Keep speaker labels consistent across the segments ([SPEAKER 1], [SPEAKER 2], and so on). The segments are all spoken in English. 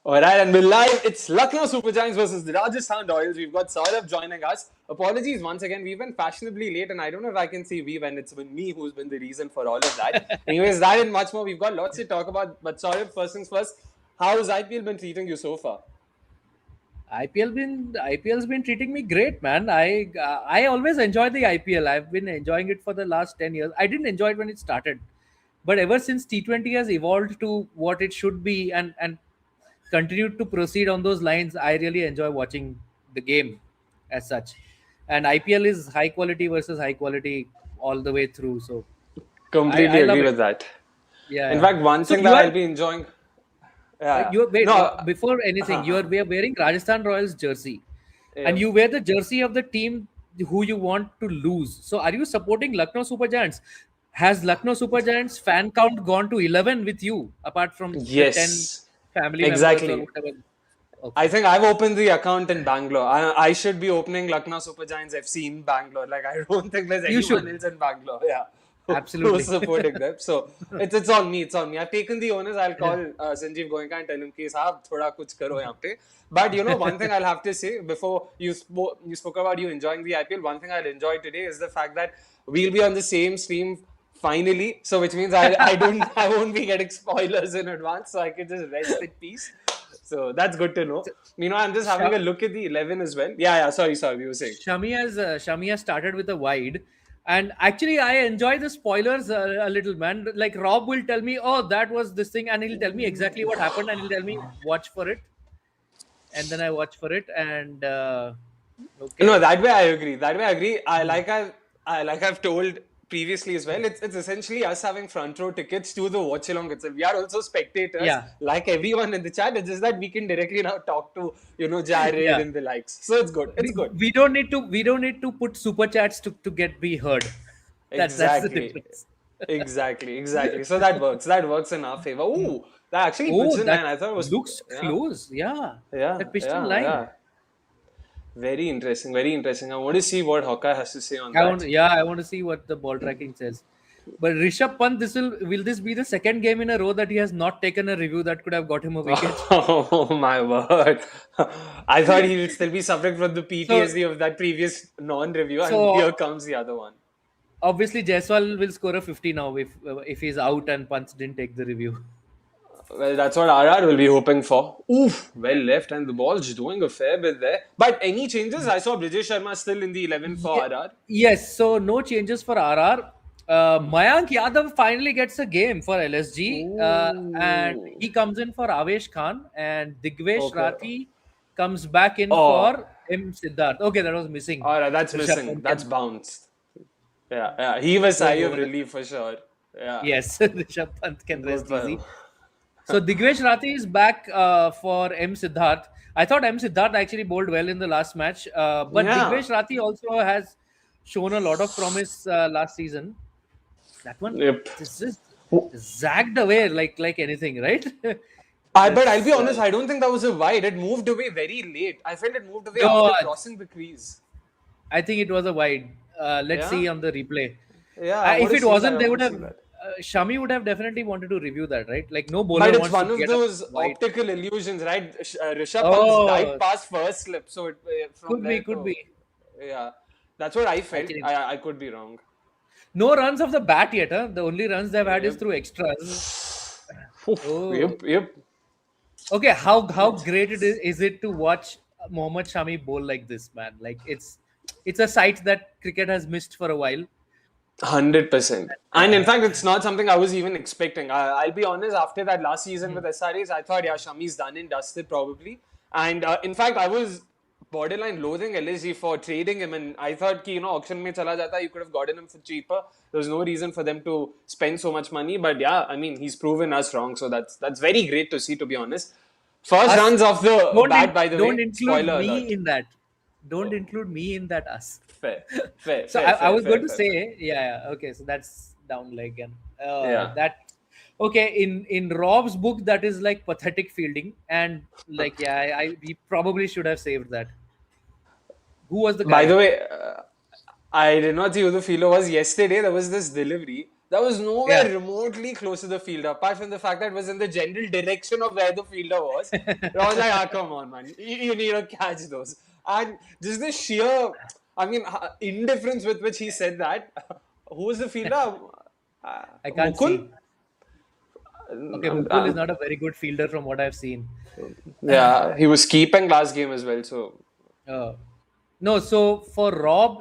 [SPEAKER 1] All right, and we're live. It's Lucknow Super Giants versus the Rajasthan Royals. We've got Saurabh joining us. Apologies once again. We've been fashionably late, and I don't know if I can say we when it's been me who's been the reason for all of that. Anyways, that and much more. We've got lots to talk about. But Saurabh, first things first, how's IPL been treating you so far?
[SPEAKER 2] IPL's been treating me great, man. I always enjoy the IPL. I've been enjoying it for the last 10 years. I didn't enjoy it when it started, but ever since T20 has evolved to what it should be and continued to proceed on those lines, I really enjoy watching the game as such. And IPL is high quality versus high quality all the way through. So I
[SPEAKER 1] Completely
[SPEAKER 2] love
[SPEAKER 1] agree
[SPEAKER 2] it.
[SPEAKER 1] with that.
[SPEAKER 2] Yeah,
[SPEAKER 1] In
[SPEAKER 2] yeah.
[SPEAKER 1] fact, one
[SPEAKER 2] So
[SPEAKER 1] thing
[SPEAKER 2] you
[SPEAKER 1] that I'll
[SPEAKER 2] are
[SPEAKER 1] be enjoying. Yeah.
[SPEAKER 2] you wait
[SPEAKER 1] No.
[SPEAKER 2] before anything. We are wearing Rajasthan Royals jersey, and
[SPEAKER 1] Yeah.
[SPEAKER 2] you wear the jersey of the team who you want to lose. So are you supporting Lucknow Super Giants? Has Lucknow Super Giants fan count gone to 11 with you, apart from the 10
[SPEAKER 1] Yes.
[SPEAKER 2] family members or
[SPEAKER 1] Exactly.
[SPEAKER 2] whatever?
[SPEAKER 1] I
[SPEAKER 2] Okay.
[SPEAKER 1] think I've opened the account in Bangalore. I should be opening Lucknow Super Giants FC in Bangalore. Like I don't think there's
[SPEAKER 2] You
[SPEAKER 1] anyone
[SPEAKER 2] should.
[SPEAKER 1] else in Bangalore. Yeah, who's
[SPEAKER 2] Absolutely.
[SPEAKER 1] supporting them. So it's on me. It's on me. I've taken the onus. I'll call Sanjeev Goenka and tell him, "Ki saab, thoda kuch karo yahan pe." But you know, one thing I'll have to say before you spoke about you enjoying the IPL. One thing I'll enjoy today is the fact that we'll be on the same stream finally. So which means I won't be getting spoilers in advance. So I can just rest in peace. So that's good to know. You know, I'm just having a
[SPEAKER 2] Sha-
[SPEAKER 1] look at the 11 as well. Yeah, yeah. Sorry. You were saying.
[SPEAKER 2] Shami has started with a wide, and actually I enjoy the spoilers a little, man. Like Rob will tell me, "Oh, that was this thing," and he'll tell me exactly what happened, and he'll tell me, "Watch for it," and then I watch for it, and
[SPEAKER 1] No,
[SPEAKER 2] okay,
[SPEAKER 1] that way I agree. That way I agree. I like I've told previously as well. It's essentially us having front row tickets to the Watchalong itself. We are also spectators,
[SPEAKER 2] yeah,
[SPEAKER 1] like everyone in the chat. It's just that we can directly now talk to Jared
[SPEAKER 2] yeah.
[SPEAKER 1] and the likes. So it's good. It's
[SPEAKER 2] We,
[SPEAKER 1] good.
[SPEAKER 2] we don't need to put super chats to get be heard. That's the
[SPEAKER 1] Exactly.
[SPEAKER 2] difference.
[SPEAKER 1] Exactly. So that works. That works in our favor. Ooh, that actually puts
[SPEAKER 2] Oh,
[SPEAKER 1] in
[SPEAKER 2] that
[SPEAKER 1] line. I thought it was
[SPEAKER 2] looks
[SPEAKER 1] yeah,
[SPEAKER 2] close. Yeah,
[SPEAKER 1] yeah,
[SPEAKER 2] that pitched in
[SPEAKER 1] yeah,
[SPEAKER 2] line.
[SPEAKER 1] yeah. Very interesting. Very interesting. I want to see what Hawkeye has to say on that.
[SPEAKER 2] I want to see what the ball tracking says. But Rishabh Pant, will this be the second game in a row that he has not taken a review that could have got him a wicket?
[SPEAKER 1] Oh my word. I thought he would still be suffering from the
[SPEAKER 2] So,
[SPEAKER 1] PTSD of that previous non-review, and
[SPEAKER 2] so
[SPEAKER 1] here comes the other one.
[SPEAKER 2] obviously Jaiswal will score a 50 now if he's out and Pant didn't take the review.
[SPEAKER 1] Well, that's what RR will be hoping for. Oof, well left, and the ball's doing a fair bit there. But any changes? I saw Brijesh Sharma still in the 11 for RR.
[SPEAKER 2] Yes, so no changes for RR. Mayank Yadav finally gets a game for LSG, and
[SPEAKER 1] Ooh.
[SPEAKER 2] he comes in for Avesh Khan, and Digvesh
[SPEAKER 1] Okay.
[SPEAKER 2] Rathi comes back in
[SPEAKER 1] Oh,
[SPEAKER 2] for M. Siddharth. Okay, that was missing.
[SPEAKER 1] alright, that's
[SPEAKER 2] Rishabh
[SPEAKER 1] missing.
[SPEAKER 2] Pant
[SPEAKER 1] That's
[SPEAKER 2] can
[SPEAKER 1] bounced. Yeah. He was sigh
[SPEAKER 2] go
[SPEAKER 1] of
[SPEAKER 2] over it.
[SPEAKER 1] relief for sure. Yeah.
[SPEAKER 2] Yes, Rishabh Pant can
[SPEAKER 1] Good
[SPEAKER 2] rest
[SPEAKER 1] for
[SPEAKER 2] easy.
[SPEAKER 1] him.
[SPEAKER 2] So Digvesh Rathi is back for M. Siddharth. I thought M. Siddharth actually bowled well in the last match, but
[SPEAKER 1] Yeah.
[SPEAKER 2] Digvesh Rathi also has shown a lot of promise last season. That one
[SPEAKER 1] Yep.
[SPEAKER 2] is just zagged away like anything, right?
[SPEAKER 1] But I'll be
[SPEAKER 2] That's
[SPEAKER 1] honest, I don't think that was a wide. It moved away very late. I felt it moved away
[SPEAKER 2] no.
[SPEAKER 1] after crossing the crease.
[SPEAKER 2] I think it was a wide. Let's
[SPEAKER 1] Yeah?
[SPEAKER 2] see on the replay.
[SPEAKER 1] Yeah, I want
[SPEAKER 2] If
[SPEAKER 1] to
[SPEAKER 2] it
[SPEAKER 1] see that.
[SPEAKER 2] wasn't,
[SPEAKER 1] I
[SPEAKER 2] they
[SPEAKER 1] want
[SPEAKER 2] would
[SPEAKER 1] to
[SPEAKER 2] have.
[SPEAKER 1] see that.
[SPEAKER 2] Shami would have definitely wanted to review that, right? Like no
[SPEAKER 1] But
[SPEAKER 2] bowler
[SPEAKER 1] it's
[SPEAKER 2] wants to
[SPEAKER 1] one of
[SPEAKER 2] get a
[SPEAKER 1] those
[SPEAKER 2] wide.
[SPEAKER 1] optical illusions, right? Rishabh Pant's dive
[SPEAKER 2] Oh,
[SPEAKER 1] past first slip. So from
[SPEAKER 2] could be,
[SPEAKER 1] there
[SPEAKER 2] could
[SPEAKER 1] to.
[SPEAKER 2] be.
[SPEAKER 1] Yeah. That's what I felt.
[SPEAKER 2] Actually,
[SPEAKER 1] I could be wrong.
[SPEAKER 2] no runs of the bat yet. Huh? The only runs they've had is
[SPEAKER 1] Yep.
[SPEAKER 2] through extras.
[SPEAKER 1] Oof,
[SPEAKER 2] Oh,
[SPEAKER 1] yep.
[SPEAKER 2] okay. How
[SPEAKER 1] But
[SPEAKER 2] great is it to watch Mohammad Shami bowl like this, man? Like it's a sight that cricket has missed for a while.
[SPEAKER 1] 100%. And in fact, it's not something I was even expecting. I'll be honest, after that last season with SRAs, I thought, yeah, Shami's done and dusted probably. And in fact, I was borderline loathing LSG for trading him. And I thought, ki, auction mein chala jata, you could have gotten him for cheaper. There was no reason for them to spend so much money. But yeah, I mean, he's proven us wrong. So that's very great to see, to be honest. First
[SPEAKER 2] Us
[SPEAKER 1] runs off the bat, by the
[SPEAKER 2] don't
[SPEAKER 1] way.
[SPEAKER 2] include
[SPEAKER 1] Spoiler
[SPEAKER 2] me
[SPEAKER 1] alert.
[SPEAKER 2] in that. Don't
[SPEAKER 1] Oh,
[SPEAKER 2] include me in that us.
[SPEAKER 1] fair, fair,
[SPEAKER 2] So
[SPEAKER 1] fair,
[SPEAKER 2] I
[SPEAKER 1] fair,
[SPEAKER 2] was going
[SPEAKER 1] fair,
[SPEAKER 2] to
[SPEAKER 1] fair, fair.
[SPEAKER 2] say, yeah, okay, so that's down leg again.
[SPEAKER 1] Yeah.
[SPEAKER 2] That okay in Rob's book that is like pathetic fielding, and like yeah, we probably should have saved that. Who was the
[SPEAKER 1] By
[SPEAKER 2] guy?
[SPEAKER 1] the way, I did not see who the fielder was yesterday. There was this delivery. that was nowhere
[SPEAKER 2] Yeah.
[SPEAKER 1] remotely close to the fielder, apart from the fact that it was in the general direction of where the fielder was. I was like, ah, come on, man. You need to catch those. And just the sheer, I mean, indifference with which he said that. Who was the fielder?
[SPEAKER 2] I can't
[SPEAKER 1] Mukul?
[SPEAKER 2] see. Okay, Mukul is not a very good fielder from what I've seen.
[SPEAKER 1] Yeah, he was keeping last game as well. So,
[SPEAKER 2] Uh, no, so for Rob,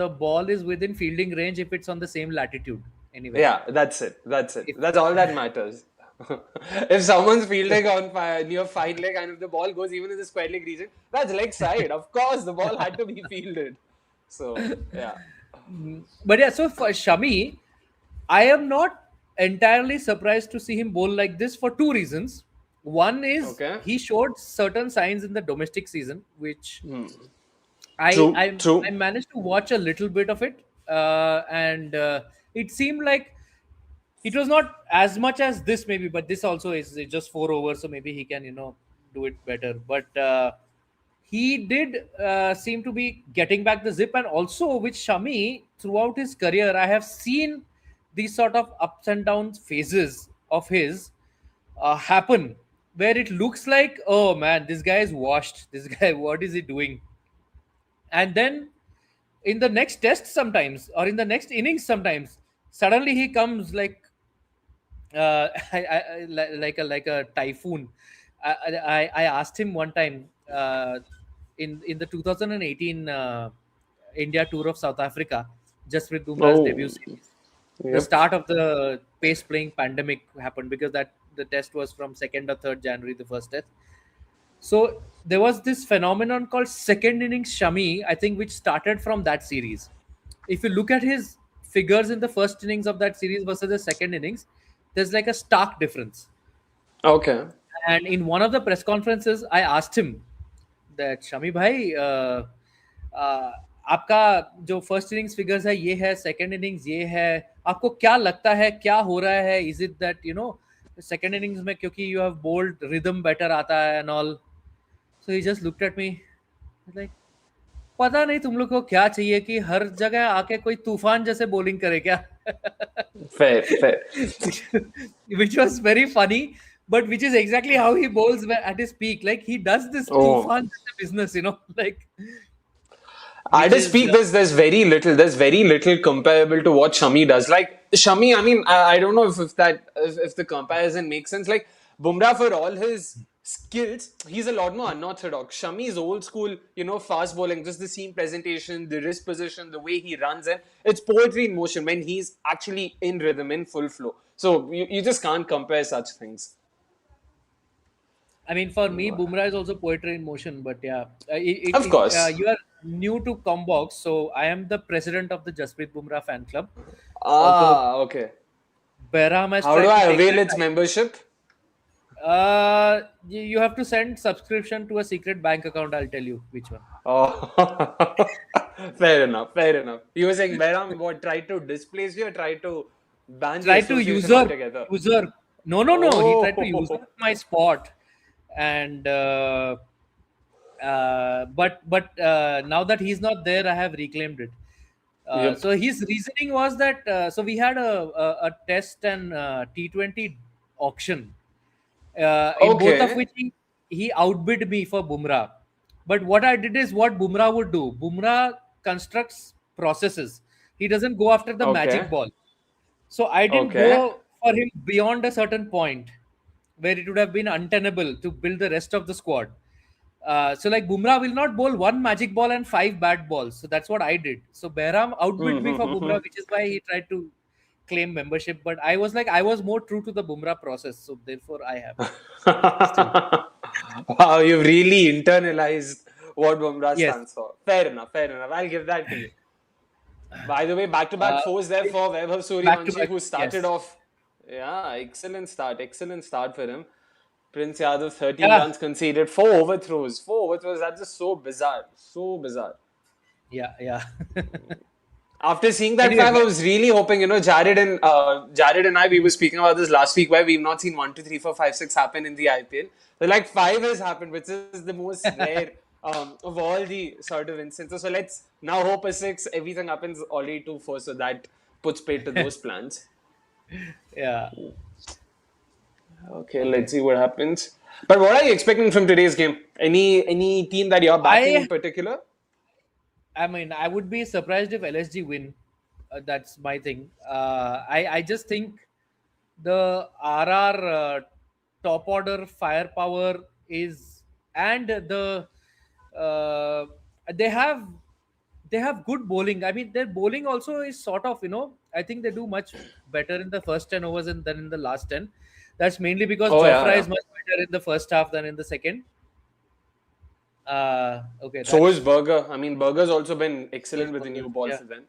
[SPEAKER 2] the ball is within fielding range if it's on the same latitude. Anyway,
[SPEAKER 1] yeah, that's it. That's it.
[SPEAKER 2] if
[SPEAKER 1] That's all that matters. If someone's fielding on near fine leg and if the ball goes even in the square leg region, that's leg side. Of course, the ball had to be fielded. So, yeah.
[SPEAKER 2] but yeah, so for Shami, I am not entirely surprised to see him bowl like this for two reasons. One is
[SPEAKER 1] Okay.
[SPEAKER 2] he showed certain signs in the domestic season, which
[SPEAKER 1] Hmm.
[SPEAKER 2] I
[SPEAKER 1] True.
[SPEAKER 2] I I
[SPEAKER 1] True.
[SPEAKER 2] managed to watch a little bit of it, and it seemed like it was not as much as this maybe, but this also is just 4 overs, so maybe he can do it better. But he did seem to be getting back the zip, and also with Shami throughout his career, I have seen these sort of ups and downs phases of his happen where it looks like, oh man, this guy is washed. This guy, what is he doing? And then in the next test sometimes, or in the next innings sometimes, suddenly he comes like like a typhoon. I asked him one time in the 2018 India tour of South Africa, just with Bumrah's debut
[SPEAKER 1] Oh,
[SPEAKER 2] series. The
[SPEAKER 1] yep.
[SPEAKER 2] start of the pace playing pandemic happened because that the test was from 2nd or 3rd January, the first test. So there was this phenomenon called second innings Shami, I think, which started from that series. If you look at his figures in the first innings of that series versus the second innings, there's like a stark difference.
[SPEAKER 1] Okay.
[SPEAKER 2] And in one of the press conferences, I asked him that Shami bhai, आपका जो first innings figures है ये है, second innings ये है, आपको क्या लगता है क्या हो रहा है, is it that second innings में क्योंकि you have bowled rhythm better आता है and all. So he just looked at me like, पता नहीं तुम लोग को क्या चाहिए कि हर जगह आके कोई तूफान जैसे बॉलिंग करे क्या.
[SPEAKER 1] Fair. Fair.
[SPEAKER 2] which was very funny, but which is exactly how he bowls at his peak. Like he does this
[SPEAKER 1] Oh.
[SPEAKER 2] tufan business, like
[SPEAKER 1] At
[SPEAKER 2] which
[SPEAKER 1] his
[SPEAKER 2] is
[SPEAKER 1] peak, there's very little comparable to what Shami does. Like Shami, I mean, I don't know if the comparison makes sense. Like Bumrah, for all his skills, he's a lot more unorthodox. Shami is old school, fast bowling, just the seam presentation, the wrist position, the way he runs, and it's poetry in motion when he's actually in rhythm, in full flow. So you just can't compare such things.
[SPEAKER 2] I mean, for me, Bumrah is also poetry in motion. But yeah,
[SPEAKER 1] Of course.
[SPEAKER 2] you are new to Combox, so I am the president of the Jasprit Bumrah fan club. Although
[SPEAKER 1] Ah, okay.
[SPEAKER 2] Behram has
[SPEAKER 1] How do
[SPEAKER 2] tried to
[SPEAKER 1] I
[SPEAKER 2] take
[SPEAKER 1] avail
[SPEAKER 2] that.
[SPEAKER 1] its membership?
[SPEAKER 2] You have to send subscription to a secret bank account. I'll tell you which one.
[SPEAKER 1] Oh, fair enough. Fair enough. You were saying Behram what tried to displace you or tried to ban the
[SPEAKER 2] Tried to
[SPEAKER 1] association
[SPEAKER 2] usurp
[SPEAKER 1] altogether?
[SPEAKER 2] usurp. No. He tried to
[SPEAKER 1] Oh,
[SPEAKER 2] usurp my spot, and but now that he's not there, I have reclaimed it.
[SPEAKER 1] yep.
[SPEAKER 2] So his reasoning was that so we had a test and T20 auction, in both of
[SPEAKER 1] Okay.
[SPEAKER 2] which he outbid me for Bumrah. But what I did is what Bumrah would do. Bumrah constructs processes. He doesn't go after the magic
[SPEAKER 1] Okay.
[SPEAKER 2] ball. So I didn't
[SPEAKER 1] Okay.
[SPEAKER 2] go for him beyond a certain point where it would have been untenable to build the rest of the squad. So like Bumrah will not bowl one magic ball and five bad balls. So that's what I did. So Behram outbid me for Bumrah, which is why he tried to claim membership. But I was like, I was more true to the Bumrah process. So therefore I have it still.
[SPEAKER 1] Wow, you've really internalized what Bumrah
[SPEAKER 2] Yes.
[SPEAKER 1] stands for. Fair enough. Fair enough. I'll give that to you. By the way, back-to-back
[SPEAKER 2] Uh,
[SPEAKER 1] fours there for Vaibhav
[SPEAKER 2] back to
[SPEAKER 1] Suryavanshi,
[SPEAKER 2] back.
[SPEAKER 1] who started
[SPEAKER 2] Yes.
[SPEAKER 1] off. Yeah, excellent start. Excellent start for him. Prince Yadav, 13
[SPEAKER 2] Yeah.
[SPEAKER 1] runs conceded, four overthrows. Four overthrows, that's just so bizarre. So bizarre.
[SPEAKER 2] Yeah.
[SPEAKER 1] After seeing that
[SPEAKER 2] Anyway,
[SPEAKER 1] five, I was really hoping, Jared and I, we were speaking about this last week where we've not seen 1, 2, 3, 4, 5, 6 happen in the IPL. So like five has happened, which is the most rare of all the sort of instances. So let's now hope a six, everything happens already 2, 4, so that puts paid to those plans.
[SPEAKER 2] Yeah.
[SPEAKER 1] Okay,
[SPEAKER 2] Okay.
[SPEAKER 1] let's see what happens. But what are you expecting from today's game? Any team that you're backing in
[SPEAKER 2] I
[SPEAKER 1] particular?
[SPEAKER 2] I mean, I would be surprised if LSG win. That's my thing. I just think the RR top order firepower is, and uh, they have they have good bowling. I mean, their bowling also is sort of, I think they do much better in the first 10 overs than in the last 10. That's mainly because
[SPEAKER 1] Oh yeah,
[SPEAKER 2] Jofra
[SPEAKER 1] yeah.
[SPEAKER 2] is much better in the first half than in the second. Okay,
[SPEAKER 1] So is
[SPEAKER 2] that's
[SPEAKER 1] Burger. I mean, Burger's also been
[SPEAKER 2] so is
[SPEAKER 1] excellent with the
[SPEAKER 2] Burger.
[SPEAKER 1] new ball
[SPEAKER 2] Yeah.
[SPEAKER 1] for them.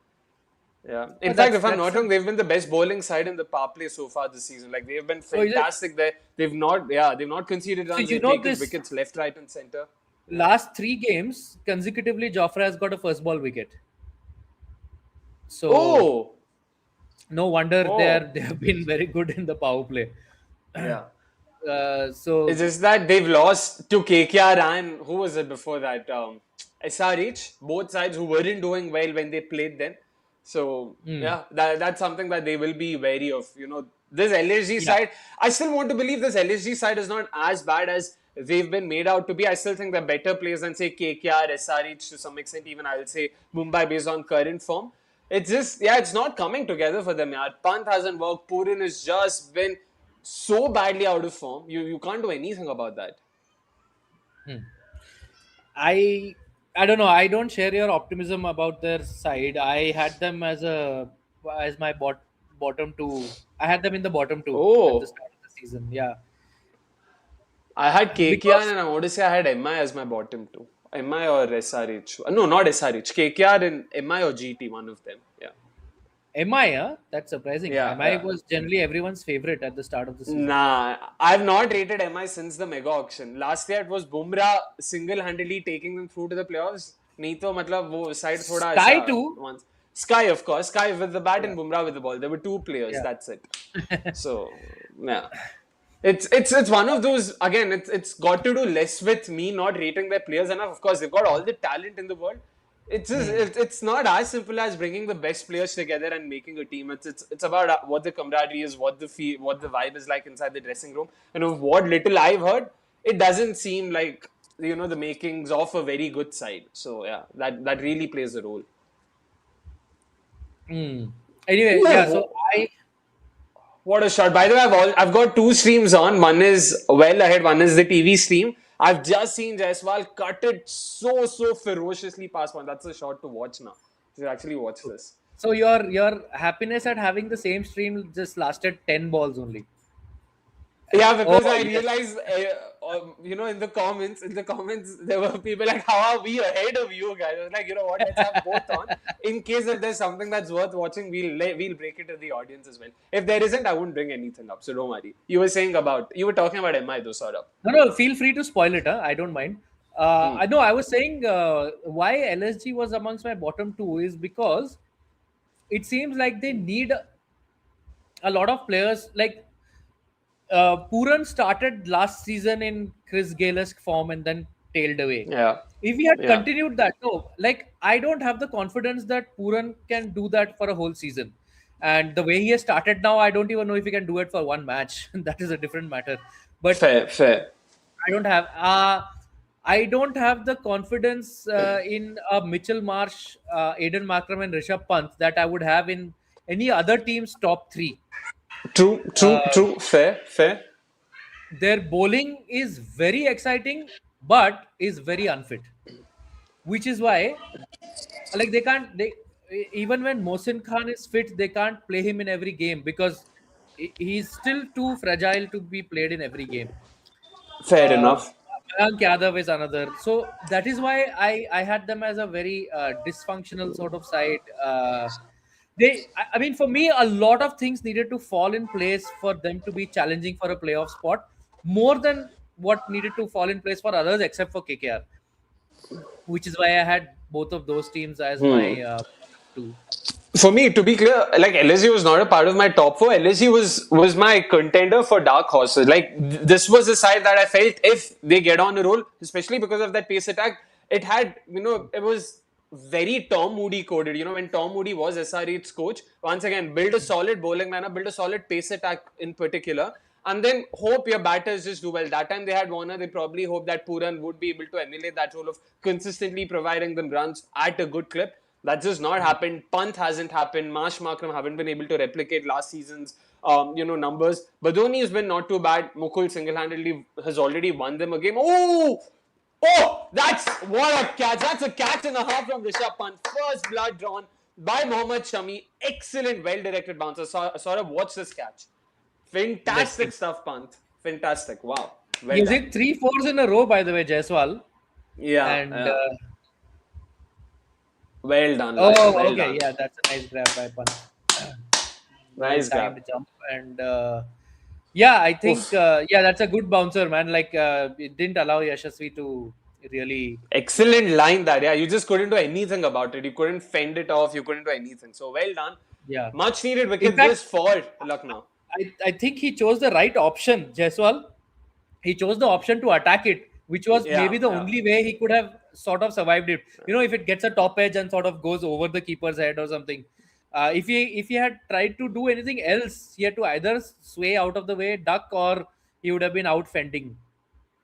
[SPEAKER 1] Yeah.
[SPEAKER 2] Oh,
[SPEAKER 1] In fact, if I'm
[SPEAKER 2] that's
[SPEAKER 1] not wrong, they've been the best bowling side in the power play so far this season. Like they've been
[SPEAKER 2] so is it.
[SPEAKER 1] fantastic there. They've not conceded
[SPEAKER 2] So
[SPEAKER 1] runs.
[SPEAKER 2] you
[SPEAKER 1] They've
[SPEAKER 2] know
[SPEAKER 1] taken
[SPEAKER 2] this
[SPEAKER 1] wickets left, right, and center. Yeah.
[SPEAKER 2] last three games consecutively, Jofra has got a first ball wicket. So
[SPEAKER 1] Oh,
[SPEAKER 2] no wonder
[SPEAKER 1] oh,
[SPEAKER 2] they have been very good in the power play.
[SPEAKER 1] yeah. It's
[SPEAKER 2] So
[SPEAKER 1] just that they've lost to KKR and who was it before that? SRH, both sides who weren't doing well when they played then. So
[SPEAKER 2] hmm,
[SPEAKER 1] yeah, that's something that they will be wary of. This LSG
[SPEAKER 2] yeah,
[SPEAKER 1] side, I still want to believe this LSG side is not as bad as they've been made out to be. I still think they're better players than say KKR, SRH to some extent, even I'll say Mumbai based on current form. It's just, yeah, it's not coming together for them. Yeah. Pant hasn't worked. Purin has just been so badly out of form. You can't do anything about that.
[SPEAKER 2] hmm. I I don't know. I don't share your optimism about their side. I had them as my bottom two. I had them in the bottom two at the
[SPEAKER 1] Oh,
[SPEAKER 2] start of the season. Yeah,
[SPEAKER 1] I had KKR
[SPEAKER 2] because
[SPEAKER 1] and I want to say I had MI as my bottom two. MI or SRH. No, not SRH. KKR and MI or GT, one of them. Yeah.
[SPEAKER 2] MI, huh? That's surprising.
[SPEAKER 1] Yeah,
[SPEAKER 2] MI
[SPEAKER 1] yeah.
[SPEAKER 2] was generally everyone's favorite at the start of the season.
[SPEAKER 1] Nah, I've not rated MI since the mega auction. Last year it was Bumrah single-handedly taking them through to the playoffs. नहीं तो मतलब वो side थोड़ा
[SPEAKER 2] Sky
[SPEAKER 1] ऐसा
[SPEAKER 2] too.
[SPEAKER 1] once. Sky, of course. Sky with the bat
[SPEAKER 2] Yeah,
[SPEAKER 1] and Bumrah with the ball. There were two players.
[SPEAKER 2] yeah.
[SPEAKER 1] That's it. So yeah. It's one of those again. It's got to do less with me not rating their players enough. Of course, they've got all the talent in the world. It's just
[SPEAKER 2] Hmm.
[SPEAKER 1] it's not as simple as bringing the best players together and making a team. It's about what the camaraderie is, what the vibe is like inside the dressing room. And of what little I've heard, it doesn't seem like the makings of a very good side. So yeah, that really plays a role.
[SPEAKER 2] Hmm. Anyway, yeah. So
[SPEAKER 1] Ooh,
[SPEAKER 2] I
[SPEAKER 1] what a shot! By the way, I've got two streams on. One is well ahead. One is the TV stream. I've just seen Jaiswal cut it so ferociously past one. That's a shot to watch now. You should actually watch this.
[SPEAKER 2] so your happiness at having the same stream just lasted 10 balls only.
[SPEAKER 1] Yeah,
[SPEAKER 2] Oh
[SPEAKER 1] because I
[SPEAKER 2] yes.
[SPEAKER 1] realized, in the comments, there were people like, "How are we ahead of you guys?" I was like, you know what? Let's have both on. In case if there's something that's worth watching, we'll break it to the audience as well. If there isn't, I wouldn't bring anything up. So don't worry. You were talking about MI though, sort of.
[SPEAKER 2] No, no. Feel free to spoil it. Huh? I don't mind.
[SPEAKER 1] Hmm.
[SPEAKER 2] I know. I was saying why LSG was amongst my bottom two is because it seems like they need a lot of players. Like Puran started last season in Chris Gale-esque form and then tailed away.
[SPEAKER 1] Yeah.
[SPEAKER 2] If we had
[SPEAKER 1] Yeah.
[SPEAKER 2] continued that, no, like I don't have the confidence that Puran can do that for a whole season. And the way he has started now, I don't even know if he can do it for one match. That is a different matter. But
[SPEAKER 1] Fair. Fair.
[SPEAKER 2] I don't have the confidence in Mitchell Marsh, Aiden Markram, and Rishabh Pant that I would have in any other team's top three.
[SPEAKER 1] True. True.
[SPEAKER 2] Uh,
[SPEAKER 1] True. Fair. Fair.
[SPEAKER 2] their bowling is very exciting, but is very unfit, which is why like they can't they even when Mohsin Khan is fit, they can't play him in every game because he's still too fragile to be played in every game.
[SPEAKER 1] Fair
[SPEAKER 2] Uh,
[SPEAKER 1] enough.
[SPEAKER 2] Mayank Yadav is another. So that is why I had them as a very dysfunctional sort of side. I mean, for me, a lot of things needed to fall in place for them to be challenging for a playoff spot, more than what needed to fall in place for others, except for KKR, which is why I had both of those teams as
[SPEAKER 1] Hmm.
[SPEAKER 2] my two.
[SPEAKER 1] For me, to be clear, like LSU was not a part of my top four. LSU was my contender for dark horses. Like this was a side that I felt if they get on a roll, especially because of that pace attack, it had it was very Tom Moody coded. You know, when Tom Moody was SRH's coach, once again, build a solid bowling lineup, build a solid pace attack in particular, and then hope your batters just do well. That time they had Warner, they probably hoped that Pooran would be able to emulate that role of consistently providing them runs at a good clip. That's just not happened. Pant hasn't happened. Marsh Markram haven't been able to replicate last season's numbers. Badoni has been not too bad. Mukul single-handedly has already won them a game. Oh, that's what a catch. That's a catch and a half from Rishabh Pant. First blood drawn by Mohammad Shami. Excellent, well-directed bouncer. Saurabh, watch this catch. Fantastic stuff, Pant. Fantastic. Wow. Well
[SPEAKER 2] He's
[SPEAKER 1] done.
[SPEAKER 2] hit 3 fours in a row, by the way, Jaiswal.
[SPEAKER 1] Yeah.
[SPEAKER 2] And
[SPEAKER 1] well done.
[SPEAKER 2] oh,
[SPEAKER 1] well
[SPEAKER 2] okay,
[SPEAKER 1] done.
[SPEAKER 2] yeah, that's a nice grab by Pant.
[SPEAKER 1] Nice grab.
[SPEAKER 2] Jump, and yeah, I think that's a good bouncer, man. Like it didn't allow Yashasvi to really.
[SPEAKER 1] Excellent line that. Yeah, you just couldn't do anything about it. You couldn't fend it off. You couldn't do anything. So well done.
[SPEAKER 2] Yeah.
[SPEAKER 1] Much needed
[SPEAKER 2] In
[SPEAKER 1] wicket
[SPEAKER 2] fact,
[SPEAKER 1] just for Lucknow.
[SPEAKER 2] I think he chose the right option, Jaiswal. He chose the option to attack it, which was maybe the only way he could have sort of survived it. You know, if it gets a top edge and sort of goes over the keeper's head or something. If he had tried to do anything else, he had to either sway out of the way, duck, or he would have been out fending.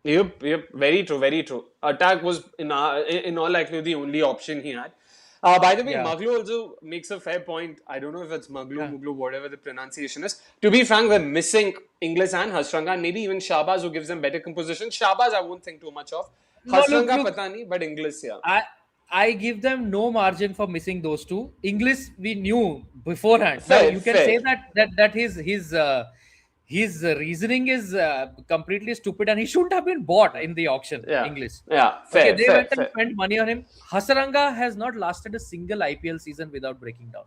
[SPEAKER 1] Yep. Very true. Very true. Attack was in all likelihood the only option he had. By the way,
[SPEAKER 2] Yeah.
[SPEAKER 1] Maglu also makes a fair point. I don't know if it's Muglu, whatever the pronunciation is. To be frank, we're missing Inglis and Hasranga, and maybe even Shahbaz, who gives them better composition. Shahbaz, I won't think too much of.
[SPEAKER 2] No,
[SPEAKER 1] Hasranga,
[SPEAKER 2] look.
[SPEAKER 1] pata nahi, but Inglis, yeah.
[SPEAKER 2] I give them no margin for missing those two. English we knew beforehand.
[SPEAKER 1] Fair,
[SPEAKER 2] Now you can
[SPEAKER 1] fair.
[SPEAKER 2] say that his reasoning is completely stupid and he shouldn't have been bought in the auction.
[SPEAKER 1] Yeah.
[SPEAKER 2] English.
[SPEAKER 1] Yeah, fair,
[SPEAKER 2] Okay, they
[SPEAKER 1] fair,
[SPEAKER 2] went and
[SPEAKER 1] fair.
[SPEAKER 2] spent money on him. Hasaranga has not lasted a single IPL season without breaking down.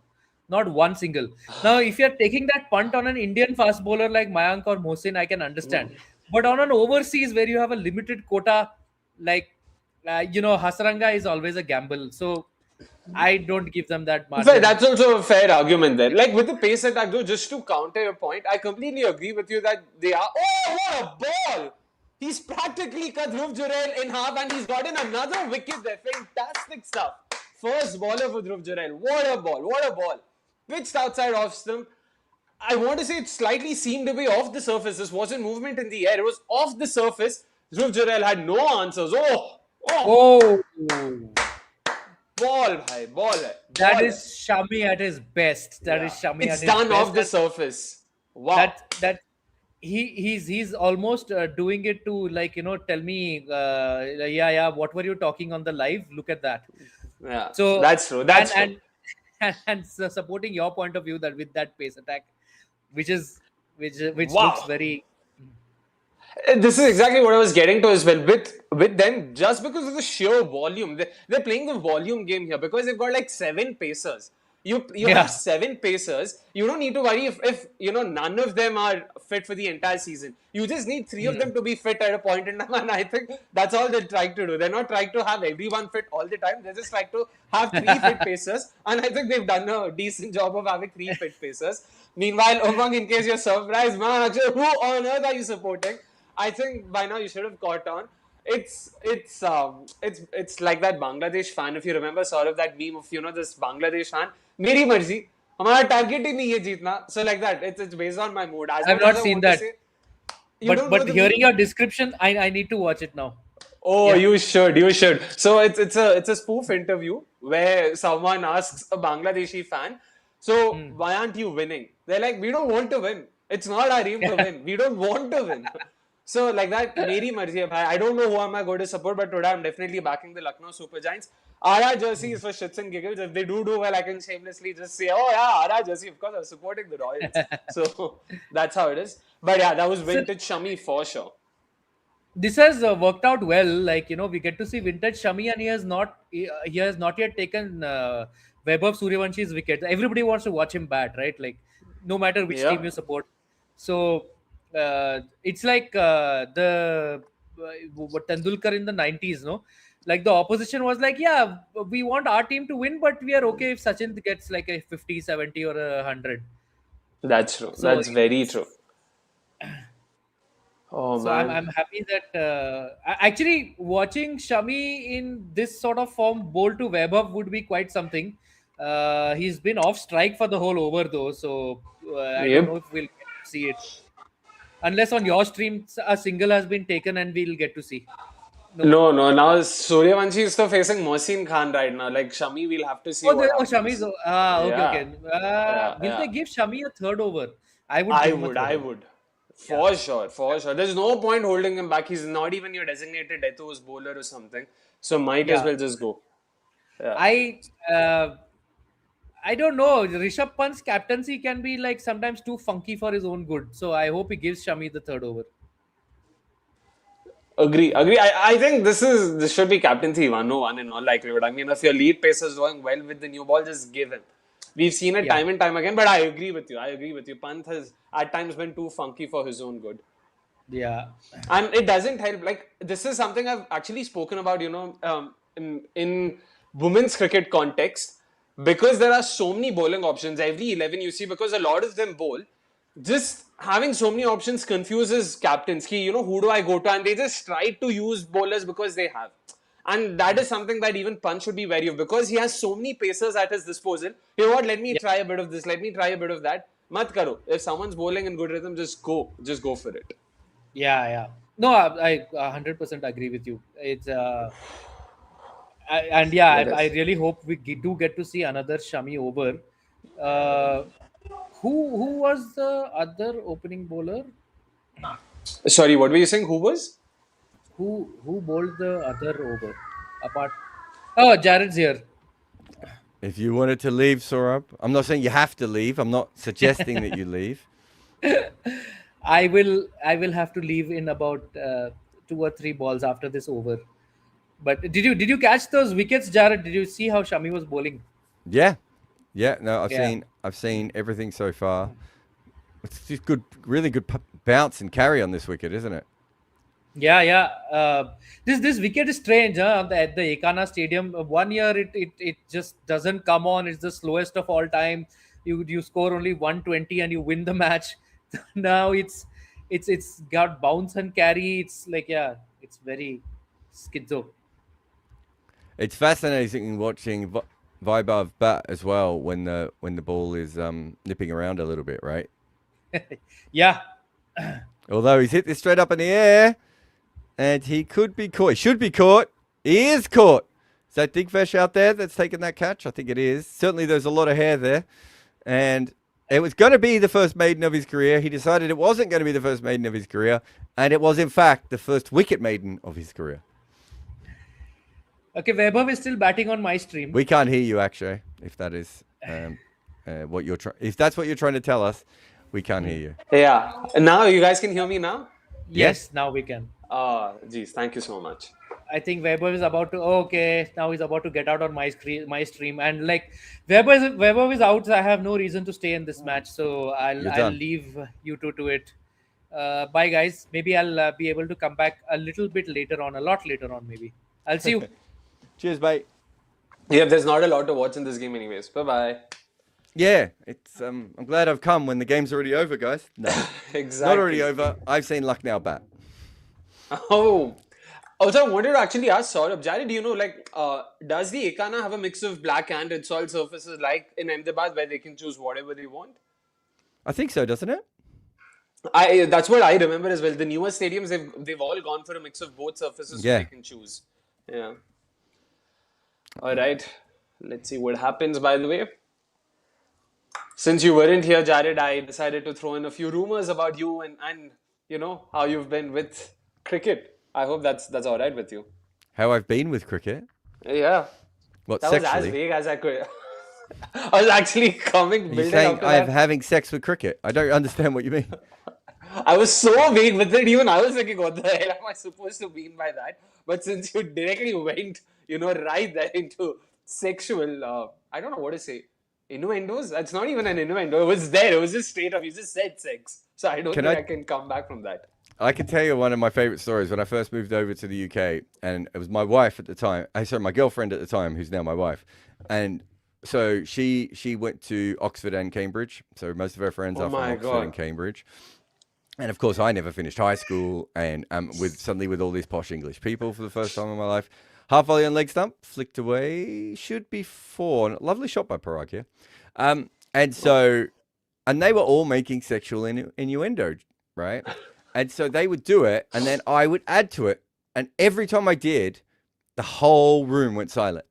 [SPEAKER 2] Not one single. Now, if you're taking that punt on an Indian fast bowler like Mayank or Mohsin, I can understand. But on an overseas where you have a limited quota, like Hasaranga is always a gamble. So I don't give them that
[SPEAKER 1] Fair,
[SPEAKER 2] margin.
[SPEAKER 1] that's also a fair argument there. Like with the pace attack, though, just to counter your point, I completely agree with you that they are. Oh, what a ball! He's practically cut Dhruv Jurel in half and he's gotten another wicket there. Fantastic stuff. First bowler for Dhruv Jurel. What a ball! What a ball! Pitched outside off stump. I want to say it slightly seemed to be off the surface. This wasn't movement in the air. It was off the surface. Dhruv Jurel had no answers.
[SPEAKER 2] Oh,
[SPEAKER 1] Ball, bhai, ball.
[SPEAKER 2] that is Shami at his best. That is Shami
[SPEAKER 1] It's
[SPEAKER 2] at his best.
[SPEAKER 1] done off the surface. Wow.
[SPEAKER 2] That he's almost doing it to tell me what were you talking on the live, look at that.
[SPEAKER 1] Yeah,
[SPEAKER 2] So
[SPEAKER 1] that's true. That's true.
[SPEAKER 2] and supporting your point of view that with that pace attack, which
[SPEAKER 1] Wow.
[SPEAKER 2] looks very.
[SPEAKER 1] This is exactly what I was getting to as well. With them, just because of the sheer volume, they're playing the volume game here because they've got like 7 pacers. You have 7 pacers. You don't need to worry if none of them are fit for the entire season. You just need 3 of them to be fit at a point in time, and I think that's all they're trying to do. They're not trying to have everyone fit all the time. They're just trying to have 3 fit pacers, and I think they've done a decent job of having 3 fit pacers. Meanwhile, Umang, in case you're surprised, man, Akshay, who on earth are you supporting? I think by now you should have caught on. It's like that Bangladesh fan. If you remember, sort of that meme of this Bangladesh fan. मेरी मर्जी हमारा target ही नहीं है जीतना. So like that, it's based on my mood.
[SPEAKER 2] I've not seen that. But hearing your description, I need to watch it now.
[SPEAKER 1] Oh, yeah. You should. So it's a spoof interview where someone asks a Bangladeshi fan, so why aren't you winning? They're like, we don't want to win. It's not our aim to win. We don't want to win. So like that, meri marzi hai bhai. I don't know who am I going to support, but today I'm definitely backing the Lucknow Super Giants. RAJ jersey is for shits and giggles. If they do well, I can shamelessly just say, oh yeah, RAJ jersey. Of course, I'm supporting the Royals. So that's how it is. But yeah, that was vintage Shami for sure.
[SPEAKER 2] This has worked out well. Like we get to see vintage Shami, and he has not yet taken Vaibhav Suryavansh's wicket. Everybody wants to watch him bat, right? Like no matter which team you support. So it's like the Tendulkar in the 90s, no? Like the opposition was like, yeah, we want our team to win, but we are okay if Sachin gets like a 50, 70 or 100.
[SPEAKER 1] That's true.
[SPEAKER 2] So
[SPEAKER 1] that's very true. Oh
[SPEAKER 2] So I'm
[SPEAKER 1] man.
[SPEAKER 2] I'm happy that actually watching Shami in this sort of form bowl to Vaibhav would be quite something. He's been off strike for the whole over though, so I don't know
[SPEAKER 1] Yep.
[SPEAKER 2] if we'll get to see it unless on your stream a single has been taken and we'll get to see. No.
[SPEAKER 1] No, no. Now Suryavanshi is still facing Mohsin Khan right now. Like Shami, we'll have to see what
[SPEAKER 2] Shami's.
[SPEAKER 1] happens.
[SPEAKER 2] Okay,
[SPEAKER 1] Yeah,
[SPEAKER 2] okay.
[SPEAKER 1] yeah,
[SPEAKER 2] Will
[SPEAKER 1] yeah.
[SPEAKER 2] they give Shami a third over? I would
[SPEAKER 1] I
[SPEAKER 2] give him a
[SPEAKER 1] would,
[SPEAKER 2] third
[SPEAKER 1] I
[SPEAKER 2] over.
[SPEAKER 1] would.
[SPEAKER 2] Yeah,
[SPEAKER 1] For sure, for sure. There's no point holding him back. He's not even your designated death overs bowler or something. So might as
[SPEAKER 2] yeah.
[SPEAKER 1] well just go. Yeah.
[SPEAKER 2] I uh, I don't know. Rishabh Pant's captaincy can be like sometimes too funky for his own good. So I hope he gives Shami the third over.
[SPEAKER 1] Agree, agree. I think this should be captaincy 101 in all likelihood. I mean, if your lead pacer is doing well with the new ball, just give him. We've seen it
[SPEAKER 2] Yeah,
[SPEAKER 1] time and time again, but I agree with you. I agree with you. Pant has at times been too funky for his own good.
[SPEAKER 2] yeah,
[SPEAKER 1] And it doesn't help. Like, this is something I've actually spoken about, in women's cricket context, because there are so many bowling options every 11 you see, because a lot of them bowl. Just having so many options confuses captains. Who do I go to? And they just try to use bowlers because they have. And that is something that even Punch should be wary of, because he has so many pacers at his disposal. You know what? Let me
[SPEAKER 2] yeah,
[SPEAKER 1] try a bit of this. Let me try a bit of that. Mat karo. If someone's bowling in good rhythm, just go. Just go for it.
[SPEAKER 2] yeah. No, I 100% agree with you. It's and yeah,
[SPEAKER 1] Let
[SPEAKER 2] I
[SPEAKER 1] us.
[SPEAKER 2] really hope we do get to see another Shami over. Uh, who was the other opening bowler?
[SPEAKER 1] Sorry, what were you saying? Who was?
[SPEAKER 2] Who bowled the other over? Apart. Oh, Jared's here.
[SPEAKER 3] If you wanted to leave, Saurabh, I'm not saying you have to leave. I'm not suggesting that you leave.
[SPEAKER 2] I will have to leave in about two or three balls after this over. But did you catch those wickets, Jared? Did you see how Shami was bowling?
[SPEAKER 3] Yeah, yeah. No,
[SPEAKER 2] Yeah,
[SPEAKER 3] I've seen everything so far. It's just good, really good bounce and carry on this wicket, isn't it?
[SPEAKER 2] yeah. This wicket is strange, huh? At the Ekana Stadium, 1 year it just doesn't come on. It's the slowest of all time. You score only 120 and you win the match. Now it's got bounce and carry. It's like yeah, it's very schizo.
[SPEAKER 3] It's fascinating watching Vaibhav bat as well when the ball is nipping around a little bit, right?
[SPEAKER 2] Yeah,
[SPEAKER 3] Although he's hit this straight up in the air, and he could be caught. He should be caught. He is caught. Is that Digvesh out there that's taken that catch? I think it is. Certainly, there's a lot of hair there, and it was going to be the first maiden of his career. He decided it wasn't going to be the first maiden of his career, and it was in fact the first wicket maiden of his career.
[SPEAKER 2] okay. Vaibhav is still batting on my stream.
[SPEAKER 3] We can't hear you, Akshay. If that is what you're trying, if that's what you're trying to tell us, we can't hear you.
[SPEAKER 1] Yeah. Now you guys can hear me now?
[SPEAKER 2] Yes, now we can.
[SPEAKER 1] Geez, thank you so much.
[SPEAKER 2] I think Weber is about to. Okay, now he's about to get out on my screen, my stream, and like Weber is out. So I have no reason to stay in this match, so I'll
[SPEAKER 3] You're
[SPEAKER 2] I'll
[SPEAKER 3] done.
[SPEAKER 2] leave you two to it. Bye, guys. Maybe I'll be able to come back a little bit later on, a lot later on, maybe. I'll see you.
[SPEAKER 3] Cheers, mate.
[SPEAKER 1] Yeah, there's not a lot to watch in this game, anyways. Bye bye.
[SPEAKER 3] Yeah, it's. I'm glad I've come when the game's already over, guys. No,
[SPEAKER 1] Exactly.
[SPEAKER 3] not already over. I've seen Lucknow bat.
[SPEAKER 1] Oh. Also, I wanted to actually ask Saurabh, Jared, does the Ekana have a mix of black and red soil surfaces like in Ahmedabad where they can choose whatever they want?
[SPEAKER 3] I think so, doesn't it?
[SPEAKER 1] That's what I remember as well. The newer stadiums, they've all gone for a mix of both surfaces so
[SPEAKER 3] Yeah.
[SPEAKER 1] they can choose. Yeah. All right. Let's see what happens, by the way. Since you weren't here, Jared, I decided to throw in a few rumors about you and how you've been with cricket. I hope that's all right with you.
[SPEAKER 3] How I've been with cricket.
[SPEAKER 1] Yeah.
[SPEAKER 3] What,
[SPEAKER 1] That was as
[SPEAKER 3] sexually?
[SPEAKER 1] vague as I could. I was actually
[SPEAKER 3] Are you
[SPEAKER 1] building
[SPEAKER 3] saying
[SPEAKER 1] up to
[SPEAKER 3] I'm
[SPEAKER 1] that.
[SPEAKER 3] having sex with cricket? I don't understand what you mean.
[SPEAKER 1] I was so vague with it, even I was thinking, what the hell am I supposed to mean by that? But since you directly went, right there into sexual, I don't know what to say, innuendos? That's not even an innuendo. It was there. It was just straight up. You just said sex. So I don't
[SPEAKER 3] Can
[SPEAKER 1] think
[SPEAKER 3] I-
[SPEAKER 1] I can come back from that.
[SPEAKER 3] I can tell you one of my favorite stories when I first moved over to the UK, and it was my wife at the time. Sorry, my girlfriend at the time, who's now my wife, and so she went to Oxford and Cambridge. So most of her friends
[SPEAKER 1] Oh
[SPEAKER 3] are from
[SPEAKER 1] my
[SPEAKER 3] Oxford
[SPEAKER 1] God.
[SPEAKER 3] and Cambridge, And of course, I never finished high school, and suddenly with all these posh English people for the first time in my life. Half volley on leg stump, flicked away, should be 4. Lovely shot by Parag here. And they were all making sexual innuendo, right? And so they would do it, and then I would add to it. And every time I did, the whole room went silent,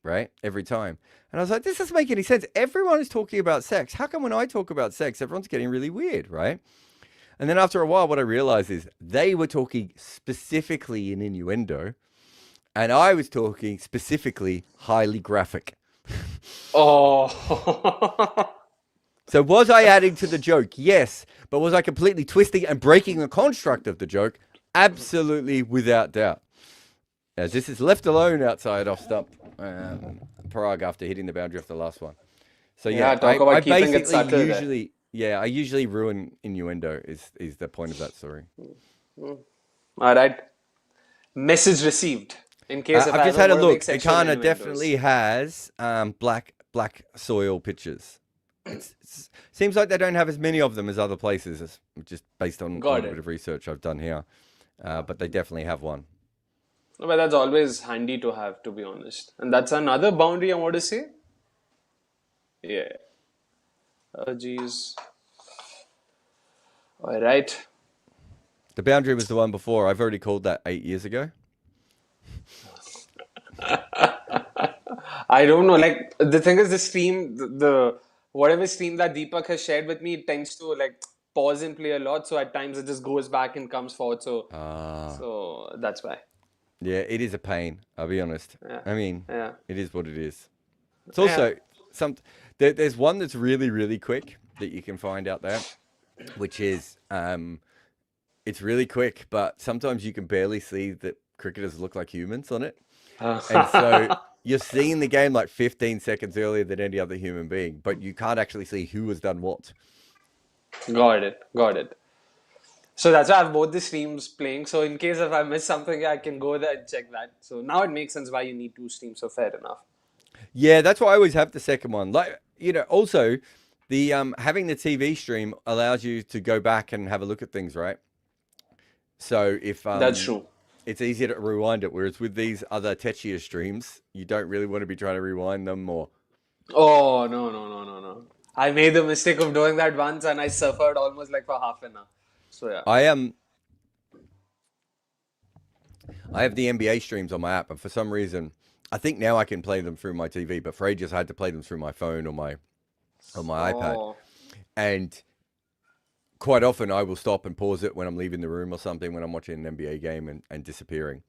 [SPEAKER 3] right? Every time. And I was like, this doesn't make any sense. Everyone is talking about sex. How come when I talk about sex, everyone's getting really weird, right? And then after a while, what I realized is they were talking specifically in innuendo, and I was talking specifically highly graphic.
[SPEAKER 1] Oh.
[SPEAKER 3] So was I adding to the joke? Yes. But was I completely twisting and breaking the construct of the joke? Absolutely, without doubt. As this is left alone outside off stump, Parag after hitting the boundary off the last one. So yeah,
[SPEAKER 1] talk about
[SPEAKER 3] I
[SPEAKER 1] keeping it subtle there.
[SPEAKER 3] I usually ruin innuendo is the point of that story.
[SPEAKER 1] All right. Message received. In case if
[SPEAKER 3] I've just
[SPEAKER 1] I
[SPEAKER 3] had a
[SPEAKER 1] ever
[SPEAKER 3] look.
[SPEAKER 1] make sexual
[SPEAKER 3] Ikana
[SPEAKER 1] innuendos.
[SPEAKER 3] definitely has black soil pictures. It seems like they don't have as many of them as other places, just based on a little bit of research I've done here. But they definitely have one.
[SPEAKER 1] But that's always handy to have, to be honest. And that's another boundary I want to say. Yeah. Oh, geez. All right.
[SPEAKER 3] The boundary was the one before. I've already called that 8 years ago.
[SPEAKER 1] I don't know. Like, the thing is, the stream, the whatever stream that Deepak has shared with me, it tends to like pause and play a lot. So at times it just goes back and comes forward. So that's why.
[SPEAKER 3] Yeah, it is a pain. I'll be honest.
[SPEAKER 1] Yeah.
[SPEAKER 3] I mean,
[SPEAKER 1] Yeah.
[SPEAKER 3] it is what it is. It's also there's one that's really, really quick that you can find out there, which is it's really quick, but sometimes you can barely see that cricketers look like humans on it. And so you're seeing the game like 15 seconds earlier than any other human being, but you can't actually see who has done what.
[SPEAKER 1] Got it. So that's why I have both the streams playing. So in case if I miss something, I can go there and check that. So now it makes sense why you need 2 streams. So fair enough.
[SPEAKER 3] Yeah, that's why I always have the second one. Like, also the having the TV stream allows you to go back and have a look at things, right? So if
[SPEAKER 1] That's true.
[SPEAKER 3] it's easier to rewind it, whereas with these other Techia streams, you don't really want to be trying to rewind them more.
[SPEAKER 1] Oh, no. I made the mistake of doing that once and I suffered almost like for half an hour. So yeah.
[SPEAKER 3] I have the NBA streams on my app, and for some reason, I think now I can play them through my TV, but for ages I had to play them through my phone or my iPad. And quite often I will stop and pause it when I'm leaving the room or something when I'm watching an NBA game and disappearing.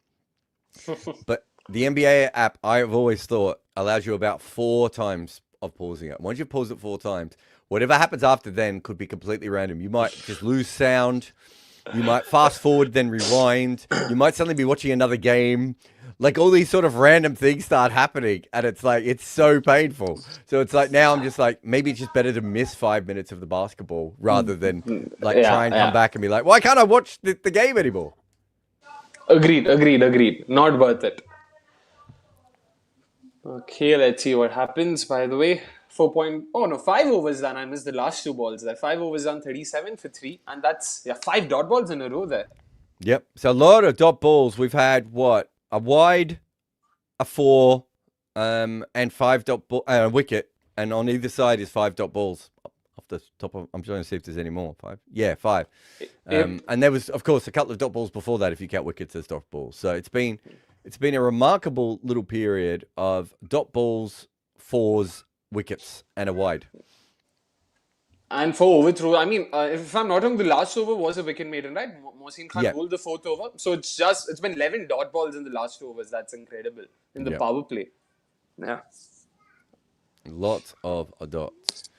[SPEAKER 3] But the NBA app, I've always thought, allows you about 4 times of pausing it. Once you pause it 4 times, whatever happens after then could be completely random. You might just lose sound. You might fast forward, then rewind. You might suddenly be watching another game. Like all these sort of random things start happening, and it's like, it's so painful. So it's like, now I'm just like, maybe it's just better to miss 5 minutes of the basketball rather than like try and come back and be like, why can't I watch the game anymore?
[SPEAKER 1] Agreed. Not worth it. Okay, let's see what happens. By the way, 5 overs done. I missed the last 2 balls there. 5 overs done, 37 for 3. And that's 5 dot balls in a row there.
[SPEAKER 3] Yep. So a lot of dot balls. We've had a wide, a 4, and 5 dot ball, wicket, and on either side is 5 dot balls. Off the top of, I'm trying to see if there's any more. 5. Yeah, 5. And there was, of course, a couple of dot balls before that if you count wickets as dot balls. So it's been a remarkable little period of dot balls, 4s, wickets, and a wide.
[SPEAKER 1] And for overthrow, I mean, if I'm not wrong, the last over was a wicket maiden, right? Mohsin Khan bowled the 4th over. So it's been 11 dot balls in the last 2 overs. That's incredible in the power play. Yeah.
[SPEAKER 3] Lots of dots.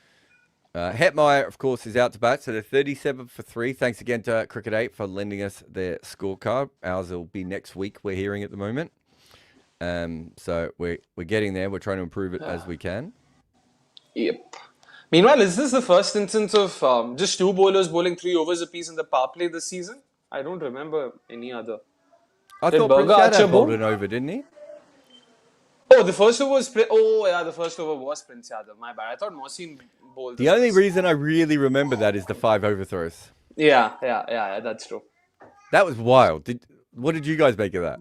[SPEAKER 3] Hetmeyer, of course, is out to bat. So they're 37 for 3. Thanks again to Cricket 8 for lending us their scorecard. Ours will be next week, we're hearing at the moment. So we're getting there. We're trying to improve it as we can.
[SPEAKER 1] Yep. Meanwhile, is this the first instance of just 2 bowlers bowling 3 overs apiece in the power play this season? I don't remember any other.
[SPEAKER 3] I
[SPEAKER 1] Did
[SPEAKER 3] thought
[SPEAKER 1] Burger
[SPEAKER 3] Prince
[SPEAKER 1] Archer
[SPEAKER 3] Yadav bowled
[SPEAKER 1] bowl?
[SPEAKER 3] an over, didn't he?
[SPEAKER 1] Oh, the first over was the first over was Prince Yadav. My bad. I thought Mohsin bowled.
[SPEAKER 3] The only reason I really remember that is the 5 overthrows.
[SPEAKER 1] Yeah, that's true.
[SPEAKER 3] That was wild. What did you guys make of that?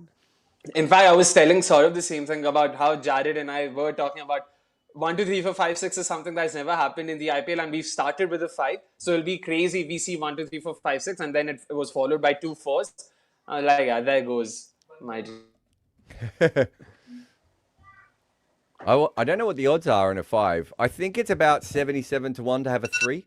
[SPEAKER 1] In fact, I was telling Saurabh the same thing about how Jared and I were talking about 1, 2, 3, 4, 5, 6 is something that's never happened in the IPL, and we've started with a 5. So it'll be crazy if we see 1, 2, 3, 4, 5, 6, and then it was followed by 2 4s. Like, yeah, there goes my dream.
[SPEAKER 3] I don't know what the odds are in a 5. I think it's about 77 to 1 to have a 3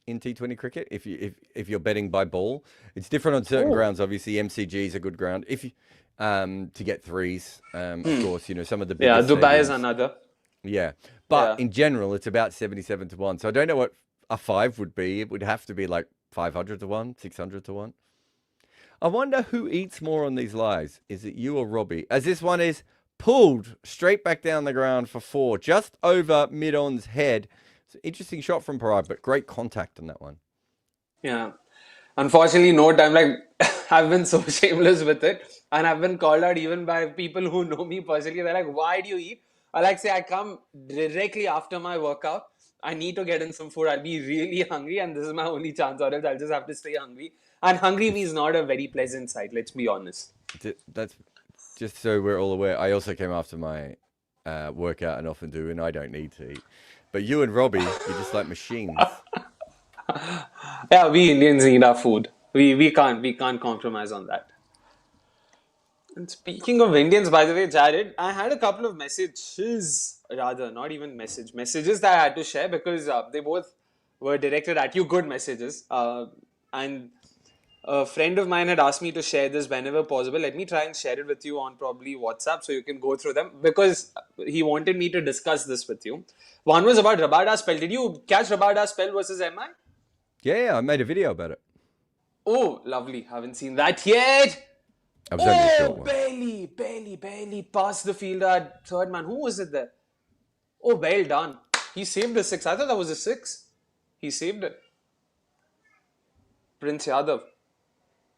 [SPEAKER 3] in T20 cricket. If you're betting by ball, it's different on certain grounds. Obviously, MCG is a good ground. If you to get 3s, of course, some of the
[SPEAKER 1] Yeah,
[SPEAKER 3] biggest
[SPEAKER 1] Dubai is
[SPEAKER 3] stadiums.
[SPEAKER 1] another.
[SPEAKER 3] Yeah, but
[SPEAKER 1] Yeah.
[SPEAKER 3] in general, it's about 77 to 1. So I don't know what a 5 would be. It would have to be like 500 to 1, 600 to 1. I wonder who eats more on these lives. Is it you or Robbie? As this one is pulled straight back down the ground for 4, just over mid-on's head. It's an interesting shot from Parag, but great contact on that one.
[SPEAKER 1] Yeah. Unfortunately, no time. Like, I've been so shameless with it, and I've been called out even by people who know me personally. They're like, "Why do you eat?" I like say, I come directly after my workout. I need to get in some food. I'll be really hungry, and this is my only chance, or else I'll just have to stay hungry. And hungry me is not a very pleasant sight. Let's be honest.
[SPEAKER 3] That's just so we're all aware. I also came after my workout and often do, and I don't need to eat. But you and Robbie, you're just like machines.
[SPEAKER 1] Yeah, we Indians need our food. We can't compromise on that. And speaking of Indians, by the way, Jared, I had a couple of messages, rather, not even messages that I had to share because they both were directed at you, good messages. And a friend of mine had asked me to share this whenever possible. Let me try and share it with you on probably WhatsApp so you can go through them because he wanted me to discuss this with you. One was about Rabada spell. Did you catch Rabada spell versus MI?
[SPEAKER 3] Yeah, I made a video about it.
[SPEAKER 1] Oh, lovely. Haven't seen that yet.
[SPEAKER 3] I was only a short
[SPEAKER 1] Oh,
[SPEAKER 3] one.
[SPEAKER 1] barely past the fielder at third man. Who was it there? Oh, well done. He saved the 6. I thought that was a 6. He saved it. Prince Yadav.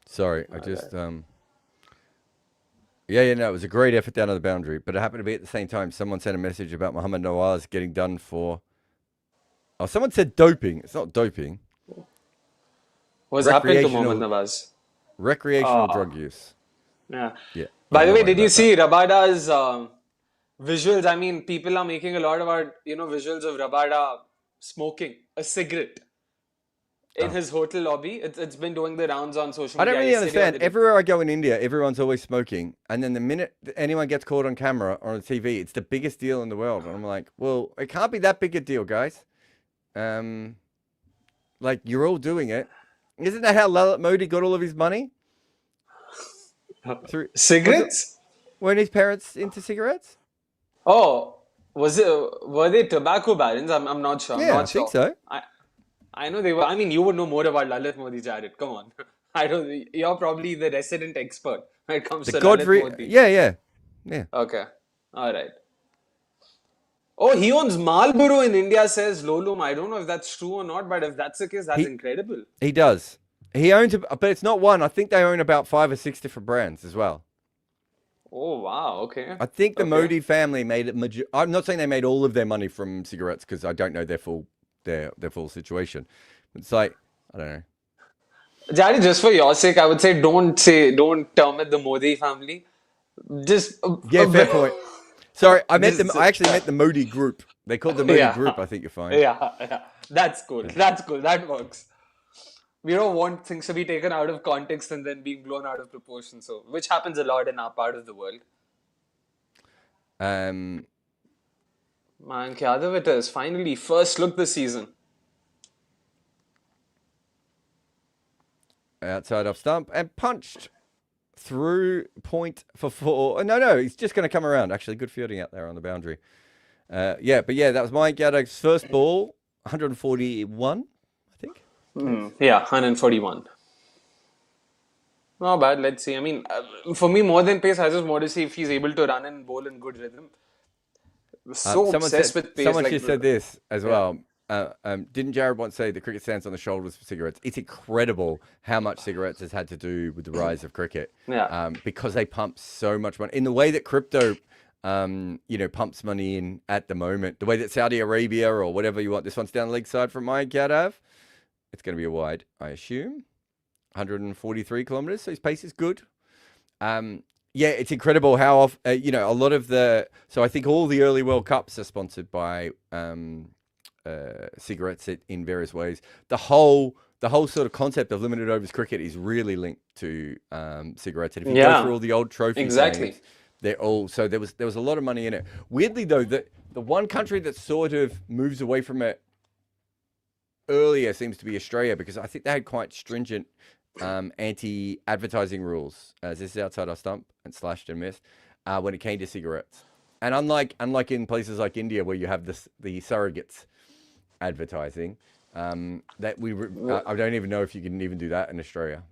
[SPEAKER 3] Sorry, I just yeah, no, it was a great effort down on the boundary, but it happened to be at the same time. Someone sent a message about Mohammad Nawaz getting done for. Oh, someone said doping. It's not doping.
[SPEAKER 1] What's happened to
[SPEAKER 3] Recreational-
[SPEAKER 1] Mohammad Nawaz?
[SPEAKER 3] Recreational drug use.
[SPEAKER 1] Yeah.
[SPEAKER 3] Yeah.
[SPEAKER 1] By the
[SPEAKER 3] I'm
[SPEAKER 1] way,
[SPEAKER 3] not
[SPEAKER 1] did
[SPEAKER 3] worried
[SPEAKER 1] you
[SPEAKER 3] about
[SPEAKER 1] see Rabada's visuals? I mean, people are making a lot about, visuals of Rabada smoking a cigarette in his hotel lobby. It's been doing the rounds on social
[SPEAKER 3] I
[SPEAKER 1] media.
[SPEAKER 3] don't really
[SPEAKER 1] Yesterday
[SPEAKER 3] understand. Everywhere I go in India, everyone's always smoking, and then the minute anyone gets caught on camera or on TV, it's the biggest deal in the world. And I'm like, well, it can't be that big a deal, guys. Like you're all doing it. Isn't that how Lalit Modi got all of his money? Through
[SPEAKER 1] Cigarettes?
[SPEAKER 3] weren't his parents into cigarettes?
[SPEAKER 1] Oh, were they tobacco barons? I'm not sure. I'm
[SPEAKER 3] Yeah,
[SPEAKER 1] not
[SPEAKER 3] I think
[SPEAKER 1] sure.
[SPEAKER 3] so.
[SPEAKER 1] I know they were. I mean, you would know more about Lalit Modi, Jared. Come on. I don't. You're probably the resident expert when it comes
[SPEAKER 3] The
[SPEAKER 1] to Lalit
[SPEAKER 3] Godfrey,
[SPEAKER 1] Modi.
[SPEAKER 3] yeah.
[SPEAKER 1] Okay. All right. Oh, he owns Marlboro in India, says Lolum. I don't know if that's true or not, but if that's the case, that's incredible.
[SPEAKER 3] He does. He owns, but it's not one. I think they own about 5 or 6 different brands as well.
[SPEAKER 1] Oh, wow. Okay.
[SPEAKER 3] I think the
[SPEAKER 1] Okay.
[SPEAKER 3] Modi family made it. I'm not saying they made all of their money from cigarettes because I don't know their full situation. It's like I don't know.
[SPEAKER 1] Jared, just for your sake, I would say don't term it the Modi family. Just
[SPEAKER 3] Yeah, fair point. Sorry, I
[SPEAKER 1] Just-
[SPEAKER 3] actually meant the Modi group. They called the Modi
[SPEAKER 1] Yeah.
[SPEAKER 3] group. I think you're fine.
[SPEAKER 1] Yeah. That's cool. That's cool. That works. We don't want things to be taken out of context and then being blown out of proportion. So, which happens a lot in our part of the world.
[SPEAKER 3] Um,
[SPEAKER 1] Man, Yadav it is. Finally, first look this season.
[SPEAKER 3] outside off stump and punched through point for 4. No, he's just going to come around. Actually, good fielding out there on the boundary. That was Mike Yadav's first ball, 141, I think.
[SPEAKER 1] Yeah, 141. Not bad. Let's see. I mean, for me, more than pace, I just want to see if he's able to run and bowl in good rhythm. So obsessed with pace.
[SPEAKER 3] Someone
[SPEAKER 1] like,
[SPEAKER 3] just said this as well. Didn't Jared once say the cricket stands on the shoulders for cigarettes? It's incredible how much cigarettes has had to do with the rise of cricket.
[SPEAKER 1] Yeah.
[SPEAKER 3] Because they pump so much money in the way that crypto, pumps money in at the moment. The way that Saudi Arabia or whatever you want. This one's down the leg side from Mike Yadav. It's going to be a wide, I assume. 143 kilometers. So his pace is good. Yeah, it's incredible how a lot of so I think all the early World Cups are sponsored by cigarettes in various ways. The whole sort of concept of limited overs cricket is really linked to cigarettes. And if you go through all the old trophies,
[SPEAKER 1] exactly.
[SPEAKER 3] they're all so there was a lot of money in it. Weirdly though, the one country that sort of moves away from it earlier seems to be Australia, because I think they had quite stringent anti-advertising rules. This is outside our stump and slashed and missed when it came to cigarettes. And unlike in places like India where you have the surrogates advertising, that I don't even know if you can even do that in Australia.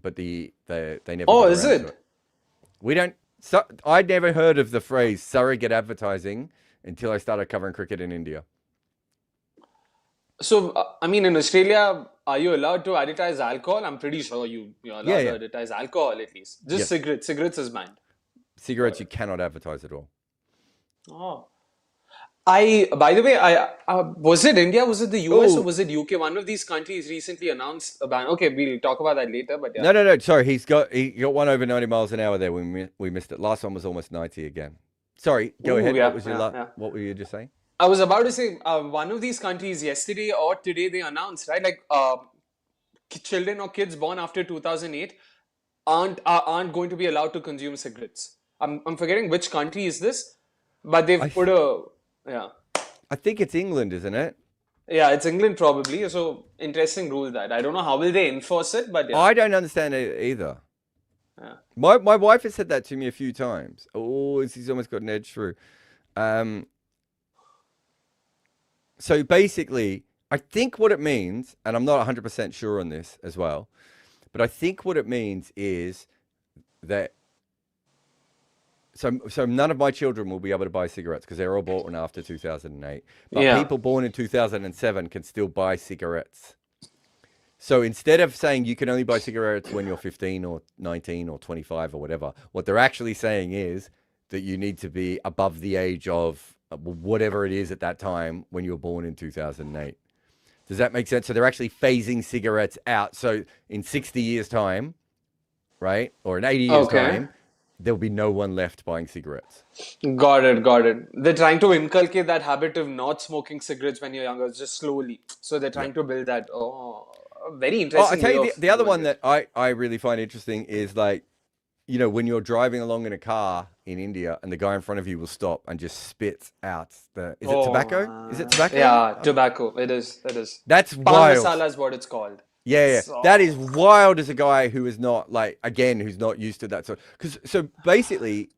[SPEAKER 3] But they never.
[SPEAKER 1] Oh, is it?
[SPEAKER 3] We don't. So, I'd never heard of the phrase surrogate advertising until I started covering cricket in India.
[SPEAKER 1] So, I mean, in Australia, are you allowed to advertise alcohol? I'm pretty sure you're allowed to advertise alcohol at least. Just cigarettes. Cigarettes is banned.
[SPEAKER 3] Cigarettes you cannot advertise at all.
[SPEAKER 1] Oh. By the way, was it India, was it the US, or was it UK? One of these countries recently announced a ban. Okay, we'll talk about that later. But yeah.
[SPEAKER 3] No. Sorry, he got one over 90 miles an hour there. We missed it. Last one was almost 90 again. Sorry, go ahead.
[SPEAKER 1] Yeah,
[SPEAKER 3] what was what were you just saying?
[SPEAKER 1] I was about to say one of these countries yesterday or today they announced, right, like children or kids born after 2008 aren't going to be allowed to consume cigarettes. I'm forgetting which country is this, but they've put
[SPEAKER 3] I think it's England, isn't it?
[SPEAKER 1] Yeah, it's England probably. So interesting rule that. I don't know how will they enforce it, but yeah.
[SPEAKER 3] I don't understand it either.
[SPEAKER 1] Yeah.
[SPEAKER 3] My wife has said that to me a few times. Oh, he's almost got an edge through. So basically, I think what it means, and I'm not 100% sure on this as well, but I think what it means is that so none of my children will be able to buy cigarettes because they're all born after 2008. But people born in 2007 can still buy cigarettes. So instead of saying you can only buy cigarettes when you're 15 or 19 or 25 or whatever, what they're actually saying is that you need to be above the age of whatever it is at that time when you were born in 2008. Does that make sense? So they're actually phasing cigarettes out. So in 60 years' time, right, or in 80 years' time, there'll be no one left buying cigarettes.
[SPEAKER 1] Got it. They're trying to inculcate that habit of not smoking cigarettes when you're younger, just slowly. So they're trying to build that. Oh, very interesting.
[SPEAKER 3] I tell you, the other one that I really find interesting is like, you know, when you're driving along in a car in India and the guy in front of you will stop and just spit out is it tobacco? Is it tobacco?
[SPEAKER 1] Yeah, tobacco. It is.
[SPEAKER 3] That's
[SPEAKER 1] Pan
[SPEAKER 3] wild.
[SPEAKER 1] masala is what it's called.
[SPEAKER 3] Yeah. That is wild as a guy who is not who's not used to that. So basically,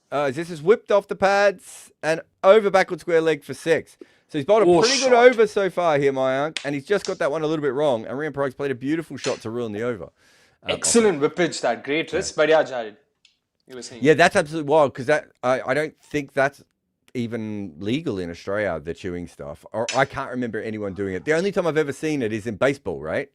[SPEAKER 3] this is whipped off the pads and over backward square leg for 6. So he's bowled a pretty good over so far here, Mayank, and he's just got that one a little bit wrong. And Rian Paragh's played a beautiful shot to ruin the over.
[SPEAKER 1] Excellent whippage, that great risk. But yeah, Jared, you were saying.
[SPEAKER 3] Yeah, that's absolutely wild because I don't think that's even legal in Australia, the chewing stuff. Or I can't remember anyone doing it. The only time I've ever seen it is in baseball, right?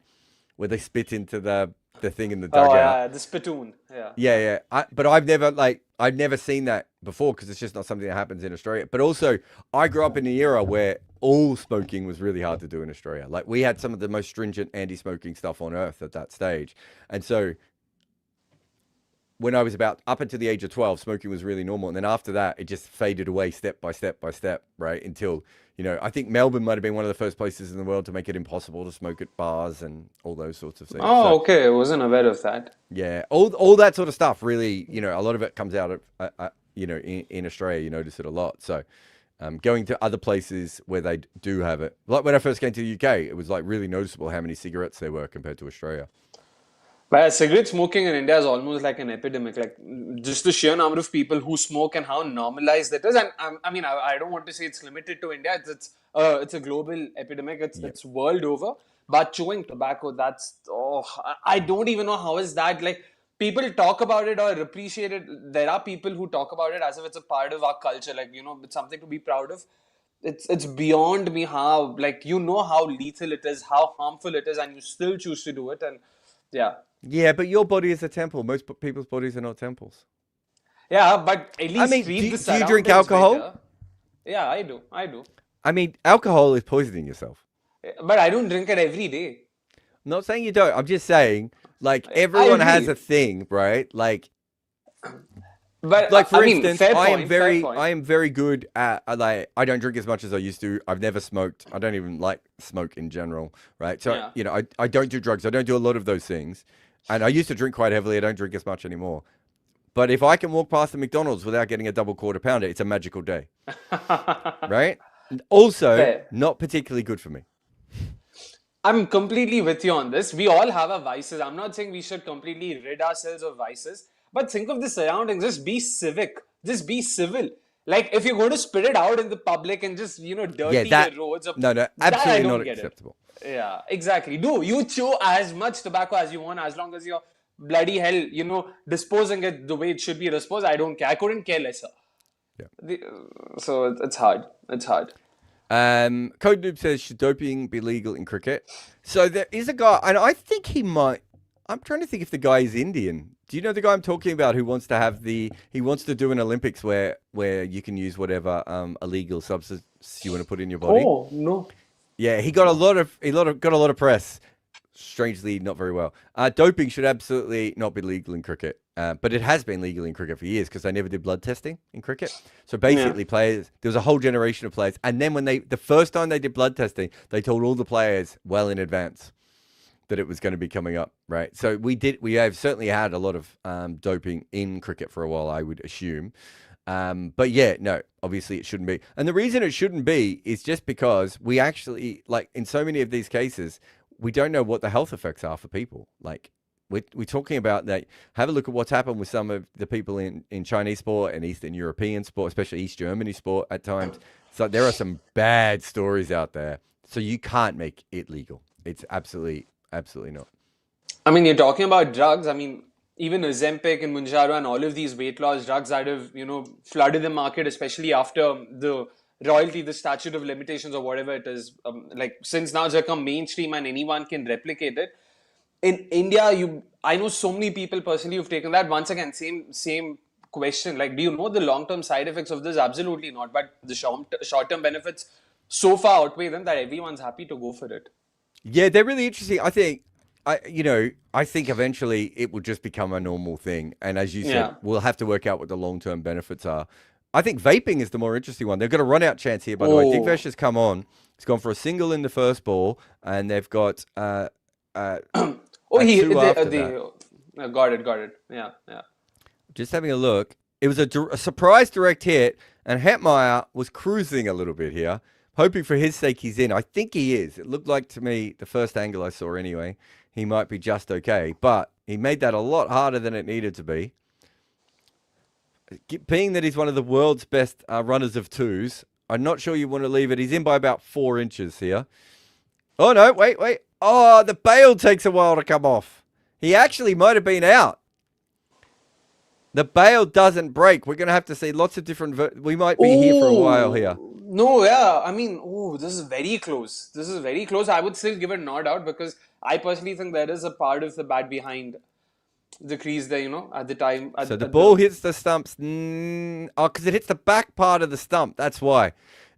[SPEAKER 3] Where they spit into the thing in the dugout.
[SPEAKER 1] Oh yeah, the spittoon.
[SPEAKER 3] Yeah. But I've never seen that before because it's just not something that happens in Australia. But also, I grew up in the era where all smoking was really hard to do in Australia. Like we had some of the most stringent anti-smoking stuff on earth at that stage. And so when I was about up until the age of 12, smoking was really normal. And then after that, it just faded away step by step, right? Until, you know, I think Melbourne might have been one of the first places in the world to make it impossiple to smoke at bars and all those sorts of things.
[SPEAKER 1] Oh, okay. I wasn't aware of that.
[SPEAKER 3] Yeah. All that sort of stuff really, you know, a lot of it comes out of, you know, in Australia, you notice it a lot. So going to other places where they do have it. Like when I first came to the UK, it was like really noticeable how many cigarettes there were compared to Australia.
[SPEAKER 1] But cigarette smoking in India is almost like an epidemic. Like just the sheer number of people who smoke and how normalized that is. And I mean, I don't want to say it's limited to India. It's a global epidemic. It's world over. But chewing tobacco, I don't even know how is that. Like people talk about it or appreciate it. There are people who talk about it as if it's a part of our culture. Like, you know, it's something to be proud of. It's beyond me how, like, you know how lethal it is, how harmful it is, and you still choose to do it. And yeah.
[SPEAKER 3] Yeah, but your body is a temple. Most people's bodies are not temples.
[SPEAKER 1] Yeah, but at least
[SPEAKER 3] I mean,
[SPEAKER 1] treat the
[SPEAKER 3] do you drink alcohol?
[SPEAKER 1] better. Yeah, I do.
[SPEAKER 3] I mean, alcohol is poisoning yourself.
[SPEAKER 1] But I don't drink it every day.
[SPEAKER 3] I'm not saying you don't. I'm just saying Like
[SPEAKER 1] I
[SPEAKER 3] everyone has
[SPEAKER 1] agree.
[SPEAKER 3] a thing, right? Like
[SPEAKER 1] But
[SPEAKER 3] for
[SPEAKER 1] I mean,
[SPEAKER 3] instance,
[SPEAKER 1] fair
[SPEAKER 3] I am
[SPEAKER 1] point, fair
[SPEAKER 3] very,
[SPEAKER 1] point.
[SPEAKER 3] I am very good at like I don't drink as much as I used to. I've never smoked. I don't even like smoke in general, right? So
[SPEAKER 1] Yeah.
[SPEAKER 3] I don't do drugs. I don't do a lot of those things, and I used to drink quite heavily. I don't drink as much anymore. But if I can walk past the McDonald's without getting a double quarter pounder, it's a magical day, right? Also,
[SPEAKER 1] Fair.
[SPEAKER 3] not particularly good for me.
[SPEAKER 1] I'm completely with you on this. We all have our vices. I'm not saying we should completely rid ourselves of vices, but think of the surroundings. Just be civic. Just be civil. Like if you're going to spit it out in the public and just
[SPEAKER 3] Yeah,
[SPEAKER 1] dirty your
[SPEAKER 3] that
[SPEAKER 1] roads, or
[SPEAKER 3] no,
[SPEAKER 1] that I
[SPEAKER 3] absolutely not
[SPEAKER 1] don't get it.
[SPEAKER 3] acceptable.
[SPEAKER 1] Yeah, exactly. Do you chew as much tobacco as you want, as long as you're bloody hell, disposing it the way it should be disposed. I don't care. I couldn't care lesser.
[SPEAKER 3] Yeah.
[SPEAKER 1] So it's hard. It's hard.
[SPEAKER 3] Code Noob says, should doping be legal in cricket? So there is a guy, and I think he might. I'm trying to think if the guy is Indian. Do you know the guy I'm talking about who wants to have he wants to do an Olympics where you can use whatever illegal substance you want to put in your body?
[SPEAKER 1] Oh no.
[SPEAKER 3] Yeah, he got a lot of press. Strangely, not very well. Doping should absolutely not be legal in cricket, but it has been legal in cricket for years because they never did blood testing in cricket. So basically, players there was a whole generation of players, and then when the first time they did blood testing, they told all the players well in advance that it was going to be coming up, right? So we have certainly had a lot of doping in cricket for a while, I would assume. But yeah, no, obviously it shouldn't be. And the reason it shouldn't be is just because we actually, like in so many of these cases, we don't know what the health effects are for people. Like we're talking about that. Have a look at what's happened with some of the people in Chinese sport and Eastern European sport, especially East Germany sport at times. So there are some bad stories out there. So you can't make it legal. It's absolutely not.
[SPEAKER 1] I mean, you're talking about drugs. I mean, even Ozempic and Mounjaro and all of these weight loss drugs that have, flooded the market, especially after the royalty, the statute of limitations or whatever it is. Like since now it's become mainstream and anyone can replicate it. In India, I know so many people personally who've taken that. Once again, same question. Like, do you know the long-term side effects of this? Absolutely not. But the short-term benefits so far outweigh them that everyone's happy to go for it.
[SPEAKER 3] Yeah, they're really interesting. I think, I think eventually it will just become a normal thing. And as you said,
[SPEAKER 1] Yeah.
[SPEAKER 3] we'll have to work out what the long-term benefits are. I think vaping is the more interesting one. They've got a run-out chance here, by the way.
[SPEAKER 1] Oh.
[SPEAKER 3] Digvesh has come on. He's gone for a single in the first ball, and they've got
[SPEAKER 1] Oh,
[SPEAKER 3] two after that.
[SPEAKER 1] Got it. Yeah.
[SPEAKER 3] Just having a look. It was a surprise direct hit, and Hetmeyer was cruising a little bit here, hoping for his sake he's in. I think he is. It looked like to me, the first angle I saw anyway, he might be just okay. But he made that a lot harder than it needed to be. Being that he's one of the world's best runners of twos, I'm not sure you want to leave it. He's in by about 4 inches here. Oh, no, wait. Oh, the bail takes a while to come off. He actually might have been out. The bail doesn't break. We're going to have to see lots of different... we might be here for a while here.
[SPEAKER 1] No, yeah. I mean, this is very close. I would still give it nod out because I personally think there is a part of the bat behind the crease there, at the time.
[SPEAKER 3] So the ball hits the stumps. Because it hits the back part of the stump. That's why.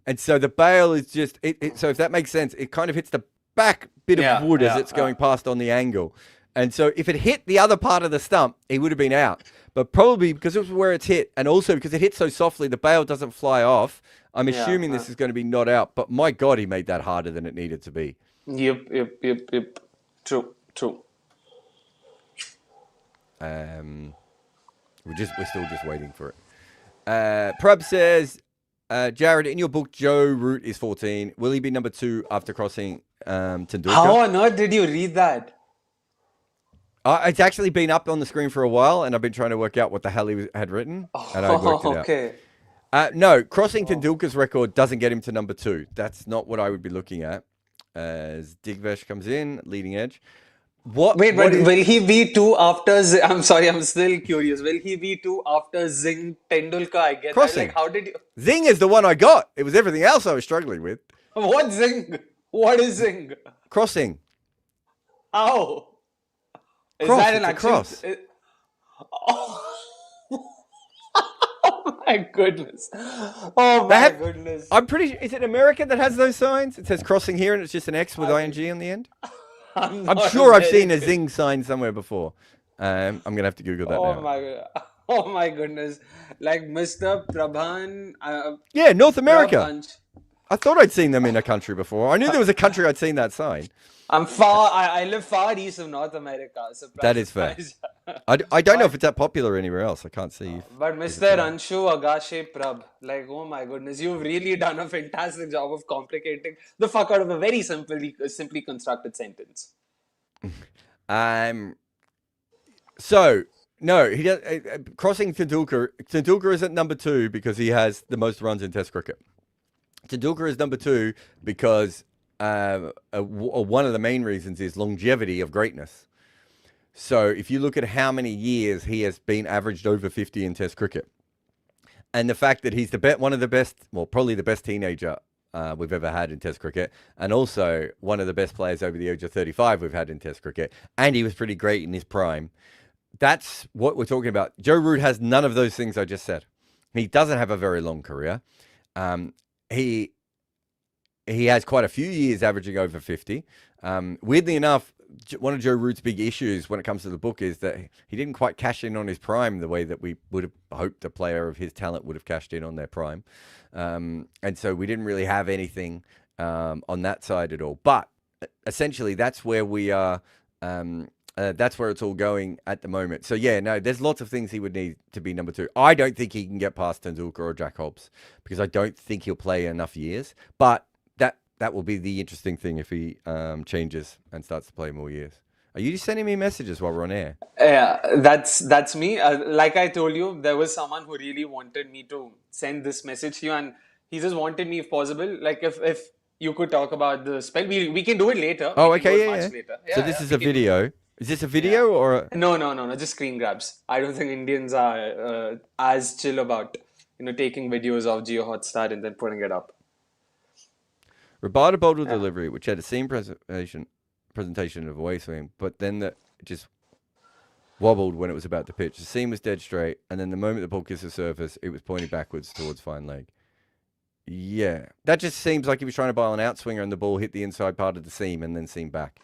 [SPEAKER 3] And so the bail is just... so if that makes sense, it kind of hits the back bit of wood as it's going past on the angle. And so if it hit the other part of the stump, he would have been out. But probably because it was where it's hit, and also because it hit so softly, the bail doesn't fly off. I'm assuming this is going to be not out. But my God, he made that harder than it needed to be.
[SPEAKER 1] Yep. True.
[SPEAKER 3] We're still just waiting for it. Prab says, Jared, in your book, Joe Root is 14. Will he be number 2 after crossing Tendulkar?
[SPEAKER 1] How on earth did you read that?
[SPEAKER 3] It's actually been up on the screen for a while, and I've been trying to work out what the hell he had written, and I worked it out.
[SPEAKER 1] Okay.
[SPEAKER 3] No, crossing Tendulkar's record doesn't get him to number 2. That's not what I would be looking at. As Digvesh comes in, leading edge. Will
[SPEAKER 1] he be 2 after... I'm sorry, I'm still curious. Will he be 2 after Zing Tendulkar? I get
[SPEAKER 3] crossing.
[SPEAKER 1] That. Like, how did you...
[SPEAKER 3] Zing is the one I got. It was everything else I was struggling with.
[SPEAKER 1] What Zing? What is Zing?
[SPEAKER 3] Crossing.
[SPEAKER 1] How? Is
[SPEAKER 3] cross,
[SPEAKER 1] that an
[SPEAKER 3] it's
[SPEAKER 1] actual...
[SPEAKER 3] a cross.
[SPEAKER 1] Oh my goodness. Oh my goodness.
[SPEAKER 3] I'm pretty... Is it America that has those signs? It says crossing here, and it's just an X with ing on the end?
[SPEAKER 1] I'm
[SPEAKER 3] I'm
[SPEAKER 1] not
[SPEAKER 3] sure I've seen a
[SPEAKER 1] American.
[SPEAKER 3] Zing sign somewhere before. I'm going to have to Google that now.
[SPEAKER 1] Oh my goodness. Like Mr. Prabhan,
[SPEAKER 3] Yeah, North America.
[SPEAKER 1] Prabhanch.
[SPEAKER 3] I thought I'd seen them in a country before. I knew there was a country I'd seen that sign.
[SPEAKER 1] I live far east of North America.
[SPEAKER 3] That
[SPEAKER 1] Surprise,
[SPEAKER 3] is fair.
[SPEAKER 1] surprise.
[SPEAKER 3] I don't know if
[SPEAKER 1] But
[SPEAKER 3] it's that popular anywhere else. I can't see
[SPEAKER 1] but
[SPEAKER 3] if it's
[SPEAKER 1] Mr.
[SPEAKER 3] not.
[SPEAKER 1] Anshu Agashe Prabh, like, oh my goodness, you've really done a fantastic job of complicating the fuck out of a very simply constructed sentence.
[SPEAKER 3] So no, he does. Crossing Tendulkar. Tendulkar isn't number 2 because he has the most runs in Test cricket. Tendulkar is number 2 because one of the main reasons is longevity of greatness. So if you look at how many years he has been averaged over 50 in Test cricket, and the fact that he's one of the best, well, probably the best teenager we've ever had in Test cricket, and also one of the best players over the age of 35 we've had in Test cricket, and he was pretty great in his prime. That's what we're talking about. Joe Root has none of those things I just said. He doesn't have a very long career. He has quite a few years averaging over 50. Weirdly enough, one of Joe Root's big issues when it comes to the book is that he didn't quite cash in on his prime the way that we would have hoped a player of his talent would have cashed in on their prime. And so we didn't really have anything on that side at all. But essentially, that's where we are. That's where it's all going at the moment. So yeah, no, there's lots of things he would need to be number 2. I don't think he can get past Tendulkar or Jack Hobbs because I don't think he'll play enough years. But that will be the interesting thing if he changes and starts to play more years. Are you just sending me messages while we're on air?
[SPEAKER 1] Yeah, that's me. Like I told you, there was someone who really wanted me to send this message to you, and he just wanted me, if possible, like if you could talk about the spell. We can do it later.
[SPEAKER 3] Oh,
[SPEAKER 1] We can
[SPEAKER 3] okay,
[SPEAKER 1] do it
[SPEAKER 3] yeah.
[SPEAKER 1] much later.
[SPEAKER 3] So
[SPEAKER 1] Yeah,
[SPEAKER 3] this
[SPEAKER 1] yeah,
[SPEAKER 3] is
[SPEAKER 1] we
[SPEAKER 3] a
[SPEAKER 1] can do
[SPEAKER 3] video.
[SPEAKER 1] it.
[SPEAKER 3] Is this a video or?
[SPEAKER 1] No, just screen grabs. I don't think Indians are as chill about taking videos of Geo Hotstar and then putting it up.
[SPEAKER 3] Rabada bowled with delivery, which had a seam presentation of away swing, but then it just wobbled when it was about to pitch. The seam was dead straight, and then the moment the ball kissed the surface, it was pointing backwards towards fine leg. Yeah, that just seems like he was trying to bowl an outswinger and the ball hit the inside part of the seam and then seam back.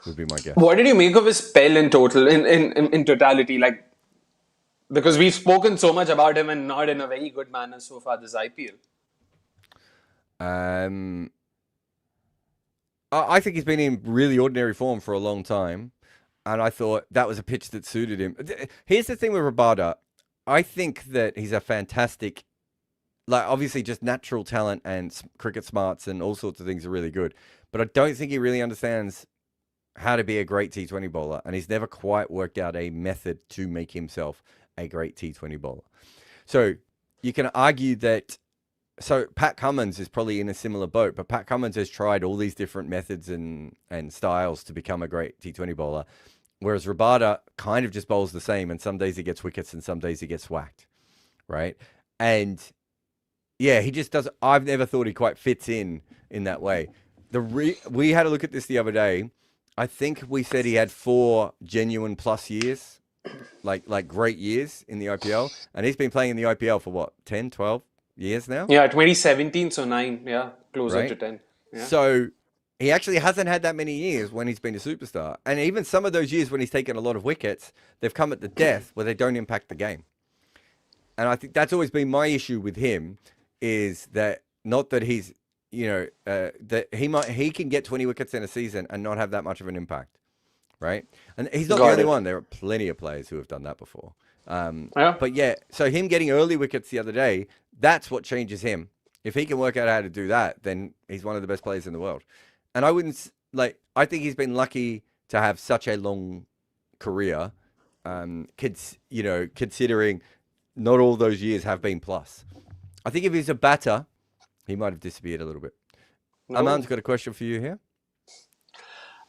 [SPEAKER 3] Would be my guess.
[SPEAKER 1] What did you make of his spell in total, in totality? Like, because we've spoken so much about him and not in a very good manner so far this IPL.
[SPEAKER 3] I think he's been in really ordinary form for a long time, and I thought that was a pitch that suited him. Here's the thing with Rabada. I think that he's a fantastic, like obviously just natural talent and cricket smarts and all sorts of things are really good, but I don't think he really understands how to be a great T20 bowler, and he's never quite worked out a method to make himself a great T20 bowler. So you can argue that. So Pat Cummins is probably in a similar boat, but Pat Cummins has tried all these different methods and styles to become a great T20 bowler, whereas Rabada kind of just bowls the same, and some days he gets wickets and some days he gets whacked, right? And yeah, he just does. I've never thought he quite fits in that way. We had a look at this the other day. I think we said he had 4 genuine plus years, like great years in the IPL, and he's been playing in the IPL for what, 10, 12 years now?
[SPEAKER 1] Yeah, 2017, so 9, yeah, closer
[SPEAKER 3] Right?
[SPEAKER 1] to 10. Yeah.
[SPEAKER 3] So he actually hasn't had that many years when he's been a superstar. And even some of those years when he's taken a lot of wickets, they've come at the death where they don't impact the game. And I think that's always been my issue with him, is that not that he's, that he can get 20 wickets in a season and not have that much of an impact, right? And he's not the only one. There are plenty of players who have done that before. But yeah, so him getting early wickets the other day, that's what changes him. If he can work out how to do that, then he's one of the best players in the world. And I think he's been lucky to have such a long career, considering not all those years have been plus. I think if he's a batter, he might have disappeared a little bit. No. Aman's got a question for you here.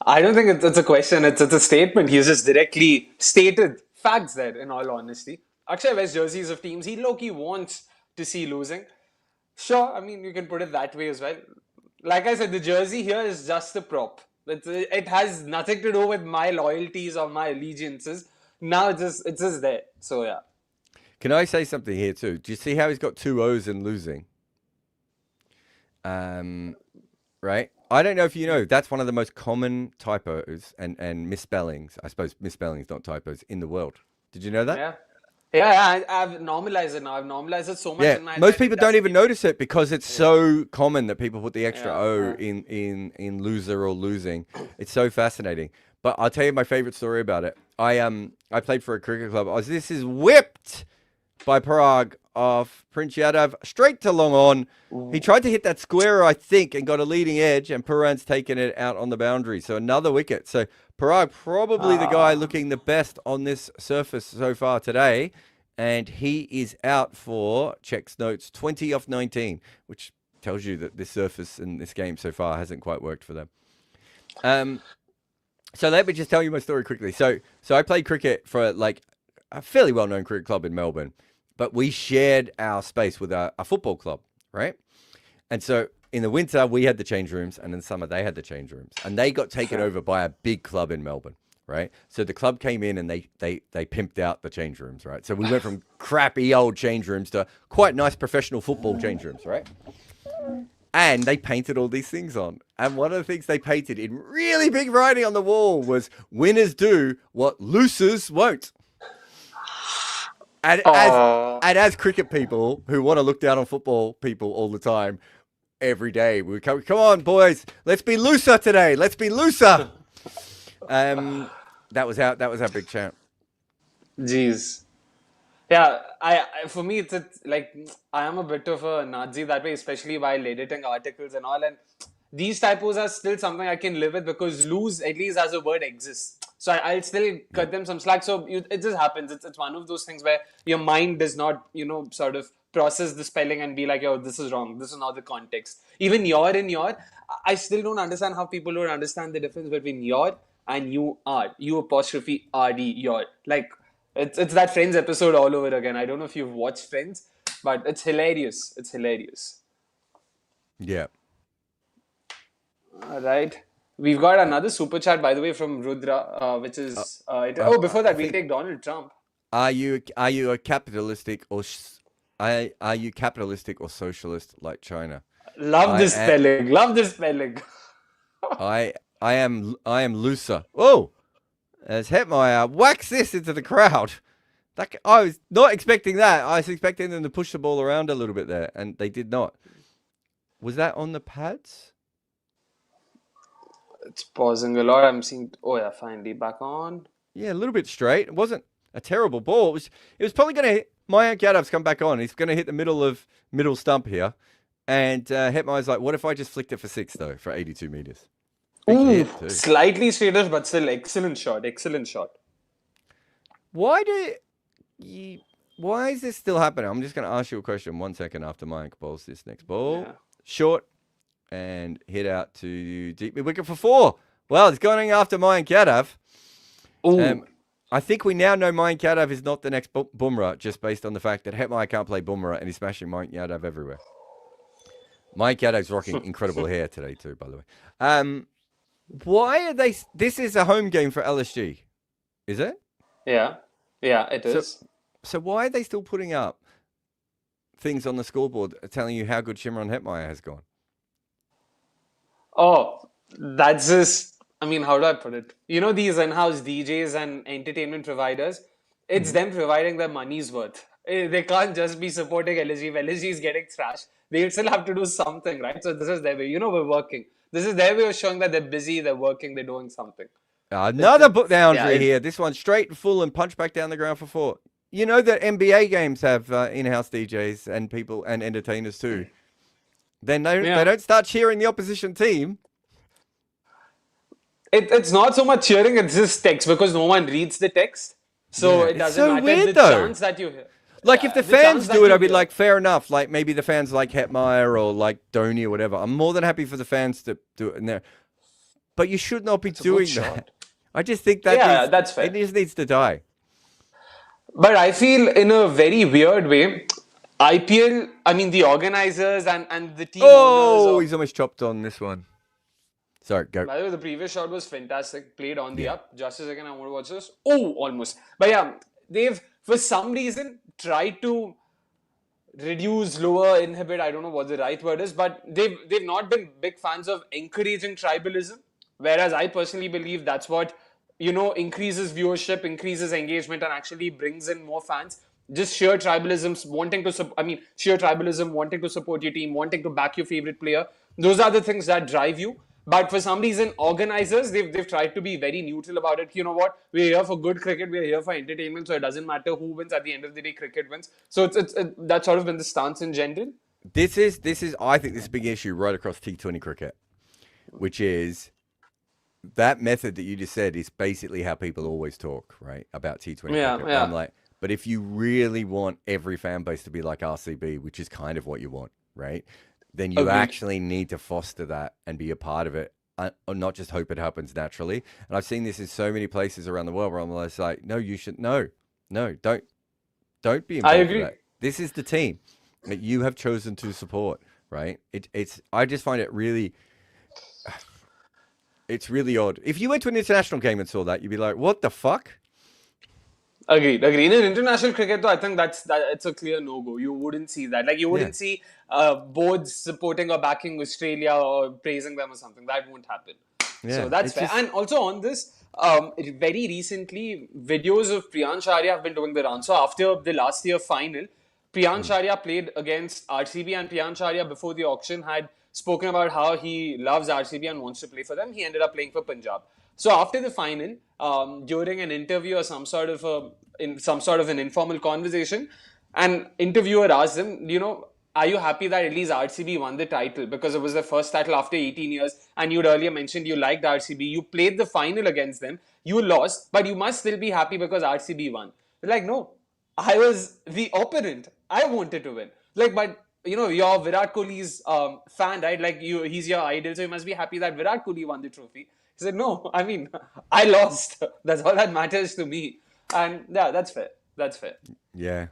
[SPEAKER 1] I don't think it's a question. It's a statement. He's just directly stated facts there, in all honesty. Akshay wears jerseys of teams he low-key wants to see losing. Sure, I mean, you can put it that way as well. Like I said, the jersey here is just a prop. It has nothing to do with my loyalties or my allegiances. Now it's just there. So yeah.
[SPEAKER 3] Can I say something here too? Do you see how he's got 2 O's in losing? Right? I don't know if you know, that's one of the most common typos and misspellings. I suppose misspellings, not typos, in the world. Did you know that?
[SPEAKER 1] Yeah. Yeah, I've normalized it now. I've normalized it so much
[SPEAKER 3] Yeah,
[SPEAKER 1] in my
[SPEAKER 3] most
[SPEAKER 1] life,
[SPEAKER 3] people
[SPEAKER 1] it
[SPEAKER 3] don't
[SPEAKER 1] doesn't
[SPEAKER 3] even notice it because it's
[SPEAKER 1] Yeah.
[SPEAKER 3] so common that people put the extra
[SPEAKER 1] Yeah,
[SPEAKER 3] O
[SPEAKER 1] yeah.
[SPEAKER 3] in loser or losing. It's so fascinating. But I'll tell you my favorite story about it. I played for a cricket club. This is whipped by Parag off Prince Yadav straight to long on. He tried to hit that square, I think, and got a leading edge, and Puran's taken it out on the boundary. So another wicket. So Parag, probably the guy looking the best on this surface so far today. And he is out for, checks notes, 20 off 19, which tells you that this surface in this game so far hasn't quite worked for them. So let me just tell you my story quickly. So I played cricket for like a fairly well-known cricket club in Melbourne, but we shared our space with a football club, right? And so in the winter, we had the change rooms, and in the summer, they had the change rooms. And they got taken over by a big club in Melbourne, right? So the club came in and they pimped out the change rooms, right? So we went from crappy old change rooms to quite nice professional football change rooms, right? And they painted all these things on. And one of the things they painted in really big writing on the wall was, winners do what losers won't. And as cricket people who want to look down on football people all the time, every day we come on, boys, let's be looser today. Let's be looser. That was our big chant.
[SPEAKER 1] Jeez. Yeah, I for me it's like I am a bit of a Nazi that way, especially while editing articles and all. And these typos are still something I can live with because lose at least as a word exists. So I'll still cut them some slack. So it just happens. It's one of those things where your mind does not sort of process the spelling and be like, yo, this is wrong. This is not the context. Even your and your, I still don't understand how people don't understand the difference between your and you are. You apostrophe RD your. Like it's that Friends episode all over again. I don't know if you've watched Friends, but it's hilarious. It's hilarious.
[SPEAKER 3] Yeah.
[SPEAKER 1] All right. We've got another super chat, by the way, from Rudra, which is before that, we'll take Donald Trump.
[SPEAKER 3] Are you a capitalistic or are you capitalistic or socialist like China?
[SPEAKER 1] Love this spelling. Love this spelling.
[SPEAKER 3] I am looser. Oh, as Hetmeyer whacks this into the crowd. I was not expecting that. I was expecting them to push the ball around a little bit there, and they did not. Was that on the pads?
[SPEAKER 1] It's pausing a lot. I'm seeing. Oh yeah, finally back on.
[SPEAKER 3] Yeah, a little bit straight. It wasn't a terrible ball. It was probably going to hit. Mayank Yadav's come back on. He's going to hit the middle stump here. And Hetmeyer's like, what if I just flicked it for 6, though, for 82 meters?
[SPEAKER 1] Ooh, slightly straighter, but still excellent shot. Excellent shot.
[SPEAKER 3] Why is this still happening? I'm just going to ask you a question 1 second after Mayank bowls this next ball.
[SPEAKER 1] Yeah.
[SPEAKER 3] Short and hit out to deep mid wicket for 4. Well, it's going after Mayank Yadav. I think we now know Mayank Yadav is not the next Bumrah, just based on the fact that Hetmeyer can't play Bumrah and he's smashing Mayank Yadav everywhere. Mayank Yadav's rocking incredible hair today too, by the way. Why are they? This is a home game for LSG, is it?
[SPEAKER 1] Yeah, it is.
[SPEAKER 3] So why are they still putting up things on the scoreboard telling you how good Shimron Hetmeyer has gone?
[SPEAKER 1] Oh, that's just, I mean, how do I put it? You know, these in-house DJs and entertainment providers, it's them providing their money's worth. They can't just be supporting LSG. If LSG is getting thrashed, they still have to do something, right? So this is their way. You know, we're working. This is their way of showing that they're busy, they're working, they're doing something.
[SPEAKER 3] Another boundary here. This one's straight and full and punch back down the ground for 4. You know that NBA games have in-house DJs and people and entertainers too. Then they don't start cheering the opposition team.
[SPEAKER 1] It's not so much cheering, it's just text because no one reads the text. So it doesn't matter
[SPEAKER 3] weird,
[SPEAKER 1] the
[SPEAKER 3] though.
[SPEAKER 1] chance that you hear.
[SPEAKER 3] Like if the fans do it, I'd be like, fair enough. Like maybe the fans like Hetmeyer or like Dhoni or whatever. I'm more than happy for the fans to do it in there. But you should not be doing that. I just think that
[SPEAKER 1] that's fair.
[SPEAKER 3] It just needs to die.
[SPEAKER 1] But I feel in a very weird way, IPL, I mean the organizers and the team owners.
[SPEAKER 3] He's almost chopped on this one. Sorry, go.
[SPEAKER 1] By the way, the previous shot was fantastic. Played on the up. Just a second, I want to watch this. Oh, almost. But yeah, they've, for some reason, tried to reduce, lower, inhibit. I don't know what the right word is, but they've not been big fans of encouraging tribalism. Whereas I personally believe that's what increases viewership, increases engagement, and actually brings in more fans. Just sheer tribalism, sheer tribalism, wanting to support your team, wanting to back your favorite player. Those are the things that drive you. But for some reason, organizers, they've tried to be very neutral about it. You know what? We're here for good cricket. We're here for entertainment. So it doesn't matter who wins. At the end of the day, cricket wins. So that's sort of been the stance in general.
[SPEAKER 3] This is I think this is a big issue right across T20 cricket, which is that method that you just said is basically how people always talk, right, about T20
[SPEAKER 1] Yeah,
[SPEAKER 3] cricket.
[SPEAKER 1] yeah.
[SPEAKER 3] I'm like, but if you really want every fan base to be like RCB, which is kind of what you want, right, then you
[SPEAKER 1] Agreed.
[SPEAKER 3] actually need to foster that and be a part of it, or not just hope it happens naturally. And I've seen this in so many places around the world where I'm just like, no, you should, no, don't be involved
[SPEAKER 1] I
[SPEAKER 3] with
[SPEAKER 1] agree.
[SPEAKER 3] that. This is the team that you have chosen to support, right? It's I just find it really, it's really odd. If you went to an international game and saw that, you'd be like, what the fuck?
[SPEAKER 1] Agreed. In international cricket, though, I think that it's a clear no-go. You wouldn't see that. Like, you wouldn't see boards supporting or backing Australia or praising them or something. That won't happen.
[SPEAKER 3] Yeah,
[SPEAKER 1] So that's
[SPEAKER 3] it's
[SPEAKER 1] fair.
[SPEAKER 3] just-
[SPEAKER 1] And also on this, very recently, videos of Priyansh Arya have been doing the round. So after the last year final, Priyansh Arya played against RCB, and Priyansh Arya before the auction had spoken about how he loves RCB and wants to play for them. He ended up playing for Punjab. So after the final, during an interview or some sort of an informal conversation, an interviewer asked him, are you happy that at least RCB won the title because it was the first title after 18 years? And you'd earlier mentioned you liked RCB. You played the final against them. You lost, but you must still be happy because RCB won. They're like, no, I was the opponent. I wanted to win. Like, but you're Virat Kohli's fan, right? Like, he's your idol, so you must be happy that Virat Kohli won the trophy. He said, no, I mean, I lost. That's all that matters to me. And yeah, that's fair. That's fair.
[SPEAKER 3] Yeah.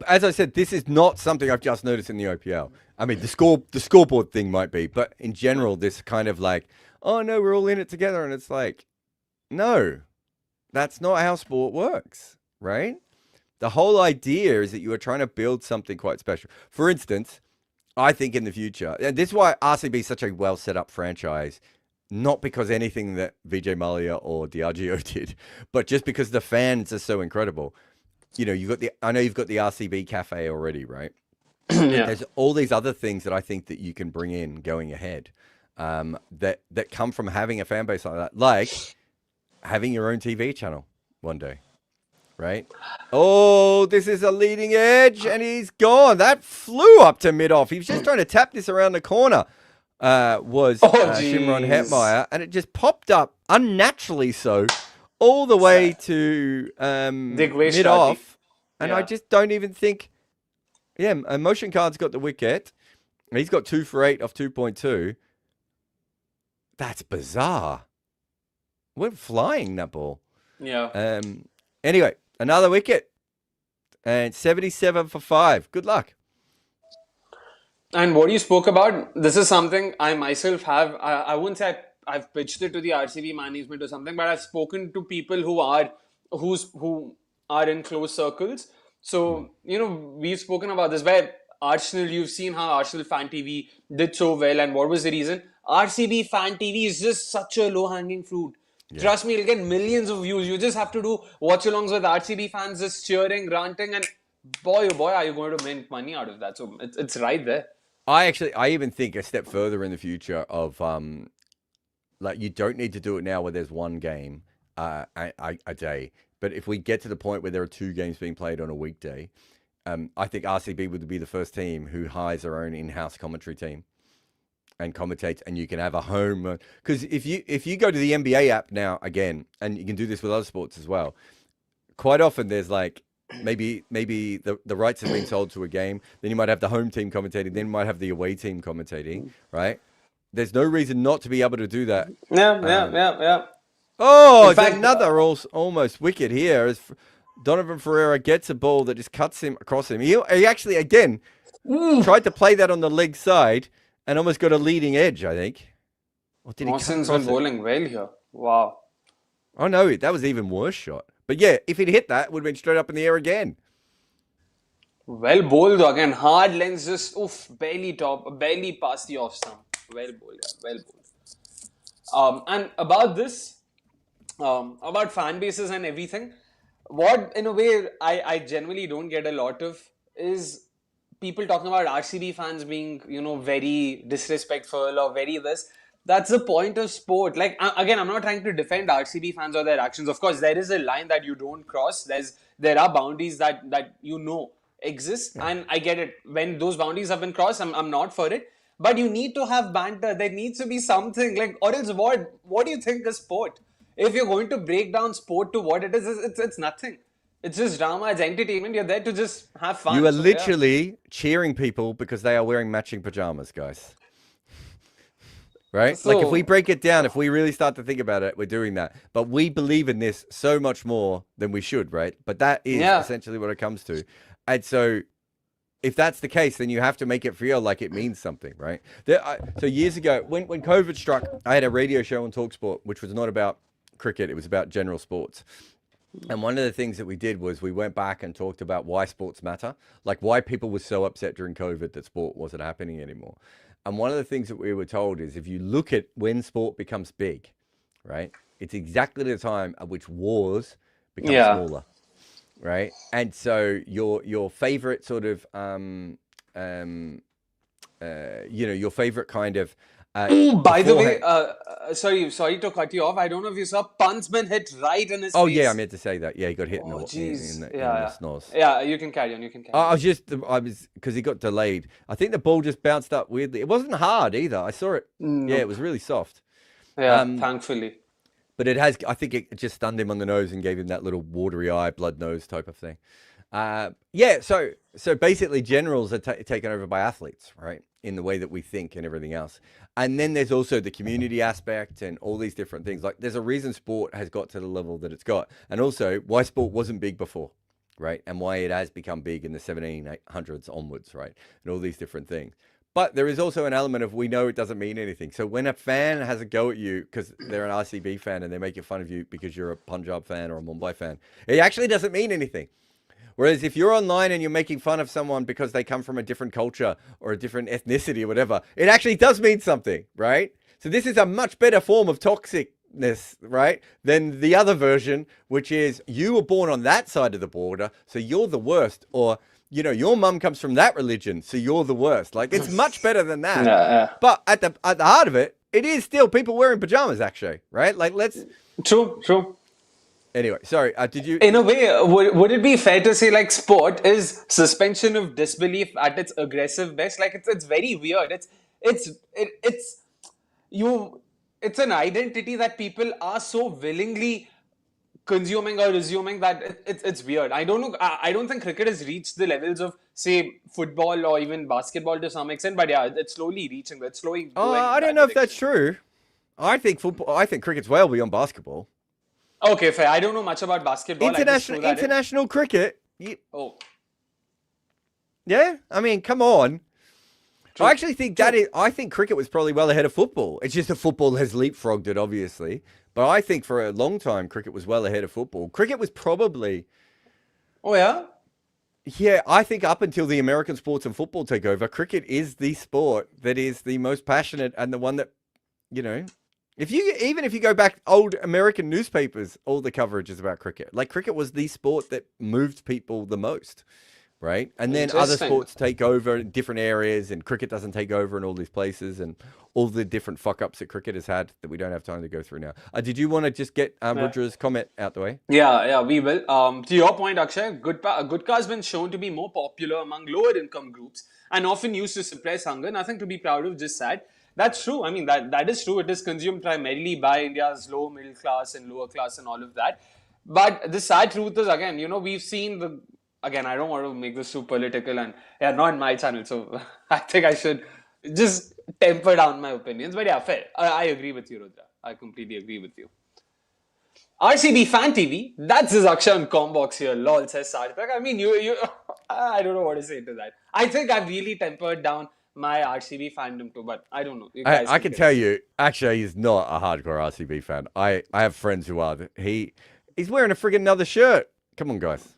[SPEAKER 3] As I said, this is not something I've just noticed in the OPL. I mean, the scoreboard thing might be, but in general, this kind of like, oh no, we're all in it together, and it's like, no, that's not how sport works, right? The whole idea is that you are trying to build something quite special. For instance, I think in the future, and this is why RCB is such a well set up franchise, not because anything that Vijay Mallya or Diageo did, but just because the fans are so incredible. I know you've got the RCB cafe already, right?
[SPEAKER 1] Yeah.
[SPEAKER 3] There's all these other things that I think that you can bring in going ahead, that come from having a fan base like that, like having your own TV channel one day, right? Oh, this is a leading edge, and he's gone. That flew up to mid-off. He was just trying to tap this around the corner. Shimron
[SPEAKER 1] jeez.
[SPEAKER 3] Hetmeyer, and it just popped up unnaturally so all the way to mid-off, and I just don't even think. Yeah, Motion Card's got the wicket. He's got 2 for 8 off 2.2. That's bizarre. Went flying, that ball.
[SPEAKER 1] Yeah.
[SPEAKER 3] Anyway, another wicket. And 77 for 5. Good luck.
[SPEAKER 1] And what you spoke about, this is something I myself have. I wouldn't say I've pitched it to the RCB management or something, but I've spoken to people who are in close circles. So, we've spoken about this. Where Arsenal, you've seen how Arsenal Fan TV did so well, and what was the reason? RCB Fan TV is just such a low-hanging fruit.
[SPEAKER 3] Yeah.
[SPEAKER 1] Trust me, you'll get millions of views. You just have to do watch-alongs with RCB fans just cheering, ranting, and boy, oh boy, are you going to mint money out of that. So it's right there.
[SPEAKER 3] I even think a step further in the future of like, you don't need to do it now where there's one game a day. But if we get to the point where there are 2 games being played on a weekday, I think RCB would be the first team who hires their own in-house commentary team and commentates, and you can have a home. Because if you go to the NBA app now again, and you can do this with other sports as well, quite often there's like maybe the rights have been sold to a game, then you might have the home team commentating, then you might have the away team commentating, right? There's no reason not to be able to do that.
[SPEAKER 1] Yeah.
[SPEAKER 3] Oh,
[SPEAKER 1] In fact,
[SPEAKER 3] another almost wicket here as Donovan Ferreira gets a ball that just cuts him across him. He actually, again, tried to play that on the leg side and almost got a leading edge, I think. Or did he cut
[SPEAKER 1] Mawson's
[SPEAKER 3] across
[SPEAKER 1] been
[SPEAKER 3] it?
[SPEAKER 1] bowling well here. Wow.
[SPEAKER 3] Oh, no, that was even worse shot. But yeah, if he'd hit that, it would have been straight up in the air again.
[SPEAKER 1] Well bowled again. Hard lens, just oof, barely past the off stump. Well bowled, yeah, well bowled. And about this, about fan bases and everything, what in a way I generally don't get a lot of is people talking about RCB fans being, very disrespectful or very this. That's the point of sport. Like again, I'm not trying to defend RCB fans or their actions. Of course, there is a line that you don't cross. There are boundaries that exist, and I get it. When those boundaries have been crossed, I'm not for it. But you need to have banter. There needs to be something like, or else what do you think is sport? If you're going to break down sport to what it is, it's nothing. It's just drama, it's entertainment. You're there to just have fun.
[SPEAKER 3] You are
[SPEAKER 1] So,
[SPEAKER 3] literally cheering people because they are wearing matching pajamas, guys. Right? Like if we break it down, if we really start to think about it, we're doing that. But we believe in this so much more than we should, right? But that is essentially what it comes to. And so if that's the case, then you have to make it feel like it means something, right? So years ago, when COVID struck, I had a radio show on TalkSport, which was not about cricket. It was about general sports. And one of the things that we did was we went back and talked about why sports matter, like why people were so upset during COVID that sport wasn't happening anymore. And one of the things that we were told is if you look at when sport becomes big, right, it's exactly the time at which wars become smaller, right? And so your favorite sort of, your favorite kind of.
[SPEAKER 1] By the way, sorry to cut you off. I don't know if you saw Puntsman hit right in his face.
[SPEAKER 3] Oh yeah, I meant to say that. Yeah, he got hit in the snores.
[SPEAKER 1] Yeah, you can carry on.
[SPEAKER 3] I was because he got delayed. I think the ball just bounced up weirdly. It wasn't hard either. I saw it. Yeah, it was really soft.
[SPEAKER 1] Yeah, thankfully.
[SPEAKER 3] But I think it just stunned him on the nose and gave him that little watery eye, blood nose type of thing. So basically generals are taken over by athletes, right? In the way that we think and everything else. And then there's also the community aspect and all these different things. Like there's a reason sport has got to the level that it's got. And also why sport wasn't big before, right? And why it has become big in the 1700s onwards, right? And all these different things. But there is also an element of we know it doesn't mean anything. So when a fan has a go at you because they're an RCB fan and they make fun of you because you're a Punjab fan or a Mumbai fan, it actually doesn't mean anything. Whereas if you're online and you're making fun of someone because they come from a different culture or a different ethnicity or whatever, it actually does mean something, right? So this is a much better form of toxicness, right, than the other version, which is you were born on that side of the border, so you're the worst, or your mum comes from that religion, so you're the worst. Like it's much better than that.
[SPEAKER 1] Yeah.
[SPEAKER 3] But at the heart of it, it is still people wearing pajamas, actually, right? Like
[SPEAKER 1] True.
[SPEAKER 3] Anyway, sorry. Did you?
[SPEAKER 1] In a way, would it be fair to say like sport is suspension of disbelief at its aggressive best? Like it's very weird. It's an identity that people are so willingly consuming or resuming that it's weird. I don't know. I don't think cricket has reached the levels of say football or even basketball to some extent. But yeah, it's slowly reaching. It's slowly.
[SPEAKER 3] I don't know if that's true. I think cricket's well beyond basketball.
[SPEAKER 1] Okay, fair. I don't know much about basketball.
[SPEAKER 3] International cricket. Yeah, I mean, come on. True. I actually think I think cricket was probably well ahead of football. It's just that football has leapfrogged it, obviously. But I think for a long time, cricket was well ahead of football. Cricket was probably. Oh yeah. Yeah, I think up until the American sports and football take over, cricket is the sport that is the most passionate and the one that, If you go back old American newspapers, all the coverage is about cricket. Like cricket was the sport that moved people the most, right? And then other sports take over in different areas, and cricket doesn't take over in all these places, and all the different fuck ups that cricket has had that we don't have time to go through now. Did you want to just get Rudra's comment out the way?
[SPEAKER 1] Yeah, we will. To your point, Akshay, Gutka has been shown to be more popular among lower income groups and often used to suppress hunger. Nothing to be proud of, just sad. That's true. I mean, that is true. It is consumed primarily by India's low middle class and lower class and all of that. But the sad truth is, again, we've seen again, I don't want to make this too political and not my channel. So I think I should just temper down my opinions. But yeah, fair. I agree with you, Rudra. I completely agree with you. RCB Fan TV, that's his Akshay on Combox here. Lol, says Sarthak. I mean, I don't know what to say to that. I think I've really tempered down my RCB fandom too, but I don't know.
[SPEAKER 3] I can tell you, actually, he's not a hardcore RCB fan. I have friends who are. He's wearing a friggin' another shirt. Come on, guys.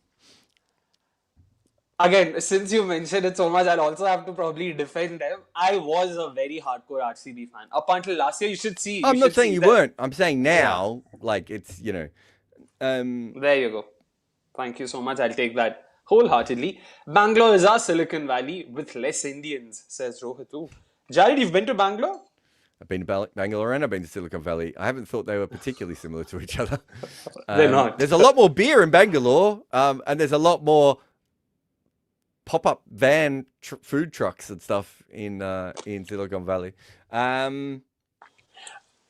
[SPEAKER 1] Again, since you mentioned it so much, I'll also have to probably defend them. I was a very hardcore RCB fan. Up until last year, you should see.
[SPEAKER 3] I'm not saying
[SPEAKER 1] see
[SPEAKER 3] you
[SPEAKER 1] that-
[SPEAKER 3] weren't. I'm saying now, like it's
[SPEAKER 1] There you go. Thank you so much. I'll take that wholeheartedly. Bangalore is our Silicon Valley with less Indians, says Rohit. Ooh. Jared, you've been to Bangalore?
[SPEAKER 3] I've been to Bangalore and I've been to Silicon Valley. I haven't thought they were particularly similar to each other.
[SPEAKER 1] They're not.
[SPEAKER 3] There's a lot more beer in Bangalore, and there's a lot more pop-up van food trucks and stuff in Silicon Valley.
[SPEAKER 1] Funnily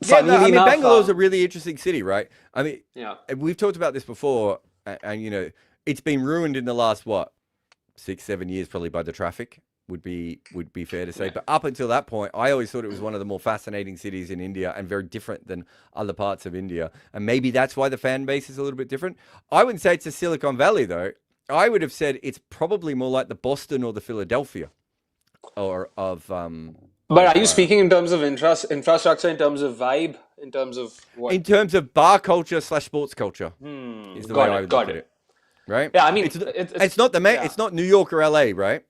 [SPEAKER 1] enough,
[SPEAKER 3] Bangalore's a really interesting city, right? I mean,
[SPEAKER 1] yeah.
[SPEAKER 3] we've talked about this before, and it's been ruined in the last 6-7 years, probably by the traffic. Would be fair to say.
[SPEAKER 1] Yeah.
[SPEAKER 3] But up until that point, I always thought it was one of the more fascinating cities in India and very different than other parts of India. And maybe that's why the fan base is a little bit different. I wouldn't say it's a Silicon Valley, though. I would have said it's probably more like the Boston or the Philadelphia or of.
[SPEAKER 1] But are you speaking in terms of infrastructure, in terms of vibe, in terms of what?
[SPEAKER 3] In terms of bar culture / sports culture, is the way I would look at it. Right?
[SPEAKER 1] Yeah, I mean,
[SPEAKER 3] it's not it's not New York or LA, right?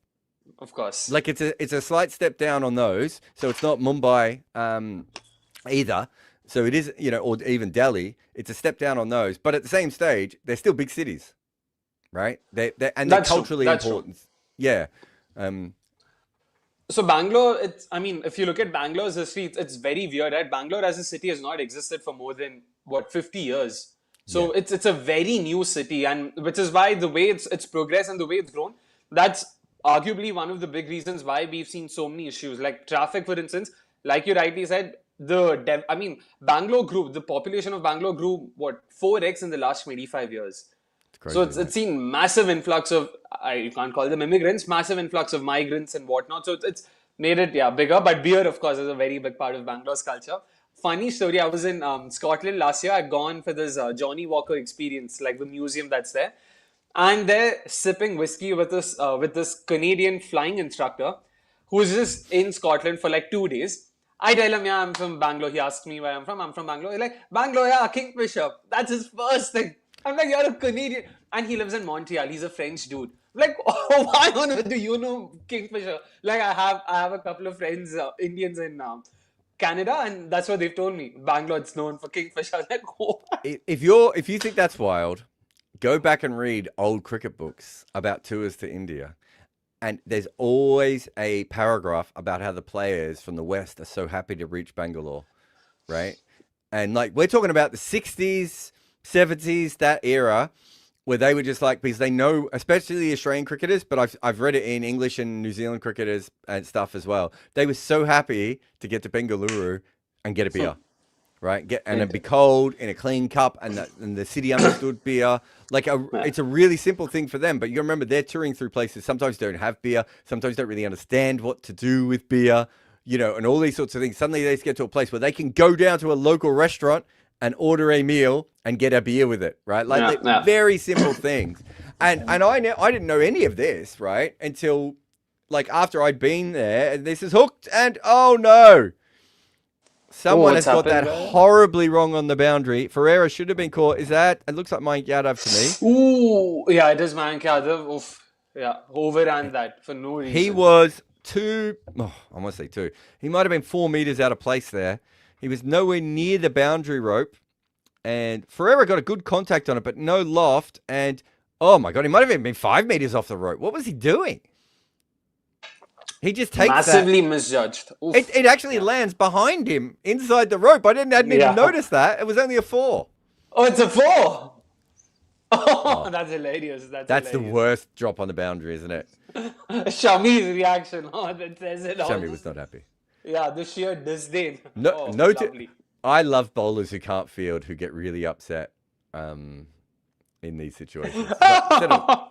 [SPEAKER 1] Of course.
[SPEAKER 3] Like it's a slight step down on those. So it's not Mumbai either. So it is, or even Delhi. It's a step down on those. But at the same stage, they're still big cities, right? They're culturally important.
[SPEAKER 1] True.
[SPEAKER 3] Yeah.
[SPEAKER 1] So Bangalore, if you look at Bangalore's history, it's very weird, right? Bangalore as a city has not existed for more than 50 years. So it's a very new city, and which is why the way it's progressed and the way it's grown, that's arguably one of the big reasons why we've seen so many issues, like traffic, for instance. Like you rightly said, Bangalore grew. The population of Bangalore grew 4x in the last 25 years.
[SPEAKER 3] Crazy,
[SPEAKER 1] so it's seen massive influx of, you can't call them immigrants, massive influx of migrants and whatnot. So it's made it bigger. But beer, of course, is a very big part of Bangalore's culture. Funny story, I was in Scotland last year. I'd gone for this Johnny Walker experience, like the museum that's there. And they're sipping whiskey with this Canadian flying instructor who's just in Scotland for like 2 days. I tell him, I'm from Bangalore. He asks me where I'm from. I'm from Bangalore. He's like, Bangalore, Kingfisher. That's his first thing. I'm like, you're a Canadian. And he lives in Montreal. He's a French dude. I'm like, why on earth do you know Kingfisher? Like, I have a couple of friends, Indians in Canada, and that's what they've told me. Bangalore is known for Kingfisher. I was like, what?
[SPEAKER 3] If you think that's wild, go back and read old cricket books about tours to India. And there's always a paragraph about how the players from the West are so happy to reach Bangalore, right? And like, we're talking about the 60s, 70s, that era, where they were just like, because they know, especially the Australian cricketers, but I've read it in English and New Zealand cricketers and stuff as well. They were so happy to get to Bengaluru and get a beer. Right, and it'd be cold in a clean cup, and the city understood beer. Like it's a really simple thing for them. But you remember, they're touring through places sometimes don't have beer, sometimes don't really understand what to do with beer, and all these sorts of things. Suddenly they just get to a place where they can go down to a local restaurant and order a meal and get a beer with it. Right, very simple things. And I didn't know any of this, right, until like after I'd been there, and this is hooked, and oh no. Someone has got that horribly wrong on the boundary. Ferreira should have been caught. It looks like Mayank Yadav to
[SPEAKER 1] me. Ooh, yeah, it is Mayank Yadav. Oof. Yeah, overran that for no reason.
[SPEAKER 3] He was I want to say 2. He might have been 4 meters out of place there. He was nowhere near the boundary rope. And Ferreira got a good contact on it, but no loft. And, oh my God, he might have even been 5 meters off the rope. What was he doing? He just takes
[SPEAKER 1] massively misjudged.
[SPEAKER 3] It actually lands behind him inside the rope. I hadn't even noticed that. It was only a 4.
[SPEAKER 1] Oh, it's a 4. Oh, that's hilarious. That's
[SPEAKER 3] the worst drop on the boundary, isn't it?
[SPEAKER 1] Shami's reaction. Oh, that says it all.
[SPEAKER 3] Shami was not happy.
[SPEAKER 1] Yeah, the sheer disdain.
[SPEAKER 3] I love bowlers who can't field, who get really upset in these situations.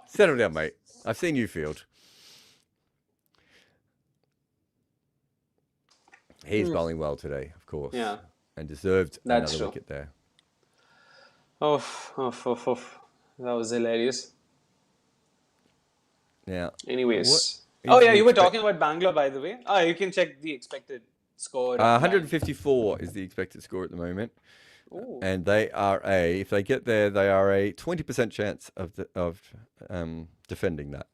[SPEAKER 3] Settle down, mate. I've seen you field. He's bowling well today, of course.
[SPEAKER 1] Yeah.
[SPEAKER 3] And deserved another wicket there.
[SPEAKER 1] Oh, that was hilarious.
[SPEAKER 3] Yeah.
[SPEAKER 1] Anyways. You were talking about Bangalore, by the way. You can check the expected score.
[SPEAKER 3] 154 is the expected score at the moment. Ooh. And they are if they get there, they are a 20% chance of defending that.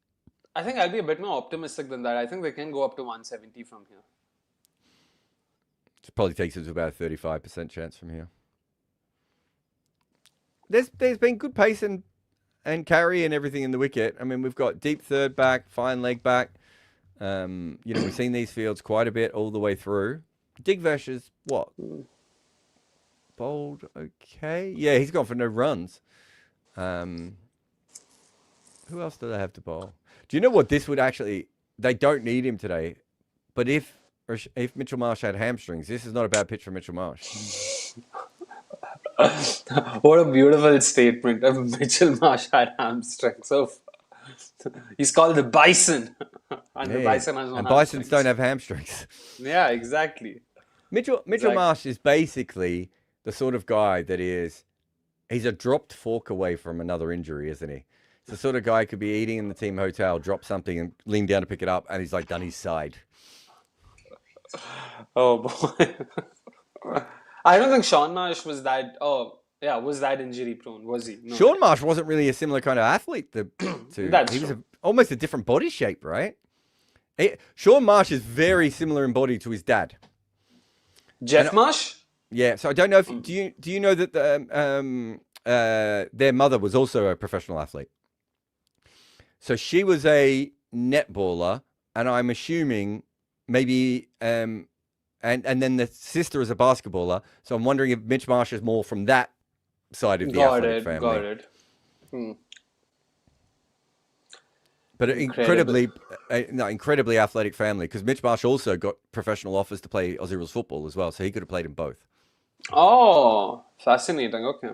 [SPEAKER 1] I think I'll be a bit more optimistic than that. I think they can go up to 170 from here.
[SPEAKER 3] It probably takes it to about a 35% chance from here. There's been good pace and carry and everything in the wicket. I mean, we've got deep third back, fine leg back. We've seen these fields quite a bit all the way through. Digvesh is what? Bowled okay. Yeah, he's gone for no runs. Who else do they have to bowl? Do you know what this would actually... They don't need him today. But if Mitchell Marsh had hamstrings, this is not a bad pitch for Mitchell Marsh.
[SPEAKER 1] What a beautiful statement. Mitchell Marsh had hamstrings. So he's called the Bison. And the Bison has no
[SPEAKER 3] and Bisons don't have hamstrings.
[SPEAKER 1] Yeah, exactly.
[SPEAKER 3] Mitchell Marsh is basically the sort of guy that he's a dropped fork away from another injury, isn't he? It's the sort of guy who could be eating in the team hotel, drop something and lean down to pick it up, and he's like done his side.
[SPEAKER 1] Oh boy. I don't think Sean Marsh was that. Was that injury prone? Was he? No.
[SPEAKER 3] Sean Marsh wasn't really a similar kind of athlete to
[SPEAKER 1] That's
[SPEAKER 3] he was
[SPEAKER 1] true.
[SPEAKER 3] almost a different body shape, right? Sean Marsh is very similar in body to his dad.
[SPEAKER 1] Jeff Marsh?
[SPEAKER 3] Yeah, so I don't know if do you know that their mother was also a professional athlete. So she was a netballer, and I'm assuming maybe and then the sister is a basketballer. So I'm wondering if Mitch Marsh is more from that side of the athletic family.
[SPEAKER 1] Got it.
[SPEAKER 3] But incredibly athletic family, because Mitch Marsh also got professional offers to play Aussie rules football as well, so he could have played in both.
[SPEAKER 1] Oh, fascinating. Okay.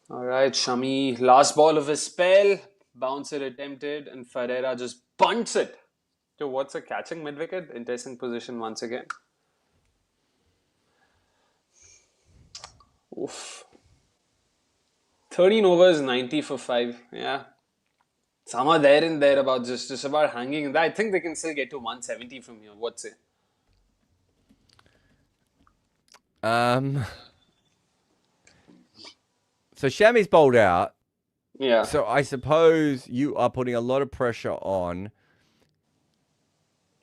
[SPEAKER 1] All right, Shami, last ball of his spell. Bouncer attempted, and Ferreira just bunts it towards a catching mid-wicket. Interesting position once again. Oof. 13 overs, 90 for 5. Yeah. Somewhere there and there about just about hanging in that. I think they can still get to 170 from here. What say?
[SPEAKER 3] So Shami's bowled out.
[SPEAKER 1] Yeah.
[SPEAKER 3] So I suppose you are putting a lot of pressure on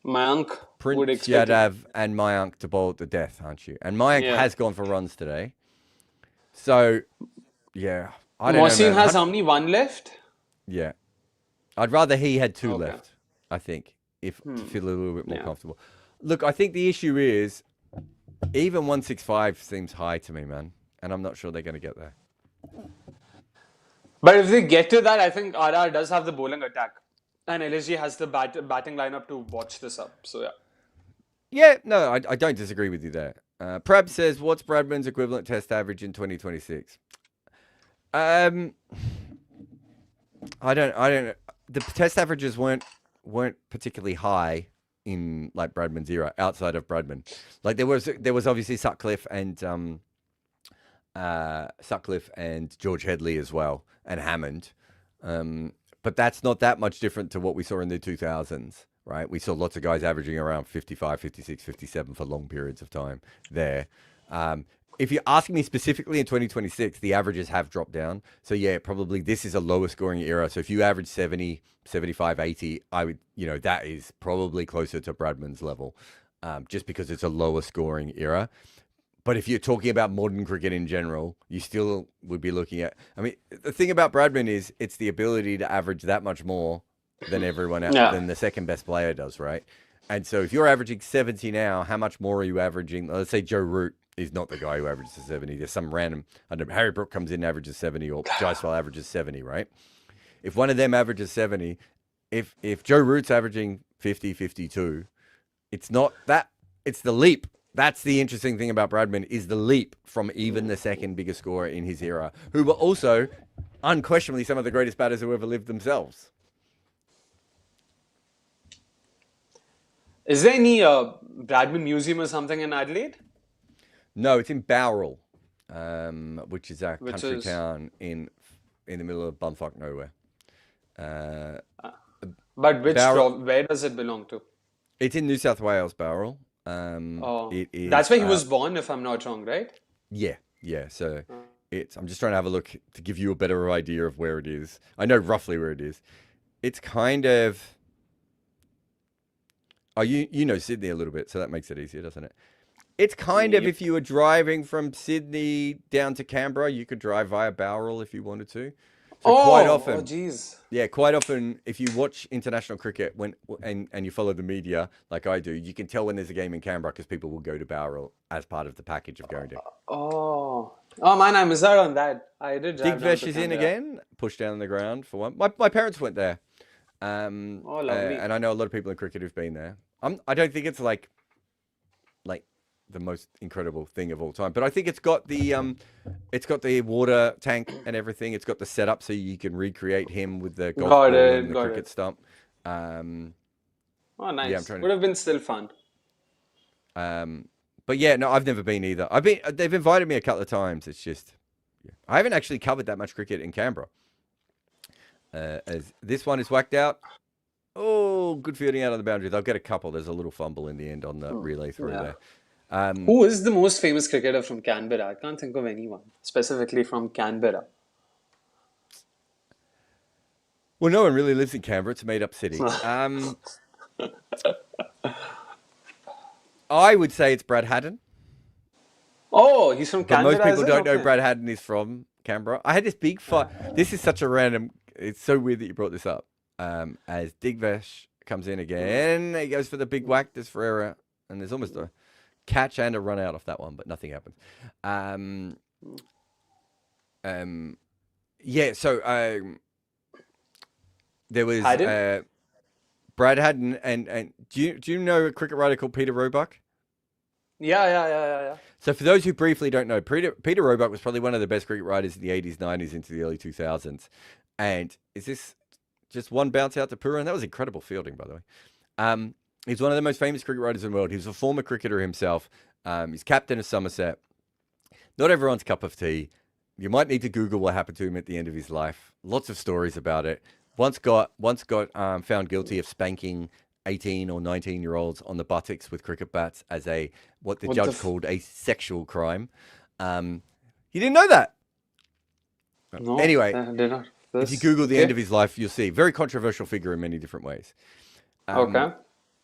[SPEAKER 1] Mayank would
[SPEAKER 3] Prince
[SPEAKER 1] expect
[SPEAKER 3] Yadav and Mayank to bowl to death, aren't you? And Mayank has gone for runs today. So, yeah. I don't know,
[SPEAKER 1] Mohsin
[SPEAKER 3] man.
[SPEAKER 1] has how many? 1 left?
[SPEAKER 3] Yeah. I'd rather he had 2
[SPEAKER 1] Okay.
[SPEAKER 3] left, I think, to feel a little bit more comfortable. Look, I think the issue is even 165 seems high to me, man. And I'm not sure they're going to get there.
[SPEAKER 1] But if they get to that, I think RR does have the bowling attack. And LSG has the batting lineup to watch this up. So, yeah.
[SPEAKER 3] Yeah, no, I don't disagree with you there. Prab says, what's Bradman's equivalent test average in 2026? I don't. The test averages weren't particularly high in like Bradman's era. Outside of Bradman, like there was obviously Sutcliffe and George Headley as well, and Hammond. But that's not that much different to what we saw in the 2000s, right? We saw lots of guys averaging around 55, 56, 57 for long periods of time there. If you're asking me specifically in 2026, the averages have dropped down. So yeah, probably this is a lower scoring era. So if you average 70, 75, 80, I would, that is probably closer to Bradman's level, just because it's a lower scoring era. But if you're talking about modern cricket in general, you still would be looking at... I mean, the thing about Bradman is it's the ability to average that much more than everyone else, than the second best player does, right? And so if you're averaging 70 now, how much more are you averaging? Let's say Joe Root is not the guy who averages 70. There's some random... I don't know, Harry Brook comes in and averages 70, or Jaiswal averages 70, right? If one of them averages 70, if Joe Root's averaging 50, 52, it's not that... It's the leap. That's the interesting thing about Bradman, is the leap from even the second biggest scorer in his era, who were also unquestionably some of the greatest batters who ever lived themselves.
[SPEAKER 1] Is there any Bradman Museum or something in Adelaide?
[SPEAKER 3] No, it's in Bowral, which is our country town in the middle of bumfuck nowhere.
[SPEAKER 1] But where does it belong to?
[SPEAKER 3] It's in New South Wales, Bowral.
[SPEAKER 1] It is,
[SPEAKER 3] that's
[SPEAKER 1] where he was born, if I'm not wrong, right?
[SPEAKER 3] Yeah. So I'm just trying to have a look to give you a better idea of where it is. I know roughly where it is. It's kind of. Oh, you know Sydney a little bit, so that makes it easier, doesn't it? It's kind of if you were driving from Sydney down to Canberra, you could drive via Bowral if you wanted to. So quite often,
[SPEAKER 1] geez.
[SPEAKER 3] yeah, quite often, if you watch international cricket and you follow the media like I do, you can tell when there's a game in Canberra because people will go to Bowral as part of the package of going to.
[SPEAKER 1] Oh man, I missed out on that. I did drive down
[SPEAKER 3] Digvesh
[SPEAKER 1] to
[SPEAKER 3] is in
[SPEAKER 1] Canberra.
[SPEAKER 3] again, pushed down on the ground for one. My parents went there,
[SPEAKER 1] Lovely.
[SPEAKER 3] and I know a lot of people in cricket who've been there. I don't think it's like the most incredible thing of all time, but I think it's got the water tank and everything. It's got the setup so you can recreate him with the golf ball and the cricket stump.
[SPEAKER 1] Nice.
[SPEAKER 3] Yeah,
[SPEAKER 1] Would have been still fun.
[SPEAKER 3] But yeah, no, I've never been either. They've invited me a couple of times. It's just, I haven't actually covered that much cricket in Canberra. As this one is whacked out. Oh, good fielding out on the boundary. They'll get a couple. There's a little fumble in the end on the relay through there.
[SPEAKER 1] Who is the most famous cricketer from Canberra? I can't think of anyone specifically from Canberra.
[SPEAKER 3] Well, no one really lives in Canberra. It's a made-up city. I would say it's Brad Haddon.
[SPEAKER 1] Oh, he's from
[SPEAKER 3] But
[SPEAKER 1] Canberra.
[SPEAKER 3] most people
[SPEAKER 1] is it?
[SPEAKER 3] don't know
[SPEAKER 1] Okay.
[SPEAKER 3] Brad Haddon is from Canberra. I had this big fight. This is such a random. It's so weird that you brought this up. As Digvesh comes in again, he goes for the big whack. There's Ferreira, and there's almost a catch and a run out off that one, but nothing happens. Yeah. So there was
[SPEAKER 1] Haddon?
[SPEAKER 3] Brad Haddon, and do you know a cricket writer called Peter Roebuck?
[SPEAKER 1] Yeah.
[SPEAKER 3] So for those who briefly don't know, Peter Roebuck was probably one of the best cricket writers in the 80s, 90s into the early 2000s. And is this just one bounce out to Pura? And that was incredible fielding, by the way. He's one of the most famous cricket writers in the world. He was a former cricketer himself. He's captain of Somerset. Not everyone's cup of tea. You might need to Google what happened to him at the end of his life. Lots of stories about it. Once got found guilty of spanking 18 or 19-year-olds on the buttocks with cricket bats as what the judge called a sexual crime. You didn't know that?
[SPEAKER 1] No,
[SPEAKER 3] Anyway,
[SPEAKER 1] I did not.
[SPEAKER 3] if you Google the end of his life, you'll see. Very controversial figure in many different ways.
[SPEAKER 1] Okay.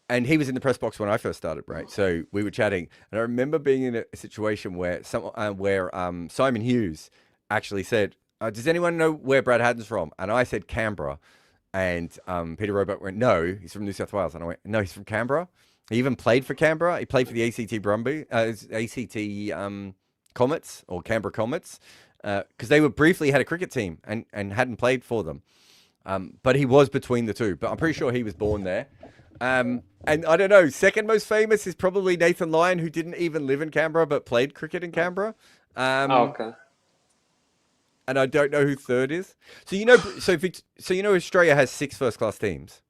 [SPEAKER 3] And he was in the press box when I first started, right? So we were chatting, and I remember being in a situation where Simon Hughes actually said, "Does anyone know where Brad Haddon's from?" And I said Canberra, and Peter Roebuck went, "No, he's from New South Wales." And I went, "No, he's from Canberra." He even played for Canberra. He played for the ACT Comets or Canberra Comets, because they were briefly had a cricket team and hadn't played for them. But he was between the two. But I'm pretty sure he was born there. And I don't know, second most famous is probably Nathan Lyon, who didn't even live in Canberra but played cricket in Canberra.
[SPEAKER 1] Okay.
[SPEAKER 3] And I don't know who third is. So you know Australia has 6 first-class teams.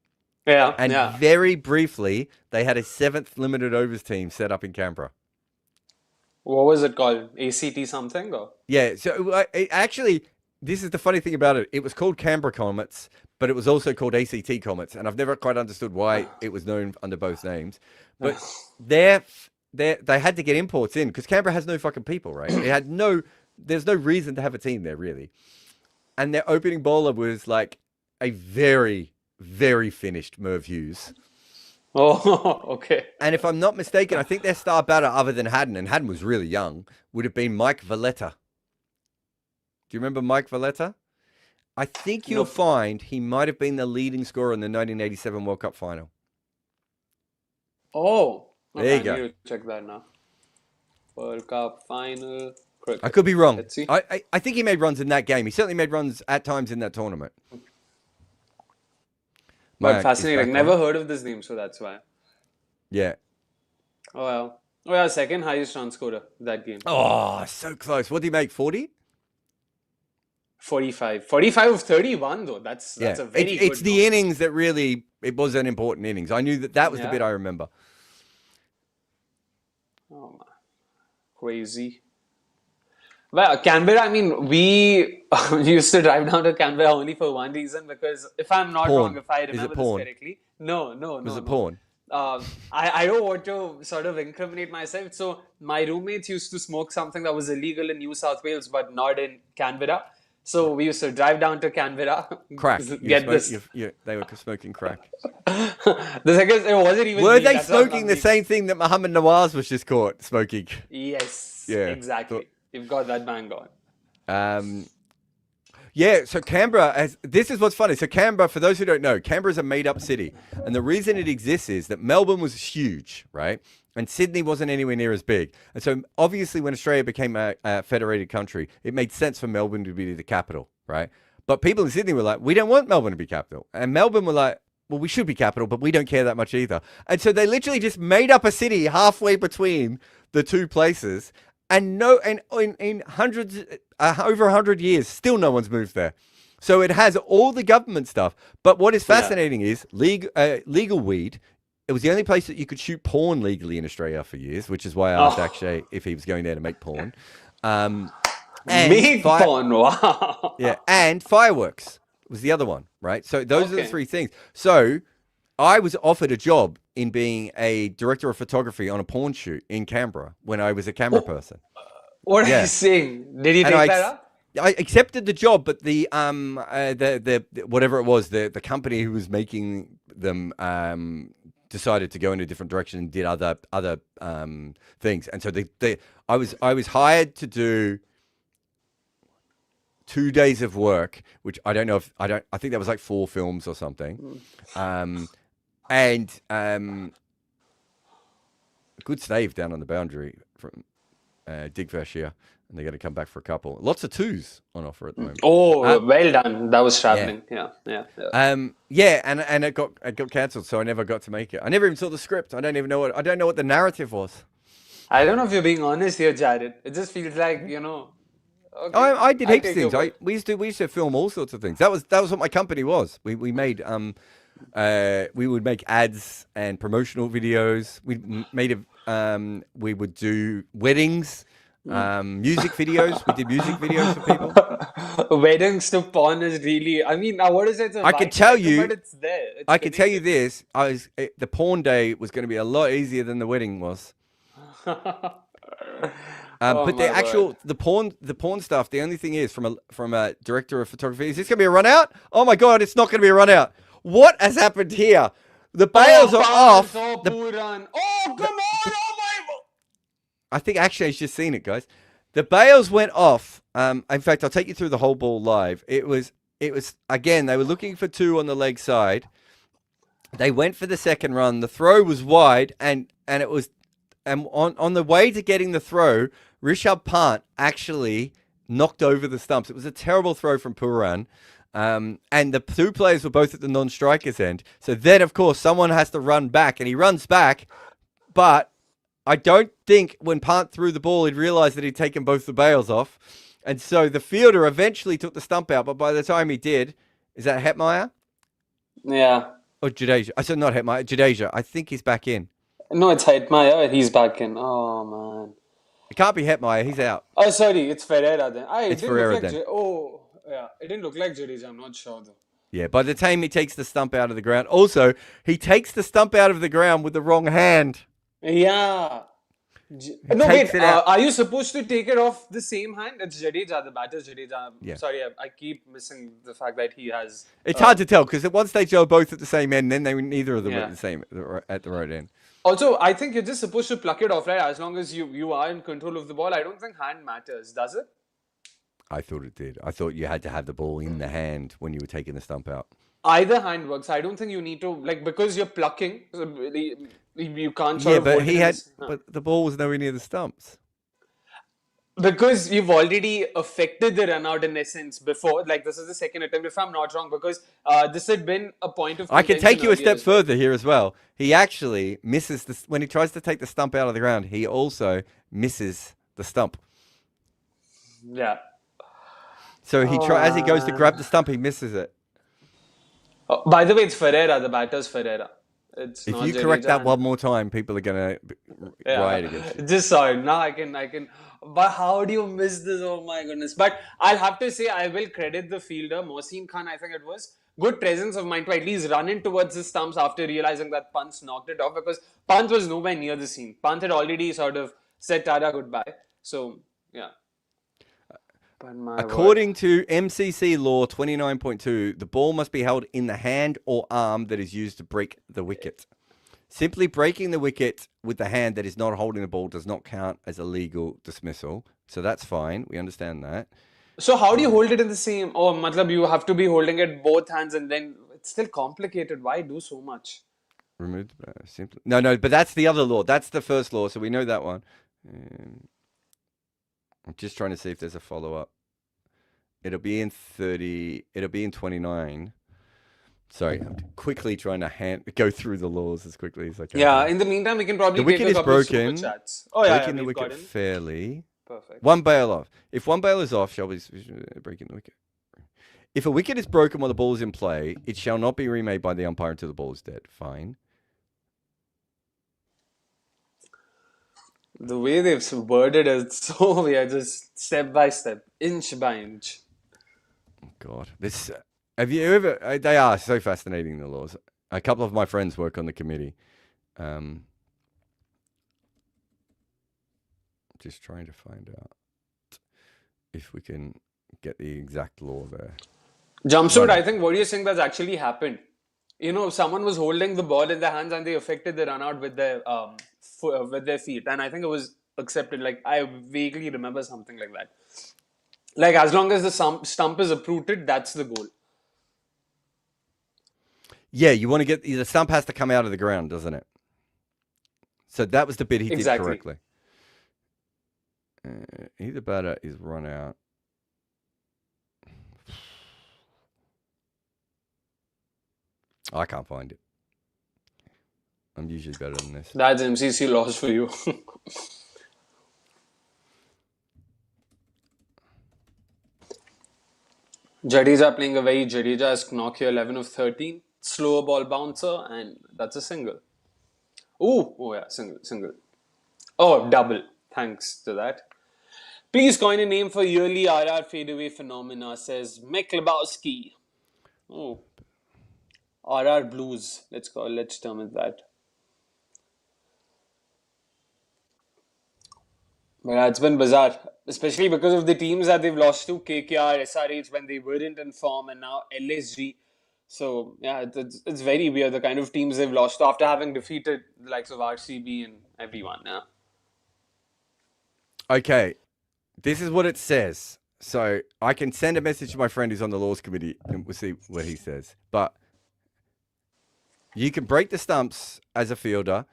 [SPEAKER 1] Yeah.
[SPEAKER 3] And
[SPEAKER 1] yeah.
[SPEAKER 3] very briefly, they had a 7th limited overs team set up in Canberra.
[SPEAKER 1] What was it called? ACT something? Or?
[SPEAKER 3] Yeah, so actually, this is the funny thing about it. It was called Canberra Comets, but it was also called ACT Comets, and I've never quite understood why it was known under both names. But they had to get imports in because Canberra has no fucking people, right? There's no reason to have a team there, really. And their opening bowler was like a very, very finished Merv Hughes.
[SPEAKER 1] Oh, okay.
[SPEAKER 3] And if I'm not mistaken, I think their star batter, other than Haddon, and Haddon was really young, would have been Mike Valletta. Do you remember Mike Valletta? I think you'll find he might have been the leading scorer in the 1987 World Cup final.
[SPEAKER 1] Oh,
[SPEAKER 3] There you
[SPEAKER 1] I
[SPEAKER 3] go.
[SPEAKER 1] need to check that now. World Cup final. Cricket.
[SPEAKER 3] I could be wrong.
[SPEAKER 1] Let's see.
[SPEAKER 3] I think he made runs in that game. He certainly made runs at times in that tournament.
[SPEAKER 1] But
[SPEAKER 3] Mark,
[SPEAKER 1] fascinating.
[SPEAKER 3] is back
[SPEAKER 1] Never
[SPEAKER 3] on.
[SPEAKER 1] heard of this name, so that's why.
[SPEAKER 3] Yeah.
[SPEAKER 1] Oh, well. Oh, yeah, second highest run scorer that game.
[SPEAKER 3] Oh, so close. What did he make? 40?
[SPEAKER 1] 45. 45 of 31, though. That's a very good
[SPEAKER 3] It's the
[SPEAKER 1] number.
[SPEAKER 3] innings that really, it was an important innings. I knew that was the
[SPEAKER 1] Yeah.
[SPEAKER 3] bit I remember.
[SPEAKER 1] Oh, man. Crazy. Well, Canberra, I mean, we used to drive down to Canberra only for one reason, because if I'm not
[SPEAKER 3] Porn.
[SPEAKER 1] wrong, if I
[SPEAKER 3] Is it
[SPEAKER 1] remember this
[SPEAKER 3] porn?
[SPEAKER 1] correctly. No.
[SPEAKER 3] Was it porn?
[SPEAKER 1] I don't want to sort of incriminate myself. So my roommates used to smoke something that was illegal in New South Wales, but not in Canberra. So we used to drive down to Canberra,
[SPEAKER 3] Crack.
[SPEAKER 1] get this.
[SPEAKER 3] They were smoking crack.
[SPEAKER 1] The thing is, it wasn't even
[SPEAKER 3] Were
[SPEAKER 1] weed,
[SPEAKER 3] they
[SPEAKER 1] that's what
[SPEAKER 3] smoking
[SPEAKER 1] I'm
[SPEAKER 3] the
[SPEAKER 1] saying.
[SPEAKER 3] same thing that Mohammed Nawaz was just caught smoking?
[SPEAKER 1] Yes,
[SPEAKER 3] Yeah.
[SPEAKER 1] exactly. You've got that bang on.
[SPEAKER 3] Yeah, so Canberra, this is what's funny. So Canberra, for those who don't know, Canberra is a made-up city. And the reason it exists is that Melbourne was huge, right? And Sydney wasn't anywhere near as big. And so obviously when Australia became a federated country, it made sense for Melbourne to be the capital, right? But people in Sydney were like, we don't want Melbourne to be capital. And Melbourne were like, well, we should be capital, but we don't care that much either. And so they literally just made up a city halfway between the two places. And in hundreds, over 100 years, still no one's moved there. So it has all the government stuff. But what is fascinating is legal weed. It was the only place that you could shoot porn legally in Australia for years, which is why I asked Akshay if he was going there to make porn.
[SPEAKER 1] Make porn, wow.
[SPEAKER 3] Yeah, and fireworks was the other one, right? So those are the three things. So I was offered a job in being a director of photography on a porn shoot in Canberra when I was a camera person.
[SPEAKER 1] What are you saying? Did you take that up?
[SPEAKER 3] I accepted the job, but the whatever it was, the company who was making them decided to go in a different direction and did other things. And so I was hired to do 2 days of work, which I think that was like 4 films or something. Good save down on the boundary from Digvesh here, and they're going to come back for a couple. Lots of 2s on offer at the moment.
[SPEAKER 1] Oh, well done. That was traveling. Yeah.
[SPEAKER 3] And it got cancelled, so I never got to make it. I never even saw the script. I don't know what the narrative was.
[SPEAKER 1] I don't know if you're being honest here, Jared. It just feels like, you know. Okay,
[SPEAKER 3] I did heaps of
[SPEAKER 1] take your
[SPEAKER 3] things.
[SPEAKER 1] word.
[SPEAKER 3] We used to film all sorts of things. That was what my company was. We made we would make ads and promotional videos. We would do weddings, music videos. We did music videos for people.
[SPEAKER 1] Weddings to porn is really, I mean, now what is it?
[SPEAKER 3] I can tell you,
[SPEAKER 1] but it's there. It's
[SPEAKER 3] I can tell you
[SPEAKER 1] connected.
[SPEAKER 3] this: the porn day was going to be a lot easier than the wedding was.
[SPEAKER 1] Oh
[SPEAKER 3] But
[SPEAKER 1] my God.
[SPEAKER 3] the porn stuff. The only thing is, from a director of photography, is this going to be a run out? Oh my God, it's not going to be a run out. What has happened here? The bales are off.
[SPEAKER 1] Oh, Puran. Oh, come on. Oh, my God.
[SPEAKER 3] I think Akshay's just seen it, guys. The bales went off. In fact, I'll take you through the whole ball live. It was again, they were looking for 2 on the leg side. They went for the second run. The throw was wide, and it was, and on the way to getting the throw, Rishabh Pant actually knocked over the stumps. It was a terrible throw from Puran. And the 2 players were both at the non-strikers end. So then, of course, someone has to run back, and he runs back. But I don't think when Pant threw the ball, he'd realized that he'd taken both the bales off. And so the fielder eventually took the stump out. But by the time he did, is that Hetmeyer?
[SPEAKER 1] Yeah.
[SPEAKER 3] Or Jadeja? I said not Hetmeyer, Jadeja. I think he's back in.
[SPEAKER 1] No, it's Hetmeyer. He's back in. Oh, man.
[SPEAKER 3] It can't be Hetmeyer. He's out.
[SPEAKER 1] Oh, sorry. It's Ferreira then. It
[SPEAKER 3] It's
[SPEAKER 1] didn't
[SPEAKER 3] Ferreira
[SPEAKER 1] look like
[SPEAKER 3] then.
[SPEAKER 1] Oh, yeah. It didn't look like Jadeja. I'm not sure, though.
[SPEAKER 3] Yeah, by the time he takes the stump out of the ground. Also, he takes the stump out of the ground with the wrong hand.
[SPEAKER 1] Yeah. No,
[SPEAKER 3] takes
[SPEAKER 1] wait.
[SPEAKER 3] it out.
[SPEAKER 1] Are you supposed to take it off the same hand? It's Jadeja, the batter's Jadeja.
[SPEAKER 3] Yeah.
[SPEAKER 1] Sorry, I keep missing the fact that he has.
[SPEAKER 3] It's hard to tell because at one stage they were both at the same end, and then neither of them were
[SPEAKER 1] Yeah.
[SPEAKER 3] at the same at the right end.
[SPEAKER 1] Also, I think you're just supposed to pluck it off, right? As long as you are in control of the ball. I don't think hand matters, does it?
[SPEAKER 3] I thought it did. I thought you had to have the ball in the hand when you were taking the stump out.
[SPEAKER 1] Either hand works. I don't think you need to, like, because you're plucking, so you can't sort
[SPEAKER 3] Yeah,
[SPEAKER 1] of
[SPEAKER 3] but
[SPEAKER 1] hold
[SPEAKER 3] he
[SPEAKER 1] it in
[SPEAKER 3] had,
[SPEAKER 1] this-
[SPEAKER 3] but the ball was nowhere near the stumps.
[SPEAKER 1] Because you've already affected the run out in essence before. Like, this is the second attempt, if I'm not wrong, because this had been a point of
[SPEAKER 3] I can
[SPEAKER 1] contention
[SPEAKER 3] take you a
[SPEAKER 1] earlier
[SPEAKER 3] step
[SPEAKER 1] as well.
[SPEAKER 3] further here as well. He actually misses when he tries to take the stump out of the ground. He also misses the stump.
[SPEAKER 1] Yeah.
[SPEAKER 3] So he as he goes to grab the stump, he misses it.
[SPEAKER 1] Oh, by the way, it's Ferreira. The batter's Ferreira. It's
[SPEAKER 3] If
[SPEAKER 1] not
[SPEAKER 3] you correct
[SPEAKER 1] Jadeja
[SPEAKER 3] that
[SPEAKER 1] and-
[SPEAKER 3] one more time, people are gonna riot against you.
[SPEAKER 1] Just saw it. Now I can. But how do you miss this? Oh my goodness. But I'll have to say, I will credit the fielder, Mohsin Khan, I think it was, good presence of mind to at least run in towards the stumps after realizing that Pant knocked it off, because Pant was nowhere near the scene. Pant had already sort of said Tata goodbye. So, yeah. But my word.
[SPEAKER 3] According to MCC law 29.2, the ball must be held in the hand or arm that is used to break the wicket. Simply breaking the wicket with the hand that is not holding the ball does not count as a legal dismissal. So that's fine. We understand that.
[SPEAKER 1] So how do you hold it in the same? Oh, matlab you have to be holding it both hands, and then it's still complicated. Why do so much?
[SPEAKER 3] Removed simply. No, but that's the other law. That's the first law, so we know that one. I'm just trying to see if there's a follow-up. It'll be in 30. It'll be in 29. Sorry, I'm quickly trying to go through the laws as quickly as I can.
[SPEAKER 1] Yeah, in the meantime, we can probably
[SPEAKER 3] The wicket
[SPEAKER 1] take a
[SPEAKER 3] is
[SPEAKER 1] couple
[SPEAKER 3] broken.
[SPEAKER 1] of super chats. Oh, yeah,
[SPEAKER 3] Breaking the
[SPEAKER 1] we've
[SPEAKER 3] wicket
[SPEAKER 1] got in.
[SPEAKER 3] fairly.
[SPEAKER 1] Perfect.
[SPEAKER 3] One bail off. If one bail is off, shall be breaking the wicket. If a wicket is broken while the ball is in play, it shall not be remade by the umpire until the ball is dead. Fine.
[SPEAKER 1] The way they've worded it, so we are just step by step, inch by inch.
[SPEAKER 3] God, this. Have you ever? They are so fascinating, the laws. A couple of my friends work on the committee. Just trying to find out if we can get the exact law there.
[SPEAKER 1] Jumpsuit,
[SPEAKER 3] Right.
[SPEAKER 1] I think what you're saying that's actually happened. You know, someone was holding the ball in their hands and they affected the run out with their feet, and I think it was accepted. Like, I vaguely remember something like that. Like, as long as the stump is uprooted, that's the goal.
[SPEAKER 3] Yeah, you want to get the stump has to come out of the ground, doesn't it? So that was the bit he
[SPEAKER 1] Exactly.
[SPEAKER 3] did correctly. Either batter is run out. I can't find it. I'm usually better than this.
[SPEAKER 1] That's MCC laws for you. Jadeja playing a very Jadeja-esque knock here, 11 of 13. Slower ball bouncer, and that's a single. Oh yeah, single. Oh, double. Thanks to that. Please coin a name for yearly RR fadeaway phenomena, says Mick Lebowski. Oh. RR Blues. Let's term it that. But it's been bizarre, especially because of the teams that they've lost to, KKR, SRH when they weren't in form, and now LSG. So, yeah, it's very weird, the kind of teams they've lost to after having defeated the likes of RCB and everyone. Yeah.
[SPEAKER 3] Okay, this is what it says. So I can send a message to my friend who's on the laws committee and we'll see what he says. But you can break the stumps as a fielder,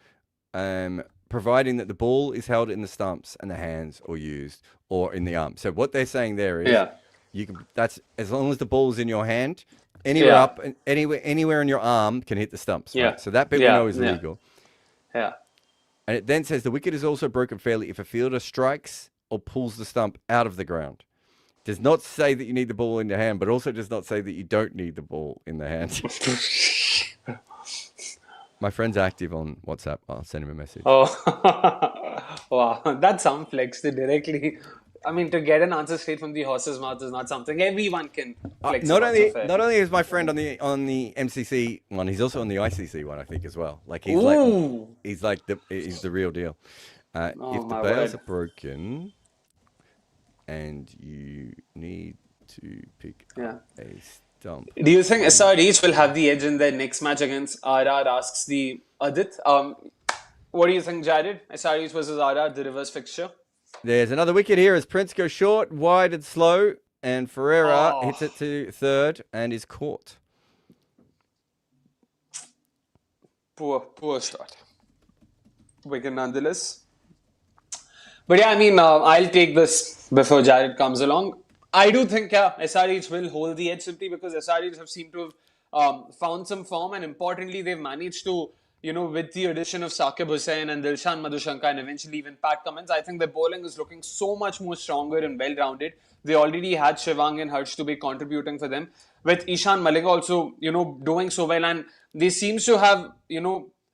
[SPEAKER 3] providing that the ball is held in the stumps and the hands or used or in the arm. So what they're saying there is you can, that's as long as the ball's in your hand, anywhere up and anywhere in your arm can hit the stumps. Right?
[SPEAKER 1] Yeah.
[SPEAKER 3] So that bit we know is illegal.
[SPEAKER 1] Yeah.
[SPEAKER 3] And it then says the wicket is also broken fairly if a fielder strikes or pulls the stump out of the ground. Does not say that you need the ball in your hand, but also does not say that you don't need the ball in the hand. My friend's active on WhatsApp. I'll send him a message.
[SPEAKER 1] Oh, wow. That's some flex to directly. I mean, to get an answer straight from the horse's mouth is not something everyone can flex.
[SPEAKER 3] Not only is my friend on the MCC one, he's also on the ICC one, I think, as well. Like he's he's the real deal. If the bails are broken and you need to pick up a stump.
[SPEAKER 1] Do you think SRH will have the edge in their next match against RR? Asks the Adit. What do you think, Jared? SRH versus RR, the reverse fixture.
[SPEAKER 3] There's another wicket here as Prince goes short, wide and slow, and Ferreira hits it to third and is caught.
[SPEAKER 1] Poor shot. Wicket nonetheless. But yeah, I mean, I'll take this before Jared comes along. I do think, SRH will hold the edge simply because SRH have seemed to have found some form, and importantly, they've managed to, with the addition of Saqib Hussain and Dilshan Madhushanka and eventually even Pat Cummins, I think their bowling is looking so much more stronger and well-rounded. They already had Shivang and Harsh to be contributing for them, with Ishan Malik also, doing so well, and they seems to have,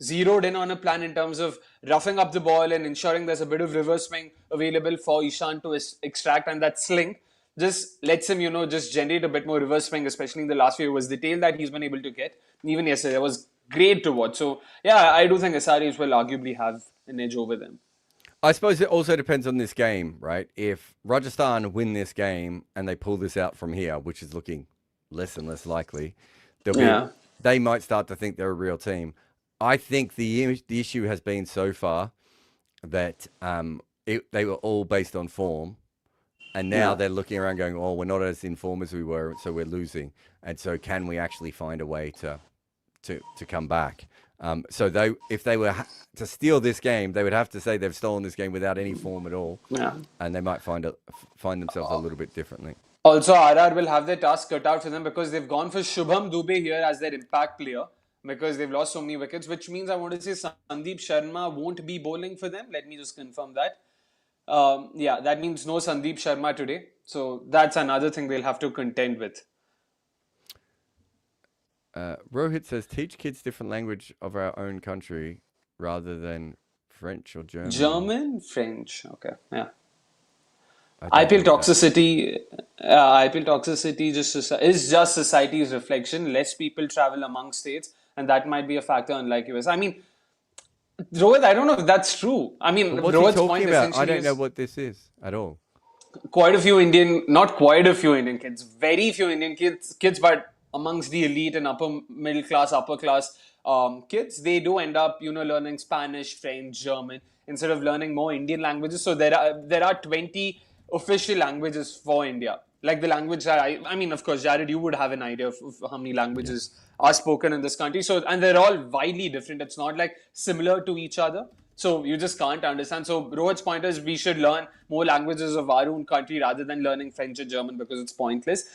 [SPEAKER 1] zeroed in on a plan in terms of roughing up the ball and ensuring there's a bit of reverse swing available for Ishan to extract and that sling. just lets him, just generate a bit more reverse swing, especially in the last few years. The tail that he's been able to get, even yesterday, was great to watch. So, yeah, I do think SREs will arguably have an edge over them.
[SPEAKER 3] I suppose it also depends on this game, right? If Rajasthan win this game and they pull this out from here, which is looking less and less likely, they might start to think they're a real team. I think the issue has been so far that they were all based on form, and now they're looking around going, "Oh, we're not as in form as we were, so we're losing." And so, can we actually find a way to come back? So if they were to steal this game, they would have to say they've stolen this game without any form at all.
[SPEAKER 1] Yeah.
[SPEAKER 3] And they might find themselves a little bit differently.
[SPEAKER 1] Also, RR will have their task cut out for them because they've gone for Shubham Dubey here as their impact player because they've lost so many wickets, which means I want to say Sandeep Sharma won't be bowling for them. Let me just confirm that. That means no Sandeep Sharma today. So that's another thing they'll have to contend with.
[SPEAKER 3] Rohit says, teach kids different language of our own country rather than French or German.
[SPEAKER 1] German? French. Okay. Yeah. IPL toxicity is just society's reflection. Less people travel among states, and that might be a factor, unlike US. I mean, Rohit, I don't know if that's true. I mean,
[SPEAKER 3] Rohit's point about? I don't know what this is at all.
[SPEAKER 1] Not quite a few Indian kids, very few Indian kids, but amongst the elite and upper middle class, upper class kids, they do end up, learning Spanish, French, German instead of learning more Indian languages. So there are 20 official languages for India. Like the language that I mean, of course, Jared, you would have an idea of how many languages are spoken in this country. So, and they're all widely different. It's not like similar to each other. So you just can't understand. So Rohit's point is we should learn more languages of our own country rather than learning French or German because it's pointless.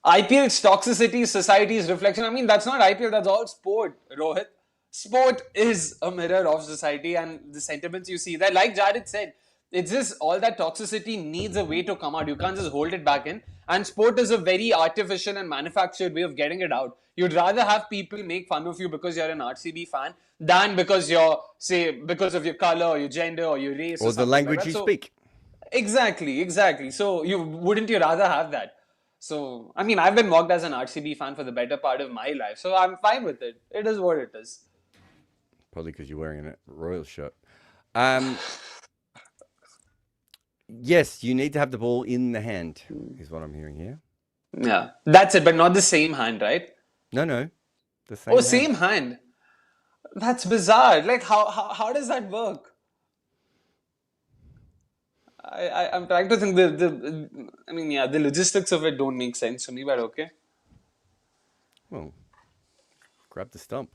[SPEAKER 1] IPL's toxicity, society's reflection. I mean, that's not IPL, that's all sport, Rohit. Sport is a mirror of society and the sentiments you see there. Like Jared said, it's just all that toxicity needs a way to come out. You can't just hold it back in. And sport is a very artificial and manufactured way of getting it out. You'd rather have people make fun of you because you're an RCB fan than because because of your color or your gender or your race.
[SPEAKER 3] Or the language you speak.
[SPEAKER 1] Exactly. So wouldn't you rather have that? So, I mean, I've been mocked as an RCB fan for the better part of my life. So I'm fine with it. It is what it is.
[SPEAKER 3] Probably because you're wearing a Royal shirt. Yes, you need to have the ball in the hand, is what I'm hearing here.
[SPEAKER 1] Yeah, that's it, but not the same hand, right?
[SPEAKER 3] No, the same hand.
[SPEAKER 1] Same hand. That's bizarre. Like, how does that work? I'm trying to think the logistics of it don't make sense to me, but okay.
[SPEAKER 3] Well, grab the stump.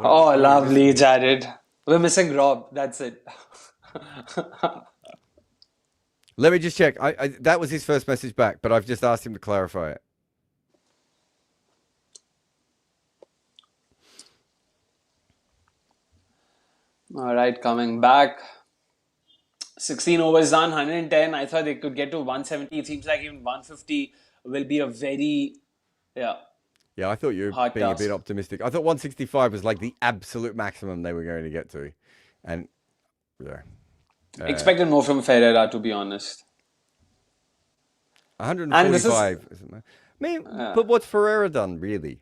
[SPEAKER 1] Oh, lovely, Jared. We're missing Rob. That's it.
[SPEAKER 3] Let me just check. That was his first message back, but I've just asked him to clarify it.
[SPEAKER 1] All right, coming back. 16 overs done, 110. I thought they could get to 170. It seems like even 150 will be a very,
[SPEAKER 3] Yeah, I thought you were being a bit optimistic. I thought 165 was like the absolute maximum they were going to get to. And, yeah.
[SPEAKER 1] Expected more from Ferreira, to be honest.
[SPEAKER 3] 145, isn't it? I mean, but what's Ferreira done, really?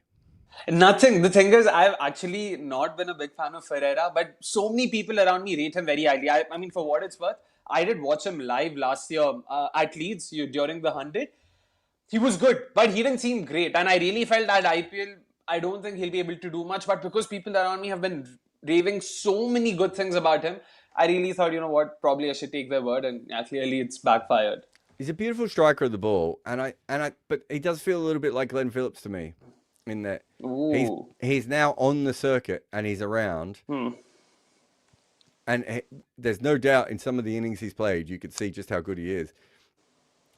[SPEAKER 1] Nothing. The thing is, I've actually not been a big fan of Ferreira, but so many people around me rate him very highly. I mean, for what it's worth, I did watch him live last year at Leeds during the 100. He was good, but he didn't seem great. And I really felt that IPL, I don't think he'll be able to do much. But because people around me have been raving so many good things about him, I really thought, probably I should take their word. And clearly it's backfired.
[SPEAKER 3] He's a beautiful striker of the ball, but he does feel a little bit like Glenn Phillips to me, in that he's now on the circuit and he's around, and there's no doubt in some of the innings he's played, you could see just how good he is.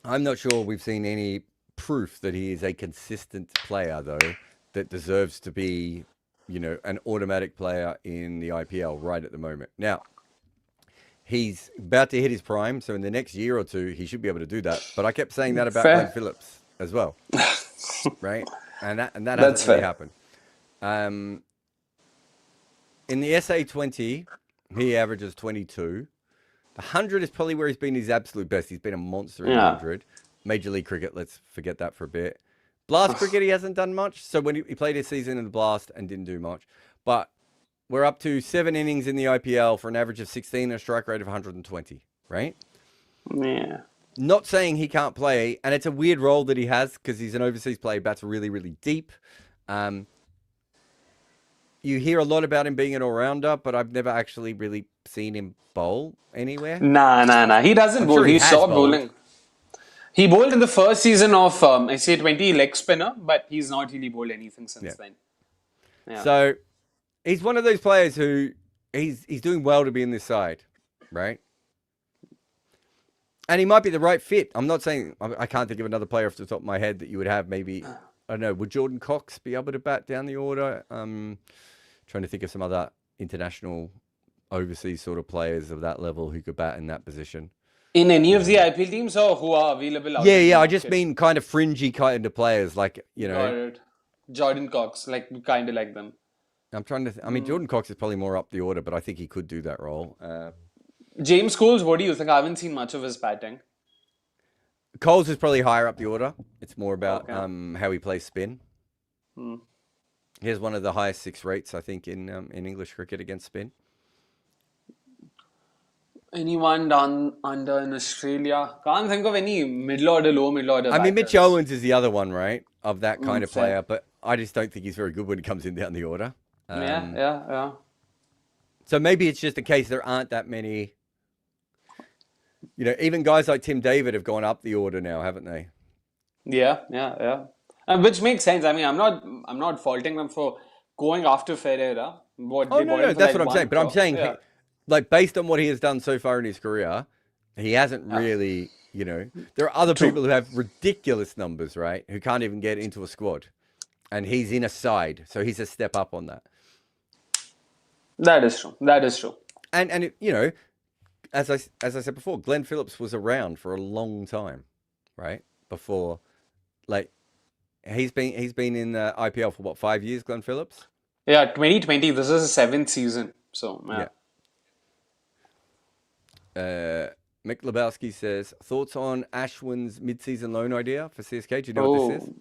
[SPEAKER 3] I'm not sure we've seen any proof that he is a consistent player, though, that deserves to be, an automatic player in the IPL right at the moment. Now, he's about to hit his prime, so in the next year or two, he should be able to do that. But I kept saying that about Glenn Phillips as well, right? And that hasn't really happened. In the SA20, he averages 22. The 100 is probably where he's been his absolute best. He's been a monster in 100. Major League Cricket, let's forget that for a bit. Blast Cricket, he hasn't done much. So when he played his season in the Blast and didn't do much. But we're up to 7 innings in the IPL for an average of 16 and a strike rate of 120, right?
[SPEAKER 1] Yeah.
[SPEAKER 3] Not saying he can't play, and it's a weird role that he has because he's an overseas player, bats really, really deep. You hear a lot about him being an all-rounder, but I've never actually really seen him bowl anywhere.
[SPEAKER 1] Nah. He doesn't
[SPEAKER 3] I'm
[SPEAKER 1] bowl.
[SPEAKER 3] sure he
[SPEAKER 1] He
[SPEAKER 3] has
[SPEAKER 1] stopped
[SPEAKER 3] bowled.
[SPEAKER 1] bowling. He bowled in the first season of SA20 leg spinner, but he's not really bowled anything since then. Yeah.
[SPEAKER 3] So he's one of those players who he's doing well to be in this side, right? And he might be the right fit. I'm not saying I can't think of another player off the top of my head that you would have. Maybe I don't know. Would Jordan Cox be able to bat down the order? Trying to think of some other international overseas sort of players of that level who could bat in that position.
[SPEAKER 1] In any of the IPL teams or who are available out
[SPEAKER 3] Yeah. I just mean kind of fringy kind of players, like
[SPEAKER 1] Got it. Jordan Cox, kind of like them.
[SPEAKER 3] I'm trying to. I mean, Jordan Cox is probably more up the order, but I think he could do that role.
[SPEAKER 1] James Coles, what do you think? I haven't seen much of his batting.
[SPEAKER 3] Coles is probably higher up the order. It's more about how he plays spin. He has one of the highest 6 rates, I think, in English cricket against spin.
[SPEAKER 1] Anyone done under in Australia? Can't think of any middle order, low middle order.
[SPEAKER 3] I mean,
[SPEAKER 1] batters.
[SPEAKER 3] Mitch Owens is the other one, right? Of that kind of player, but I just don't think he's very good when he comes in down the order.
[SPEAKER 1] Yeah.
[SPEAKER 3] So maybe it's just a case there aren't that many. Even guys like Tim David have gone up the order now, haven't they?
[SPEAKER 1] Yeah. Which makes sense. I mean, I'm not faulting them for going after Ferreira.
[SPEAKER 3] No, that's what I'm saying. But I'm saying, based on what he has done so far in his career, he hasn't really, there are other people who have ridiculous numbers, right? Who can't even get into a squad. And he's in a side. So he's a step up on that.
[SPEAKER 1] That is true.
[SPEAKER 3] And as I said before, Glenn Phillips was around for a long time, right? Before, he's been in the IPL for what, 5 years, Glenn Phillips?
[SPEAKER 1] Yeah, 2020. This is the 7th season. So
[SPEAKER 3] Mick Lebowski says, thoughts on Ashwin's mid-season loan idea for CSK? Do you know what this is?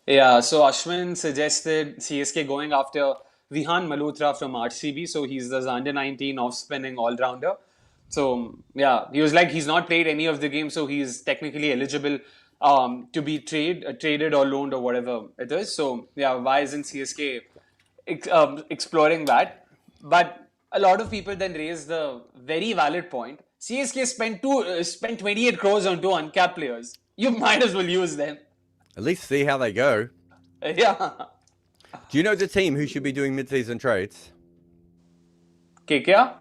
[SPEAKER 1] Yeah, so Ashwin suggested CSK going after Vihan Malhotra from RCB. So he's the under 19 off-spinning all-rounder. So yeah, he was he's not played any of the games, so he's technically eligible to be traded or loaned or whatever it is. So yeah, why isn't CSK exploring that? But a lot of people then raise the very valid point. CSK spent 28 crores on 2 uncapped players. You might as well use them.
[SPEAKER 3] At least see how they go.
[SPEAKER 1] Yeah.
[SPEAKER 3] Do you know the team who should be doing mid-season trades?
[SPEAKER 1] KKR?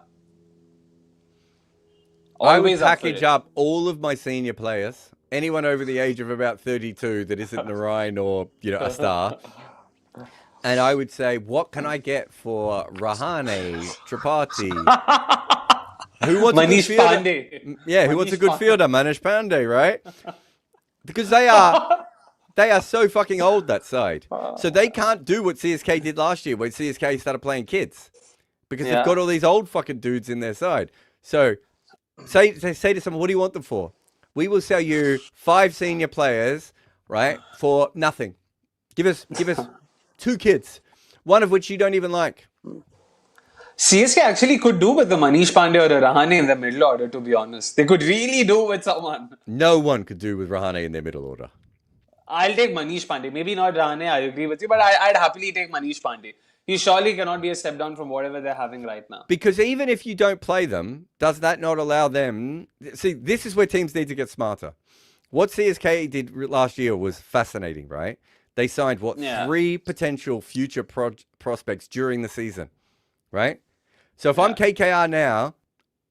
[SPEAKER 3] I would package up all of my senior players, anyone over the age of about 32 that isn't Narayan or a star, and I would say, what can I get for Rahane, Tripathi? Who wants
[SPEAKER 1] Manish
[SPEAKER 3] a good fielder?
[SPEAKER 1] Pandey.
[SPEAKER 3] Yeah, who wants a good fielder? Manish Pandey, right? Because they are so fucking old, that side. So they can't do what CSK did last year when CSK started playing kids. Because they've got all these old fucking dudes in their side. So say to someone, what do you want them for? We will sell you 5 senior players, right, for nothing. Give us 2 kids, one of which you don't even like.
[SPEAKER 1] CSK actually could do with the Manish Pandey or a Rahane in the middle order, to be honest. They could really do with someone.
[SPEAKER 3] No one could do with Rahane in their middle order.
[SPEAKER 1] I'll take Manish Pandey. Maybe not Rahane, I agree with you, but I'd happily take Manish Pandey. He surely cannot be a step down from whatever they're having right now.
[SPEAKER 3] Because even if you don't play them, does that not allow them... See, this is where teams need to get smarter. What CSK did last year was fascinating, right? They signed, 3 potential future prospects during the season, right? So if I'm KKR now,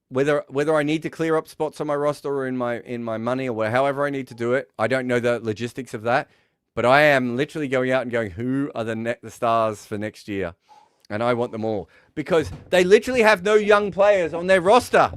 [SPEAKER 3] whether I need to clear up spots on my roster or in my money or however I need to do it, I don't know the logistics of that. But I am literally going out and going, who are the stars for next year? And I want them all. Because they literally have no young players on their roster.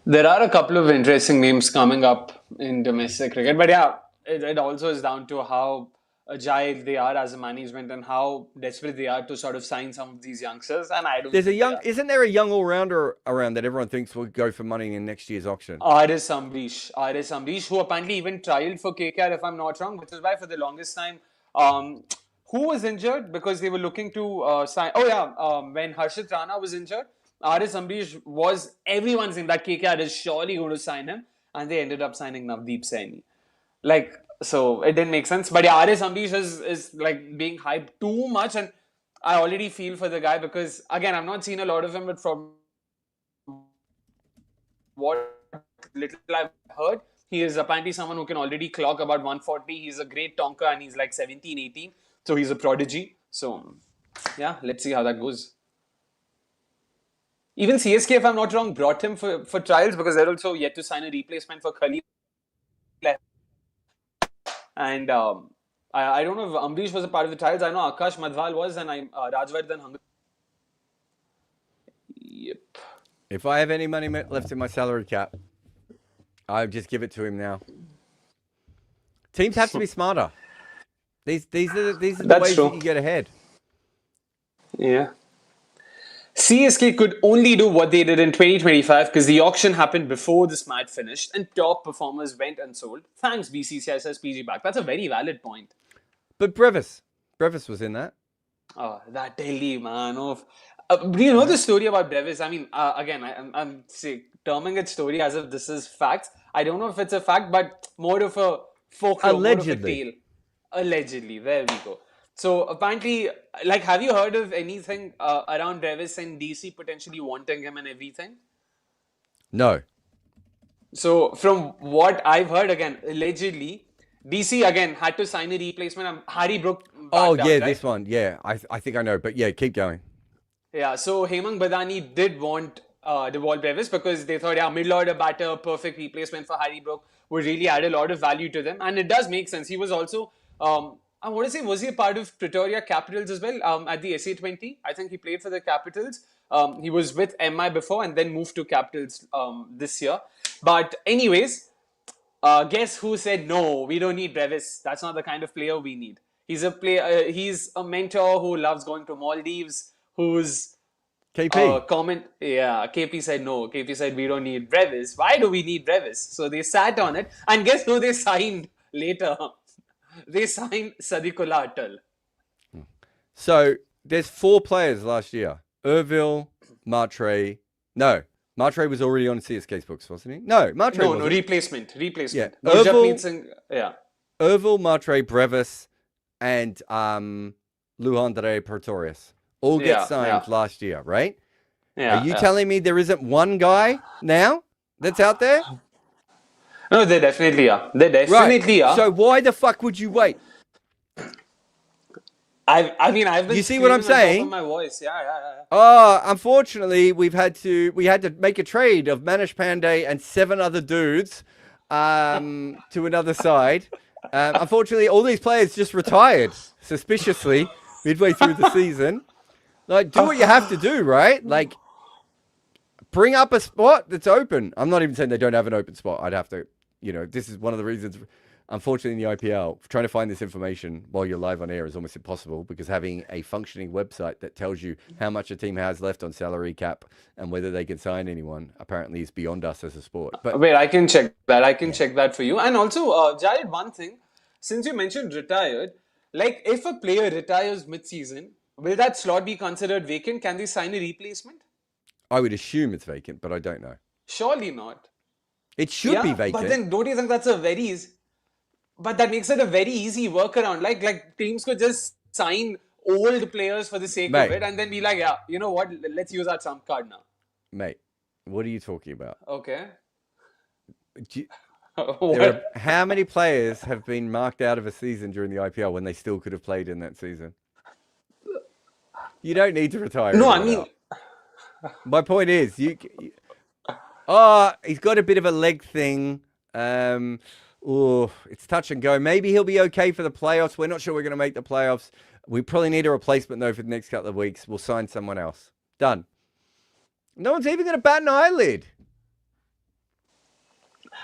[SPEAKER 1] There are a couple of interesting names coming up in domestic cricket. But yeah, it also is down to how agile they are as a management and how desperate they are to sort of sign some of these youngsters. And I don't
[SPEAKER 3] There's a
[SPEAKER 1] think
[SPEAKER 3] young, isn't there a young all-rounder around that everyone thinks will go for money in next year's auction?
[SPEAKER 1] RS Amrish, who apparently even trialed for KKR, if I'm not wrong, which is why for the longest time, who was injured because they were looking to sign. Oh yeah, when Harshit Rana was injured, RS Amrish was everyone's in that KKR is surely going to sign him, and they ended up signing Navdeep Saini. Like, so it didn't make sense. But yeah, RS Amrish is like being hyped too much, and I already feel for the guy because again, I've not seen a lot of him, but from what little I've heard, he is apparently someone who can already clock about 140. He's a great tonker and he's like 17, 18. So he's a prodigy. So yeah, let's see how that goes. Even CSK, if I'm not wrong, brought him for trials because they're also yet to sign a replacement for Khalil. And I don't know if Amrish was a part of the trials. I know Akash Madhwal was, and Rajvardhan Hungry. Yep.
[SPEAKER 3] If I have any money left in my salary cap, I just give it to him now. Teams have to be smarter. These are the ways that you get ahead.
[SPEAKER 1] Yeah. CSK could only do what they did in 2025 because the auction happened before this match finished and top performers went unsold. Thanks, BCCI says PG back. That's a very valid point.
[SPEAKER 3] But Brevis was in that.
[SPEAKER 1] Oh, that Delhi, man. Do you know the story about Brevis? I mean, again, I'm terming it story as if this is facts. I don't know if it's a fact, but more of a folklore,
[SPEAKER 3] Allegedly.
[SPEAKER 1] more of a tale. Allegedly. There we go. So apparently, like, have you heard of anything around Brevis and DC potentially wanting him and everything?
[SPEAKER 3] No.
[SPEAKER 1] So from what I've heard, again, allegedly, DC again had to sign a replacement. Harry Brook.
[SPEAKER 3] Oh yeah,
[SPEAKER 1] right?
[SPEAKER 3] this one. Yeah, I think I know. But yeah, keep going.
[SPEAKER 1] Yeah, so Hemang Badani did want Devol Brevis because they thought, yeah, middle order batter, perfect replacement for Harry Brook would really add a lot of value to them. And it does make sense. He was also, I want to say, was he a part of Pretoria Capitals as well at the SA20? I think he played for the Capitals. He was with MI before and then moved to Capitals this year. But anyways, guess who said, no, we don't need Brevis. That's not the kind of player we need. He's a player. He's a mentor who loves going to Maldives. Who's
[SPEAKER 3] KP?
[SPEAKER 1] KP said no. KP said we don't need Brevis. Why do we need Brevis? So they sat on it, and guess who they signed later? They signed Sadikullah Atal.
[SPEAKER 3] So there's 4 players last year: Ervil, Matre. No, Matre was already on CSK's books, wasn't he? No, Matre.
[SPEAKER 1] No, replacement.
[SPEAKER 3] Yeah,
[SPEAKER 1] Ervil,
[SPEAKER 3] Matre, Brevis, and Luandre Pretorius all get signed last year, right?
[SPEAKER 1] Yeah.
[SPEAKER 3] Are you telling me there isn't one guy now that's out there?
[SPEAKER 1] No, they definitely are. They definitely are.
[SPEAKER 3] So why the fuck would you wait?
[SPEAKER 1] I mean, I've been.
[SPEAKER 3] You see what I'm saying?
[SPEAKER 1] On top of my voice. Yeah.
[SPEAKER 3] Oh, unfortunately, we had to make a trade of Manish Pandey and 7 other dudes to another side. Unfortunately, all these players just retired suspiciously midway through the season. Like, do what you have to do, right? Like, bring up a spot that's open. I'm not even saying they don't have an open spot. I'd have to, this is one of the reasons, unfortunately, in the IPL, trying to find this information while you're live on air is almost impossible because having a functioning website that tells you how much a team has left on salary cap and whether they can sign anyone apparently is beyond us as a sport. But
[SPEAKER 1] wait, I can check that. Check that for you. And also, Jared, one thing, since you mentioned retired, like if a player retires mid-season, will that slot be considered vacant? Can they sign a replacement?
[SPEAKER 3] I would assume it's vacant, but I don't know.
[SPEAKER 1] Surely not.
[SPEAKER 3] It should be vacant.
[SPEAKER 1] But then don't you think that's but that makes it a very easy workaround. Like teams could just sign old players for the sake of it and then be like, yeah, you know what? Let's use our trump card now.
[SPEAKER 3] Mate, what are you talking about?
[SPEAKER 1] Okay.
[SPEAKER 3] How many players have been marked out of a season during the IPL when they still could have played in that season? You don't need to retire.
[SPEAKER 1] No, I mean...
[SPEAKER 3] My point is, he's got a bit of a leg thing. It's touch and go. Maybe he'll be okay for the playoffs. We're not sure we're going to make the playoffs. We probably need a replacement, though, for the next couple of weeks. We'll sign someone else. Done. No one's even going to bat an eyelid.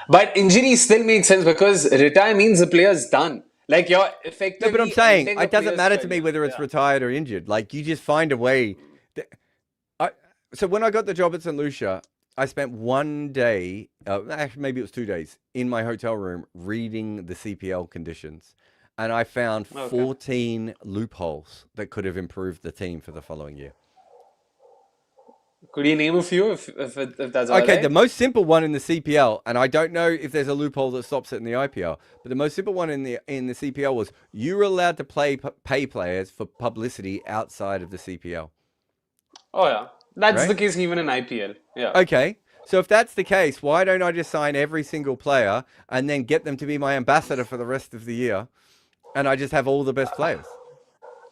[SPEAKER 1] But injury still makes sense because retire means the player's done. Like you're
[SPEAKER 3] No,
[SPEAKER 1] effectively.
[SPEAKER 3] but I'm saying
[SPEAKER 1] ending a
[SPEAKER 3] it doesn't
[SPEAKER 1] player's
[SPEAKER 3] matter to me
[SPEAKER 1] career.
[SPEAKER 3] whether it's
[SPEAKER 1] Yeah.
[SPEAKER 3] retired or injured. Like you just find a way. So when I got the job at St. Lucia, I spent one day, actually maybe it was 2 days, in my hotel room reading the CPL conditions, and I found
[SPEAKER 1] Okay.
[SPEAKER 3] 14 loopholes that could have improved the team for the following year.
[SPEAKER 1] Could you name a few if that's all
[SPEAKER 3] Okay,
[SPEAKER 1] right?
[SPEAKER 3] the most simple one in the CPL, and I don't know if there's a loophole that stops it in the IPL, but the most simple one in the CPL was you were allowed to pay players for publicity outside of the CPL.
[SPEAKER 1] Oh yeah, that's
[SPEAKER 3] Right?
[SPEAKER 1] the case even in IPL. Yeah.
[SPEAKER 3] Okay, so if that's the case, why don't I just sign every single player and then get them to be my ambassador for the rest of the year, and I just have all the best players?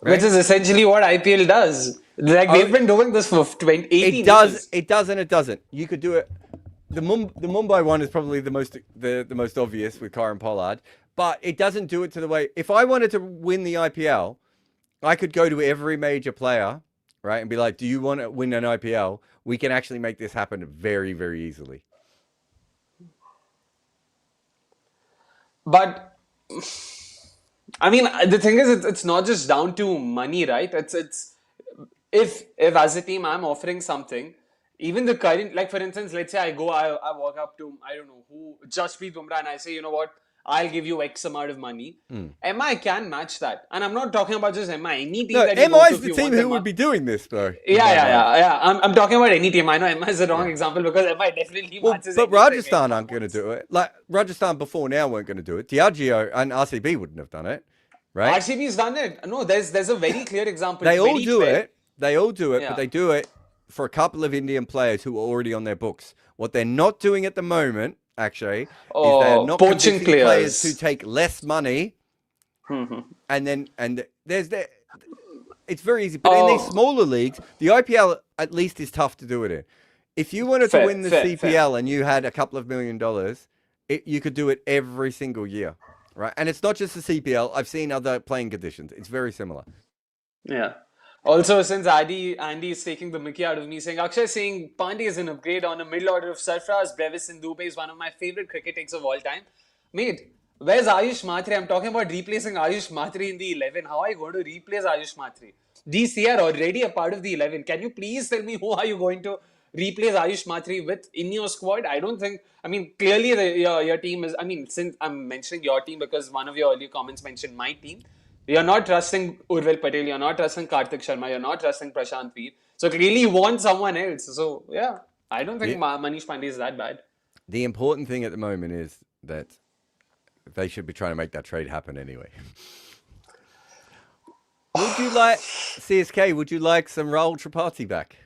[SPEAKER 1] Which
[SPEAKER 3] Right?
[SPEAKER 1] is essentially what IPL does. Like
[SPEAKER 3] Oh,
[SPEAKER 1] they've been doing this for 18
[SPEAKER 3] it does.
[SPEAKER 1] years.
[SPEAKER 3] It does, and it doesn't. You could do it. The Mumbai one is probably the most obvious with Kieran Pollard, but it doesn't do it to the way. If I wanted to win the IPL, I could go to every major player, right, and be like, "Do you want to win an IPL? We can actually make this happen very, very easily."
[SPEAKER 1] But I mean, the thing is, it's not just down to money, right? It's if as a team I'm offering something, even the current, like for instance, let's say I walk up to I don't know who Jasprit Bumrah and I say, you know what, I'll give you X amount of money. MI can match that, and I'm not talking about just MI. Any team
[SPEAKER 3] No,
[SPEAKER 1] that you go
[SPEAKER 3] MI
[SPEAKER 1] to,
[SPEAKER 3] is
[SPEAKER 1] if
[SPEAKER 3] the
[SPEAKER 1] you
[SPEAKER 3] team
[SPEAKER 1] want
[SPEAKER 3] who
[SPEAKER 1] them
[SPEAKER 3] would
[SPEAKER 1] up.
[SPEAKER 3] be doing this, though. in
[SPEAKER 1] Yeah,
[SPEAKER 3] my
[SPEAKER 1] yeah,
[SPEAKER 3] mind.
[SPEAKER 1] yeah, yeah. I'm talking about any team. I know MI is the wrong
[SPEAKER 3] Yeah.
[SPEAKER 1] example because MI definitely
[SPEAKER 3] Well,
[SPEAKER 1] matches
[SPEAKER 3] but
[SPEAKER 1] anything
[SPEAKER 3] Rajasthan
[SPEAKER 1] anyone
[SPEAKER 3] aren't going to
[SPEAKER 1] wants.
[SPEAKER 3] do it. Like Rajasthan before now weren't going to do it. Diageo and RCB wouldn't have done it, right?
[SPEAKER 1] RCB's done it. No, there's a very clear example.
[SPEAKER 3] They
[SPEAKER 1] It's
[SPEAKER 3] all
[SPEAKER 1] very
[SPEAKER 3] do
[SPEAKER 1] fair.
[SPEAKER 3] it. They all do it, but
[SPEAKER 1] Yeah.
[SPEAKER 3] they do it for a couple of Indian players who are already on their books. What they're not doing at the moment, actually, is they are
[SPEAKER 1] Oh,
[SPEAKER 3] not
[SPEAKER 1] poaching
[SPEAKER 3] convincing players to
[SPEAKER 1] players.
[SPEAKER 3] take less money, and there's the. It's very easy, but in these
[SPEAKER 1] Oh,
[SPEAKER 3] smaller leagues, the IPL at least is tough to do it in. If you wanted to
[SPEAKER 1] fair,
[SPEAKER 3] win the
[SPEAKER 1] fair, fair.
[SPEAKER 3] CPL and you had a couple of $1 million, you could do it every single year, right? And it's not just the CPL. I've seen other playing conditions. It's very similar.
[SPEAKER 1] Yeah. Also, since Andy is taking the mickey out of me, saying Akshay saying Pandey is an upgrade on a middle order of Sarfraz, Brevis and Dubey is one of my favorite cricket takes of all time. Mate, where's Ayush Matre? I'm talking about replacing Ayush Matre in the 11. How are you going to replace Ayush Matre? These three are already a part of the 11. Can you please tell me who are you going to replace Ayush Matre with in your squad? I don't think. I mean, clearly your team is. I mean, since I'm mentioning your team because one of your earlier comments mentioned my team. You're not trusting Urval Patel. You're not trusting Karthik Sharma. You're not trusting Prashant Veer. So clearly you want someone else. So yeah, I don't think
[SPEAKER 3] The,
[SPEAKER 1] Manish Pandey is that bad.
[SPEAKER 3] the important thing at the moment is that they should be trying to make that trade happen anyway. Would you like CSK? Would you like some Rahul Tripathi back?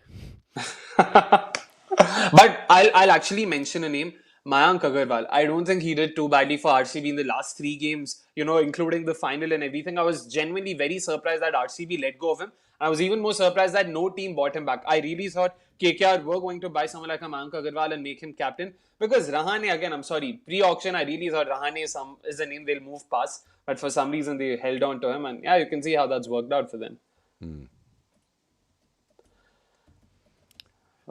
[SPEAKER 1] But I'll actually mention a name, Mayank Agarwal. I don't think he did too badly for RCB in the last three games, including the final and everything. I was genuinely very surprised that RCB let go of him. I was even more surprised that no team bought him back. I really thought KKR were going to buy someone like a Mayank Agarwal and make him captain. Because Rahane, again, I'm sorry, pre-auction, I really thought Rahane is a name they'll move past. But for some reason, they held on to him. And yeah, you can see how that's worked out for them.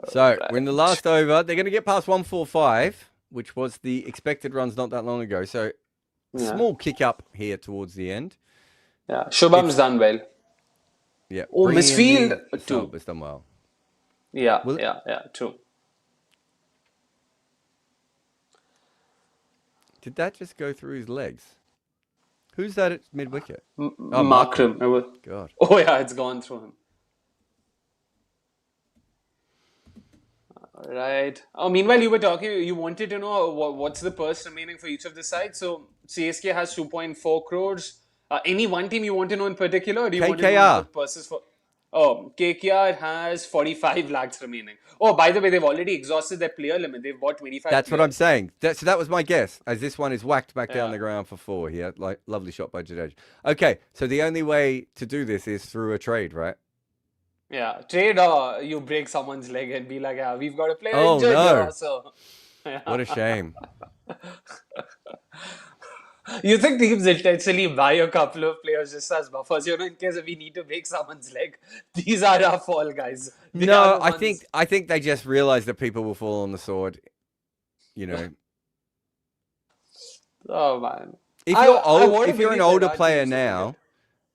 [SPEAKER 3] So we're in the last over. They're going to get past 145, which was the expected runs not that long ago. So
[SPEAKER 1] Yeah.
[SPEAKER 3] small kick up here towards the end.
[SPEAKER 1] Yeah, Shubham's done well.
[SPEAKER 3] Yeah.
[SPEAKER 1] Oh,
[SPEAKER 3] bringing in
[SPEAKER 1] misfield
[SPEAKER 3] the
[SPEAKER 1] too.
[SPEAKER 3] sub has done well.
[SPEAKER 1] Yeah,
[SPEAKER 3] Will it-
[SPEAKER 1] yeah, true.
[SPEAKER 3] Did that just go through his legs? Who's that at mid wicket?
[SPEAKER 1] Markram.
[SPEAKER 3] God.
[SPEAKER 1] Oh yeah, it's gone through him. Right. Oh, meanwhile, you were talking. You wanted to know what's the purse remaining for each of the sides. So CSK has 2.4 crores. Any one team you want to know in particular, or do you want to know
[SPEAKER 3] KKR.
[SPEAKER 1] the purses for? Oh, KKR has 45 lakhs remaining. Oh, by the way, they've already exhausted their player limit. They've bought 25.
[SPEAKER 3] That's what I'm
[SPEAKER 1] players.
[SPEAKER 3] saying. So that was my guess, as this one is whacked back down
[SPEAKER 1] Yeah.
[SPEAKER 3] the ground for 4 here. Like lovely shot by Jadeja. Okay, so the only way to do this is through a trade, right?
[SPEAKER 1] Yeah, trade or you break someone's leg and be like, yeah, we've got a player
[SPEAKER 3] Oh,
[SPEAKER 1] injured
[SPEAKER 3] no.
[SPEAKER 1] here, so. Yeah.
[SPEAKER 3] What a shame.
[SPEAKER 1] You think teams intentionally buy a couple of players just as buffers, in case if we need to break someone's leg? These are our fall guys. They are
[SPEAKER 3] No,
[SPEAKER 1] the
[SPEAKER 3] I
[SPEAKER 1] ones-
[SPEAKER 3] think they just realize that people will fall on the sword. You know,
[SPEAKER 1] Oh man.
[SPEAKER 3] If
[SPEAKER 1] I
[SPEAKER 3] you're old,
[SPEAKER 1] wanna
[SPEAKER 3] if you're an
[SPEAKER 1] believe that
[SPEAKER 3] older
[SPEAKER 1] our
[SPEAKER 3] player
[SPEAKER 1] teams will
[SPEAKER 3] now,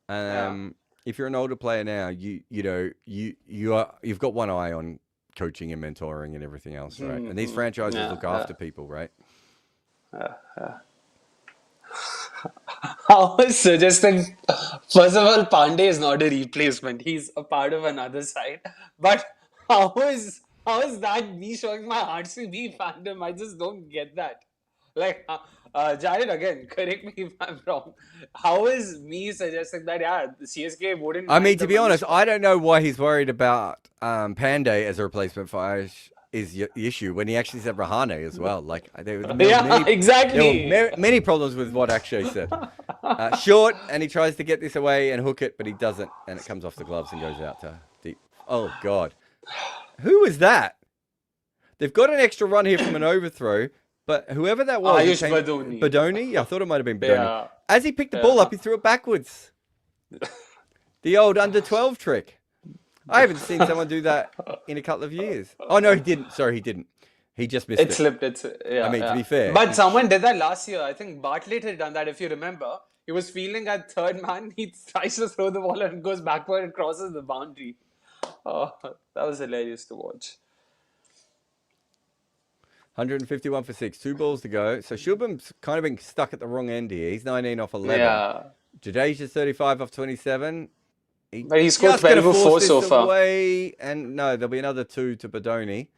[SPEAKER 1] Yeah.
[SPEAKER 3] if you're an older player now, you've got one eye on coaching and mentoring and everything else, right? And these franchises
[SPEAKER 1] Yeah,
[SPEAKER 3] look after people, right?
[SPEAKER 1] I was suggesting, first of all, Pandey is not a replacement. He's a part of another side. But how is that me showing my RCB fandom? I just don't get that. Like, Jared, again, correct me if I'm wrong. How is me suggesting that, yeah, the CSK wouldn't
[SPEAKER 3] I mean,
[SPEAKER 1] mind
[SPEAKER 3] to
[SPEAKER 1] the
[SPEAKER 3] be
[SPEAKER 1] money
[SPEAKER 3] honest,
[SPEAKER 1] spent?
[SPEAKER 3] I don't know why he's worried about Pandey as a replacement for Aish is the issue when he actually said Rahane as well. Like there were
[SPEAKER 1] Yeah,
[SPEAKER 3] many,
[SPEAKER 1] exactly.
[SPEAKER 3] many problems with what Akshay said. Short, and he tries to get this away and hook it, but he doesn't, and it comes off the gloves and goes out to deep. Oh God, who was that? They've got an extra run here from an overthrow, but whoever that was,
[SPEAKER 1] Ayush Badoni.
[SPEAKER 3] Badoni. Yeah, I thought it might have been Badoni.
[SPEAKER 1] Yeah.
[SPEAKER 3] As he picked the ball
[SPEAKER 1] Yeah.
[SPEAKER 3] up, he threw it backwards. The old under 12 trick. I haven't seen someone do that in a couple of years. Oh no, he didn't. Sorry, he didn't. He just missed
[SPEAKER 1] It
[SPEAKER 3] it.
[SPEAKER 1] slipped. Yeah.
[SPEAKER 3] I mean, to
[SPEAKER 1] Yeah.
[SPEAKER 3] be fair,
[SPEAKER 1] But someone did that last year. I think Bartlett had done that. If you remember, he was fielding at third man. He tries to throw the ball and it goes backward and crosses the boundary. Oh, that was hilarious to watch.
[SPEAKER 3] 151 for 6, 2 balls to go. So Shubham's kind of been stuck at the wrong end here. He's 19 off 11.
[SPEAKER 1] Yeah.
[SPEAKER 3] Jadeja's 35 off 27.
[SPEAKER 1] But he scored
[SPEAKER 3] just gonna
[SPEAKER 1] 12 or 4
[SPEAKER 3] force
[SPEAKER 1] so
[SPEAKER 3] this
[SPEAKER 1] far.
[SPEAKER 3] away, and no, there'll be another 2 to Badoni.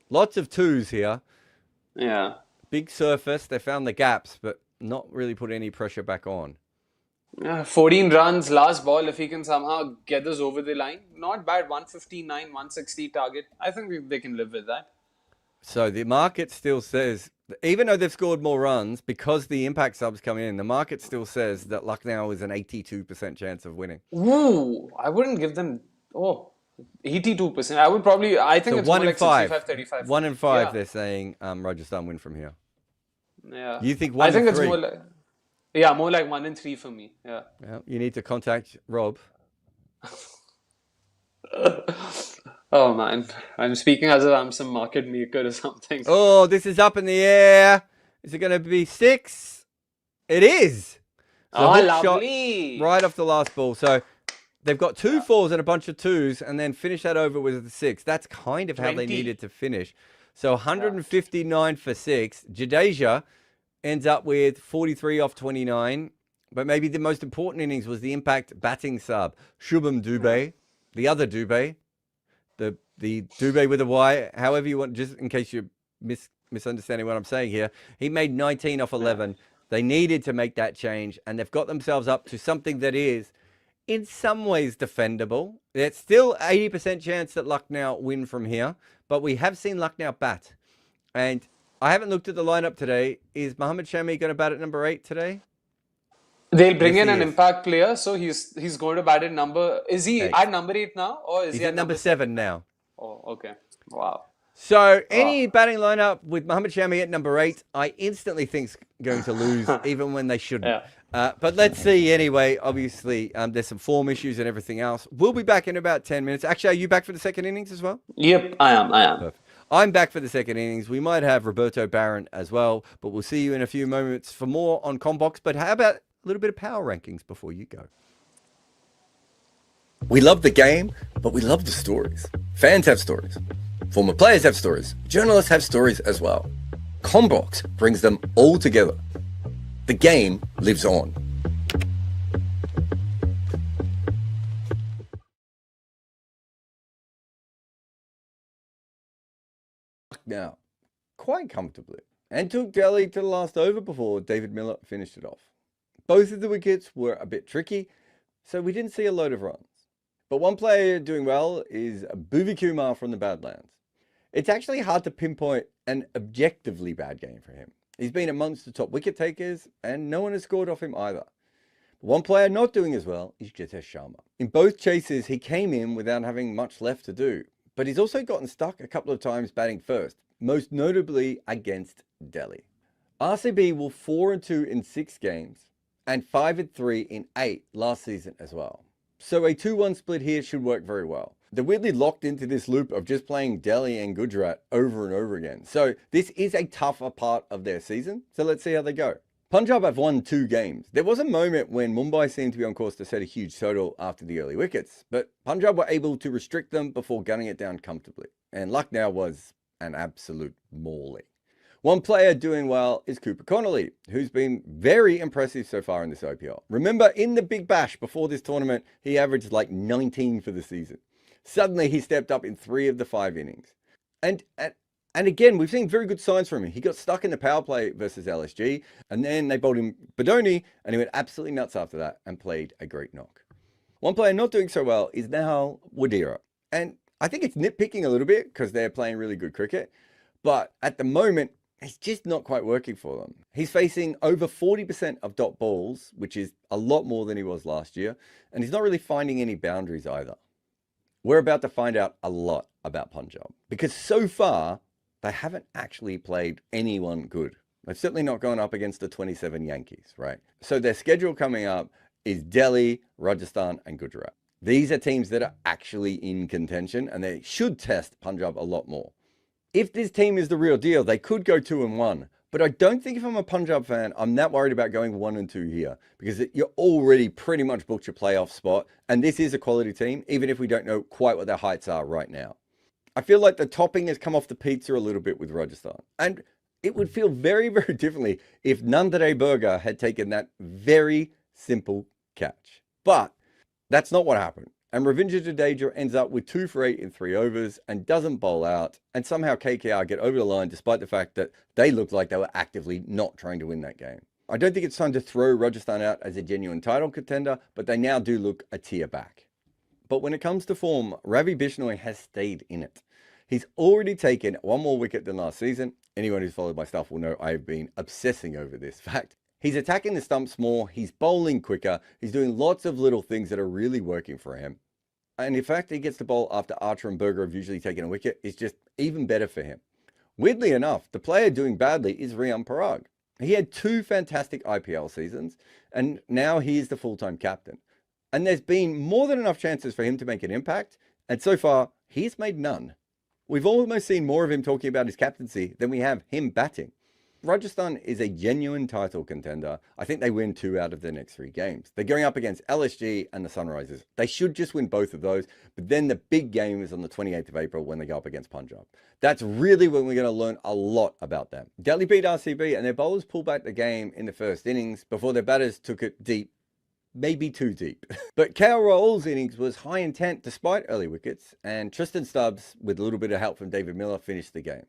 [SPEAKER 3] Lots of 2s here.
[SPEAKER 1] Yeah.
[SPEAKER 3] Big surface. They found the gaps, but not really put any pressure back on.
[SPEAKER 1] 14 runs, last ball. If he can somehow get this over the line, not bad. 159, 160 target. I think they can live with that.
[SPEAKER 3] So the market still says, even though they've scored more runs, because the impact subs come in, the market still says that Lucknow is an 82% chance of winning.
[SPEAKER 1] Ooh, I wouldn't give them. Oh, 82%. I would probably. I think
[SPEAKER 3] So
[SPEAKER 1] it's
[SPEAKER 3] 1
[SPEAKER 1] more
[SPEAKER 3] in
[SPEAKER 1] like
[SPEAKER 3] 5.
[SPEAKER 1] 65, 35.
[SPEAKER 3] 1 in 5,
[SPEAKER 1] Yeah.
[SPEAKER 3] they're saying Rajasthan win from here.
[SPEAKER 1] Yeah.
[SPEAKER 3] You think 1
[SPEAKER 1] I think
[SPEAKER 3] in
[SPEAKER 1] it's
[SPEAKER 3] 3?
[SPEAKER 1] more like. Yeah, more like 1 in 3 for me. Yeah.
[SPEAKER 3] Well, you need to contact Rob.
[SPEAKER 1] Oh man, I'm speaking as if I'm some market maker or something.
[SPEAKER 3] Oh, this is up in the air. Is it going to be 6? It is. So
[SPEAKER 1] Oh,
[SPEAKER 3] hook shot
[SPEAKER 1] lovely.
[SPEAKER 3] right off the last ball. So they've got 2 4s and a bunch of 2s, and then finish that over with a 6. That's kind of how they
[SPEAKER 1] 20.
[SPEAKER 3] needed to finish. So 159 for 6. Jadeja ends up with 43 off 29. But maybe the most important innings was the impact batting sub. Shubham Dubey, the other Dubey, the Dubey with a Y, however you want, just in case you're misunderstanding what I'm saying here. He made 19 off 11. They needed to make that change, and they've got themselves up to something that is, in some ways, defendable. It's still 80% chance that Lucknow win from here, but we have seen Lucknow bat. And I haven't looked at the lineup today. Is Mohammad Shami going to bat at number 8 today?
[SPEAKER 1] They'll bring
[SPEAKER 3] Yes,
[SPEAKER 1] in
[SPEAKER 3] he
[SPEAKER 1] an
[SPEAKER 3] is.
[SPEAKER 1] impact player, so he's going to bat at number. Is he
[SPEAKER 3] 8.
[SPEAKER 1] at number 8 now, or is
[SPEAKER 3] He's
[SPEAKER 1] he
[SPEAKER 3] at number 7 now.
[SPEAKER 1] Oh, okay. Wow.
[SPEAKER 3] So any batting lineup with Mohammad Shami at number 8, I instantly think's going to lose, even when they shouldn't.
[SPEAKER 1] Yeah.
[SPEAKER 3] But let's see anyway. Obviously, there's some form issues and everything else. We'll be back in about 10 minutes. Actually, are you back for the second innings as well?
[SPEAKER 1] Yep, I am.
[SPEAKER 3] Perfect. I'm back for the second innings. We might have Roberto Barron as well, but we'll see you in a few moments for more on Combox. But how about a little bit of power rankings before you go? We love the game, but we love the stories. Fans have stories. Former players have stories. Journalists have stories as well. Combox brings them all together. The game lives on. Now, quite comfortably, and took Delhi to the last over before David Miller finished it off. Both of the wickets were a bit tricky, so we didn't see a load of runs. But one player doing well is Bhuvi Kumar from the Badlands. It's actually hard to pinpoint an objectively bad game for him. He's been amongst the top wicket takers, and no one has scored off him either. One player not doing as well is Jitesh Sharma. In both chases, he came in without having much left to do, but he's also gotten stuck a couple of times batting first, most notably against Delhi. RCB were 4-2 in 6 games, and 5-3 in 8 last season as well. So a 2-1 split here should work very well. They're weirdly locked into this loop of just playing Delhi and Gujarat over and over again. So this is a tougher part of their season. So let's see how they go. Punjab have won 2 games. There was a moment when Mumbai seemed to be on course to set a huge total after the early wickets, but Punjab were able to restrict them before gunning it down comfortably. And Lucknow was an absolute mauling. One player doing well is Cooper Connolly, who's been very impressive so far in this IPL. Remember, in the Big Bash before this tournament, he averaged like 19 for the season. Suddenly, he stepped up in 3 of the 5 innings. And again, we've seen very good signs from him. He got stuck in the power play versus LSG, and then they bowled him Badoni, and he went absolutely nuts after that and played a great knock. One player not doing so well is now Wadira. And I think it's nitpicking a little bit because they're playing really good cricket. But at the moment, it's just not quite working for them. He's facing over 40% of dot balls, which is a lot more than he was last year. And he's not really finding any boundaries either. We're about to find out a lot about Punjab because so far, they haven't actually played anyone good. They've certainly not gone up against the 27 Yankees, right? So their schedule coming up is Delhi, Rajasthan, and Gujarat. These are teams that are actually in contention, and they should test Punjab a lot more. If this team is the real deal, they could go 2-1. But I don't think if I'm a Punjab fan, I'm that worried about going 1-2 here because you're already pretty much booked your playoff spot. And this is a quality team, even if we don't know quite what their heights are right now. I feel like the topping has come off the pizza a little bit with Rajasthan. And it would feel very, very differently if Nandare Burger had taken that very simple catch. But that's not what happened. And Ravindra Jadeja ends up with 2 for 8 in 3 overs and doesn't bowl out. And somehow KKR get over the line despite the fact that they looked like they were actively not trying to win that game. I don't think it's time to throw Rajasthan out as a genuine title contender, but they now do look a tier back. But when it comes to form, Ravi Bishnoi has stayed in it. He's already taken 1 more wicket than last season. Anyone who's followed my stuff will know I've been obsessing over this fact. He's attacking the stumps more, he's bowling quicker, he's doing lots of little things that are really working for him. And in fact, he gets the bowl after Archer and Berger have usually taken a wicket is just even better for him. Weirdly enough, the player doing badly is Riyan Parag. He had 2 fantastic IPL seasons, and now he is the full-time captain. And there's been more than enough chances for him to make an impact, and so far, he's made none. We've almost seen more of him talking about his captaincy than we have him batting. Rajasthan is a genuine title contender. I think they win 2 out of their next 3 games. They're going up against LSG and the Sunrisers. They should just win both of those, but then the big game is on the 28th of April when they go up against Punjab. That's really when we're going to learn a lot about them. Delhi beat RCB and their bowlers pulled back the game in the first innings before their batters took it deep. Maybe too deep. But KL Rahul's innings was high intent despite early wickets, and Tristan Stubbs, with a little bit of help from David Miller, finished the game.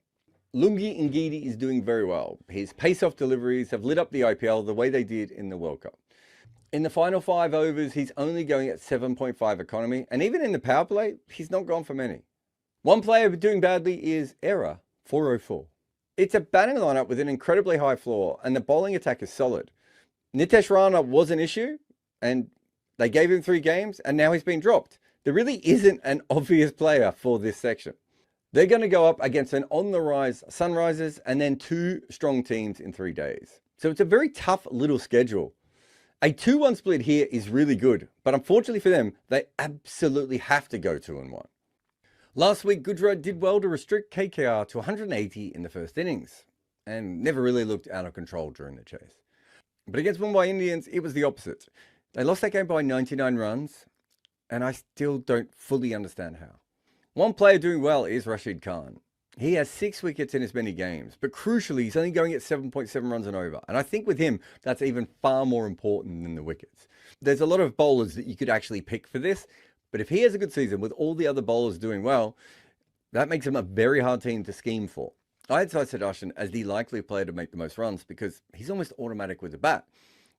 [SPEAKER 3] Lungi Ngidi is doing very well. His pace-off deliveries have lit up the IPL the way they did in the World Cup. In the final 5 overs, he's only going at 7.5 economy, and even in the power play, he's not gone for many. One player doing badly is Era, 404. It's a batting lineup with an incredibly high floor, and the bowling attack is solid. Nitesh Rana was an issue, and they gave him 3 games, and now he's been dropped. There really isn't an obvious player for this section. They're going to go up against an on-the-rise Sunrisers and then 2 strong teams in 3 days. So it's a very tough little schedule. A 2-1 split here is really good, but unfortunately for them, they absolutely have to go 2-1. Last week, Gujarat did well to restrict KKR to 180 in the first innings, and never really looked out of control during the chase. But against Mumbai Indians, it was the opposite. They lost that game by 99 runs, and I still don't fully understand how. One player doing well is Rashid Khan. He has 6 wickets in as many games, but crucially, he's only going at 7.7 runs and over. And I think with him, that's even far more important than the wickets. There's a lot of bowlers that you could actually pick for this, but if he has a good season with all the other bowlers doing well, that makes him a very hard team to scheme for. I had Sai Sudarshan as the likely player to make the most runs because he's almost automatic with the bat.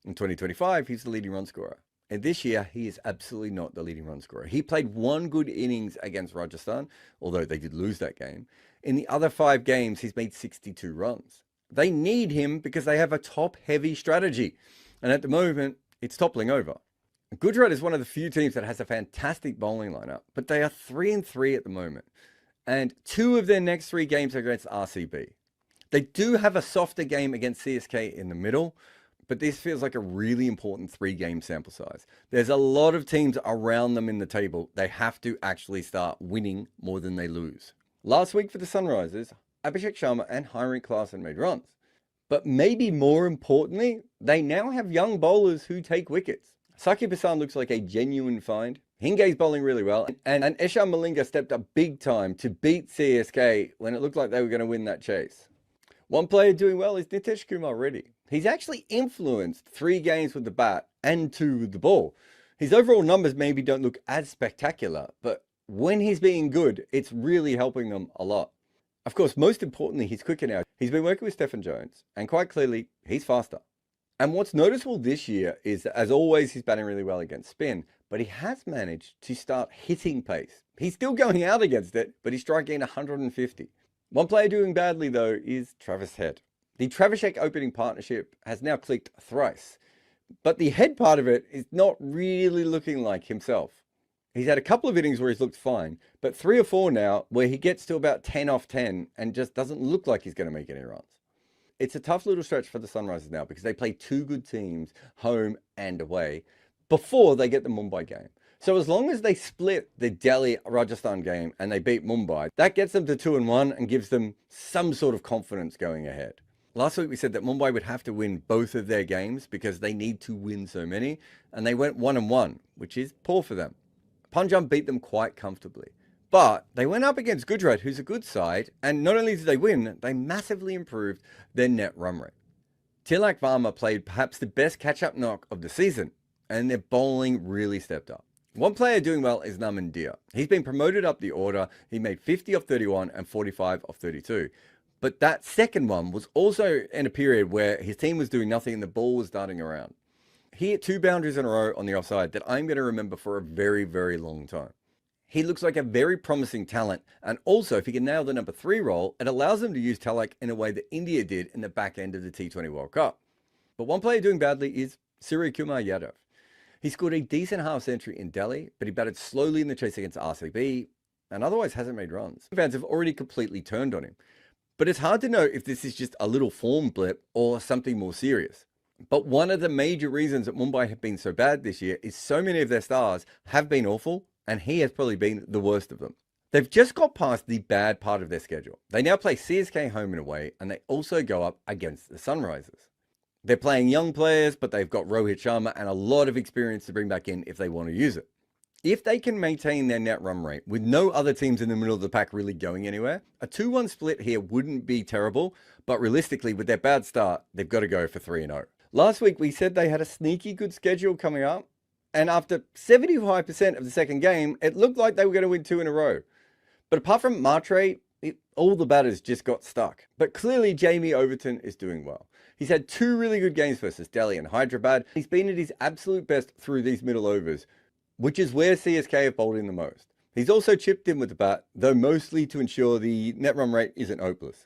[SPEAKER 3] In 2025, he's the leading run scorer. And this year, he is absolutely not the leading run scorer. He played 1 good innings against Rajasthan, although they did lose that game. In the other 5 games, he's made 62 runs. They need him because they have a top-heavy strategy. And at the moment, it's toppling over. Gujarat is one of the few teams that has a fantastic bowling lineup, but they are 3-3 at the moment. And 2 of their next 3 games are against RCB. They do have a softer game against CSK in the middle, but this feels like a really important 3-game sample size. There's a lot of teams around them in the table. They have to actually start winning more than they lose. Last week for the Sunrisers, Abhishek Sharma and Heinrich Klaasen made runs. But maybe more importantly, they now have young bowlers who take wickets. Saqib Hassan looks like a genuine find. Hinga's bowling really well. And Eshan Malinga stepped up big time to beat CSK when it looked like they were going to win that chase. One player doing well is Nitesh Kumar Reddy. He's actually influenced 3 games with the bat and 2 with the ball. His overall numbers maybe don't look as spectacular, but when he's being good, it's really helping them a lot. Of course, most importantly, he's quicker now. He's been working with Stephen Jones, and quite clearly, he's faster. And what's noticeable this year is that, as always, he's batting really well against spin, but he has managed to start hitting pace. He's still going out against it, but he's striking 150. One player doing badly, though, is Travis Head. The Travis-Head opening partnership has now clicked thrice, but the Head part of it is not really looking like himself. He's had a couple of innings where he's looked fine, but 3 or 4 now where he gets to about 10 off 10 and just doesn't look like he's going to make any runs. It's a tough little stretch for the Sunrisers now because they play 2 good teams, home and away, before they get the Mumbai game. So as long as they split the Delhi-Rajasthan game and they beat Mumbai, that gets them to 2-1 and gives them some sort of confidence going ahead. Last week we said that Mumbai would have to win both of their games because they need to win so many, and they went 1-1, which is poor for them. Punjab beat them quite comfortably. But they went up against Gujarat, who's a good side, and not only did they win, they massively improved their net run rate. Tilak Varma played perhaps the best catch-up knock of the season, and their bowling really stepped up. One player doing well is Naman Dia. He's been promoted up the order. He made 50 off 31 and 45 off 32. But that second one was also in a period where his team was doing nothing and the ball was darting around. He hit 2 boundaries in a row on the offside that I'm going to remember for a very, very long time. He looks like a very promising talent, and also if he can nail the number 3 role, it allows him to use Tilak in a way that India did in the back end of the T20 World Cup. But one player doing badly is Surya Kumar Yadav. He scored a decent half century in Delhi, but he batted slowly in the chase against RCB and otherwise hasn't made runs. Fans have already completely turned on him. But it's hard to know if this is just a little form blip or something more serious. But one of the major reasons that Mumbai have been so bad this year is so many of their stars have been awful, and he has probably been the worst of them. They've just got past the bad part of their schedule. They now play CSK home and away, and they also go up against the Sunrisers. They're playing young players, but they've got Rohit Sharma and a lot of experience to bring back in if they want to use it. If they can maintain their net run rate with no other teams in the middle of the pack really going anywhere, a 2-1 split here wouldn't be terrible, but realistically, with their bad start, they've got to go for 3-0. Last week, we said they had a sneaky good schedule coming up, and after 75% of the second game, it looked like they were going to win 2 in a row. But apart from Matre, all the batters just got stuck. But clearly, Jamie Overton is doing well. He's had 2 really good games versus Delhi and Hyderabad. He's been at his absolute best through these middle overs, which is where CSK have bowled in the most. He's also chipped in with the bat, though mostly to ensure the net run rate isn't hopeless.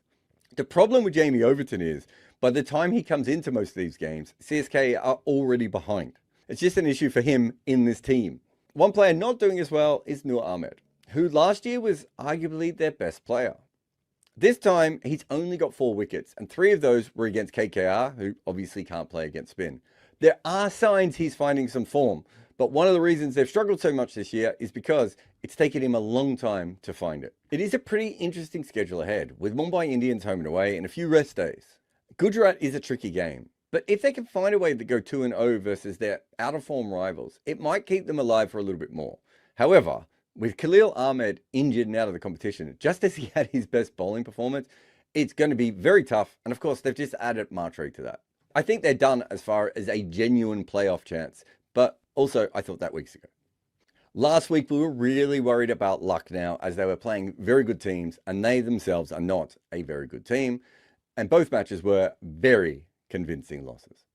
[SPEAKER 3] The problem with Jamie Overton is, by the time he comes into most of these games, CSK are already behind. It's just an issue for him in this team. One player not doing as well is Noor Ahmed, who last year was arguably their best player. This time, he's only got 4 wickets, and 3 of those were against KKR, who obviously can't play against spin. There are signs he's finding some form, but one of the reasons they've struggled so much this year is because it's taken him a long time to find it. It is a pretty interesting schedule ahead, with Mumbai Indians home and away and a few rest days. Gujarat is a tricky game, but if they can find a way to go 2-0 versus their out-of-form rivals, it might keep them alive for a little bit more. However, with Khalil Ahmed injured and out of the competition, just as he had his best bowling performance, it's going to be very tough. And of course, they've just added Matre to that. I think they're done as far as a genuine playoff chance, but also I thought that weeks ago. Last week, we were really worried about Lucknow as they were playing very good teams, and they themselves are not a very good team. And both matches were very convincing losses.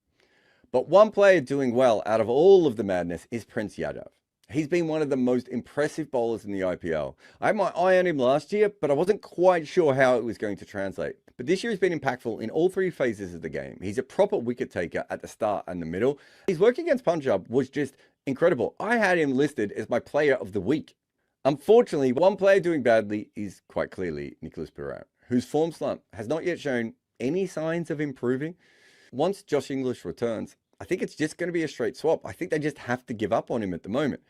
[SPEAKER 3] But one player doing well out of all of the madness is Prince Yadav. He's been one of the most impressive bowlers in the IPL. I had my eye on him last year, but I wasn't quite sure how it was going to translate. But this year has been impactful in all 3 phases of the game. He's a proper wicket taker at the start and the middle. His work against Punjab was just incredible. I had him listed as my player of the week. Unfortunately, one player doing badly is quite clearly Nicholas Puran, whose form slump has not yet shown any signs of improving. Once Josh English returns, I think it's just going to be a straight swap. I think they just have to give up on him at the moment.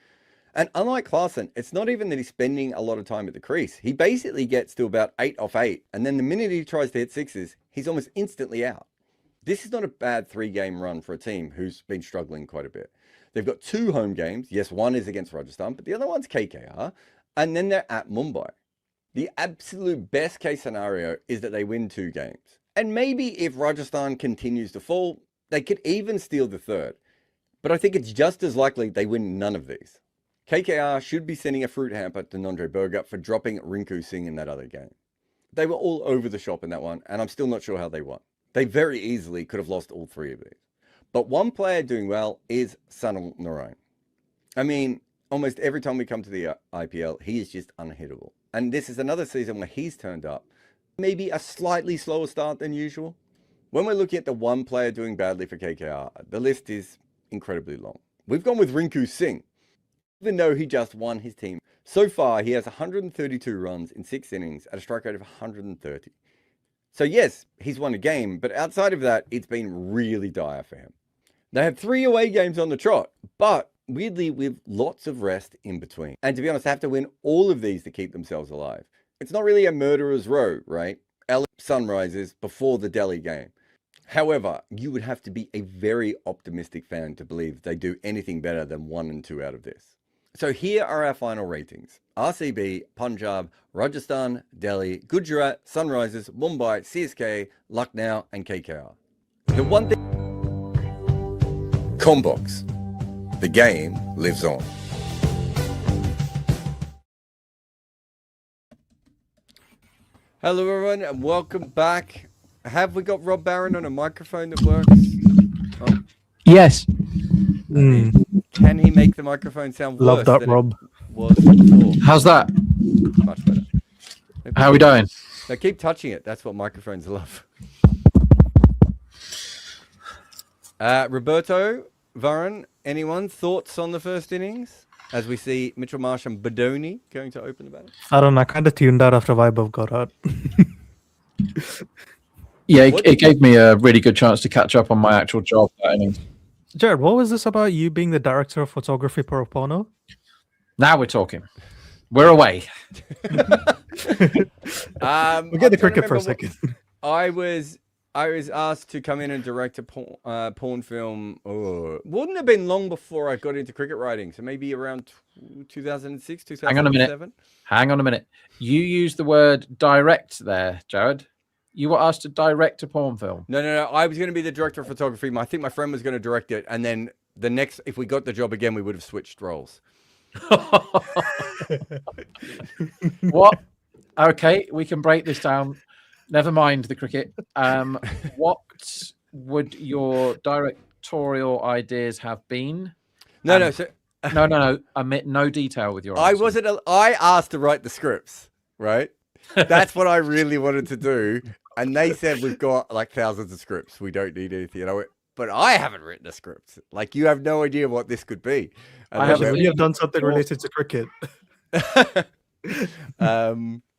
[SPEAKER 3] And unlike Klaasen, it's not even that he's spending a lot of time at the crease. He basically gets to about 8 off 8. And then the minute he tries to hit 6s, he's almost instantly out. This is not a bad 3-game run for a team who's been struggling quite a bit. They've got 2 home games. Yes, one is against Rajasthan, but the other one's KKR. And then they're at Mumbai. The absolute best case scenario is that they win 2 games. And maybe if Rajasthan continues to fall, they could even steal the 3rd. But I think it's just as likely they win none of these. KKR should be sending a fruit hamper to Nandre Burger for dropping Rinku Singh in that other game. They were all over the shop in that one, and I'm still not sure how they won. They very easily could have lost all 3 of these. But one player doing well is Sunil Narine. I mean, almost every time we come to the IPL, he is just unhittable. And this is another season where he's turned up. Maybe a slightly slower start than usual. When we're looking at the one player doing badly for KKR, the list is incredibly long. We've gone with Rinku Singh, even though he just won his team. So far, he has 132 runs in 6 innings at a strike rate of 130. So yes, he's won a game, but outside of that, it's been really dire for him. They have 3 away games on the trot, but weirdly with lots of rest in between. And to be honest, they have to win all of these to keep themselves alive. It's not really a murderer's row, right? Sunrises before the Delhi game. However, you would have to be a very optimistic fan to believe they do anything better than 1 and 2 out of this. So here are our final ratings. RCB, Punjab, Rajasthan, Delhi, Gujarat, Sunrisers, Mumbai, CSK, Lucknow, and KKR. The one thing... Combox. The game lives on. Hello everyone and welcome back. Have we got Rob Barron on a microphone that works? Oh.
[SPEAKER 4] Yes.
[SPEAKER 3] Can he make the microphone sound worse?
[SPEAKER 4] Love that,
[SPEAKER 3] than
[SPEAKER 4] Rob.
[SPEAKER 3] it was before?
[SPEAKER 4] How's that?
[SPEAKER 3] Much better.
[SPEAKER 4] How are we doing?
[SPEAKER 3] Now keep touching it. That's what microphones love. Roberto, Varun, anyone thoughts on the first innings? As we see Mitchell Marsh and Badoni going to open the battle.
[SPEAKER 4] I don't know. I kind of tuned out after Vaibhav got out.
[SPEAKER 5] Yeah, it gave me a really good chance to catch up on my actual job that innings.
[SPEAKER 4] Jared, what was this about you being the director of photography for Opono?
[SPEAKER 5] Now we're talking. We're away.
[SPEAKER 4] Forget the cricket for a second.
[SPEAKER 3] I was asked to come in and direct a porn film. Wouldn't have been long before I got into cricket writing. So maybe around 2006, 2007.
[SPEAKER 5] Hang on a minute. You used the word direct there, Jared. You were asked to direct a porn film.
[SPEAKER 3] No. I was going to be the director of photography. I think my friend was going to direct it. And then the next, if we got the job again, we would have switched roles.
[SPEAKER 5] What? Okay, we can break this down. Never mind the cricket. What would your directorial ideas have been?
[SPEAKER 3] No.
[SPEAKER 5] Omit no detail with your answer.
[SPEAKER 3] I asked to write the scripts, right? That's what I really wanted to do. And they said, we've got like thousands of scripts. We don't need anything. And I went, but I haven't written a script. Like, you have no idea what this could be.
[SPEAKER 4] You have done something related to cricket.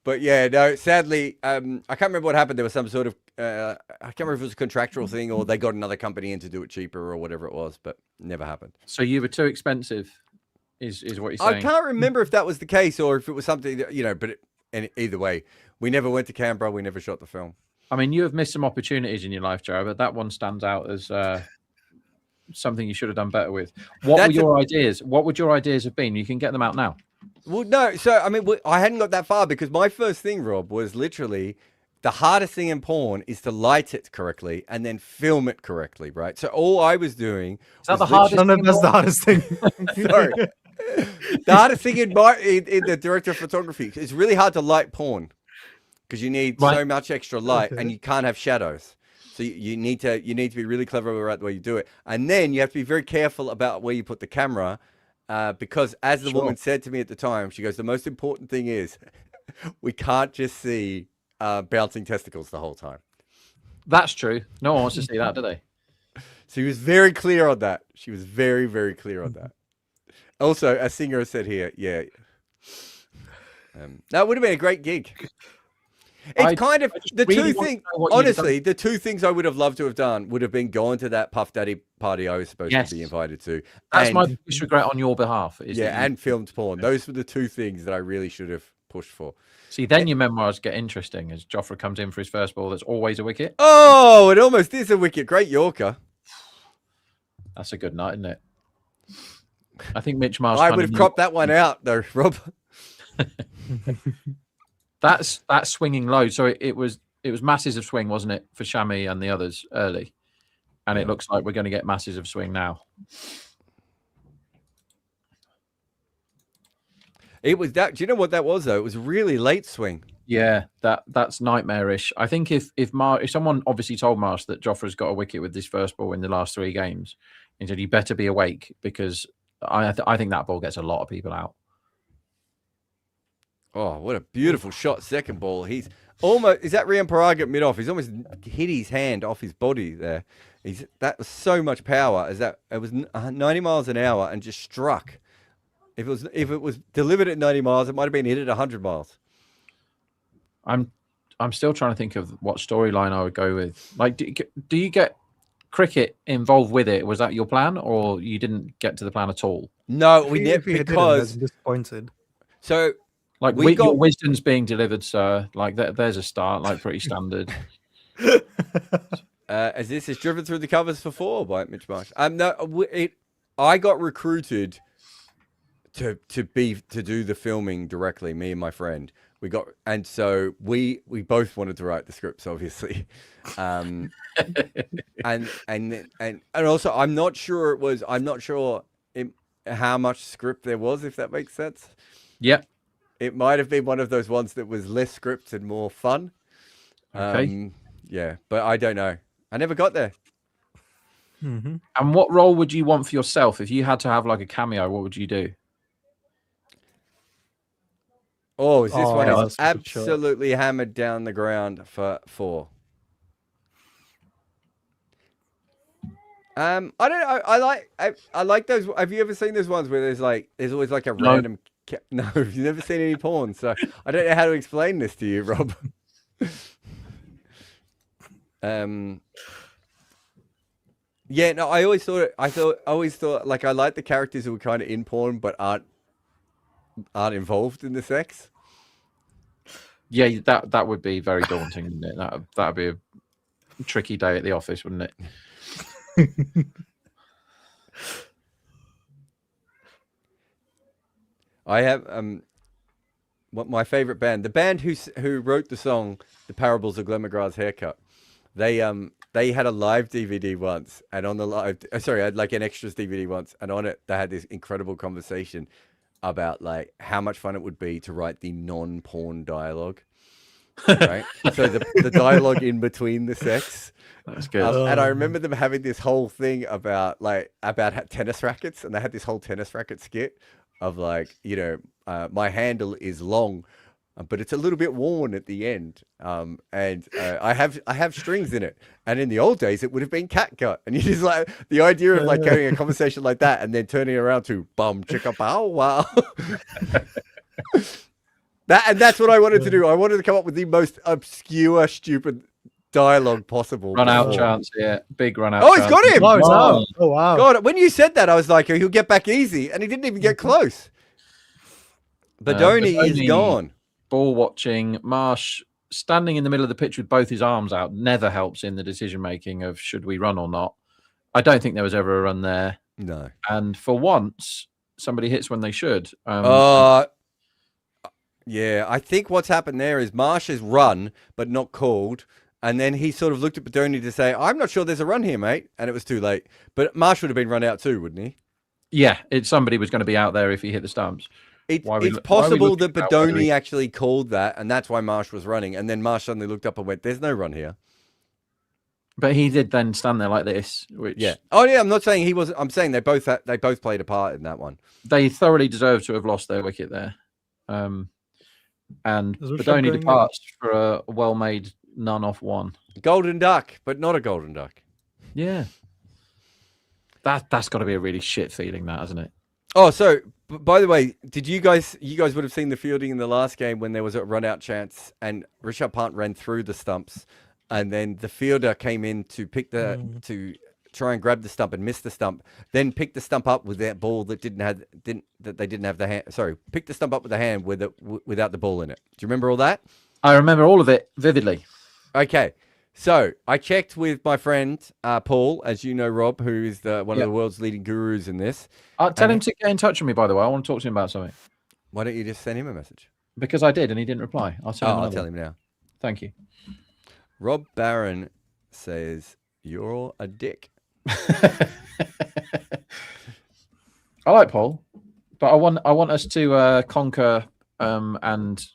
[SPEAKER 3] But yeah, no, sadly, I can't remember what happened. There was some sort of, I can't remember if it was a contractual thing or they got another company in to do it cheaper or whatever it was, but never happened.
[SPEAKER 5] So you were too expensive, is what you're saying?
[SPEAKER 3] I can't remember if that was the case or if it was something that, but either way, we never went to Canberra. We never shot the film.
[SPEAKER 5] I mean, you have missed some opportunities in your life, Joe, but that one stands out as something you should have done better with. What were your ideas? What would your ideas have been? You can get them out now.
[SPEAKER 3] Well, no. So, I mean, I hadn't got that far because my first thing, Rob, was literally the hardest thing in porn is to light it correctly and then film it correctly, right? So all I was doing
[SPEAKER 5] was the hardest thing.
[SPEAKER 4] That's the hardest thing.
[SPEAKER 3] Sorry. The hardest thing in the director of photography, it's really hard to light porn because you need so much extra light and you can't have shadows. So you need to be really clever about the way you do it. And then you have to be very careful about where you put the camera because as the woman said to me at the time, she goes, the most important thing is we can't just see bouncing testicles the whole time.
[SPEAKER 5] That's true. No one wants to see that, do they?
[SPEAKER 3] She was very clear on that. She was very, very clear on that. Also, a singer said here, yeah. That would have been a great gig. It's kind of the two things. Honestly, the two things I would have loved to have done would have been going to that Puff Daddy party I was supposed to be invited to.
[SPEAKER 5] That's my biggest regret on your behalf.
[SPEAKER 3] And filmed porn. Those were the two things that I really should have pushed for.
[SPEAKER 5] See, then your memoirs get interesting as Jofra comes in for his first ball. There's always a wicket.
[SPEAKER 3] Oh, it almost is a wicket. Great Yorker.
[SPEAKER 5] That's a good night, isn't it? I think Mitch Marsh.
[SPEAKER 3] I would have cropped that one out though, Rob.
[SPEAKER 5] That's swinging low. So it was masses of swing, wasn't it, for Shami and the others early? And it looks like we're going to get masses of swing now.
[SPEAKER 3] It was that. Do you know what that was though? It was a really late swing.
[SPEAKER 5] Yeah, that's nightmarish. I think if someone obviously told Marsh that Jofra's got a wicket with this first ball in the last 3 games, he said, "You better be awake," because I think that ball gets a lot of people out.
[SPEAKER 3] Oh, what a beautiful shot! Second ball. He's almost. Is that Rian Parag at mid off? He's almost hit his hand off his body there. That was so much power. As that it was 90 miles an hour and just struck. If it was delivered at 90 miles, it might have been hit at 100 miles.
[SPEAKER 5] I'm still trying to think of what storyline I would go with. Like, do you get cricket involved with it? Was that your plan, or you didn't get to the plan at all?
[SPEAKER 3] No, we did because
[SPEAKER 6] disappointed.
[SPEAKER 3] So,
[SPEAKER 5] like, your wisdom's being delivered, sir. Like, there's a start, like pretty standard.
[SPEAKER 3] As this is driven through the covers for 4 by Mitch Marsh. I got recruited to do the filming directly. Me and my friend. So we both wanted to write the scripts, obviously, and also I'm not sure how much script there was, if that makes sense.
[SPEAKER 5] Yeah,
[SPEAKER 3] it might have been one of those ones that was less script and more fun.
[SPEAKER 5] Okay.
[SPEAKER 3] Yeah, but I don't know. I never got there.
[SPEAKER 6] Mm-hmm.
[SPEAKER 5] And what role would you want for yourself if you had to have like a cameo? What would you do?
[SPEAKER 3] Oh, is this one
[SPEAKER 6] yeah,
[SPEAKER 3] is
[SPEAKER 6] that's a good shot.
[SPEAKER 3] absolutely hammered down the ground for 4. I don't know. I like those. Have you ever seen those ones where there's always like a random? No, you've never seen any porn, so I don't know how to explain this to you, Rob. Yeah, no, I always thought like I like the characters who were kind of in porn but aren't involved in the sex.
[SPEAKER 5] Yeah, that would be very daunting, wouldn't it? That'd be a tricky day at the office, wouldn't it?
[SPEAKER 3] I have what my favorite band, the band who wrote the song "The Parables of Glenn McGrath's Haircut." They had a live DVD once, and on the live, like an extras DVD once, and on it they had this incredible conversation about like how much fun it would be to write the non-porn dialogue, right? So the dialogue in between the sex.
[SPEAKER 5] That's good.
[SPEAKER 3] And I remember them having this whole thing about tennis rackets, and they had this whole tennis racket skit of like, my handle is long, but it's a little bit worn at the end, and I have strings in it. And in the old days, it would have been catgut. And you just like the idea of like having a conversation like that, and then turning around to bum chicka bow wow. That's what I wanted to do. I wanted to come up with the most obscure, stupid dialogue possible.
[SPEAKER 5] Run out chance, yeah, big run out.
[SPEAKER 3] Oh, he's got him!
[SPEAKER 6] Oh, wow!
[SPEAKER 3] God, when you said that, I was like, he'll get back easy, and he didn't even get close. Badoni is gone.
[SPEAKER 5] Ball watching. Marsh standing in the middle of the pitch with both his arms out never helps in the decision making of should we run or not. I don't think there was ever a run there.
[SPEAKER 3] No.
[SPEAKER 5] And for once, somebody hits when they should.
[SPEAKER 3] Yeah, I think what's happened there is Marsh has run, but not called. And then he sort of looked at Badoni to say, I'm not sure there's a run here, mate. And it was too late. But Marsh would have been run out too, wouldn't he?
[SPEAKER 5] Yeah, somebody was going to be out there if he hit the stumps.
[SPEAKER 3] It's possible that Badoni actually called that, and that's why Marsh was running. And then Marsh suddenly looked up and went, there's no run here.
[SPEAKER 5] But he did then stand there like this, which...
[SPEAKER 3] Yeah. Oh, yeah, I'm not saying he wasn't. I'm saying they both played a part in that one.
[SPEAKER 5] They thoroughly deserve to have lost their wicket there. And Badoni departs for a well-made none off one.
[SPEAKER 3] Golden duck, but not a golden duck.
[SPEAKER 5] Yeah. That's got to be a really shit feeling, that, hasn't it?
[SPEAKER 3] Oh, so by the way, did you guys would have seen the fielding in the last game when there was a run out chance and Rishabh Pant ran through the stumps, and then the fielder came in to pick to try and grab the stump and miss the stump, then pick the stump up with that ball that they didn't have the hand. Sorry, pick the stump up with the hand without the ball in it. Do you remember all that?
[SPEAKER 5] I remember all of it vividly.
[SPEAKER 3] Okay. So I checked with my friend Paul, as you know, Rob, who is one of the world's leading gurus in this.
[SPEAKER 5] Tell him to get in touch with me, by the way. I want to talk to him about something.
[SPEAKER 3] Why don't you just send him a message?
[SPEAKER 5] Because I did, and he didn't reply. I'll tell
[SPEAKER 3] him now.
[SPEAKER 5] Thank you.
[SPEAKER 3] Rob Barron says, you're a dick.
[SPEAKER 5] I like Paul, but I want us to conquer and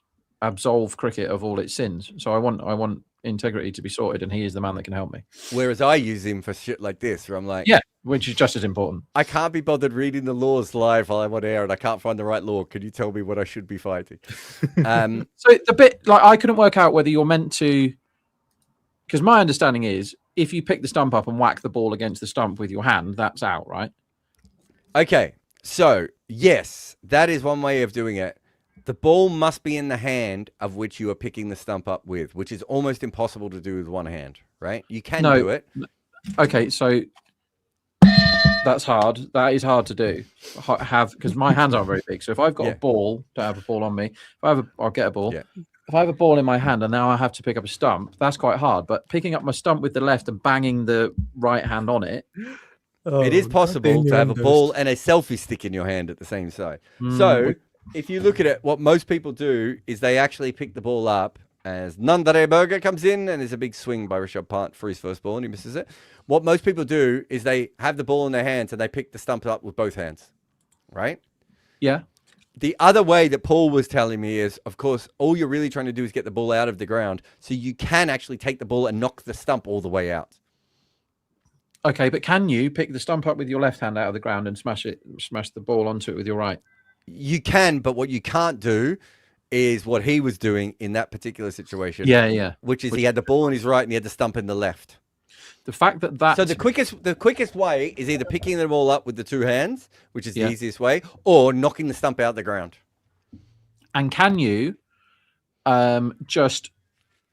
[SPEAKER 5] absolve cricket of all its sins. So I want integrity to be sorted, and he is the man that can help me.
[SPEAKER 3] Whereas I use him for shit like this, where I'm like,
[SPEAKER 5] yeah, which is just as important.
[SPEAKER 3] I can't be bothered reading the laws live while I'm on air, and I can't find the right law. Could you tell me what I should be fighting?
[SPEAKER 5] So the bit, like, I couldn't work out whether you're meant to, because my understanding is if you pick the stump up and whack the ball against the stump with your hand, that's out, right?
[SPEAKER 3] Okay, so yes, that is one way of doing it. The ball must be in the hand of which you are picking the stump up with, which is almost impossible to do with one hand, right? You can do it.
[SPEAKER 5] Okay, so that's hard. That is hard to do. Because my hands aren't very big. So if I've got a ball, don't have a ball on me. I'll get a ball.
[SPEAKER 3] Yeah.
[SPEAKER 5] If I have a ball in my hand and now I have to pick up a stump, that's quite hard. But picking up my stump with the left and banging the right hand on it.
[SPEAKER 3] It is possible to have a ball and a selfie stick in your hand at the same side. So if you look at it, what most people do is they actually pick the ball up as Nandare Burger comes in, and there's a big swing by Rishabh Pant for his first ball, and he misses it. What most people do is they have the ball in their hands and they pick the stump up with both hands, right?
[SPEAKER 5] Yeah.
[SPEAKER 3] The other way that Paul was telling me is, of course, all you're really trying to do is get the ball out of the ground, so you can actually take the ball and knock the stump all the way out.
[SPEAKER 5] Okay, but can you pick the stump up with your left hand out of the ground and smash the ball onto it with your right?
[SPEAKER 3] You can, but what you can't do is what he was doing in that particular situation.
[SPEAKER 5] Yeah.
[SPEAKER 3] Which is he had the ball in his right and he had the stump in the left.
[SPEAKER 5] The fact that
[SPEAKER 3] so the quickest way is either picking the ball up with the two hands, which is the easiest way, or knocking the stump out of the ground. And
[SPEAKER 5] can you just?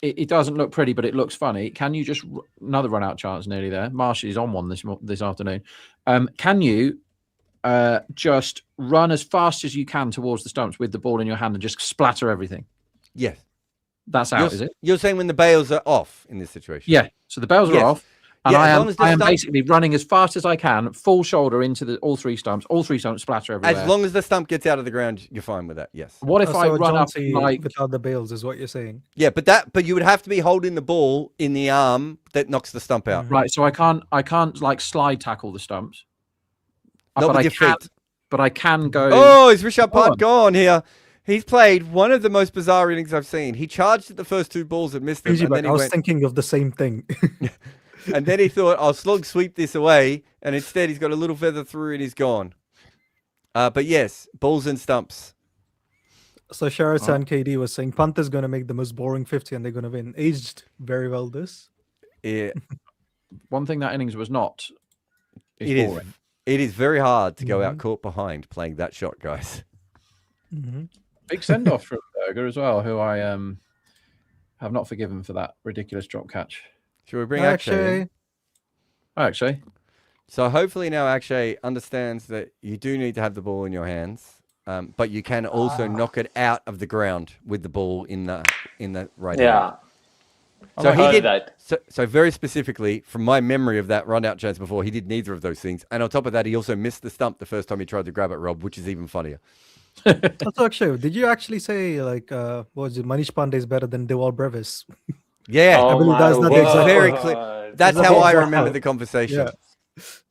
[SPEAKER 5] It doesn't look pretty, but it looks funny. Can you just another run out chance nearly there? Marsh is on one this afternoon. Can you just run as fast as you can towards the stumps with the ball in your hand and just splatter everything?
[SPEAKER 3] Yes.
[SPEAKER 5] That's out, is it?
[SPEAKER 3] You're saying when the bails are off in this situation?
[SPEAKER 5] Yeah. So the bails are off. And I am basically running as fast as I can, full shoulder into all three stumps splatter everywhere.
[SPEAKER 3] As long as the stump gets out of the ground, you're fine with that. Yes.
[SPEAKER 5] What if I run up like
[SPEAKER 6] without the bails is what you're saying?
[SPEAKER 3] Yeah, but you would have to be holding the ball in the arm that knocks the stump out.
[SPEAKER 5] Right. So I can't like slide tackle the stumps.
[SPEAKER 3] Not with your feet.
[SPEAKER 5] But I can go.
[SPEAKER 3] Oh, is Rishabh Pant gone here? He's played one of the most bizarre innings I've seen. He charged at the first two balls and missed them.
[SPEAKER 6] And then I was thinking of the same thing.
[SPEAKER 3] And then he thought, I'll slog sweep this away. And instead, he's got a little feather through and he's gone. But yes, balls and stumps.
[SPEAKER 6] So Sharasan KD was saying Pant is going to make the most boring 50 and they're going to win. Aged very well this.
[SPEAKER 3] Yeah.
[SPEAKER 5] One thing that innings was not.
[SPEAKER 3] It is very hard to go out caught behind playing that shot, guys.
[SPEAKER 5] Big send-off from Berger as well, who I have not forgiven for that ridiculous drop catch.
[SPEAKER 3] Should we bring Akshay in?
[SPEAKER 5] Akshay.
[SPEAKER 3] So hopefully now Akshay understands that you do need to have the ball in your hands, but you can also knock it out of the ground with the ball in the right hand. So he did that. So very specifically, from my memory of that run-out chance before, he did neither of those things. And on top of that, he also missed the stump the first time he tried to grab it, Rob, which is even funnier.
[SPEAKER 6] Also, Akshay, did you actually say like what was it? Manish Pandey is better than Dewal Brevis?
[SPEAKER 3] Yeah,
[SPEAKER 6] I believe that's not
[SPEAKER 3] it's very clear. That's how I remember the conversation.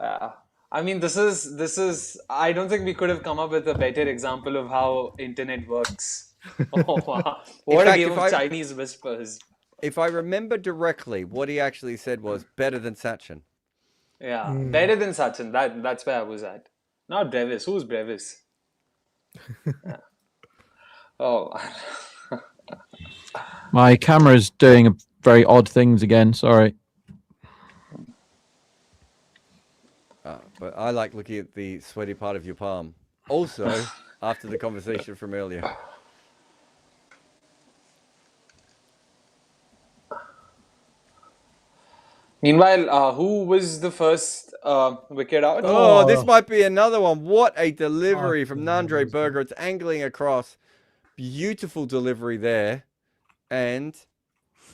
[SPEAKER 1] Yeah. I mean, this is. I don't think we could have come up with a better example of how internet works. Oh wow! What a game of Chinese whispers.
[SPEAKER 3] If I remember directly, what he actually said was better than Sachin.
[SPEAKER 1] Yeah, better than Sachin. That's where I was at. Not Brevis. Who's Brevis? Yeah. Oh.
[SPEAKER 5] My camera's doing very odd things again. Sorry.
[SPEAKER 3] But I like looking at the sweaty part of your palm. Also, after the conversation from earlier.
[SPEAKER 1] Meanwhile, who was the first wicket out?
[SPEAKER 3] Oh, this
[SPEAKER 6] Oh.
[SPEAKER 3] might be another one. What a delivery from
[SPEAKER 6] Fucking hell,
[SPEAKER 3] Nandre Berger. It's angling across. Beautiful delivery there. And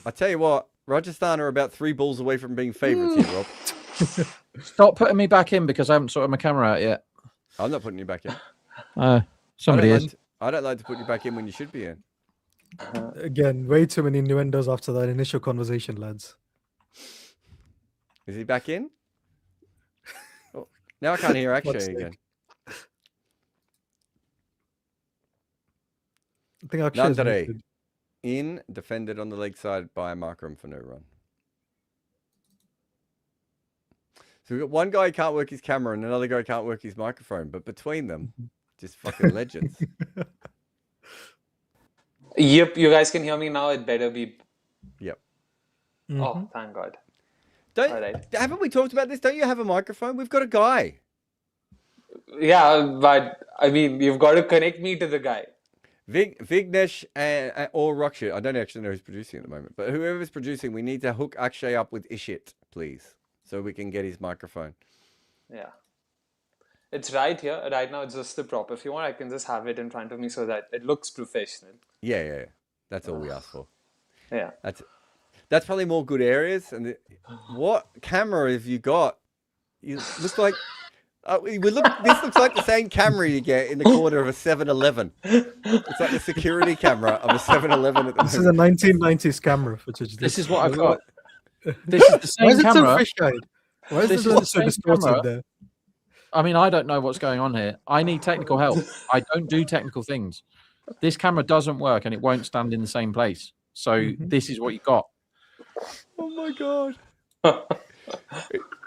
[SPEAKER 3] I tell you what, Rajasthan are about 3 balls away from being favourites here, Rob.
[SPEAKER 5] Stop putting me back in because I haven't sorted my camera out yet.
[SPEAKER 3] I'm not putting you back in.
[SPEAKER 5] Somebody is.
[SPEAKER 3] I don't like to put you back in when you should be in.
[SPEAKER 6] Again, way too many innuendos after that initial conversation, lads.
[SPEAKER 3] Is he back in? Oh, now I can't hear Akshay
[SPEAKER 6] What's
[SPEAKER 3] again.
[SPEAKER 6] I think Akshay is
[SPEAKER 3] Nandre.
[SPEAKER 6] muted.
[SPEAKER 3] In, defended on the leg side by Markram for no run. So we've got one guy who can't work his camera and another guy who can't work his microphone, but between them, just fucking legends.
[SPEAKER 1] Yep, you guys can hear me now. It better be.
[SPEAKER 3] Yep.
[SPEAKER 1] Oh, thank God. Alright.
[SPEAKER 3] Haven't we talked about this? Don't you have a microphone? We've got a guy.
[SPEAKER 1] Yeah, but I mean, you've got to connect me to the guy.
[SPEAKER 3] Vignesh or Rakshit. I don't actually know who's producing at the moment, but whoever's producing, we need to hook Akshay up with Ishit, please, so we can get his microphone.
[SPEAKER 1] Yeah. It's right here. Right now, it's just the prop. If you want, I can just have it in front of me so that it looks professional.
[SPEAKER 3] Yeah. That's all we ask for.
[SPEAKER 1] Yeah.
[SPEAKER 3] That's probably more good areas. And what camera have you got? You look like this looks like the same camera you get in the corner of a 7-Eleven. It's like the security camera of a 7-Eleven at the
[SPEAKER 6] This is a
[SPEAKER 3] moment.
[SPEAKER 6] 1990s camera footage.
[SPEAKER 5] This is what I've got. This is the
[SPEAKER 6] Why
[SPEAKER 5] same
[SPEAKER 6] is it so
[SPEAKER 5] camera.
[SPEAKER 6] fish-eyed? Why is
[SPEAKER 5] This
[SPEAKER 6] the
[SPEAKER 5] is
[SPEAKER 6] lens
[SPEAKER 5] the
[SPEAKER 6] so
[SPEAKER 5] same
[SPEAKER 6] distorted
[SPEAKER 5] camera.
[SPEAKER 6] there?
[SPEAKER 5] I mean, I don't know what's going on here. I need technical help. I don't do technical things. This camera doesn't work and it won't stand in the same place. So this is what you got.
[SPEAKER 3] Oh my god!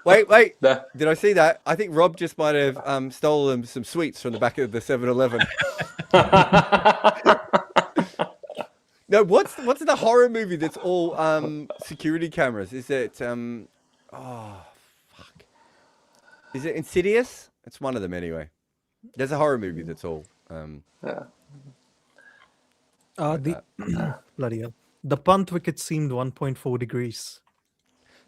[SPEAKER 3] Wait!
[SPEAKER 1] The-
[SPEAKER 3] Did I see that? I think Rob just might have stolen some sweets from the back of the 7-Eleven. No, what's the horror movie that's all security cameras? Is it oh fuck? Is it Insidious? It's one of them anyway. There's a horror movie that's all
[SPEAKER 1] Yeah.
[SPEAKER 6] The bloody hell. The punt wicket seemed 1.4 degrees.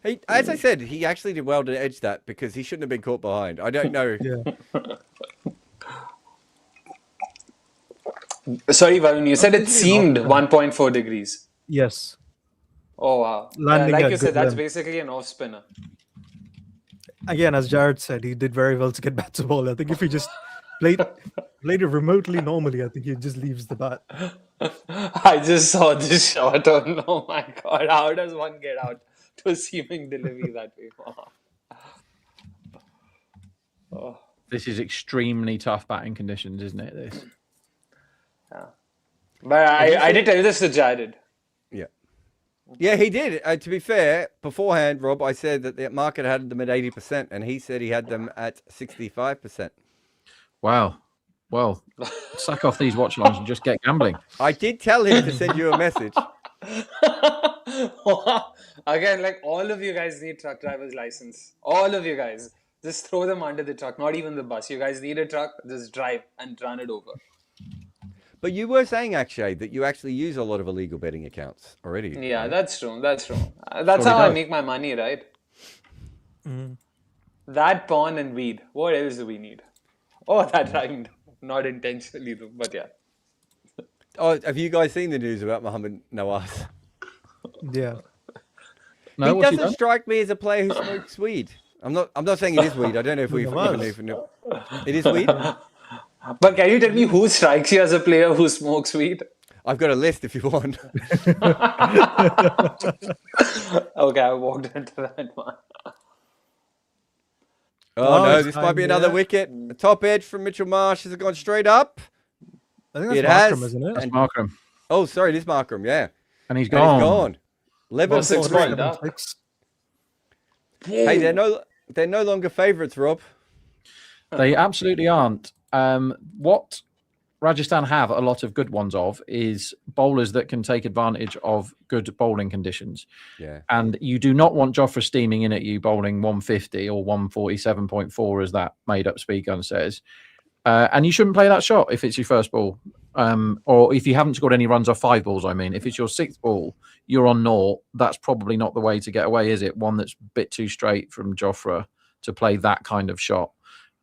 [SPEAKER 3] He, as I said, he actually did well to edge that because he shouldn't have been caught behind. I don't know.
[SPEAKER 6] Yeah.
[SPEAKER 1] Sorry, Varun, you said it seemed 1.4 degrees.
[SPEAKER 6] Yes.
[SPEAKER 1] Oh, wow.
[SPEAKER 6] Landing
[SPEAKER 1] like
[SPEAKER 6] at
[SPEAKER 1] you said,
[SPEAKER 6] good
[SPEAKER 1] that's
[SPEAKER 6] length.
[SPEAKER 1] basically an off spinner.
[SPEAKER 6] Again, as Jared said, he did very well to get bat to ball. I think if he just played it remotely normally, I think he just leaves the bat.
[SPEAKER 1] I just saw this shot. Oh my God. How does one get out to a seaming delivery that way? Oh.
[SPEAKER 5] This is extremely tough batting conditions, isn't it? This.
[SPEAKER 1] But I did tell this to Jared.
[SPEAKER 3] Yeah, he did. To be fair, beforehand, Rob, I said that the market had them at 80%, and he said he had them at 65%.
[SPEAKER 5] Wow. Well, sack off these watchalongs and just get gambling.
[SPEAKER 3] I did tell him to send you a message.
[SPEAKER 1] Again, like all of you guys need truck driver's license. All of you guys. Just throw them under the truck, not even the bus. You guys need a truck, just drive and run it over.
[SPEAKER 3] But you were saying, Akshay, that you actually use a lot of illegal betting accounts already.
[SPEAKER 1] Yeah,
[SPEAKER 3] right?
[SPEAKER 1] that's true. That's true. That's
[SPEAKER 5] So
[SPEAKER 1] how
[SPEAKER 5] he
[SPEAKER 1] I
[SPEAKER 5] does.
[SPEAKER 1] make my money, right? That, porn, and weed. What else do we need? Oh, that rhymed. Not intentionally, though, but yeah.
[SPEAKER 3] Oh, have you guys seen the news about Mohammed Nawaz?
[SPEAKER 6] Yeah.
[SPEAKER 5] No,
[SPEAKER 3] He
[SPEAKER 5] what's he
[SPEAKER 3] doesn't
[SPEAKER 5] done?
[SPEAKER 3] strike me as a player who smokes weed. I'm not saying it is weed. I don't know if we even know. It is weed.
[SPEAKER 1] But can you tell me who strikes you as a player who smokes weed?
[SPEAKER 3] I've got a list if you want.
[SPEAKER 1] Okay, I walked into that one.
[SPEAKER 3] Oh no,
[SPEAKER 6] it's
[SPEAKER 3] this might be
[SPEAKER 6] fine,
[SPEAKER 3] another
[SPEAKER 6] yeah.
[SPEAKER 3] wicket. The top edge from Mitchell Marsh. Has it gone straight up?
[SPEAKER 6] I think that's
[SPEAKER 3] It
[SPEAKER 6] Markram,
[SPEAKER 3] has.
[SPEAKER 6] isn't it?
[SPEAKER 5] That's Markram.
[SPEAKER 3] Oh, sorry, it is Markram, yeah.
[SPEAKER 5] And he's
[SPEAKER 3] And
[SPEAKER 5] gone.
[SPEAKER 3] he's gone. 11-6
[SPEAKER 1] 6
[SPEAKER 3] run.
[SPEAKER 1] point up.
[SPEAKER 6] 6.
[SPEAKER 3] Hey, they're no longer favourites, Rob.
[SPEAKER 5] They absolutely aren't. What Rajasthan have a lot of good ones of is bowlers that can take advantage of good bowling conditions.
[SPEAKER 3] Yeah.
[SPEAKER 5] And you do not want Jofra steaming in at you bowling 150 or 147.4, as that made up speed gun says. And you shouldn't play that shot if it's your first ball. or if you haven't scored any runs off 5 balls, I mean, if it's your 6th ball, you're on naught. That's probably not the way to get away, is it? One that's a bit too straight from Jofra to play that kind of shot.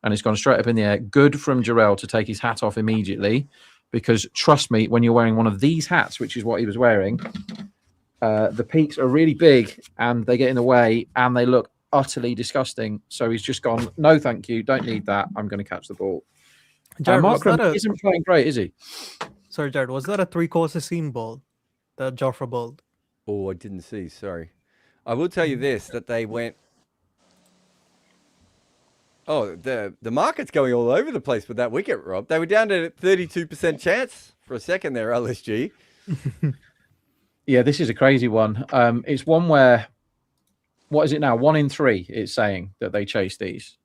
[SPEAKER 5] And it's gone straight up in the air. Good from Jarrell to take his hat off immediately, because trust me, when you're wearing one of these hats, which is what he was wearing, the peaks are really big and they get in the way and they look utterly disgusting. So he's just gone, no, thank you, don't need that. I'm going to catch the ball.
[SPEAKER 6] Jared, was
[SPEAKER 5] Markram
[SPEAKER 6] that
[SPEAKER 5] isn't playing great, is he?
[SPEAKER 6] Sorry, Jared, was that a 3-course seam ball that Jofra bowled?
[SPEAKER 3] Oh, I didn't see. Sorry. I will tell you this, that they went... Oh, the market's going all over the place with that wicket, Rob. They were down to 32% chance for a second there, LSG.
[SPEAKER 5] Yeah, this is a crazy one. It's one where, what is it now? 1 in 3, it's saying that they chase these.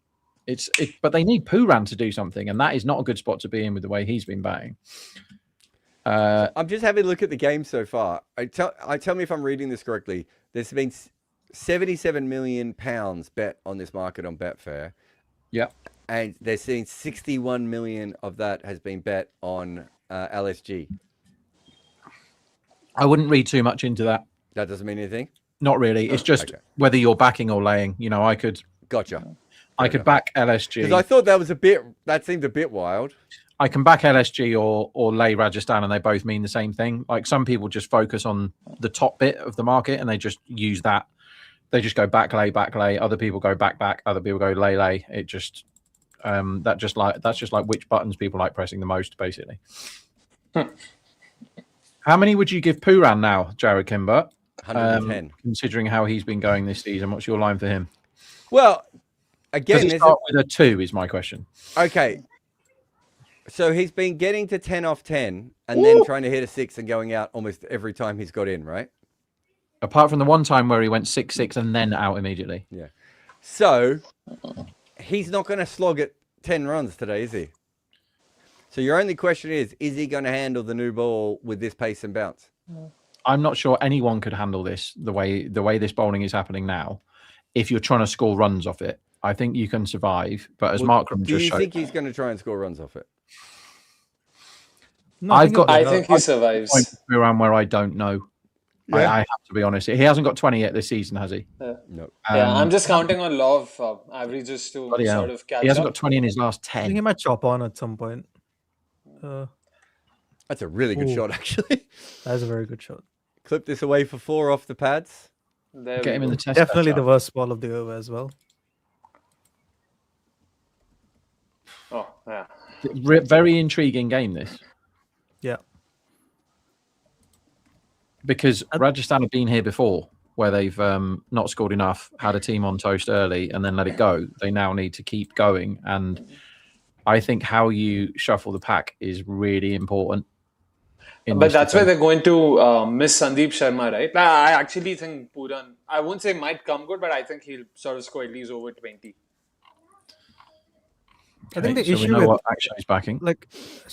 [SPEAKER 5] But they need Pooran to do something, and that is not a good spot to be in with the way he's been batting.
[SPEAKER 3] I'm just having a look at the game so far. Tell me if I'm reading this correctly. There's been £77 million bet on this market on Betfair.
[SPEAKER 5] Yeah.
[SPEAKER 3] And they're seeing 61 million of that has been bet on LSG.
[SPEAKER 5] I wouldn't read too much into that.
[SPEAKER 3] That doesn't mean anything?
[SPEAKER 5] Not really. It's just whether you're backing or laying. You know, I could back LSG.
[SPEAKER 3] Because I thought that seemed a bit wild.
[SPEAKER 5] I can back LSG or lay Rajasthan, and they both mean the same thing. Like, some people just focus on the top bit of the market and they just use that. They just go back lay. Other people go back. Other people go lay. It just that's just like which buttons people like pressing the most, basically. How many would you give Pooran now, Jared Kimber?
[SPEAKER 3] 110.
[SPEAKER 5] Considering how he's been going this season, what's your line for him?
[SPEAKER 3] Well, again,
[SPEAKER 5] does it start with a 2 is my question.
[SPEAKER 3] Okay. So he's been getting to 10 off 10 and then trying to hit a 6 and going out almost every time he's got in, right?
[SPEAKER 5] Apart from the one time where he went 6-6 and then out immediately.
[SPEAKER 3] Yeah. So he's not going to slog at 10 runs today, is he? So your only question is he going to handle the new ball with this pace and bounce?
[SPEAKER 5] I'm not sure anyone could handle this the way this bowling is happening now. If you're trying to score runs off it, I think you can survive. But as Markram just showed,
[SPEAKER 3] do you think he's going to try and score runs off it?
[SPEAKER 6] No,
[SPEAKER 1] I think he survives.
[SPEAKER 5] Around where I don't know. Yeah. I have to be honest. He hasn't got 20 yet this season, has he?
[SPEAKER 3] No.
[SPEAKER 1] I'm just counting on law of averages to sort of catch up.
[SPEAKER 5] He hasn't got 20 in his last 10.
[SPEAKER 6] I think he might chop on at some point.
[SPEAKER 3] That's a really good shot, actually.
[SPEAKER 6] That's a very good shot.
[SPEAKER 3] Clip this away for 4 off the pads.
[SPEAKER 5] Get him in the test.
[SPEAKER 6] Definitely the worst ball of the over as well.
[SPEAKER 1] Oh, yeah.
[SPEAKER 5] Very intriguing game, this.
[SPEAKER 6] Yeah.
[SPEAKER 5] Because Rajasthan have been here before, where they've not scored enough, had a team on toast early, and then let it go. They now need to keep going. And I think how you shuffle the pack is really important.
[SPEAKER 1] But that's where they're going to miss Sandeep Sharma, right? I actually think Pooran, I won't say might come good, but I think he'll sort of score at least over 20.
[SPEAKER 6] I think the
[SPEAKER 5] so
[SPEAKER 6] issue
[SPEAKER 5] we know
[SPEAKER 6] with
[SPEAKER 5] what action he's backing.
[SPEAKER 6] like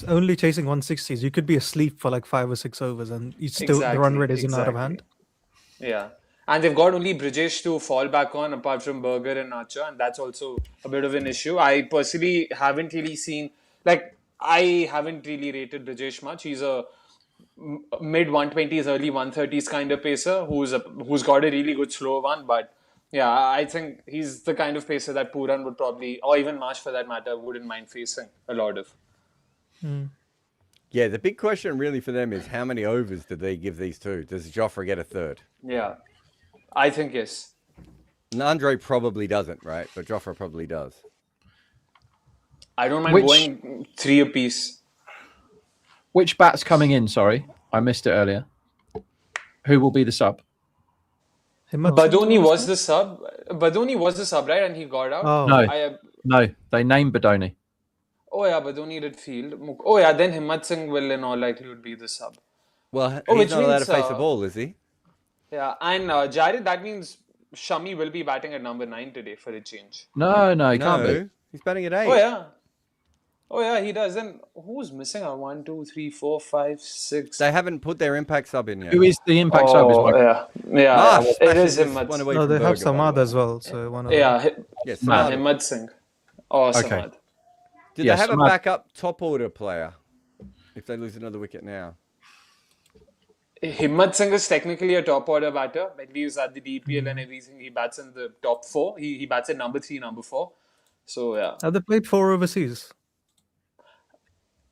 [SPEAKER 6] only chasing 160s, you could be asleep for like 5 or 6 overs and you still the run rate isn't out of hand.
[SPEAKER 1] Yeah. And they've got only Brijesh to fall back on apart from Berger and Archer, and that's also a bit of an issue. I personally haven't really seen, I haven't really rated Brijesh much. He's a mid 120s, early 130s kind of pacer who's got a really good slow one, but yeah, I think he's the kind of pacer that Pooran would probably, or even Marsh for that matter, wouldn't mind facing a lot of.
[SPEAKER 3] Yeah, the big question really for them is how many overs did they give these two? Does Jofra get a third?
[SPEAKER 1] Yeah, I think yes.
[SPEAKER 3] Andre probably doesn't, right? But Jofra probably does.
[SPEAKER 1] I don't mind going 3 apiece.
[SPEAKER 5] Which bat's coming in? Sorry, I missed it earlier. Who will be the sub?
[SPEAKER 1] Badoni was the sub. Badoni was the sub, right? And he got out.
[SPEAKER 6] Oh.
[SPEAKER 5] No, they named Badoni.
[SPEAKER 1] Oh yeah, Badoni did field. Oh yeah, then Himmat Singh will in all likelihood be the sub.
[SPEAKER 3] Well, he's not allowed to face the ball, is he?
[SPEAKER 1] Yeah, and Jared, that means Shami will be batting at number 9 today for a change.
[SPEAKER 5] No, he can't be.
[SPEAKER 3] He's batting at 8.
[SPEAKER 1] Oh yeah, he does. Then who's missing? 1, 2, 3, 4, 5, 6.
[SPEAKER 3] They haven't put their impact sub in yet.
[SPEAKER 5] Who is the impact sub?
[SPEAKER 1] Yeah. It is Himmat.
[SPEAKER 6] No, they have Samad as well. So one of
[SPEAKER 3] Yes,
[SPEAKER 1] Himmat Singh. Oh,
[SPEAKER 5] Okay.
[SPEAKER 1] Samad.
[SPEAKER 3] Did they have a backup top order player? if they lose another wicket now?
[SPEAKER 1] Himmat Singh is technically a top order batter. When he was at the DPL and everything, he bats in the top 4. He bats at number 3, number 4. So yeah.
[SPEAKER 6] Have they played 4 overseas?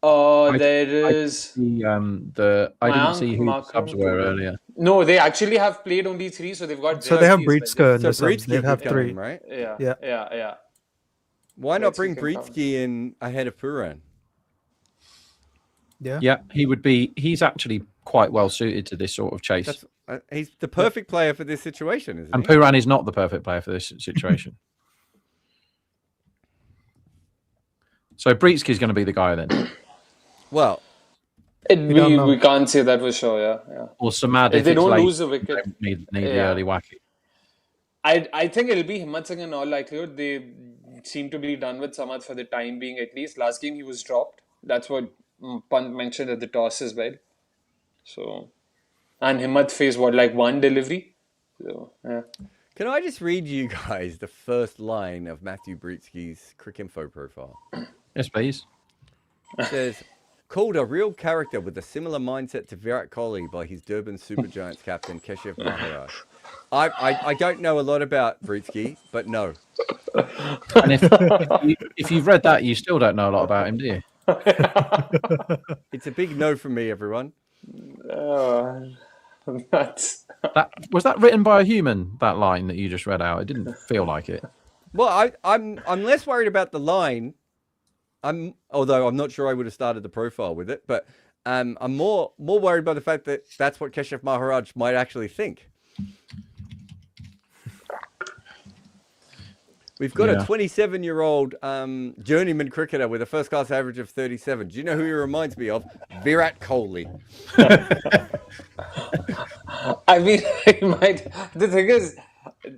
[SPEAKER 1] There is
[SPEAKER 5] I didn't see who the
[SPEAKER 1] Mayank,
[SPEAKER 5] subs were earlier.
[SPEAKER 1] No, they actually have played only 3, so they've got.
[SPEAKER 6] So they have
[SPEAKER 1] Britsky as well.
[SPEAKER 6] Breedsker in
[SPEAKER 3] So
[SPEAKER 6] the subs.
[SPEAKER 3] Britsky
[SPEAKER 6] They have
[SPEAKER 3] could come
[SPEAKER 6] 3.
[SPEAKER 3] in, right?
[SPEAKER 1] Yeah.
[SPEAKER 3] Why not
[SPEAKER 1] Britsky
[SPEAKER 3] bring
[SPEAKER 1] can come.
[SPEAKER 3] Britsky in ahead of Puran?
[SPEAKER 6] Yeah.
[SPEAKER 5] Yeah, he would be. He's actually quite well suited to this sort of chase.
[SPEAKER 3] That's, he's the perfect player for this situation, isn't
[SPEAKER 5] And
[SPEAKER 3] he?
[SPEAKER 5] Puran is not the perfect player for this situation. So Britsky is going to be the guy then,
[SPEAKER 3] Well,
[SPEAKER 1] We can't say that for sure. Yeah.
[SPEAKER 5] or Samad
[SPEAKER 1] If they
[SPEAKER 5] it's
[SPEAKER 1] don't
[SPEAKER 5] late,
[SPEAKER 1] lose the wicket,
[SPEAKER 5] need the
[SPEAKER 1] Yeah.
[SPEAKER 5] early wacky.
[SPEAKER 1] I think it'll be Himmat Singh in all likelihood. They seem to be done with Samad for the time being, at least. Last game he was dropped. That's what Pant mentioned at the toss as well. So, and Himmat faced one delivery. So yeah.
[SPEAKER 3] can I just read you guys the first line of Matthew Britsky's Cricinfo profile?
[SPEAKER 5] Yes, please.
[SPEAKER 3] It says, called a real character with a similar mindset to Virat Kohli by his Durban Supergiants captain Keshav Maharaj. I don't know a lot about Britsky, but no.
[SPEAKER 5] And if you've read that, you still don't know a lot about him, do you?
[SPEAKER 3] It's a big no from me, everyone.
[SPEAKER 1] That's
[SPEAKER 5] Was that written by a human? That line that you just read out, it didn't feel like it.
[SPEAKER 3] Well, I'm less worried about the line. Although I'm not sure I would have started the profile with it, but I'm more worried by the fact that that's what Keshav Maharaj might actually think. We've got a 27-year-old journeyman cricketer with a first-class average of 37. Do you know who he reminds me of? Virat Kohli.
[SPEAKER 1] I mean, it might. The thing is,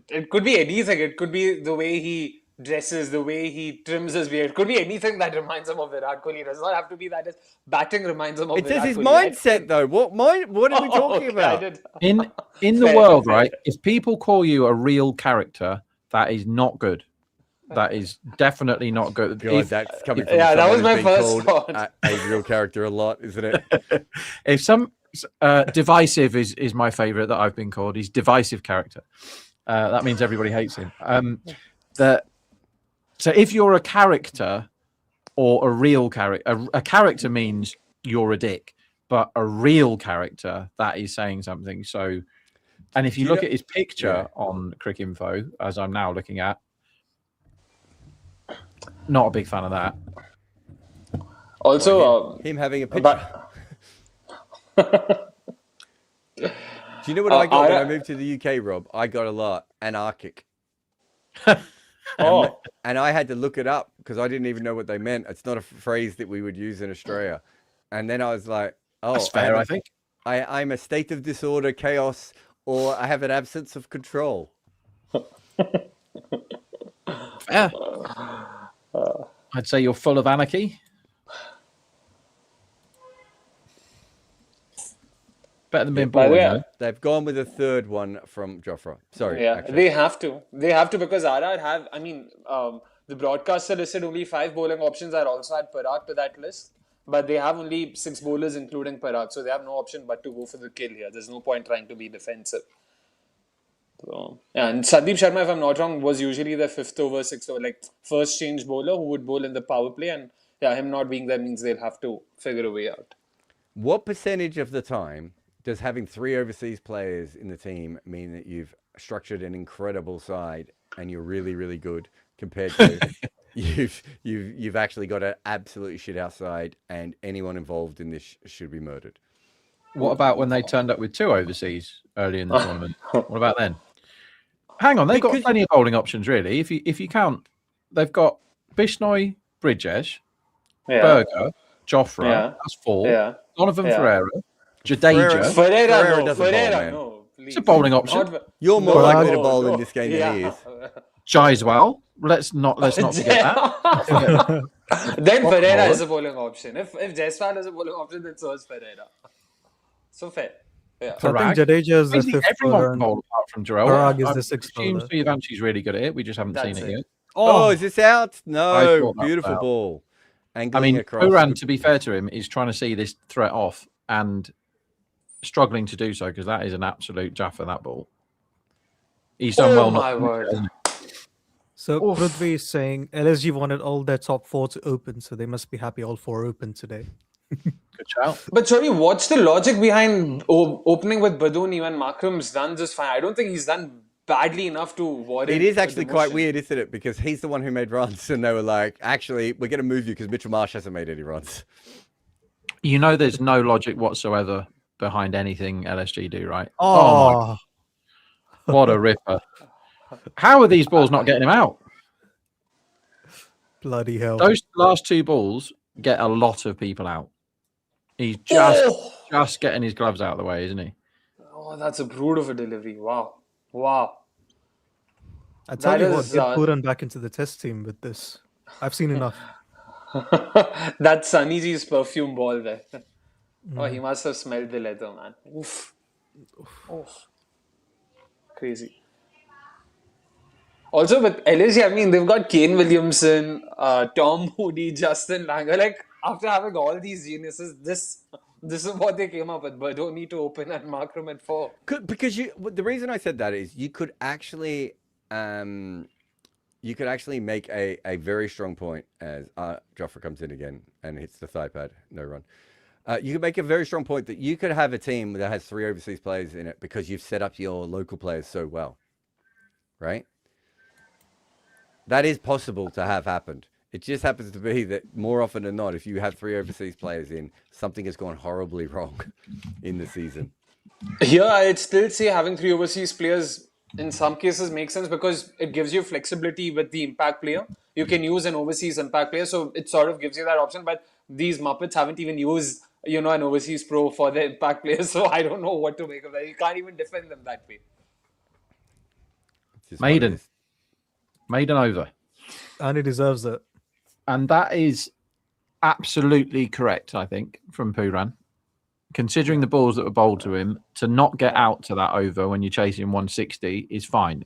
[SPEAKER 1] it could be anything. It could be the way he dresses, the way he trims his beard. It could be anything that reminds him of Virat Kohli. It does not have to be that his batting reminds him of
[SPEAKER 3] It
[SPEAKER 1] Virat
[SPEAKER 3] says his
[SPEAKER 1] Kohli.
[SPEAKER 3] mindset, though. What are we talking about?
[SPEAKER 5] In the
[SPEAKER 1] Fair,
[SPEAKER 5] world,
[SPEAKER 1] fair.
[SPEAKER 5] right? If people call you a real character, that is not good. That is definitely not good.
[SPEAKER 3] God, that's coming from
[SPEAKER 1] Yeah, that
[SPEAKER 3] someone
[SPEAKER 1] was my
[SPEAKER 3] who's been
[SPEAKER 1] first
[SPEAKER 3] called
[SPEAKER 1] thought.
[SPEAKER 3] a real character a lot, isn't it?
[SPEAKER 5] If some divisive is my favorite that I've been called. He's divisive character. That means everybody hates him. So if you're a character or a real character, a character means you're a dick, but a real character, that is saying something. So, and if you look at his picture on Cricinfo, as I'm now looking at, not a big fan of that.
[SPEAKER 1] Also,
[SPEAKER 3] Him having a picture.
[SPEAKER 1] but
[SPEAKER 3] Do you know what I got when I moved to the UK, Rob? I got a lot. Anarchic.
[SPEAKER 1] oh,
[SPEAKER 3] And I had to look it up because I didn't even know what they meant. It's not a phrase that we would use in Australia. And then I was like, oh,
[SPEAKER 5] That's fair, I think.
[SPEAKER 3] I'm a state of disorder, chaos, or I have an absence of control.
[SPEAKER 5] Fair. I'd say you're full of anarchy. Better than being
[SPEAKER 1] by the
[SPEAKER 5] boring,
[SPEAKER 1] way,
[SPEAKER 5] though.
[SPEAKER 3] They've gone with a third one from Jofra. Sorry.
[SPEAKER 1] yeah,
[SPEAKER 3] actually.
[SPEAKER 1] they have to. They have to because RR have. I mean, the broadcaster listed only 5 bowling options. I also add Parag to that list, but they have only 6 bowlers, including Parag, so they have no option but to go for the kill here. There's no point trying to be defensive. So, yeah, and Sandeep Sharma, if I'm not wrong, was usually the 5th over, 6th over, like first change bowler who would bowl in the power play, and yeah, him not being there means they'll have to figure a way out.
[SPEAKER 3] What percentage of the time does having 3 overseas players in the team mean that you've structured an incredible side and you're really, really good compared to you've actually got an absolutely shit outside and anyone involved in this should be murdered?
[SPEAKER 5] What about when they turned up with 2 overseas early in the tournament? What about then? Hang on, they've got plenty of bowling options, really. If you count, they've got Bishnoi, Bridges,
[SPEAKER 1] Yeah,
[SPEAKER 5] Berger, Jofra.
[SPEAKER 1] Yeah.
[SPEAKER 5] That's 4.
[SPEAKER 1] yeah.
[SPEAKER 5] Donovan
[SPEAKER 1] Yeah.
[SPEAKER 5] Ferreira, Jadeja.
[SPEAKER 1] Ferreira,
[SPEAKER 3] doesn't bowl, man.
[SPEAKER 1] Ferreira, no. Please.
[SPEAKER 5] It's a bowling option.
[SPEAKER 1] Not-
[SPEAKER 3] You're more
[SPEAKER 6] No,
[SPEAKER 3] likely to
[SPEAKER 6] no,
[SPEAKER 3] bowl
[SPEAKER 1] no.
[SPEAKER 3] in this game than he is.
[SPEAKER 5] Jaiswal. Let's not forget that.
[SPEAKER 1] Then Ferreira is a bowling option. If Jaiswal is a bowling option, then so is Ferreira. So fair. Yeah.
[SPEAKER 6] So I
[SPEAKER 5] Parag.
[SPEAKER 6] think Jadeja is the
[SPEAKER 5] Basically,
[SPEAKER 6] 5th
[SPEAKER 5] everyone
[SPEAKER 6] bowler.
[SPEAKER 5] can
[SPEAKER 6] And
[SPEAKER 5] bowl apart from Jarrell.
[SPEAKER 6] Parag is
[SPEAKER 5] I
[SPEAKER 6] the 6th
[SPEAKER 5] assume
[SPEAKER 6] bowler.
[SPEAKER 5] Suyavanshi's really good at it. We just haven't
[SPEAKER 1] That's
[SPEAKER 5] seen it
[SPEAKER 1] it.
[SPEAKER 5] yet.
[SPEAKER 3] Oh, is this out?
[SPEAKER 5] I
[SPEAKER 3] No.
[SPEAKER 5] thought that
[SPEAKER 3] Beautiful
[SPEAKER 5] was out.
[SPEAKER 3] ball. angling across.
[SPEAKER 5] Puran, to be fair to him, is trying to see this threat off and struggling to do so because that is an absolute jaffa, that ball. He's done well.
[SPEAKER 1] My word.
[SPEAKER 6] So Prithvi is saying LSG wanted all their top 4 to open, so they must be happy all 4 open today.
[SPEAKER 5] Good shout.
[SPEAKER 1] But sorry, what's the logic behind opening with Badoon even Makram's done just fine? I don't think he's done badly enough to warrant.
[SPEAKER 3] It is actually quite weird, isn't it? Because he's the one who made runs, and they were like, "Actually, we're going to move you because Mitchell Marsh hasn't made any runs."
[SPEAKER 5] You know, there's no logic whatsoever behind anything LSG do, right?
[SPEAKER 6] Oh,
[SPEAKER 5] What a ripper! How are these balls not getting him out?
[SPEAKER 6] bloody hell.
[SPEAKER 5] Those last 2 balls get a lot of people out. He's just getting his gloves out of the way, isn't he?
[SPEAKER 1] Oh, that's a brute of a delivery. Wow.
[SPEAKER 6] I tell
[SPEAKER 1] that
[SPEAKER 6] you what,
[SPEAKER 1] is,
[SPEAKER 6] get Puran back into the test team with this. I've seen enough.
[SPEAKER 1] That's Sunnyji's perfume ball there. Oh, he must have smelled the leather, man. Oof. Crazy. Also with LSG, I mean, they've got Kane Williamson, Tom Moody, Justin Langer. Like, after having all these geniuses, this is what they came up with. But don't need to open at Markram at 4.
[SPEAKER 3] Because the reason I said that is you could actually make a very strong point as Joffre comes in again and hits the thigh pad, no run. You could make a very strong point that you could have a team that has 3 overseas players in it because you've set up your local players so well, right? That is possible to have happened. It just happens to be that more often than not, if you have 3 overseas players in, something has gone horribly wrong in the season.
[SPEAKER 1] Here, I'd still say having 3 overseas players in some cases makes sense because it gives you flexibility with the impact player. You can use an overseas impact player, so it sort of gives you that option. But these Muppets haven't even used, an overseas pro for their impact player, so I don't know what to make of that. You can't even defend them that way.
[SPEAKER 5] Maiden over.
[SPEAKER 6] And he deserves it.
[SPEAKER 5] And that is absolutely correct, I think, from Puran. Considering the balls that were bowled to him, to not get out to that over when you're chasing 160 is fine.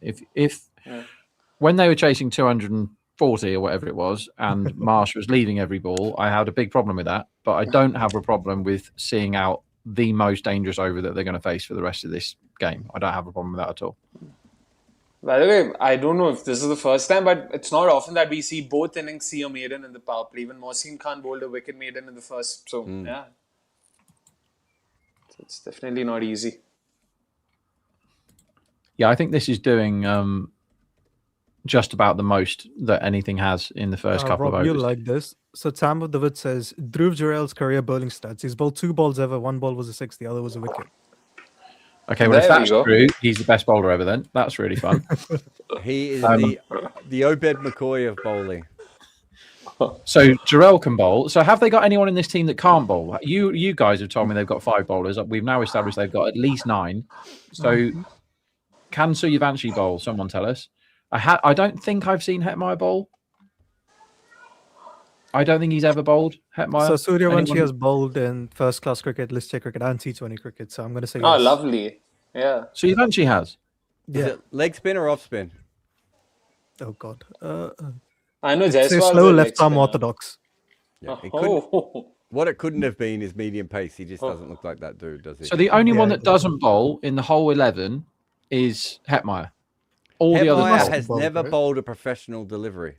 [SPEAKER 5] When they were chasing 240 or whatever it was, and Marsh was leaving every ball, I had a big problem with that. But I don't have a problem with seeing out the most dangerous over that they're going to face for the rest of this game. I don't have a problem with that at all.
[SPEAKER 1] By the way, I don't know if this is the first time, but it's not often that we see both innings see a maiden in the power play. Even Mohsin Khan bowled a wicket maiden in the first. So, yeah. It's definitely not easy.
[SPEAKER 5] Yeah, I think this is doing just about the most that anything has in the first couple
[SPEAKER 6] Rob,
[SPEAKER 5] of overs.
[SPEAKER 6] you'll like this. So Tam of the Wood says, Dhruv Jurel's career bowling stats. He's bowled 2 balls ever. 1 ball was a 6, the other was a wicket.
[SPEAKER 5] Okay, well, if
[SPEAKER 1] There we
[SPEAKER 5] that's
[SPEAKER 1] go.
[SPEAKER 5] true, he's the best bowler ever then. That's really fun.
[SPEAKER 3] He is the Obed McCoy of bowling.
[SPEAKER 5] So Jarrell can bowl. So have they got anyone in this team that can't bowl? You guys have told me they've got 5 bowlers. We've now established they've got at least 9. So can Suryavanshi bowl? Someone tell us. I don't think I've seen Hetmeyer bowl. I don't think he's ever bowled Hetmeyer.
[SPEAKER 6] So Suryavanshi has bowled in first class cricket, list check cricket, and T20 cricket. So I'm going to say
[SPEAKER 1] Oh,
[SPEAKER 6] yes.
[SPEAKER 1] lovely. Yeah.
[SPEAKER 5] Suryavanshi has.
[SPEAKER 3] Is
[SPEAKER 6] Yeah.
[SPEAKER 3] it leg spin or off spin?
[SPEAKER 6] Oh God.
[SPEAKER 1] I know
[SPEAKER 6] Say
[SPEAKER 1] Jaiswal's
[SPEAKER 6] slow
[SPEAKER 1] a
[SPEAKER 6] left
[SPEAKER 1] leg
[SPEAKER 6] arm
[SPEAKER 1] spinner.
[SPEAKER 6] orthodox.
[SPEAKER 3] Yeah, it couldn't,
[SPEAKER 1] Oh.
[SPEAKER 3] what it couldn't have been is medium pace. He just doesn't look like that dude, does he?
[SPEAKER 5] So the only one
[SPEAKER 6] Yeah.
[SPEAKER 5] that doesn't bowl in the whole 11 is Hetmeyer. All the
[SPEAKER 3] Hetmeyer
[SPEAKER 5] others bowl.
[SPEAKER 3] has
[SPEAKER 6] bowled,
[SPEAKER 3] never
[SPEAKER 6] right?
[SPEAKER 3] bowled a professional delivery.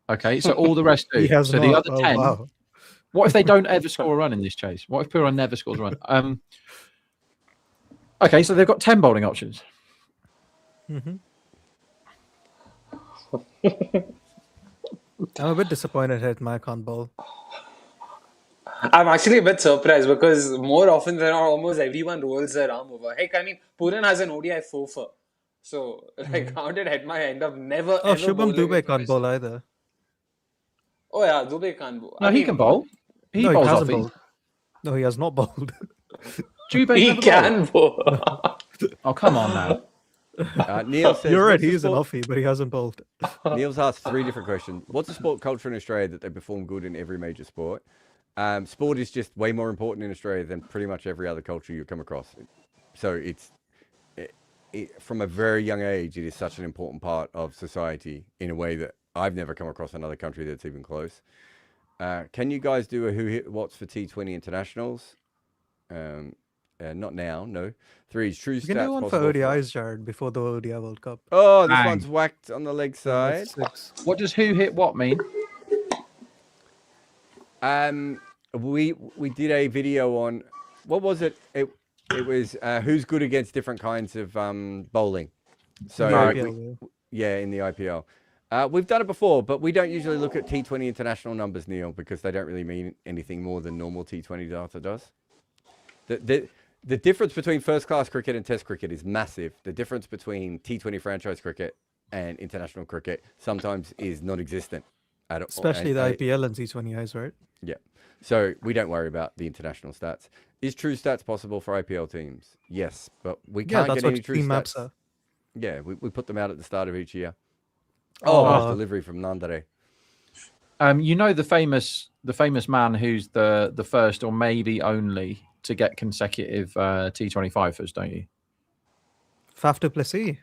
[SPEAKER 5] Okay, so all the rest do.
[SPEAKER 6] He has
[SPEAKER 5] so
[SPEAKER 6] not.
[SPEAKER 5] the other
[SPEAKER 6] Oh,
[SPEAKER 5] 10.
[SPEAKER 6] wow.
[SPEAKER 5] What if they don't ever score a run in this chase? What if Puran never scores a run? Okay, so they've got 10 bowling options.
[SPEAKER 6] I'm a bit disappointed Hetmeyer can't bowl.
[SPEAKER 1] I'm actually a bit surprised because more often than not, almost everyone rolls their arm over. Heck, I mean, Puran has an ODI 4-4. So, how did Hetmeyer end up never
[SPEAKER 6] Oh,
[SPEAKER 1] ever
[SPEAKER 6] Shubham
[SPEAKER 1] bowling
[SPEAKER 6] Dubey
[SPEAKER 1] in
[SPEAKER 6] can't bowl
[SPEAKER 1] professional?
[SPEAKER 6] either.
[SPEAKER 1] Oh, yeah, Dubey can't bowl.
[SPEAKER 5] No,
[SPEAKER 1] I
[SPEAKER 5] he
[SPEAKER 1] mean,
[SPEAKER 5] can bowl. He
[SPEAKER 6] No, he
[SPEAKER 5] bowls
[SPEAKER 6] hasn't
[SPEAKER 5] off.
[SPEAKER 6] bowled. No, he has not bowled.
[SPEAKER 5] Dubey
[SPEAKER 1] He
[SPEAKER 5] never
[SPEAKER 1] can bowl.
[SPEAKER 5] bowled. Oh, come on now.
[SPEAKER 3] Neil says,
[SPEAKER 6] You're right,
[SPEAKER 3] "What's the
[SPEAKER 6] he is an
[SPEAKER 3] sport-"
[SPEAKER 6] offie, but he hasn't bowled.
[SPEAKER 3] Neil's asked 3 different questions. What's the sport culture in Australia that they perform good in every major sport? Sport is just way more important in Australia than pretty much every other culture you come across. So from a very young age, it is such an important part of society in a way that I've never come across another country that's even close. Can you guys do a who hit what's for T20 internationals? Not now, no. 3 is true
[SPEAKER 6] You
[SPEAKER 3] stats.
[SPEAKER 6] can do one for
[SPEAKER 3] possible
[SPEAKER 6] ODIs, Jared, before the ODI World Cup.
[SPEAKER 3] Oh, this
[SPEAKER 5] Bang.
[SPEAKER 3] one's whacked on the leg side.
[SPEAKER 6] That's 6.
[SPEAKER 5] What does who hit what mean?
[SPEAKER 3] We did a video on what was it? It was who's good against different kinds of bowling. So in the IPL. We've done it before, but we don't usually look at T20 international numbers, Neil, because they don't really mean anything more than normal T20 data does. The difference between first-class cricket and Test cricket is massive. The difference between T20 franchise cricket and international cricket sometimes is non-existent at all.
[SPEAKER 6] Especially the IPL and T20Is, right?
[SPEAKER 3] Yeah. So we don't worry about the international stats. Is true stats possible for IPL teams? Yes, but we can't get any true
[SPEAKER 6] team
[SPEAKER 3] stats.
[SPEAKER 6] maps are.
[SPEAKER 3] Yeah, we put them out at the start of each year. Oh, delivery from Nandare.
[SPEAKER 5] You know the famous man who's the first or maybe only to get consecutive T25ers, don't you?
[SPEAKER 6] Faf du Plessis.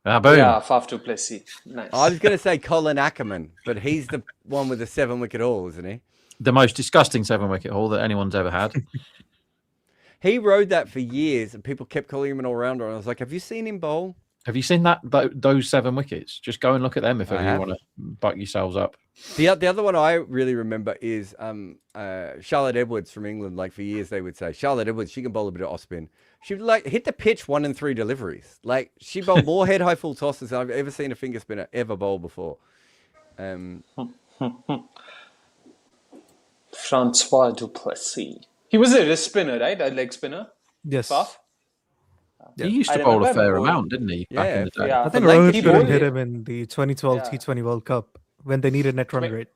[SPEAKER 5] Ah, boom.
[SPEAKER 1] Yeah, Faf du Plessis. Nice.
[SPEAKER 3] I was going to say Colin Ackerman, but he's the one with the 7-wicket haul, isn't he?
[SPEAKER 5] The most disgusting 7-wicket haul that anyone's ever had.
[SPEAKER 3] He rode that for years, and people kept calling him an all-rounder. And I was like, have you seen him bowl?
[SPEAKER 5] Have you seen those 7 wickets? Just go and look at them if ever you want to buck yourselves up.
[SPEAKER 3] The other one I really remember is Charlotte Edwards from England. Like for years they would say, Charlotte Edwards, she can bowl a bit of off spin. She would like hit the pitch 1 in 3 deliveries. Like she bowled more head high full tosses than I've ever seen a finger spinner ever bowl before.
[SPEAKER 1] Francois du Plessis. He was a wrist spinner, right? A leg spinner.
[SPEAKER 6] Yes.
[SPEAKER 1] Faf.
[SPEAKER 5] He used
[SPEAKER 1] I
[SPEAKER 5] to bowl a
[SPEAKER 1] remember
[SPEAKER 5] fair
[SPEAKER 1] bowling.
[SPEAKER 5] amount, didn't he? Back in the day.
[SPEAKER 1] Yeah,
[SPEAKER 6] I think
[SPEAKER 1] but
[SPEAKER 6] Rohit
[SPEAKER 1] he
[SPEAKER 6] couldn't
[SPEAKER 1] bowled
[SPEAKER 6] hit
[SPEAKER 1] it.
[SPEAKER 6] him in the 2012 T20 World Cup when they needed net run rate.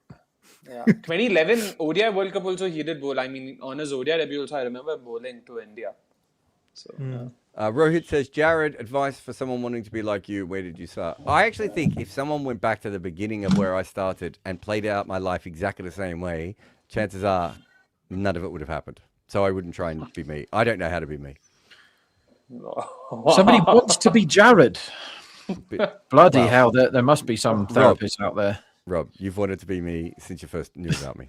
[SPEAKER 1] Yeah. 2011 ODI World Cup also he did bowl. I mean, on his ODI debut also I remember bowling to India. So
[SPEAKER 3] Rohit says, Jared, advice for someone wanting to be like you. Where did you start? I actually think if someone went back to the beginning of where I started and played out my life exactly the same way, chances are none of it would have happened. So I wouldn't try and be me. I don't know how to be me.
[SPEAKER 5] Somebody wants to be Jared. Bloody hell, there must be some therapists out there.
[SPEAKER 3] Rob, you've wanted to be me since you first knew about me.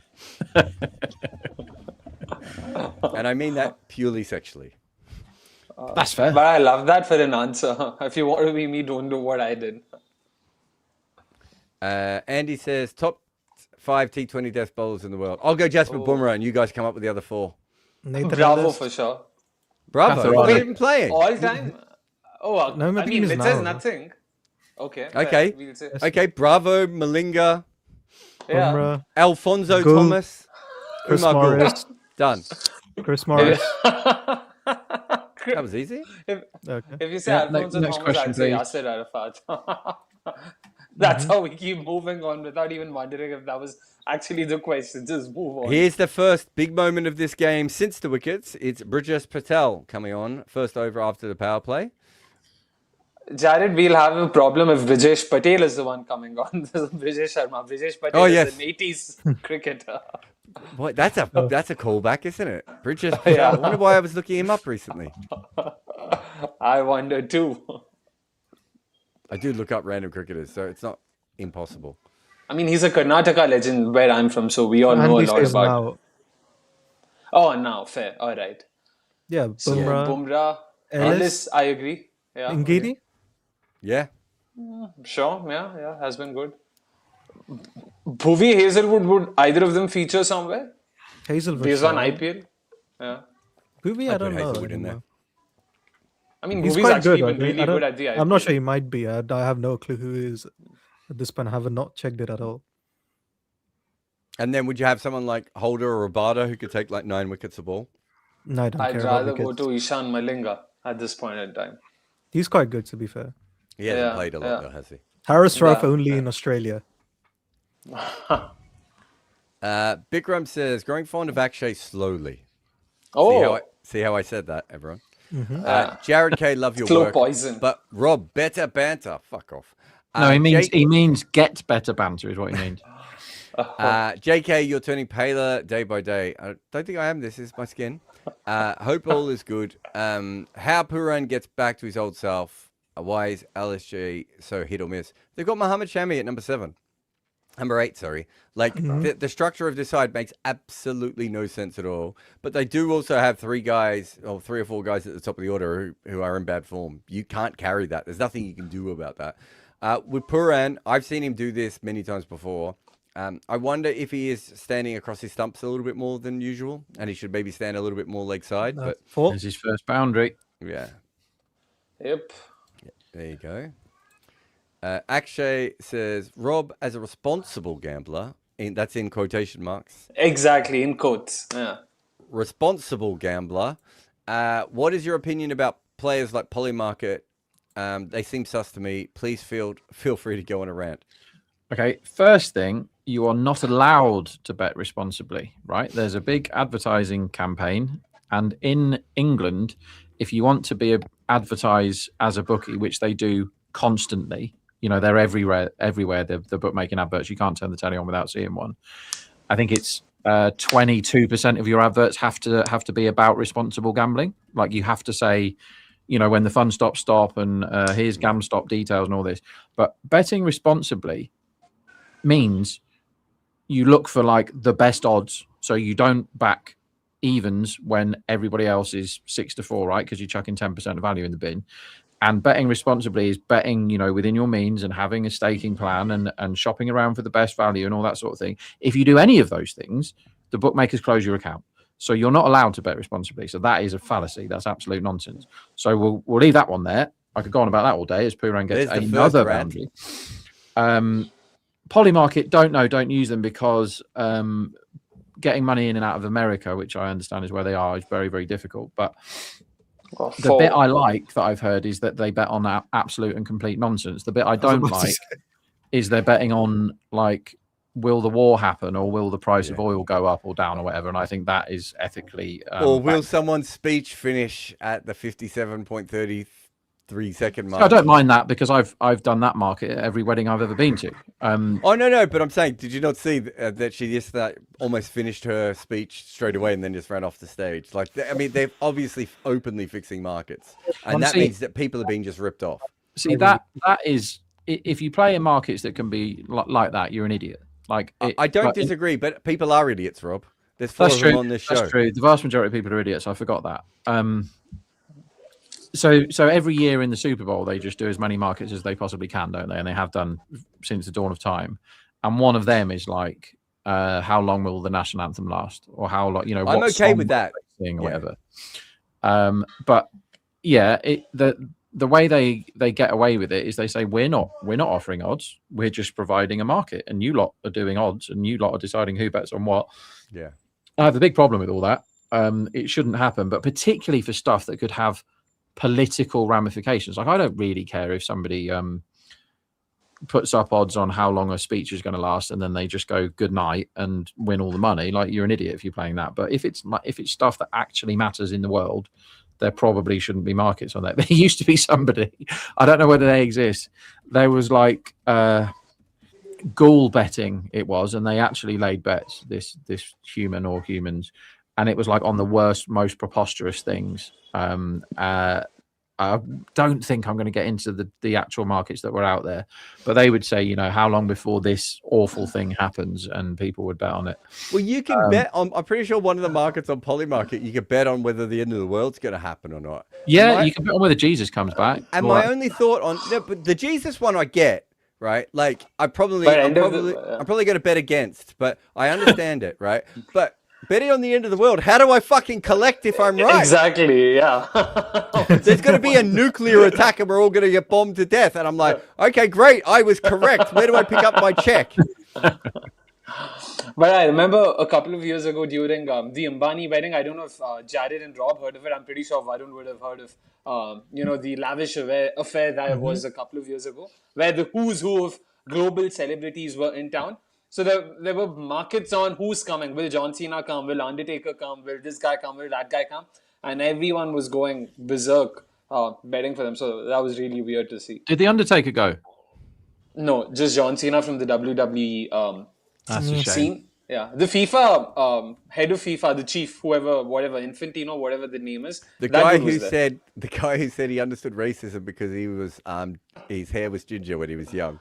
[SPEAKER 3] And I mean that purely sexually.
[SPEAKER 5] That's fair.
[SPEAKER 1] But I love that for an answer. If you want to be me, don't do what I did.
[SPEAKER 3] Andy says, top 5 T20 death bowlers in the world. I'll go Jasper Bumrah and you guys come up with the other 4.
[SPEAKER 6] Nathan
[SPEAKER 1] Bravo
[SPEAKER 6] Ellis.
[SPEAKER 1] for sure.
[SPEAKER 3] Bravo.
[SPEAKER 5] Catherine.
[SPEAKER 3] What are you even playing?
[SPEAKER 1] All time. Oh,
[SPEAKER 6] No,
[SPEAKER 1] I
[SPEAKER 6] I think
[SPEAKER 1] mean,
[SPEAKER 6] he's
[SPEAKER 1] it says
[SPEAKER 6] now.
[SPEAKER 1] nothing. Okay.
[SPEAKER 3] Okay.
[SPEAKER 1] We'll say.
[SPEAKER 3] Okay, Bravo, Malinga,
[SPEAKER 1] Yeah.
[SPEAKER 6] Bumrah,
[SPEAKER 3] Alfonso
[SPEAKER 6] Gould,
[SPEAKER 3] Thomas,
[SPEAKER 6] Chris
[SPEAKER 3] Umar Gould.
[SPEAKER 6] Morris.
[SPEAKER 3] Done.
[SPEAKER 6] Chris Morris.
[SPEAKER 3] That was easy.
[SPEAKER 6] Okay.
[SPEAKER 1] If you say
[SPEAKER 5] Yeah,
[SPEAKER 1] Alfonso
[SPEAKER 5] next
[SPEAKER 1] Thomas,
[SPEAKER 5] question,
[SPEAKER 1] I'd say
[SPEAKER 5] please.
[SPEAKER 1] Yasser Arafat. That's how we keep moving on without even wondering if that was actually the question. Just move on.
[SPEAKER 3] Here's the first big moment of this game since the wickets. It's Brijesh Patel coming on, first over after the power play.
[SPEAKER 1] Jared, we'll have a problem if Brijesh Patel is the one coming on. Brijesh Sharma. Brijesh Patel
[SPEAKER 3] yes.
[SPEAKER 1] is an 80s cricketer.
[SPEAKER 3] What? That's a callback, isn't it? Brijesh Patel.
[SPEAKER 1] Yeah.
[SPEAKER 3] I wonder why I was looking him up recently.
[SPEAKER 1] I wonder too.
[SPEAKER 3] I do look up random cricketers, so it's not impossible.
[SPEAKER 1] I mean, he's a Karnataka legend where I'm from, so we all know a
[SPEAKER 6] Andy
[SPEAKER 1] lot
[SPEAKER 6] says
[SPEAKER 1] about.
[SPEAKER 6] now.
[SPEAKER 1] Oh, now fair. All right.
[SPEAKER 6] Yeah,
[SPEAKER 1] So
[SPEAKER 6] Bumrah,
[SPEAKER 1] Bumrah,
[SPEAKER 6] Ellis,
[SPEAKER 1] Ellis, I agree. Yeah.
[SPEAKER 6] Ngidi.
[SPEAKER 3] Yeah.
[SPEAKER 1] Sure. Yeah. Has been good. Bhuvi, Hazelwood, would either of them feature somewhere
[SPEAKER 6] Hazelwood.
[SPEAKER 1] based on
[SPEAKER 6] sure.
[SPEAKER 1] IPL? Yeah.
[SPEAKER 6] Bhuvi,
[SPEAKER 3] I'd
[SPEAKER 6] I don't
[SPEAKER 3] put
[SPEAKER 6] know.
[SPEAKER 3] Hazelwood in there.
[SPEAKER 6] anymore.
[SPEAKER 1] I mean,
[SPEAKER 6] He's
[SPEAKER 1] Bhuvi's
[SPEAKER 6] quite
[SPEAKER 1] actually
[SPEAKER 6] good.
[SPEAKER 1] been really good at the IPL.
[SPEAKER 6] I'm not sure he might be. I have no clue who he is at this point. I have not checked it at all.
[SPEAKER 3] And then would you have someone like Holder or Rabada who could take like 9 wickets a ball?
[SPEAKER 6] No, I don't
[SPEAKER 1] I'd
[SPEAKER 6] care about
[SPEAKER 1] rather go
[SPEAKER 6] wickets.
[SPEAKER 1] to Ishan Malinga at this point in time.
[SPEAKER 6] He's quite good, to be fair.
[SPEAKER 3] He hasn't
[SPEAKER 1] Yeah,
[SPEAKER 3] played a lot
[SPEAKER 1] yeah.
[SPEAKER 3] though, has he?
[SPEAKER 6] Harris Shroff
[SPEAKER 1] Yeah,
[SPEAKER 6] only in Australia.
[SPEAKER 3] Bikram says, growing fond of Akshay slowly.
[SPEAKER 1] Oh,
[SPEAKER 3] See how I said that, everyone?
[SPEAKER 6] Mm-hmm.
[SPEAKER 3] Jared K, love your
[SPEAKER 1] slow
[SPEAKER 3] work.
[SPEAKER 1] poison.
[SPEAKER 3] But Rob, better banter. Fuck off.
[SPEAKER 5] No,
[SPEAKER 3] Jake-
[SPEAKER 5] he means get better banter is what he means.
[SPEAKER 3] JK, you're turning paler day by day. I don't think I am. This is my skin. Hope all is good. How Puran gets back to his old self. Why is LSG so hit or miss? They've got Mohammed Shami at number 7. Number 8, sorry. Like, the structure of this side makes absolutely no sense at all. But they do also have 3 or 4 guys at the top of the order who are in bad form. You can't carry that. There's nothing you can do about that. With Puran, I've seen him do this many times before. I wonder if he is standing across his stumps a little bit more than usual, and he should maybe stand a little bit more leg side. But
[SPEAKER 6] 4.
[SPEAKER 5] There's his first boundary.
[SPEAKER 3] yeah,
[SPEAKER 1] Yep.
[SPEAKER 3] there you go. Akshay says, Rob, as a responsible gambler, that's in quotation marks,
[SPEAKER 1] Exactly, in quotes. Yeah.
[SPEAKER 3] responsible gambler, what is your opinion about players like Polymarket? They seem sus to me. Please feel free to go on a rant.
[SPEAKER 5] Okay, first thing, you are not allowed to bet responsibly, right? There's a big advertising campaign, and in England, if you want to be advertise as a bookie, which they do constantly, they're everywhere. The bookmaking adverts, you can't turn the telly on without seeing one. I think it's 22% of your adverts have to be about responsible gambling. Like, you have to say, when the fun stops, stop, and here's GamStop details and all this. But betting responsibly means you look for like the best odds, so you don't back evens when everybody else is 6-4, right? Because you're chucking 10% of value in the bin. And betting responsibly is betting, within your means and having a staking plan and shopping around for the best value and all that sort of thing. If you do any of those things, the bookmakers close your account. So you're not allowed to bet responsibly. So that is a fallacy. That's absolute nonsense. So we'll leave that one there. I could go on about that all day as Puran gets another boundary. Polymarket, don't use them because getting money in and out of America, which I understand is where they are, is very, very difficult. But the bit I like that I've heard is that they bet on absolute and complete nonsense. The bit I don't like is they're betting on, like, will the war happen or will the price of oil go up or down or whatever. And I think that is ethically...
[SPEAKER 3] or will someone's speech finish at the 57.33 second mark?
[SPEAKER 5] I don't mind that because I've done that market at every wedding I've ever been to.
[SPEAKER 3] Oh, no, but I'm saying, did you not see that she just almost finished her speech straight away and then just ran off the stage? Like, I mean, they're obviously openly fixing markets, and that means that people are being just ripped off.
[SPEAKER 5] See, that is, if you play in markets that can be like that, you're an idiot. Like,
[SPEAKER 3] I don't disagree, but people are idiots, Rob. There's 4 of them on this show.
[SPEAKER 5] That's true. The vast majority of people are idiots. I forgot that. So every year in the Super Bowl, they just do as many markets as they possibly can, don't they? And they have done since the dawn of time. And one of them is like, how long will the national anthem last, or how long?
[SPEAKER 3] I'm okay with that,
[SPEAKER 5] or whatever. But yeah, the way they get away with it is they say we're not offering odds. We're just providing a market, and you lot are doing odds, and you lot are deciding who bets on what.
[SPEAKER 3] Yeah,
[SPEAKER 5] I have a big problem with all that. It shouldn't happen, but particularly for stuff that could have political ramifications. Like, I don't really care if somebody puts up odds on how long a speech is going to last, and then they just go good night and win all the money. Like, you're an idiot if you're playing that. But if it's stuff that actually matters in the world, there probably shouldn't be markets on that. There used to be somebody, I don't know whether they exist. There was like ghoul betting, it was, and they actually laid bets. This human or humans, and it was like on the worst, most preposterous things. I don't think I'm going to get into the actual markets that were out there, but they would say, how long before this awful thing happens, and people would bet on it.
[SPEAKER 3] Well, you can bet on, I'm pretty sure one of the markets on Polymarket, you can bet on whether the end of the world's going to happen or not.
[SPEAKER 5] Yeah, you can bet on whether Jesus comes back.
[SPEAKER 3] And my only thought on but the Jesus one I get, right? Like, I'm probably going to bet against, but I understand it, right? But betting on the end of the world, how do I fucking collect if I'm right?
[SPEAKER 1] Exactly, yeah.
[SPEAKER 3] There's going to be a nuclear attack and we're all going to get bombed to death. And I'm like, okay, great, I was correct. Where do I pick up my check?
[SPEAKER 1] But I remember a couple of years ago during the Ambani wedding, I don't know if Jared and Rob heard of it. I'm pretty sure Varun would have heard of, the lavish affair that was a couple of years ago, where the who's who of global celebrities were in town. So there were markets on who's coming. Will John Cena come? Will Undertaker come? Will this guy come? Will that guy come? And everyone was going berserk betting for them. So that was really weird to see.
[SPEAKER 5] Did the Undertaker go?
[SPEAKER 1] No, just John Cena from the WWE
[SPEAKER 5] That's a shame.
[SPEAKER 1] scene. Yeah, the FIFA head of FIFA, the chief, whatever, Infantino, whatever the name is.
[SPEAKER 3] The guy who said he understood racism because he was his hair was ginger when he was young.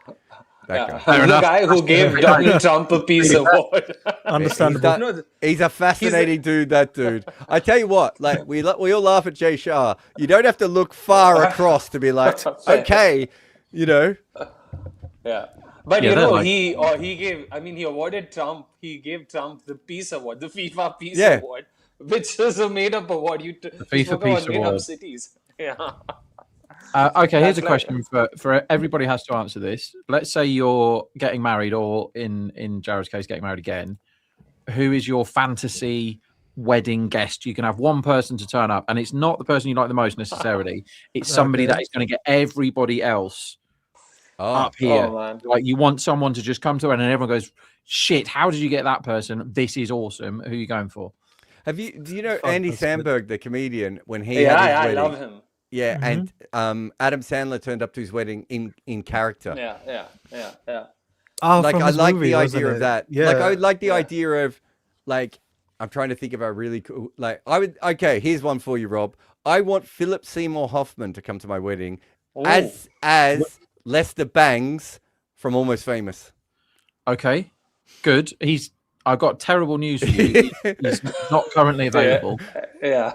[SPEAKER 3] That guy.
[SPEAKER 1] He's the guy who gave Donald Trump a peace award.
[SPEAKER 6] Understandable.
[SPEAKER 3] He's a fascinating dude, that dude. I tell you what, like we all laugh at Jay Shah. You don't have to look far across to be like, okay, you know.
[SPEAKER 1] Yeah. But
[SPEAKER 5] Yeah,
[SPEAKER 1] you know,
[SPEAKER 5] like-
[SPEAKER 1] he awarded Trump, he gave Trump the Peace Award, the FIFA Peace
[SPEAKER 3] Yeah.
[SPEAKER 1] Award, which is a made-up award. You
[SPEAKER 5] FIFA
[SPEAKER 1] spoke
[SPEAKER 5] Peace
[SPEAKER 1] about made-up
[SPEAKER 5] Award.
[SPEAKER 1] cities. Yeah.
[SPEAKER 5] Okay, here's
[SPEAKER 1] That's
[SPEAKER 5] a question for everybody has to answer this. Let's say you're getting married, or in Jared's case, getting married again. Who is your fantasy wedding guest? You can have one person to turn up, and it's not the person you like the most necessarily. It's somebody
[SPEAKER 6] Okay.
[SPEAKER 5] that is going to get everybody else
[SPEAKER 3] Oh,
[SPEAKER 5] up here.
[SPEAKER 1] Oh, man.
[SPEAKER 5] Like you want someone to just come to it, and everyone goes, "Shit, how did you get that person? This is awesome. Who are you going for?"
[SPEAKER 3] do you know
[SPEAKER 6] Fuck,
[SPEAKER 3] Andy
[SPEAKER 6] that's good.
[SPEAKER 3] Samberg, the comedian, when he
[SPEAKER 1] Yeah,
[SPEAKER 3] had his
[SPEAKER 1] I
[SPEAKER 3] wedding?
[SPEAKER 1] love him.
[SPEAKER 3] Yeah, and Adam Sandler turned up to his wedding in character.
[SPEAKER 1] Yeah.
[SPEAKER 6] Oh,
[SPEAKER 3] Like
[SPEAKER 6] from
[SPEAKER 3] I
[SPEAKER 6] his
[SPEAKER 3] like
[SPEAKER 6] movie,
[SPEAKER 3] the
[SPEAKER 6] wasn't
[SPEAKER 3] idea of
[SPEAKER 6] it?
[SPEAKER 3] that.
[SPEAKER 6] Yeah.
[SPEAKER 3] Like I would like the
[SPEAKER 1] Yeah.
[SPEAKER 3] idea of like I'm trying to think of a really cool like I would okay, here's one for you, Rob. I want Philip Seymour Hoffman to come to my wedding
[SPEAKER 1] Ooh.
[SPEAKER 3] as Lester Bangs from Almost Famous.
[SPEAKER 5] Okay, good. I've got terrible news for you. He's not currently available.
[SPEAKER 1] Yeah.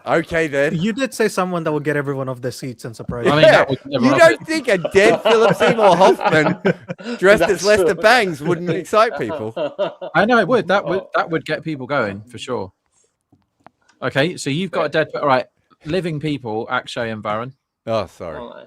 [SPEAKER 3] Okay then.
[SPEAKER 6] You did say someone that would get everyone off their seats and surprise.
[SPEAKER 5] I mean,
[SPEAKER 3] Yeah,
[SPEAKER 5] that would never
[SPEAKER 3] you
[SPEAKER 5] happen.
[SPEAKER 3] don't think a dead Philip Seymour Hoffman dressed as
[SPEAKER 1] That's
[SPEAKER 3] Lester
[SPEAKER 1] true.
[SPEAKER 3] Bangs wouldn't excite people?
[SPEAKER 5] I know it would. That would get people going for sure. Okay, so you've got a dead. All right, living people, Akshay and Varun.
[SPEAKER 3] Oh, sorry.
[SPEAKER 1] Oh, man.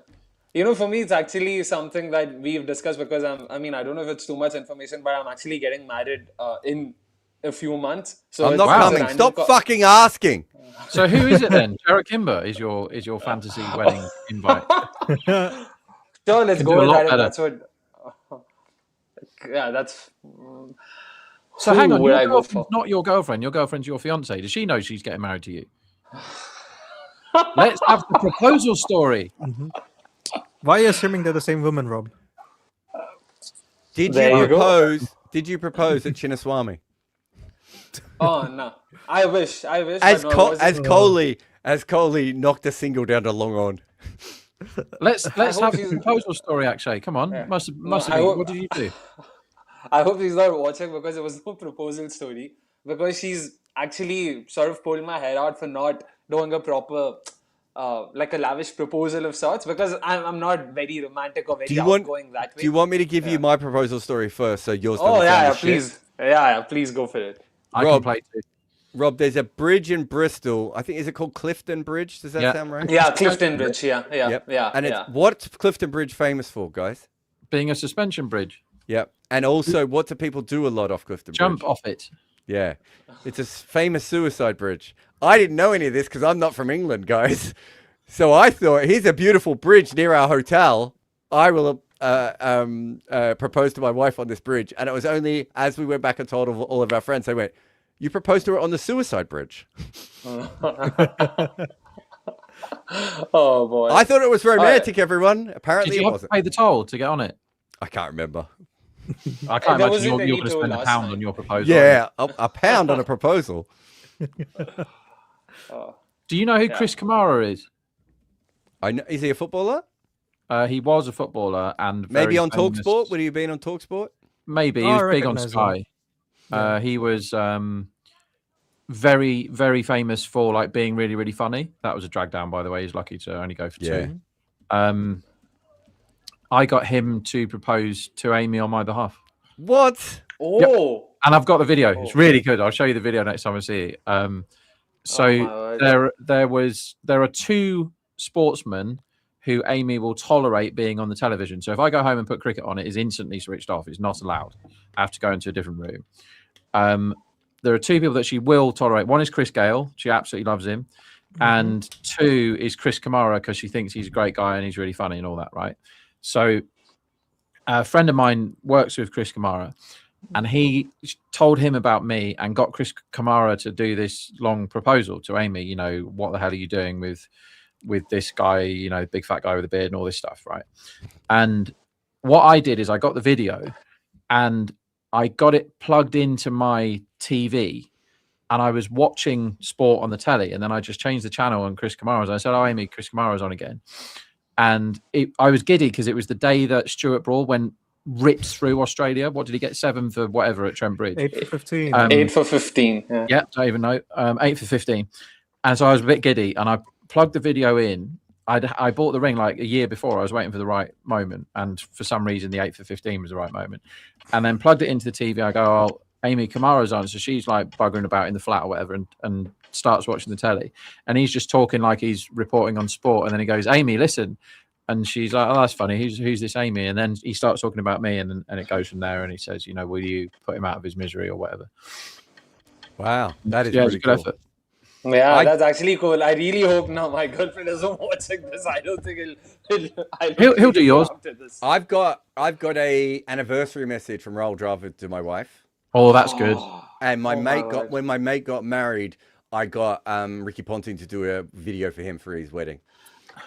[SPEAKER 1] You know, for me, it's actually something that we've discussed because I don't know if it's too much information, but I'm actually getting married in a few months. So
[SPEAKER 3] I'm
[SPEAKER 1] it's
[SPEAKER 3] not
[SPEAKER 1] just a
[SPEAKER 3] coming.
[SPEAKER 1] random
[SPEAKER 3] Stop fucking asking.
[SPEAKER 5] So who is it then? Jared Kimber is your fantasy wedding invite.
[SPEAKER 1] Sure, let's
[SPEAKER 5] Can
[SPEAKER 1] go
[SPEAKER 5] do a
[SPEAKER 1] with
[SPEAKER 5] lot
[SPEAKER 1] that. If
[SPEAKER 5] better.
[SPEAKER 1] that's what. Yeah, that's.
[SPEAKER 5] So hang
[SPEAKER 1] Who
[SPEAKER 5] on,
[SPEAKER 1] would
[SPEAKER 5] your
[SPEAKER 1] I go
[SPEAKER 5] girlfriend's
[SPEAKER 1] for?
[SPEAKER 5] not your girlfriend. Your girlfriend's your fiance. Does she know she's getting married to you? Let's have the proposal story.
[SPEAKER 6] Why are you assuming they're the same woman, Rob?
[SPEAKER 3] Did
[SPEAKER 1] There
[SPEAKER 3] you
[SPEAKER 1] you go.
[SPEAKER 3] propose? Did you propose at Chinnaswamy?
[SPEAKER 1] Oh no! I wish.
[SPEAKER 3] As
[SPEAKER 1] but no, it wasn't.
[SPEAKER 3] as Coley knocked a single down to Long On.
[SPEAKER 5] Let's
[SPEAKER 1] hope
[SPEAKER 5] have the
[SPEAKER 1] she's-
[SPEAKER 5] proposal story. Actually, come on.
[SPEAKER 1] Yeah.
[SPEAKER 5] Must have
[SPEAKER 1] I
[SPEAKER 5] been.
[SPEAKER 1] hope-
[SPEAKER 5] What did you do?
[SPEAKER 1] I hope he's not watching because it was no proposal story. Because she's actually sort of pulled my hair out for not doing a proper, like a lavish proposal of sorts. Because I'm not very romantic or very outgoing that way.
[SPEAKER 3] Do you want me to give you my proposal story first, so yours?
[SPEAKER 1] Oh
[SPEAKER 3] doesn't
[SPEAKER 1] yeah,
[SPEAKER 3] sound
[SPEAKER 1] yeah,
[SPEAKER 3] as shit?
[SPEAKER 1] please, yeah, please go for it.
[SPEAKER 5] I
[SPEAKER 3] Rob.
[SPEAKER 5] can play too.
[SPEAKER 3] Rob, there's a bridge in Bristol. I think is it called Clifton Bridge? Does that
[SPEAKER 5] Yeah.
[SPEAKER 3] sound right?
[SPEAKER 1] Yeah, Clifton Bridge. Yeah.
[SPEAKER 3] And it's what's Clifton Bridge famous for, guys?
[SPEAKER 5] Being a suspension bridge.
[SPEAKER 3] Yep. And also, what do people do a lot off Clifton
[SPEAKER 5] Jump
[SPEAKER 3] Bridge?
[SPEAKER 5] off it.
[SPEAKER 3] Yeah. It's a famous suicide bridge. I didn't know any of this because I'm not from England, guys. So I thought, here's a beautiful bridge near our hotel. I will propose to my wife on this bridge. And it was only as we went back and told all of our friends, they went, you proposed to her on the suicide bridge.
[SPEAKER 1] Oh boy.
[SPEAKER 3] I thought it was romantic, everyone. Apparently
[SPEAKER 5] Did you
[SPEAKER 3] it
[SPEAKER 5] have to
[SPEAKER 3] wasn't.
[SPEAKER 5] pay the toll to get on it?
[SPEAKER 3] I can't remember.
[SPEAKER 5] I can't
[SPEAKER 1] There
[SPEAKER 5] imagine
[SPEAKER 1] wasn't
[SPEAKER 5] you're
[SPEAKER 1] any
[SPEAKER 5] going to
[SPEAKER 1] toll
[SPEAKER 5] spend a
[SPEAKER 1] last
[SPEAKER 5] pound
[SPEAKER 1] time.
[SPEAKER 5] on your proposal.
[SPEAKER 3] Yeah, a pound on a proposal.
[SPEAKER 5] Do you know who Chris Kamara is?
[SPEAKER 3] I know. Is he a footballer?
[SPEAKER 5] He was a footballer and
[SPEAKER 3] Maybe
[SPEAKER 5] very
[SPEAKER 3] on
[SPEAKER 5] famous-
[SPEAKER 3] Talksport? Would he have been on Talksport?
[SPEAKER 5] Maybe he
[SPEAKER 6] Oh, I
[SPEAKER 5] was big on
[SPEAKER 6] recognise him.
[SPEAKER 5] Sky. He was very, very famous for like being really, really funny. That was a drag down, by the way. He's lucky to only go for
[SPEAKER 3] Yeah.
[SPEAKER 5] two. I got him to propose to Amy on my behalf,
[SPEAKER 3] What?
[SPEAKER 1] Oh.
[SPEAKER 5] and I've got the video. It's really good. I'll show you the video next time I see it. So
[SPEAKER 1] Oh, my word.
[SPEAKER 5] there are two sportsmen who Amy will tolerate being on the television. So if I go home and put cricket on, it is instantly switched off. It's not allowed. I have to go into a different room. There are two people that she will tolerate. One is Chris Gale. She absolutely loves him. And two is Chris Kamara because she thinks he's a great guy and he's really funny and all that, right? So a friend of mine works with Chris Kamara and he told him about me and got Chris Kamara to do this long proposal to Amy. You know, what the hell are you doing with this guy, you know, big fat guy with a beard and all this stuff, right? And what I did is I got the video and I got it plugged into my TV and I was watching sport on the telly and then I just changed the channel and Chris Kamara's. I said, oh, Amy, Chris Kamara's on again. And I was giddy because it was the day that Stuart Broad went ripped through Australia. What did he get? 7 for whatever at Trent Bridge.
[SPEAKER 6] 8 for 15.
[SPEAKER 1] 8 for 15. Yeah.
[SPEAKER 5] Yeah, don't even know. 8 for 15. And so I was a bit giddy, and I plugged the video in. I bought the ring like a year before. I was waiting for the right moment, and for some reason, the 8 for 15 was the right moment. And then plugged it into the TV. I go, "Oh, Amy Kamara's on," so she's like buggering about in the flat or whatever, and starts watching the telly. And he's just talking like he's reporting on sport. And then he goes, "Amy, listen." And she's like, "Oh, that's funny. Who's this Amy?" And then he starts talking about me, and it goes from there. And he says, "You know, will you put him out of his misery or whatever?"
[SPEAKER 3] Wow, that is
[SPEAKER 5] Yeah,
[SPEAKER 3] pretty
[SPEAKER 5] it's a good
[SPEAKER 3] cool.
[SPEAKER 5] effort.
[SPEAKER 1] Yeah, that's actually cool. I really hope now my girlfriend isn't watching this. I don't think
[SPEAKER 5] He'll do yours.
[SPEAKER 1] after this.
[SPEAKER 3] I've got a anniversary message from Roll Driver to my wife,
[SPEAKER 5] Oh, that's good.
[SPEAKER 3] and my
[SPEAKER 1] Oh my
[SPEAKER 3] mate
[SPEAKER 1] God.
[SPEAKER 3] when my mate got married, I got Ricky Ponting to do a video for him for his wedding.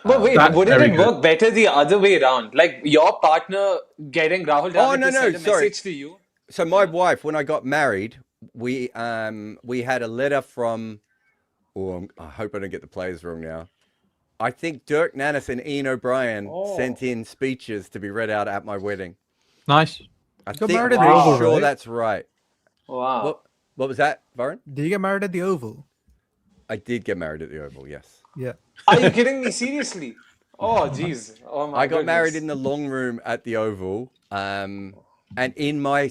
[SPEAKER 1] But wait,
[SPEAKER 5] That's
[SPEAKER 1] wouldn't
[SPEAKER 5] very
[SPEAKER 1] it work better the other way around? Like your partner getting Rahul Dravid
[SPEAKER 3] no,
[SPEAKER 1] to send a
[SPEAKER 3] sorry.
[SPEAKER 1] message to you?
[SPEAKER 3] So my wife, when I got married, we had a letter from. Oh, I hope I don't get the players wrong now. I think Dirk Nannis and Ian O'Brien sent in speeches to be read out at my wedding.
[SPEAKER 5] Nice.
[SPEAKER 3] I
[SPEAKER 6] got
[SPEAKER 3] think
[SPEAKER 6] married at
[SPEAKER 3] I'm
[SPEAKER 6] the
[SPEAKER 3] pretty
[SPEAKER 6] Oval,
[SPEAKER 3] sure
[SPEAKER 6] right?
[SPEAKER 3] that's right.
[SPEAKER 1] Wow.
[SPEAKER 3] What was that, Varun?
[SPEAKER 6] Did you get married at the Oval?
[SPEAKER 3] I did get married at the Oval, yes.
[SPEAKER 6] Yeah.
[SPEAKER 1] Are you kidding me? Seriously? Oh, jeez. Oh my
[SPEAKER 3] I got married
[SPEAKER 1] goodness.
[SPEAKER 3] in the long room at the Oval, and in my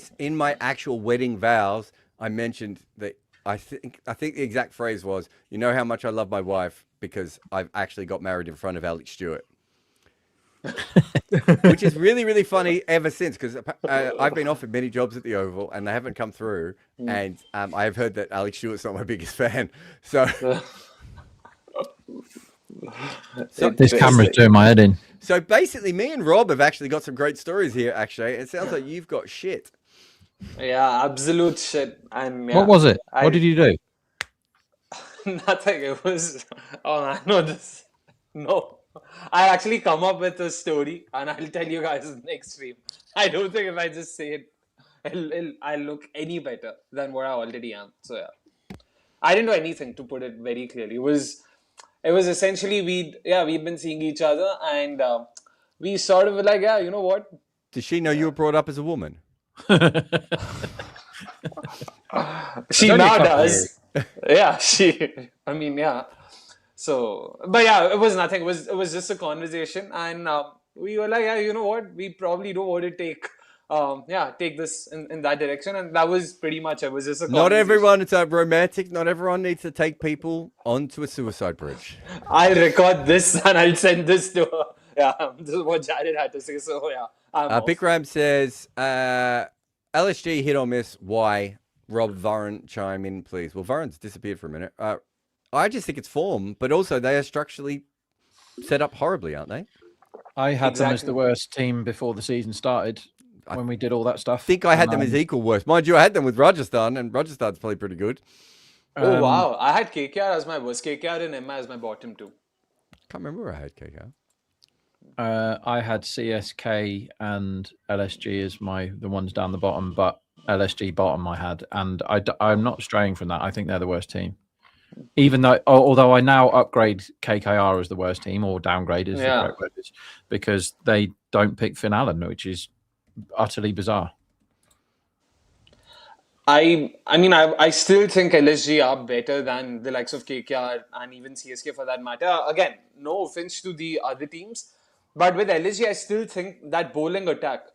[SPEAKER 3] actual wedding vows, I mentioned that I think the exact phrase was, "You know how much I love my wife because I've actually got married in front of Alex Stewart," which is really, really funny ever since, because I've been offered many jobs at the Oval and they haven't come through, and I have heard that Alex Stewart's not my biggest fan, so.
[SPEAKER 5] This camera's doing my head in.
[SPEAKER 3] So basically, me and Rob have actually got some great stories here. Actually, it sounds like you've got shit.
[SPEAKER 1] Yeah, absolute shit. And yeah,
[SPEAKER 5] What was it?
[SPEAKER 1] I-
[SPEAKER 5] What did you do?
[SPEAKER 1] Nothing. It was. Oh, I know this. No, I actually come up with a story, and I'll tell you guys next stream. I don't think if I just say it, I'll look any better than what I already am. So yeah, I didn't do anything, to put it very clearly. It was essentially we'd been seeing each other, and we sort of were like, yeah, you know what?
[SPEAKER 3] Does she know you were brought up as a woman?
[SPEAKER 1] She
[SPEAKER 5] only a
[SPEAKER 1] now
[SPEAKER 5] couple
[SPEAKER 1] does. Yeah, I mean, yeah. So, but yeah, it was nothing. It was just a conversation, and we were like, yeah, you know what? We probably don't want to take this in that direction, and that was pretty much it. It was just a
[SPEAKER 3] Not
[SPEAKER 1] conversation.
[SPEAKER 3] everyone is romantic. Not everyone needs to take people onto a suicide bridge.
[SPEAKER 1] I'll record this and I'll send this to her. Yeah, this is what Jared had to say. So yeah, I'm off.
[SPEAKER 3] Bikram says, LSG hit or miss. Why? Rob, Varun, chime in, please. Well, Varun's disappeared for a minute. I just think it's form, but also they are structurally set up horribly, aren't they?
[SPEAKER 5] I had them as
[SPEAKER 1] Exactly.
[SPEAKER 5] the worst team before the season started when we did all that stuff.
[SPEAKER 3] I think I had them as equal worst. Mind you, I had them with Rajasthan, and Rajasthan's probably pretty good.
[SPEAKER 1] Oh wow, I had KKR as my worst, KKR and Emma as my bottom two.
[SPEAKER 3] Can't remember where I had KK.
[SPEAKER 5] I had CSK and LSG as the ones down the bottom, but LSG bottom I had, and I'm not straying from that. I think they're the worst team. Even though, although I now upgrade KKR as the worst team, or downgrade is the correct word, because they don't pick Finn Allen, which is utterly bizarre.
[SPEAKER 1] I mean, I still think LSG are better than the likes of KKR and even CSK for that matter. Again, no offense to the other teams, but with LSG, I still think that bowling attack,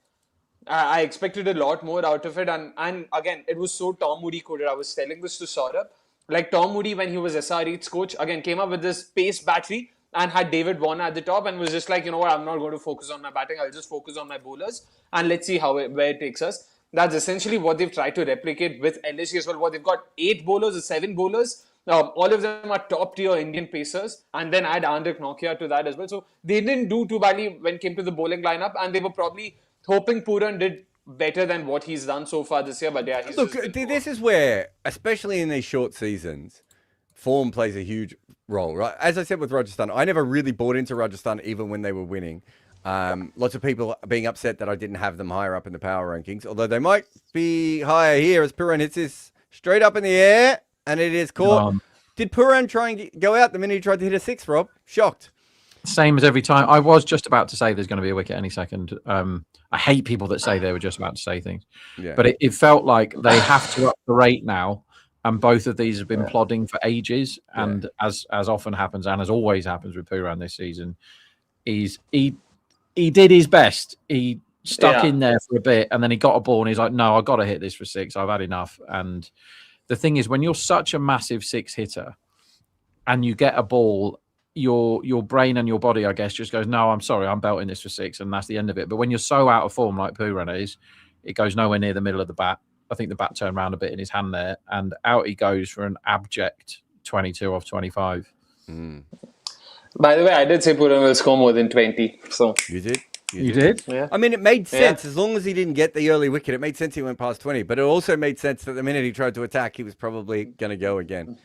[SPEAKER 1] I expected a lot more out of it. And again, it was so Tom Moody coded. I was telling this to Saurabh. Like Tom Moody, when he was SRH's coach, again, came up with this pace battery and had David Warner at the top and was just like, you know what, I'm not going to focus on my batting. I'll just focus on my bowlers and let's see where it takes us. That's essentially what they've tried to replicate with LSG as well. What they've got 8 bowlers or 7 bowlers. All of them are top tier Indian pacers, and then add Andrik Nokia to that as well. So they didn't do too badly when it came to the bowling lineup, and they were probably hoping Puran did better than what he's done so far this year. But yeah, he's
[SPEAKER 3] Look,
[SPEAKER 1] just been
[SPEAKER 3] this is where, especially in these short seasons, form plays a huge role, right? As I said with Rajasthan, I never really bought into Rajasthan even when they were winning. Lots of people being upset that I didn't have them higher up in the power rankings, although they might be higher here as Puran hits this straight up in the air, and it is caught. Did Puran try and go out the minute he tried to hit a 6, Rob? Shocked.
[SPEAKER 5] Same as every time. I was just about to say there's going to be a wicket any second. I hate people that say they were just about to say things.
[SPEAKER 3] Yeah.
[SPEAKER 5] But it felt like they have to up the rate now. And both of these have been plodding for ages. And as often happens, and as always happens with Pooran this season, he did his best. He stuck in there for a bit, and then he got a ball, and he's like, "No, I've got to hit this for 6. I've had enough." And the thing is, when you're such a massive 6 hitter, and you get a ball, your brain and your body, I guess, just goes, "No, I'm sorry, I'm belting this for 6," and that's the end of it. But when you're so out of form like Pooran is, it goes nowhere near the middle of the bat. I think the bat turned around a bit in his hand there, and out he goes for an abject 22 off 25.
[SPEAKER 1] By the way, I did say Pooran will score more than 20. So
[SPEAKER 3] You did?
[SPEAKER 5] You did?
[SPEAKER 1] yeah.
[SPEAKER 3] I mean, it made sense as long as he didn't get the early wicket. It made sense he went past 20, but it also made sense that the minute he tried to attack, he was probably going to go again.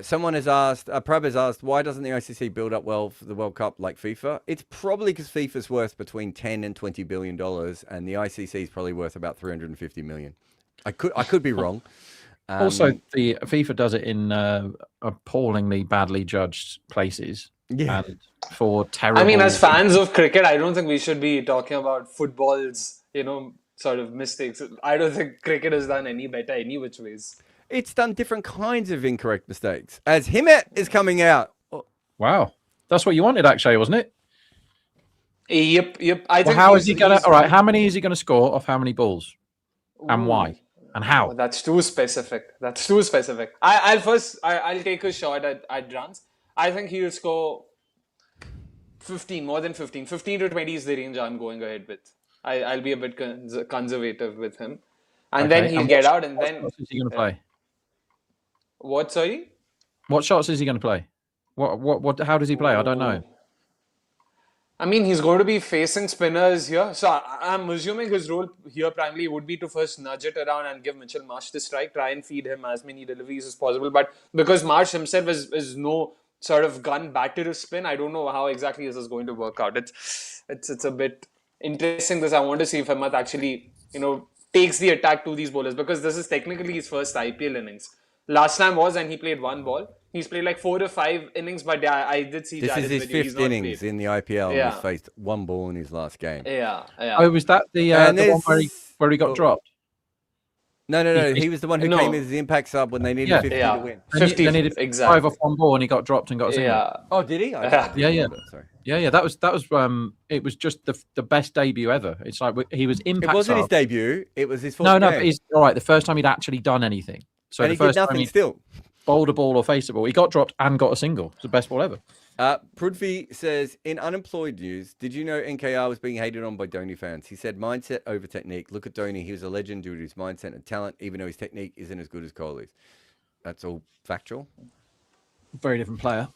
[SPEAKER 3] Someone has asked, Prab has asked, why doesn't the ICC build up well for the World Cup like FIFA? It's probably because FIFA's worth between 10 and 20 billion dollars, and the ICC is probably worth about 350 million. I could be wrong.
[SPEAKER 5] Also, the FIFA does it in appallingly badly judged places.
[SPEAKER 3] Yeah.
[SPEAKER 5] And for terrible.
[SPEAKER 1] I mean, as fans of cricket, I don't think we should be talking about football's, sort of mistakes. I don't think cricket has done any better any which ways.
[SPEAKER 3] It's done different kinds of incorrect mistakes. As Himmet is coming out.
[SPEAKER 5] Wow. That's what you wanted, actually, wasn't it?
[SPEAKER 1] Yep. I think
[SPEAKER 5] How is he going to... All right, how many is he going to score off how many balls? And why? And how?
[SPEAKER 1] That's too specific. I'll take a shot at runs. I think he'll score 15, more than 15. 15 to 20 is the range I'm going ahead with. I'll be a bit conservative with him. And then he'll get out, and then...
[SPEAKER 5] What shots is he going to play?
[SPEAKER 1] What, sorry?
[SPEAKER 5] What shots is he going to play? How does he play? I don't know.
[SPEAKER 1] I mean, he's going to be facing spinners here. So I'm assuming his role here primarily would be to first nudge it around and give Mitchell Marsh the strike, try and feed him as many deliveries as possible. But because Marsh himself is no sort of gun batter of spin, I don't know how exactly this is going to work out. It's a bit interesting. I want to see if Himmat actually, takes the attack to these bowlers, because this is technically his first IPL innings. Last time was, and he played 1 ball. He's played like 4 or 5 innings, but yeah, I did see
[SPEAKER 3] This
[SPEAKER 1] Jared's
[SPEAKER 3] is his
[SPEAKER 1] video.
[SPEAKER 3] 5th innings in the IPL.
[SPEAKER 1] Yeah.
[SPEAKER 3] He's faced 1 ball in his last game.
[SPEAKER 1] Yeah.
[SPEAKER 5] Oh, was that the one where he got dropped?
[SPEAKER 3] No. He was the one who came as the impact sub when they needed 50 to win.
[SPEAKER 1] 50,
[SPEAKER 5] They needed
[SPEAKER 1] exactly.
[SPEAKER 5] 5 off 1 ball, and he got dropped and got a single.
[SPEAKER 1] Yeah.
[SPEAKER 3] Oh, did he?
[SPEAKER 5] Yeah.
[SPEAKER 3] Sorry.
[SPEAKER 5] Yeah. That was. It was just the best debut ever. It's like he was impact.
[SPEAKER 3] It wasn't his
[SPEAKER 5] sub.
[SPEAKER 3] debut. It was his 4th
[SPEAKER 5] No,
[SPEAKER 3] game.
[SPEAKER 5] but he's all right. The first time he'd actually done anything. So
[SPEAKER 3] and
[SPEAKER 5] the
[SPEAKER 3] he
[SPEAKER 5] first
[SPEAKER 3] did
[SPEAKER 5] time
[SPEAKER 3] nothing
[SPEAKER 5] he
[SPEAKER 3] still.
[SPEAKER 5] bowled a ball or faced a ball, he got dropped and got a single. It's the best ball ever.
[SPEAKER 3] Prudvi says, in unemployed news, did you know NKR was being hated on by Dhoni fans? He said, mindset over technique. Look at Dhoni. He was a legend due to his mindset and talent, even though his technique isn't as good as Kohli's. That's all factual.
[SPEAKER 5] Very different player.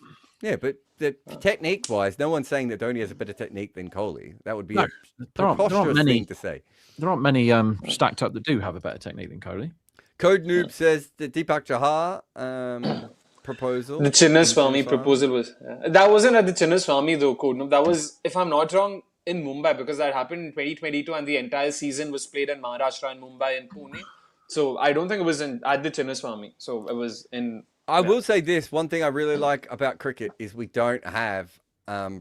[SPEAKER 3] Yeah, but the technique-wise, no one's saying that Dhoni has a better technique than Kohli. That would be a
[SPEAKER 5] there aren't
[SPEAKER 3] preposterous
[SPEAKER 5] many
[SPEAKER 3] thing to say.
[SPEAKER 5] There aren't many stacked up that do have a better technique than Kohli.
[SPEAKER 3] Code Noob says the Deepak Chahar proposal.
[SPEAKER 1] The Chinnaswamy proposal was... that wasn't at the Chinnaswamy though, Code Noob. That was, if I'm not wrong, in Mumbai, because that happened in 2022 and the entire season was played in Maharashtra and Mumbai and Pune. So I don't think it was at the Chinnaswamy. So it was in...
[SPEAKER 3] I will say this. One thing I really like about cricket is we don't have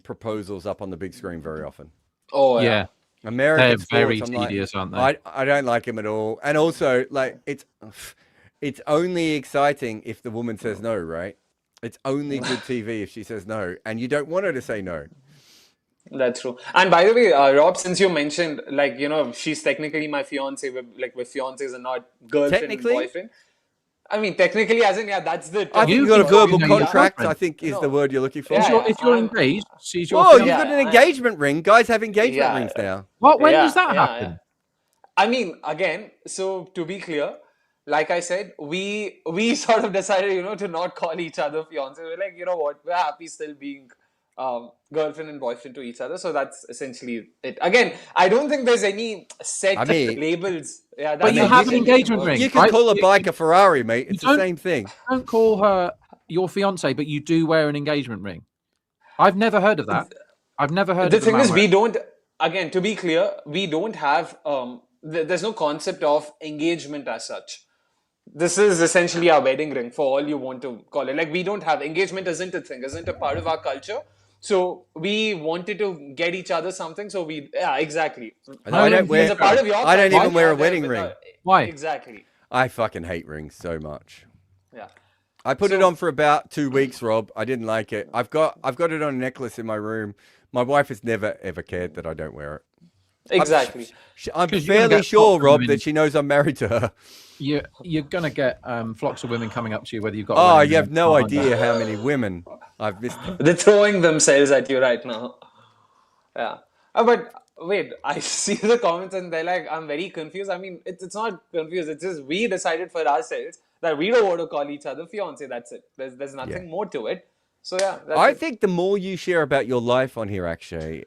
[SPEAKER 3] proposals up on the big screen very often.
[SPEAKER 1] Oh, yeah.
[SPEAKER 3] American
[SPEAKER 5] They're
[SPEAKER 3] sports,
[SPEAKER 5] very
[SPEAKER 3] I'm like,
[SPEAKER 5] tedious, aren't they?
[SPEAKER 3] I don't like him at all. And also, like, it's only exciting if the woman says no, right? It's only good TV if she says no, and you don't want her to say no.
[SPEAKER 1] That's true. And by the way, Rob, since you mentioned, like, she's technically my fiance, with fiancés and not girlfriend
[SPEAKER 3] Technically?
[SPEAKER 1] and boyfriend. I mean, technically, as in, that's the...
[SPEAKER 3] I think
[SPEAKER 5] You
[SPEAKER 3] you've got a
[SPEAKER 5] can
[SPEAKER 3] verbal
[SPEAKER 5] call your
[SPEAKER 3] contract,
[SPEAKER 5] girlfriend.
[SPEAKER 3] I think is the word you're looking for.
[SPEAKER 1] Yeah,
[SPEAKER 5] If you're engaged, she's your
[SPEAKER 3] Oh,
[SPEAKER 5] fiancé.
[SPEAKER 3] you've got an engagement ring. Guys have engagement rings now.
[SPEAKER 5] When
[SPEAKER 1] Yeah,
[SPEAKER 5] does that
[SPEAKER 1] yeah,
[SPEAKER 5] happen?
[SPEAKER 1] yeah. I mean, again, so to be clear, like I said, we sort of decided, to not call each other fiancé. We're like, you know what, we're happy still being girlfriend and boyfriend to each other. So that's essentially it. Again, I don't think there's any set labels. Yeah,
[SPEAKER 5] But you have an engagement ring.
[SPEAKER 3] You can
[SPEAKER 5] right?
[SPEAKER 3] call a bike a Ferrari, mate. It's the same thing.
[SPEAKER 5] Don't call her your fiance, but you do wear an engagement ring. I've never heard of that. I've never heard
[SPEAKER 1] The
[SPEAKER 5] of
[SPEAKER 1] thing is, we
[SPEAKER 5] we
[SPEAKER 1] don't, again, to be clear, we don't have, there's no concept of engagement as such. this is essentially our wedding ring for all you want to call it. Like, we don't have engagement, isn't a thing, isn't a part of our culture. So we wanted to get each other something. So exactly.
[SPEAKER 3] No, I don't
[SPEAKER 1] As a part of your
[SPEAKER 3] I don't
[SPEAKER 1] culture,
[SPEAKER 3] even wear a
[SPEAKER 1] we are there
[SPEAKER 3] wedding
[SPEAKER 1] with
[SPEAKER 3] ring.
[SPEAKER 5] Why?
[SPEAKER 1] Exactly.
[SPEAKER 3] I fucking hate rings so much.
[SPEAKER 1] Yeah.
[SPEAKER 3] I put it
[SPEAKER 1] So-
[SPEAKER 3] on for about 2 weeks, Rob. I didn't like it. I've got it on a necklace in my room. My wife has never ever cared that I don't wear it.
[SPEAKER 1] Exactly.
[SPEAKER 3] I'm
[SPEAKER 5] 'Cause you're gonna
[SPEAKER 3] fairly
[SPEAKER 5] get
[SPEAKER 3] sure,
[SPEAKER 5] flocks of
[SPEAKER 3] Rob,
[SPEAKER 5] women-
[SPEAKER 3] that she knows I'm married to her.
[SPEAKER 5] You're gonna get flocks of women coming up to you whether you've got. a
[SPEAKER 3] Oh,
[SPEAKER 5] wedding
[SPEAKER 3] you
[SPEAKER 5] ring
[SPEAKER 3] have no
[SPEAKER 5] or not.
[SPEAKER 3] idea how many women I've missed.
[SPEAKER 1] They're throwing themselves at you right now. Yeah. But wait, I see the comments and they're like, I'm very confused. I mean, it's not confused. It's just we decided for ourselves that we don't want to call each other fiance. That's it. There's nothing more to it. So yeah, that's
[SPEAKER 3] I
[SPEAKER 1] it.
[SPEAKER 3] think the more you share about your life on here, Akshay,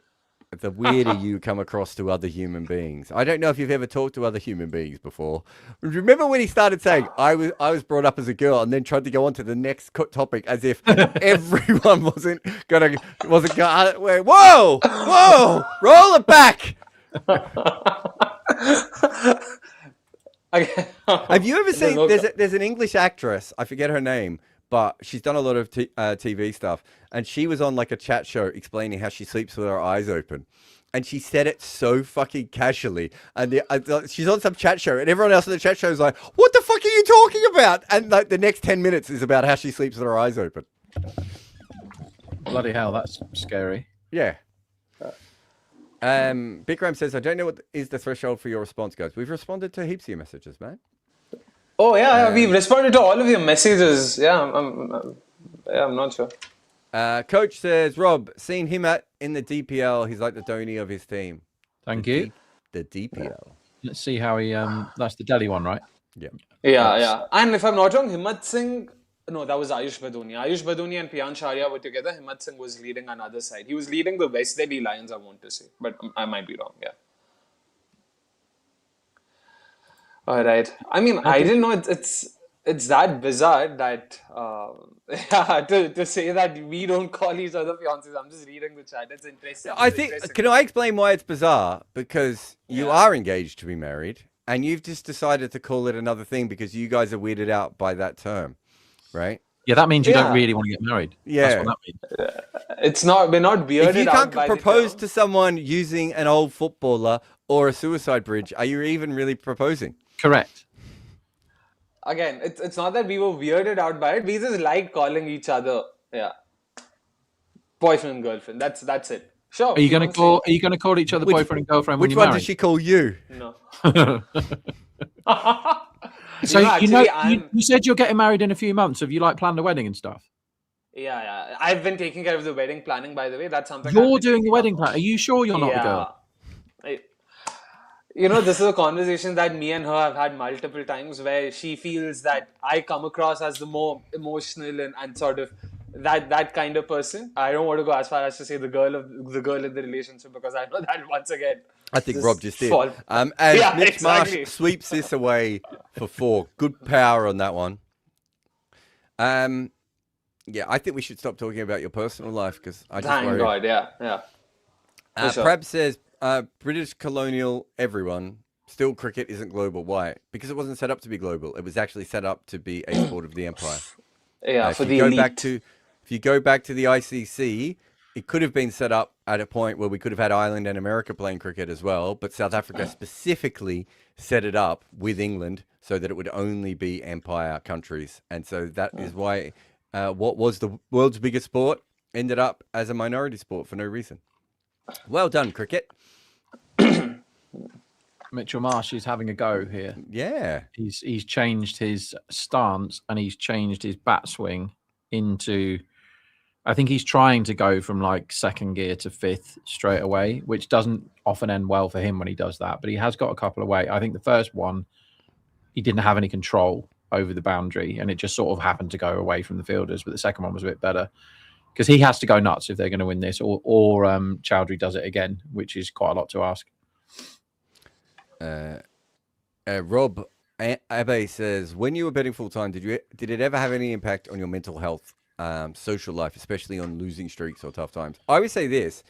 [SPEAKER 3] the weirder you come across to other human beings. I don't know if you've ever talked to other human beings before. Remember when he started saying, I was brought up as a girl, and then tried to go on to the next topic as if everyone wasn't gonna whoa, roll it back.
[SPEAKER 1] Okay.
[SPEAKER 3] Have you ever seen?
[SPEAKER 1] no
[SPEAKER 3] There's an English actress. I forget her name, but she's done a lot of TV stuff, and she was on like a chat show explaining how she sleeps with her eyes open, and she said it so fucking casually. And she's on some chat show, and everyone else in the chat show is like, "What the fuck are you talking about?" And like the next 10 minutes is about how she sleeps with her eyes open.
[SPEAKER 5] Bloody hell, that's scary.
[SPEAKER 3] Yeah. Bikram says, I don't know what is the threshold for your response, guys. We've responded to heaps of your messages, man.
[SPEAKER 1] Oh yeah, we've responded to all of your messages. Yeah, I'm not sure.
[SPEAKER 3] Coach says, Rob, seen him in the DPL. He's like the Dhoni of his team.
[SPEAKER 5] Thank you.
[SPEAKER 3] The DPL.
[SPEAKER 5] Let's see how he. That's the Delhi one, right?
[SPEAKER 3] Yeah.
[SPEAKER 1] Yeah. And if I'm not wrong, Himmat Singh. No, that was Ayush Baduni. Ayush Baduni and Piyan Sharia were together. Himmat Singh was leading another side. He was leading the West Delhi Lions, I want to say. But I might be wrong, yeah. All right. I mean, I didn't know it's that bizarre that to say that we don't call each other fiancés. I'm just reading the chat. It's interesting.
[SPEAKER 3] I think, can I explain why it's bizarre? Because you are engaged to be married, and you've just decided to call it another thing because you guys are weirded out by that term, right?
[SPEAKER 5] Yeah, that means you don't
[SPEAKER 1] Yeah.
[SPEAKER 5] really want to get married.
[SPEAKER 3] Yeah.
[SPEAKER 5] That's what that means.
[SPEAKER 1] we're not bearded
[SPEAKER 3] If you
[SPEAKER 1] out
[SPEAKER 3] can't
[SPEAKER 1] by the
[SPEAKER 3] propose
[SPEAKER 1] term.
[SPEAKER 3] to someone using an old footballer or a suicide bridge, are you even really proposing?
[SPEAKER 5] Correct.
[SPEAKER 1] Again, it's not that we were weirded out by it. We just like calling each other, boyfriend and girlfriend. That's it. Sure.
[SPEAKER 5] Are you going to call each other boyfriend and girlfriend when
[SPEAKER 3] Which
[SPEAKER 5] you're
[SPEAKER 3] one
[SPEAKER 5] married?
[SPEAKER 3] does she call you?
[SPEAKER 1] No.
[SPEAKER 5] So
[SPEAKER 1] actually,
[SPEAKER 5] you said you're getting married in a few months. Have you like planned a wedding and stuff?
[SPEAKER 1] Yeah. I've been taking care of the wedding planning, by the way. That's something
[SPEAKER 5] You're
[SPEAKER 1] I've been
[SPEAKER 5] doing
[SPEAKER 1] taking
[SPEAKER 5] the wedding
[SPEAKER 1] up.
[SPEAKER 5] plan. Are you sure you're not the girl?
[SPEAKER 1] This is a conversation that me and her have had multiple times where she feels that I come across as the more emotional and sort of that kind of person. I don't want to go as far as to say the girl in the relationship because I know that once again.
[SPEAKER 3] I think
[SPEAKER 1] Just
[SPEAKER 3] Rob just did.
[SPEAKER 1] fall-
[SPEAKER 3] As
[SPEAKER 1] Yeah,
[SPEAKER 3] Mitch
[SPEAKER 1] exactly.
[SPEAKER 3] Marsh sweeps this away for 4. Good power on that one. Yeah, I think we should stop talking about your personal life because I just
[SPEAKER 1] Thank
[SPEAKER 3] worry.
[SPEAKER 1] God, yeah. For sure.
[SPEAKER 3] Prab says, British colonial everyone, still cricket isn't global. Why? Because it wasn't set up to be global. It was actually set up to be a sport of the empire.
[SPEAKER 1] Yeah,
[SPEAKER 3] If
[SPEAKER 1] for
[SPEAKER 3] you
[SPEAKER 1] the
[SPEAKER 3] go
[SPEAKER 1] elite.
[SPEAKER 3] if you go back to the ICC, it could have been set up at a point where we could have had Ireland and America playing cricket as well, but South Africa specifically set it up with England so that it would only be empire countries. And so that is why what was the world's biggest sport ended up as a minority sport for no reason. Well done, cricket.
[SPEAKER 5] Mitchell Marsh is having a go here.
[SPEAKER 3] Yeah.
[SPEAKER 5] He's changed his stance and he's changed his bat swing into. I think he's trying to go from like second gear to fifth straight away, which doesn't often end well for him when he does that. But he has got a couple away. I think the first one, he didn't have any control over the boundary and it just sort of happened to go away from the fielders. But the second one was a bit better because he has to go nuts if they're going to win this, or Chowdhury does it again, which is quite a lot to ask.
[SPEAKER 3] Rob Abe says, when you were betting full time, did it ever have any impact on your mental health, social life, especially on losing streaks or tough times? I would say this,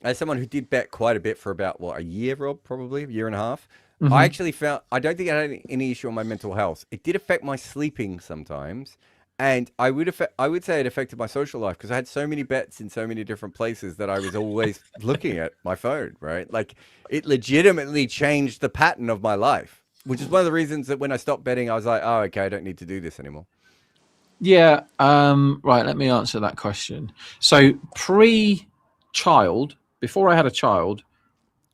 [SPEAKER 3] as someone who did bet quite a bit for about a year, Rob, probably a year and a half. I actually found I don't think I had any issue on my mental health. It did affect my sleeping sometimes, and I would say it affected my social life because I had so many bets in so many different places that I was always looking at my phone. Right, like it legitimately changed the pattern of my life, which is one of the reasons that when I stopped betting, I was like, oh, okay, I don't need to do this anymore.
[SPEAKER 5] Yeah. Right. Let me answer that question. So pre-child, before I had a child,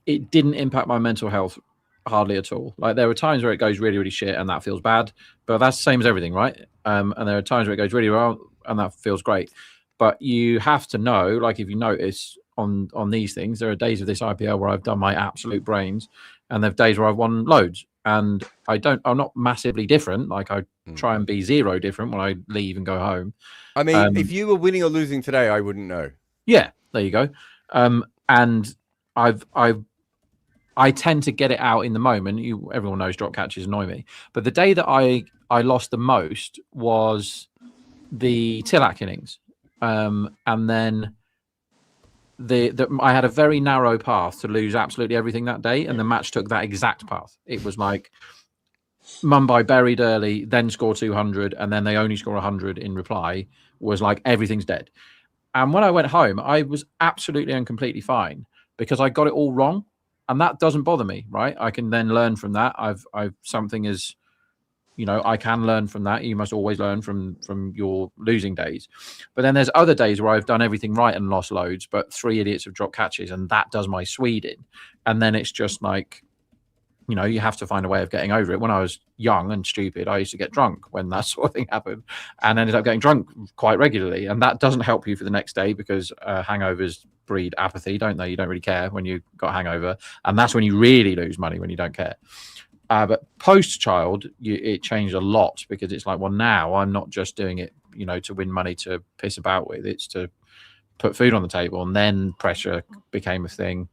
[SPEAKER 5] it didn't impact my mental health hardly at all. Like there are times where it goes really, really shit and that feels bad, but that's the same as everything, right? And there are times where it goes really well and that feels great. But you have to know, like if you notice on these things, there are days of this IPL where I've done my absolute brains, and there are days where I've won loads. And I'm not massively different. Like I try and be zero different when I leave and go home.
[SPEAKER 3] I mean, if you were winning or losing today, I wouldn't know.
[SPEAKER 5] Yeah, there you go. And I tend to get it out in the moment. Everyone knows drop catches annoy me, but the day that I lost the most was the Tillack innings, and then I had a very narrow path to lose absolutely everything that day, and the match took that exact path. It was like Mumbai buried early, then score 200, and then they only score 100 in reply. Was like everything's dead. And when I went home, I was absolutely and completely fine because I got it all wrong. And that doesn't bother me, right? I can then learn from that. I've something is, I can learn from that. You must always learn from your losing days. But then there's other days where I've done everything right and lost loads, but 3 idiots have dropped catches, and that does my Swede in. And then it's just like, you have to find a way of getting over it. When I was young and stupid, I used to get drunk when that sort of thing happened, and ended up getting drunk quite regularly. And that doesn't help you for the next day because hangovers breed apathy, don't they? You don't really care when you got a hangover, and that's when you really lose money, when you don't care. But post-child, it changed a lot because it's like, well, now I'm not just doing it, to win money to piss about with. It's to put food on the table, and then pressure became a thing.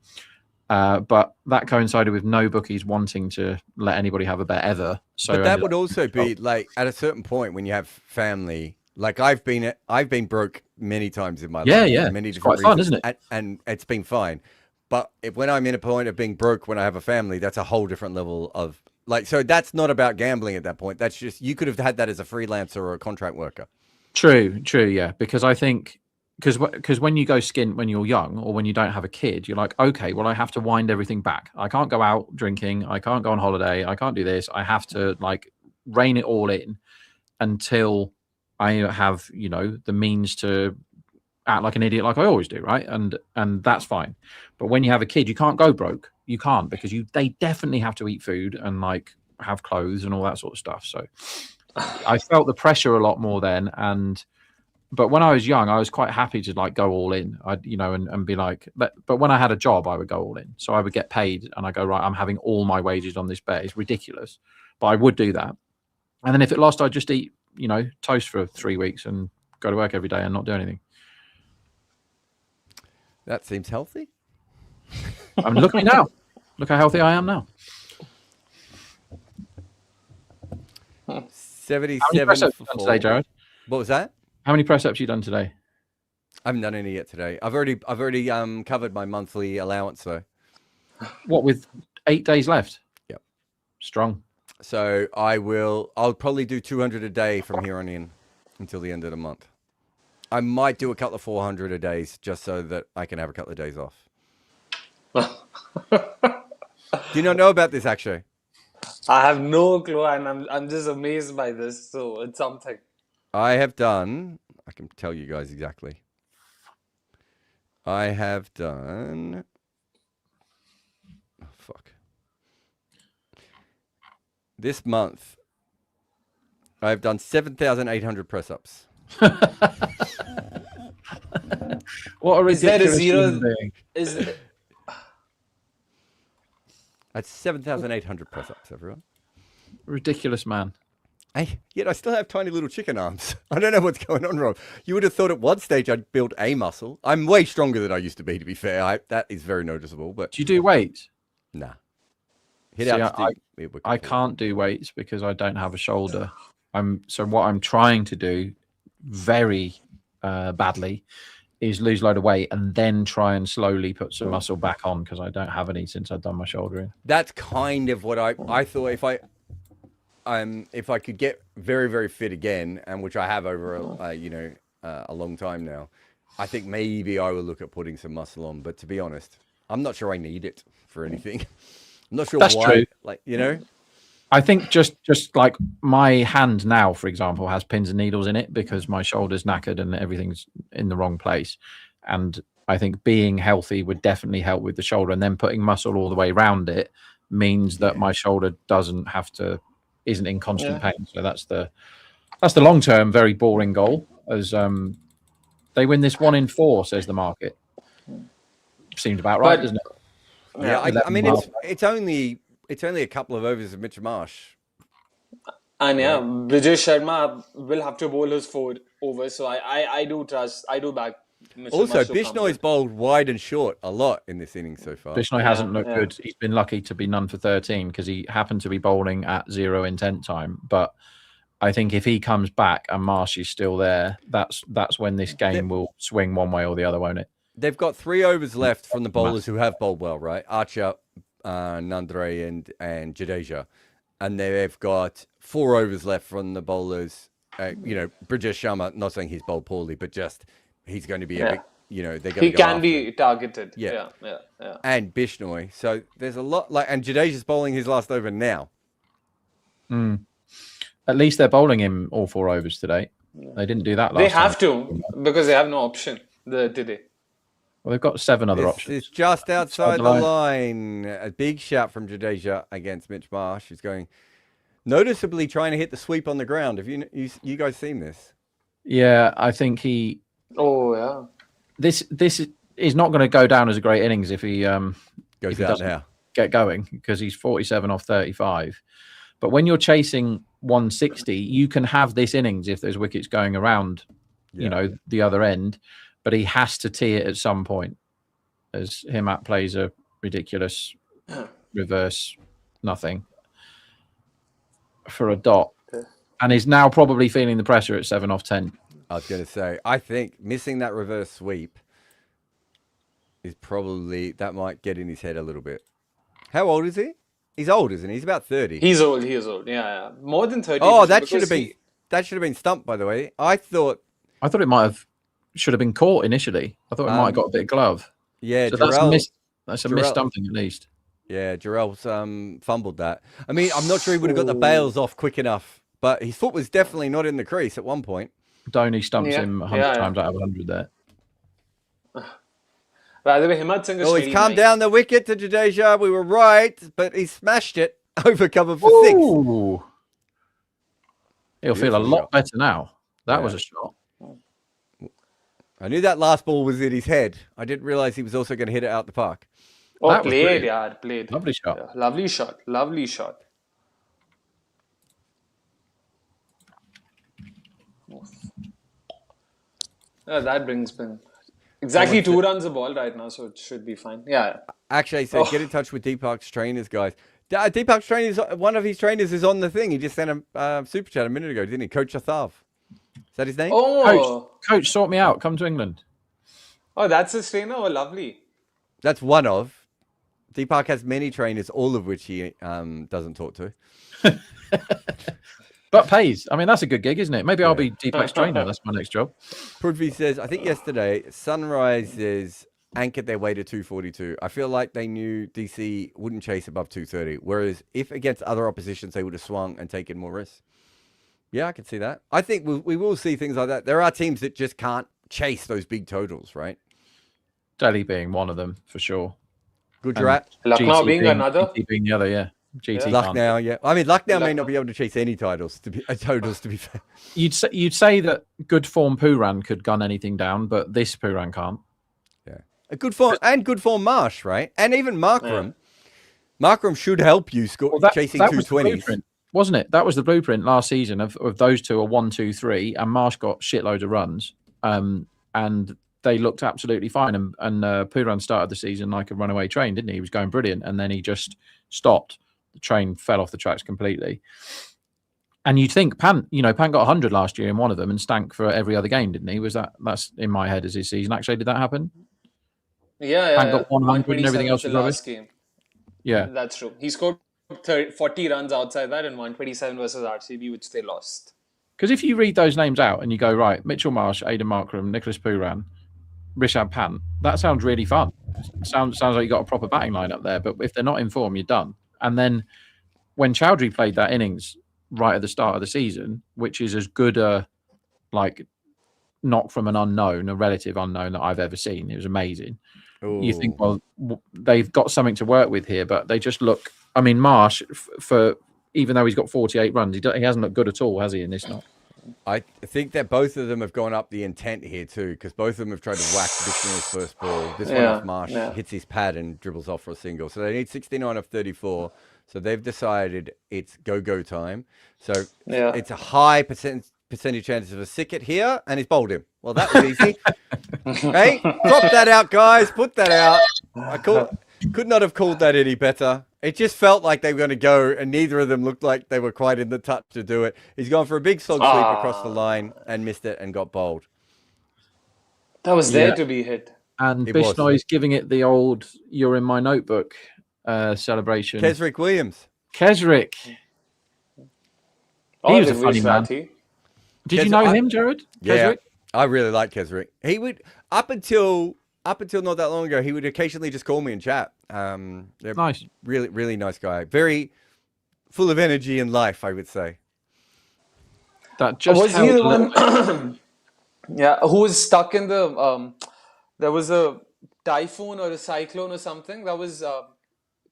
[SPEAKER 5] But that coincided with no bookies wanting to let anybody have a bet ever. So
[SPEAKER 3] but that would also be like at a certain point when you have family. Like I've been broke many times in my life.
[SPEAKER 5] Yeah.
[SPEAKER 3] Many
[SPEAKER 5] it's
[SPEAKER 3] different
[SPEAKER 5] quite fun,
[SPEAKER 3] reasons,
[SPEAKER 5] isn't it?
[SPEAKER 3] and it's been fine. But when I'm in a point of being broke when I have a family, that's a whole different level of so that's not about gambling at that point. That's just, you could have had that as a freelancer or a contract worker.
[SPEAKER 5] True. Yeah. Because I think, because when you go skint when you're young or when you don't have a kid, you're like, okay, well, I have to wind everything back. I can't go out drinking. I can't go on holiday. I can't do this. I have to rein it all in until I have, the means to act like an idiot like I always do, right? And that's fine. But when you have a kid, you can't go broke. You can't, because they definitely have to eat food and have clothes and all that sort of stuff. So I felt the pressure a lot more then. But when I was young, I was quite happy to go all in. And be like, but when I had a job, I would go all in. So I would get paid and I go, right, I'm having all my wages on this bet. It's ridiculous, but I would do that. And then if it lost, I'd just eat, toast for 3 weeks and go to work every day and not do anything.
[SPEAKER 3] That seems healthy.
[SPEAKER 5] I mean, look at me now. Look how healthy I am now.
[SPEAKER 3] 77
[SPEAKER 5] How many press ups
[SPEAKER 3] for
[SPEAKER 5] you done
[SPEAKER 3] 4.
[SPEAKER 5] today, Jared?
[SPEAKER 3] What was that?
[SPEAKER 5] How many press ups you done today?
[SPEAKER 3] I haven't done any yet today. I've already covered my monthly allowance though.
[SPEAKER 5] What, with 8 days left?
[SPEAKER 3] Yep.
[SPEAKER 5] Strong.
[SPEAKER 3] So I'll probably do 200 a day from here on in until the end of the month. I might do a couple of 400 a day just so that I can have a couple of days off. Do you not know about this, Akshay?
[SPEAKER 1] I have no clue, and I'm just amazed by this. So it's something.
[SPEAKER 3] I have done. I can tell you guys exactly. I have done. Oh, fuck. This month, I've done 7,800 press ups.
[SPEAKER 5] What a ridiculous
[SPEAKER 1] Is there a zero?
[SPEAKER 5] human being.
[SPEAKER 1] Is it,
[SPEAKER 3] That's 7,800 press ups, everyone.
[SPEAKER 5] Ridiculous man.
[SPEAKER 3] Yet I still have tiny little chicken arms. I don't know what's going on, Rob. You would have thought at one stage I'd built a muscle. I'm way stronger than I used to be fair. That is very noticeable. But
[SPEAKER 5] Do you do weights?
[SPEAKER 3] nah.
[SPEAKER 5] I can't do weights because I don't have a shoulder. So what I'm trying to do very badly is lose a load of weight and then try and slowly put some muscle back on, because I don't have any since I've done my shoulder in.
[SPEAKER 3] That's kind of what I thought. If I could get very, very fit again, and which I have over a long time now, I think maybe I will look at putting some muscle on. But to be honest, I'm not sure I need it for anything. I'm not sure
[SPEAKER 5] That's
[SPEAKER 3] why.
[SPEAKER 5] true.
[SPEAKER 3] Like, you know,
[SPEAKER 5] I think just like my hand now, for example, has pins and needles in it because my shoulder's knackered and everything's in the wrong place. And I think being healthy would definitely help with the shoulder, and then putting muscle all the way around it means that my shoulder isn't in constant pain. So that's the long term, very boring goal. As they win this 1 in 4, says the market. Seems about right, doesn't it?
[SPEAKER 3] Yeah, I mean it's only a couple of overs of Mitchell Marsh.
[SPEAKER 1] And Brijesh Sharma will have to bowl his 4 overs. So I do back Mitchell
[SPEAKER 3] Also,
[SPEAKER 1] Marsh to come
[SPEAKER 3] Bishnoi has
[SPEAKER 1] back.
[SPEAKER 3] bowled wide and short a lot in this inning so far.
[SPEAKER 5] Bishnoi hasn't looked good. He's been lucky to be none for 13 because he happened to be bowling at 0 intent time. But I think if he comes back and Marsh is still there, that's when this game will swing one way or the other, won't it?
[SPEAKER 3] They've got 3 overs left from the bowlers who have bowled well, right? Archer, Nandre, and Jadeja. And they've got 4 overs left from the bowlers. Brijesh Sharma, not saying he's bowled poorly, but just he's going to be they're going to
[SPEAKER 1] He
[SPEAKER 3] go
[SPEAKER 1] can
[SPEAKER 3] after
[SPEAKER 1] be
[SPEAKER 3] him.
[SPEAKER 1] targeted.
[SPEAKER 3] Yeah.
[SPEAKER 1] Yeah.
[SPEAKER 3] And Bishnoi. So there's a lot and Jadeja's bowling his last over now.
[SPEAKER 5] At least they're bowling him all 4 overs today. They didn't do that last
[SPEAKER 1] They
[SPEAKER 5] time.
[SPEAKER 1] have to because they have no option today.
[SPEAKER 5] Well, they've got 7 other
[SPEAKER 3] This
[SPEAKER 5] options.
[SPEAKER 3] is just outside
[SPEAKER 5] the
[SPEAKER 3] the
[SPEAKER 5] line.
[SPEAKER 3] line. A big shout from Jadeja against Mitch Marsh. He's going noticeably trying to hit the sweep on the ground. Have you guys seen this?
[SPEAKER 5] Yeah, I think he.
[SPEAKER 1] Oh yeah.
[SPEAKER 5] This is not going to go down as a great innings if he
[SPEAKER 3] Goes out now.
[SPEAKER 5] get going, because he's 47 off 35. But when you're chasing 160, you can have this innings if there's wickets going around, the other end. But he has to tee it at some point, as Himat plays a ridiculous reverse nothing for a dot, and is now probably feeling the pressure at 7 off 10.
[SPEAKER 3] I was going to say, I think missing that reverse sweep is probably, that might get in his head a little bit. How old is he? He's old, isn't he? He's about 30.
[SPEAKER 1] He is old. Yeah. More than 30.
[SPEAKER 3] Oh, that should have been stumped, by the way. I thought
[SPEAKER 5] it should have been caught initially. I thought it might have got a bit of glove.
[SPEAKER 3] Yeah,
[SPEAKER 5] So
[SPEAKER 3] Jarrell,
[SPEAKER 5] that's a missed stumping at least.
[SPEAKER 3] Yeah, Jarrell's fumbled that. I mean, I'm not sure he would have got the bails off quick enough, but his foot was definitely not in the crease at one point.
[SPEAKER 5] Dhoni stumps him 100 times out of 100 there.
[SPEAKER 1] By the way, Himat Singh is
[SPEAKER 3] He's calmed down the wicket to Jadeja. We were right, but he smashed it over cover for 6.
[SPEAKER 5] Ooh. He'll feel a lot better now. That was a shot.
[SPEAKER 3] I knew that last ball was in his head. I didn't realize he was also going to hit it out the park.
[SPEAKER 1] Oh,
[SPEAKER 5] That was
[SPEAKER 1] played.
[SPEAKER 5] brilliant.
[SPEAKER 1] Played.
[SPEAKER 5] Lovely shot.
[SPEAKER 1] Yeah, lovely shot. That brings Ben. Exactly 2 runs a ball right now, so it should be fine. Yeah.
[SPEAKER 3] Actually, so get in touch with Deepak's trainers, guys. Deepak's trainers, one of his trainers is on the thing. He just sent a super chat a minute ago, didn't he? Coach Athav. Is that his name?
[SPEAKER 1] Oh.
[SPEAKER 5] Coach, sort me out. Come to England.
[SPEAKER 1] Oh, that's his trainer. Oh, lovely.
[SPEAKER 3] That's one of. Deepak has many trainers, all of which he doesn't talk to.
[SPEAKER 5] But pays. I mean, that's a good gig, isn't it? Maybe I'll be Deepak's trainer. That's my next job.
[SPEAKER 3] Prithvi says, I think yesterday, Sunrisers anchored their way to 242. I feel like they knew DC wouldn't chase above 230. Whereas if against other oppositions, they would have swung and taken more risks. Yeah, I can see that. I think we will see things like that. There are teams that just can't chase those big totals, right?
[SPEAKER 5] Delhi being one of them, for sure.
[SPEAKER 3] Gujarat.
[SPEAKER 1] Lucknow being another.
[SPEAKER 5] GT being the other, yeah. GT
[SPEAKER 3] Lucknow, yeah. I mean, Lucknow may not be able to chase any totals, to be fair.
[SPEAKER 5] You'd say that good form Pooran could gun anything down, but this Pooran can't.
[SPEAKER 3] Yeah. A good form Marsh, right? And even Markram. Yeah. Markram should help you score chasing 220s.
[SPEAKER 5] Wasn't it? That was the blueprint last season of those two are 1, 2, 3, and Marsh got shitloads of runs. And they looked absolutely fine. And Pooran started the season like a runaway train, didn't he? He was going brilliant, and then he just stopped. The train fell off the tracks completely. And you'd think Pant got 100 last year in one of them and stank for every other game, didn't he? That's in my head as his season. Actually, did that happen? Pant got 100 and everything
[SPEAKER 1] 127
[SPEAKER 5] else
[SPEAKER 1] was the
[SPEAKER 5] was rubbish.
[SPEAKER 1] last game.
[SPEAKER 5] Yeah.
[SPEAKER 1] That's true. He scored 40 runs outside that and 127 versus RCB, which they lost.
[SPEAKER 5] Because if you read those names out and you go, right, Mitchell Marsh, Aidan Markram, Nicholas Pooran, Rishabh Pant, that sounds really fun. Sounds like you got a proper batting line up there. But if they're not in form, you're done. And then when Chowdhury played that innings right at the start of the season, which is as good a knock from an unknown, a relative unknown that I've ever seen. It was amazing.
[SPEAKER 3] Ooh.
[SPEAKER 5] You think, well, they've got something to work with here, but they just look. I mean, Marsh, for even though he's got 48 runs, he hasn't looked good at all, has he? In this knock,
[SPEAKER 3] I think that both of them have gone up the intent here too, because both of them have tried to whack Bishnell's first ball. This one off Marsh hits his pad and dribbles off for a single. So they need 69 of 34. So they've decided it's go time. So it's a high percentage chance of a sicket here, and he's bowled him. Well, that was easy. Hey, drop that out, guys. Put that out. I could not have called that any better. It just felt like they were going to go, and neither of them looked like they were quite in the touch to do it. He's gone for a big slog sweep across the line and missed it and got bowled.
[SPEAKER 1] That was there to be hit.
[SPEAKER 5] And Bishnoi's giving it the old "you're in my notebook" celebration.
[SPEAKER 3] Kesrick Williams.
[SPEAKER 5] Kesrick. He was a funny man. Did you know him, Jared?
[SPEAKER 3] Yeah,
[SPEAKER 5] Kesrick?
[SPEAKER 3] I really like Kesrick. He would up until not that long ago, he would occasionally just call me and chat.
[SPEAKER 5] Nice,
[SPEAKER 3] really, really nice guy. Very full of energy and life, I would say.
[SPEAKER 5] That just
[SPEAKER 1] was he the one? Yeah, who was stuck in the? There was a typhoon or a cyclone or something. That was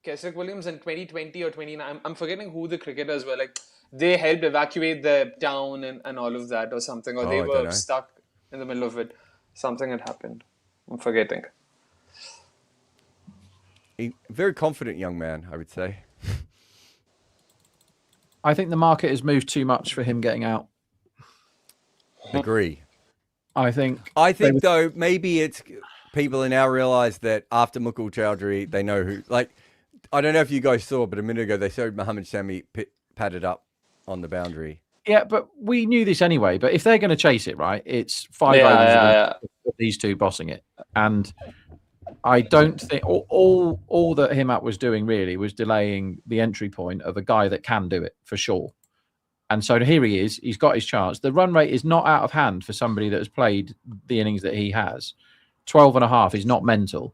[SPEAKER 1] Kesrick Williams in 2020 or 2019. I'm forgetting who the cricketers were. Like they helped evacuate the town and all of that or something, or they were stuck in the middle of it. Something had happened. I'm forgetting.
[SPEAKER 3] Very confident young man, I would say.
[SPEAKER 5] I think the market has moved too much for him getting out.
[SPEAKER 3] Agree.
[SPEAKER 5] I think
[SPEAKER 3] though, maybe it's people now realise that after Mukul Chowdhury, they know who. Like, I don't know if you guys saw, but a minute ago they showed Mohammad Shami padded up on the boundary.
[SPEAKER 5] Yeah, but we knew this anyway. But if they're going to chase it, right, it's 5 overs of these two bossing it. And I don't think all that Himmat was doing really was delaying the entry point of a guy that can do it for sure. And so here he is. He's got his chance. The run rate is not out of hand for somebody that has played the innings that he has. 12.5 is not mental,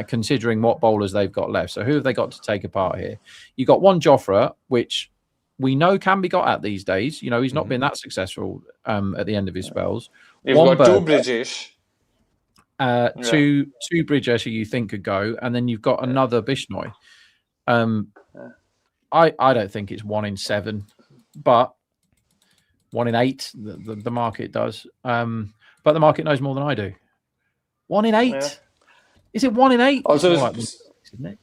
[SPEAKER 5] considering what bowlers they've got left. So who have they got to take apart here? You got one Jofra, which we know can be got at these days. You know, he's not been that successful at the end of his spells.
[SPEAKER 1] You've got two Bridgesh.
[SPEAKER 5] Two Bridgesh who you think could go, and then you've got another Bishnoi. I don't think it's 1 in 7, but 1 in 8 the market does. But the market knows more than I do. 1 in 8? Yeah. Is it 1 in 8?
[SPEAKER 1] Also,
[SPEAKER 5] isn't it?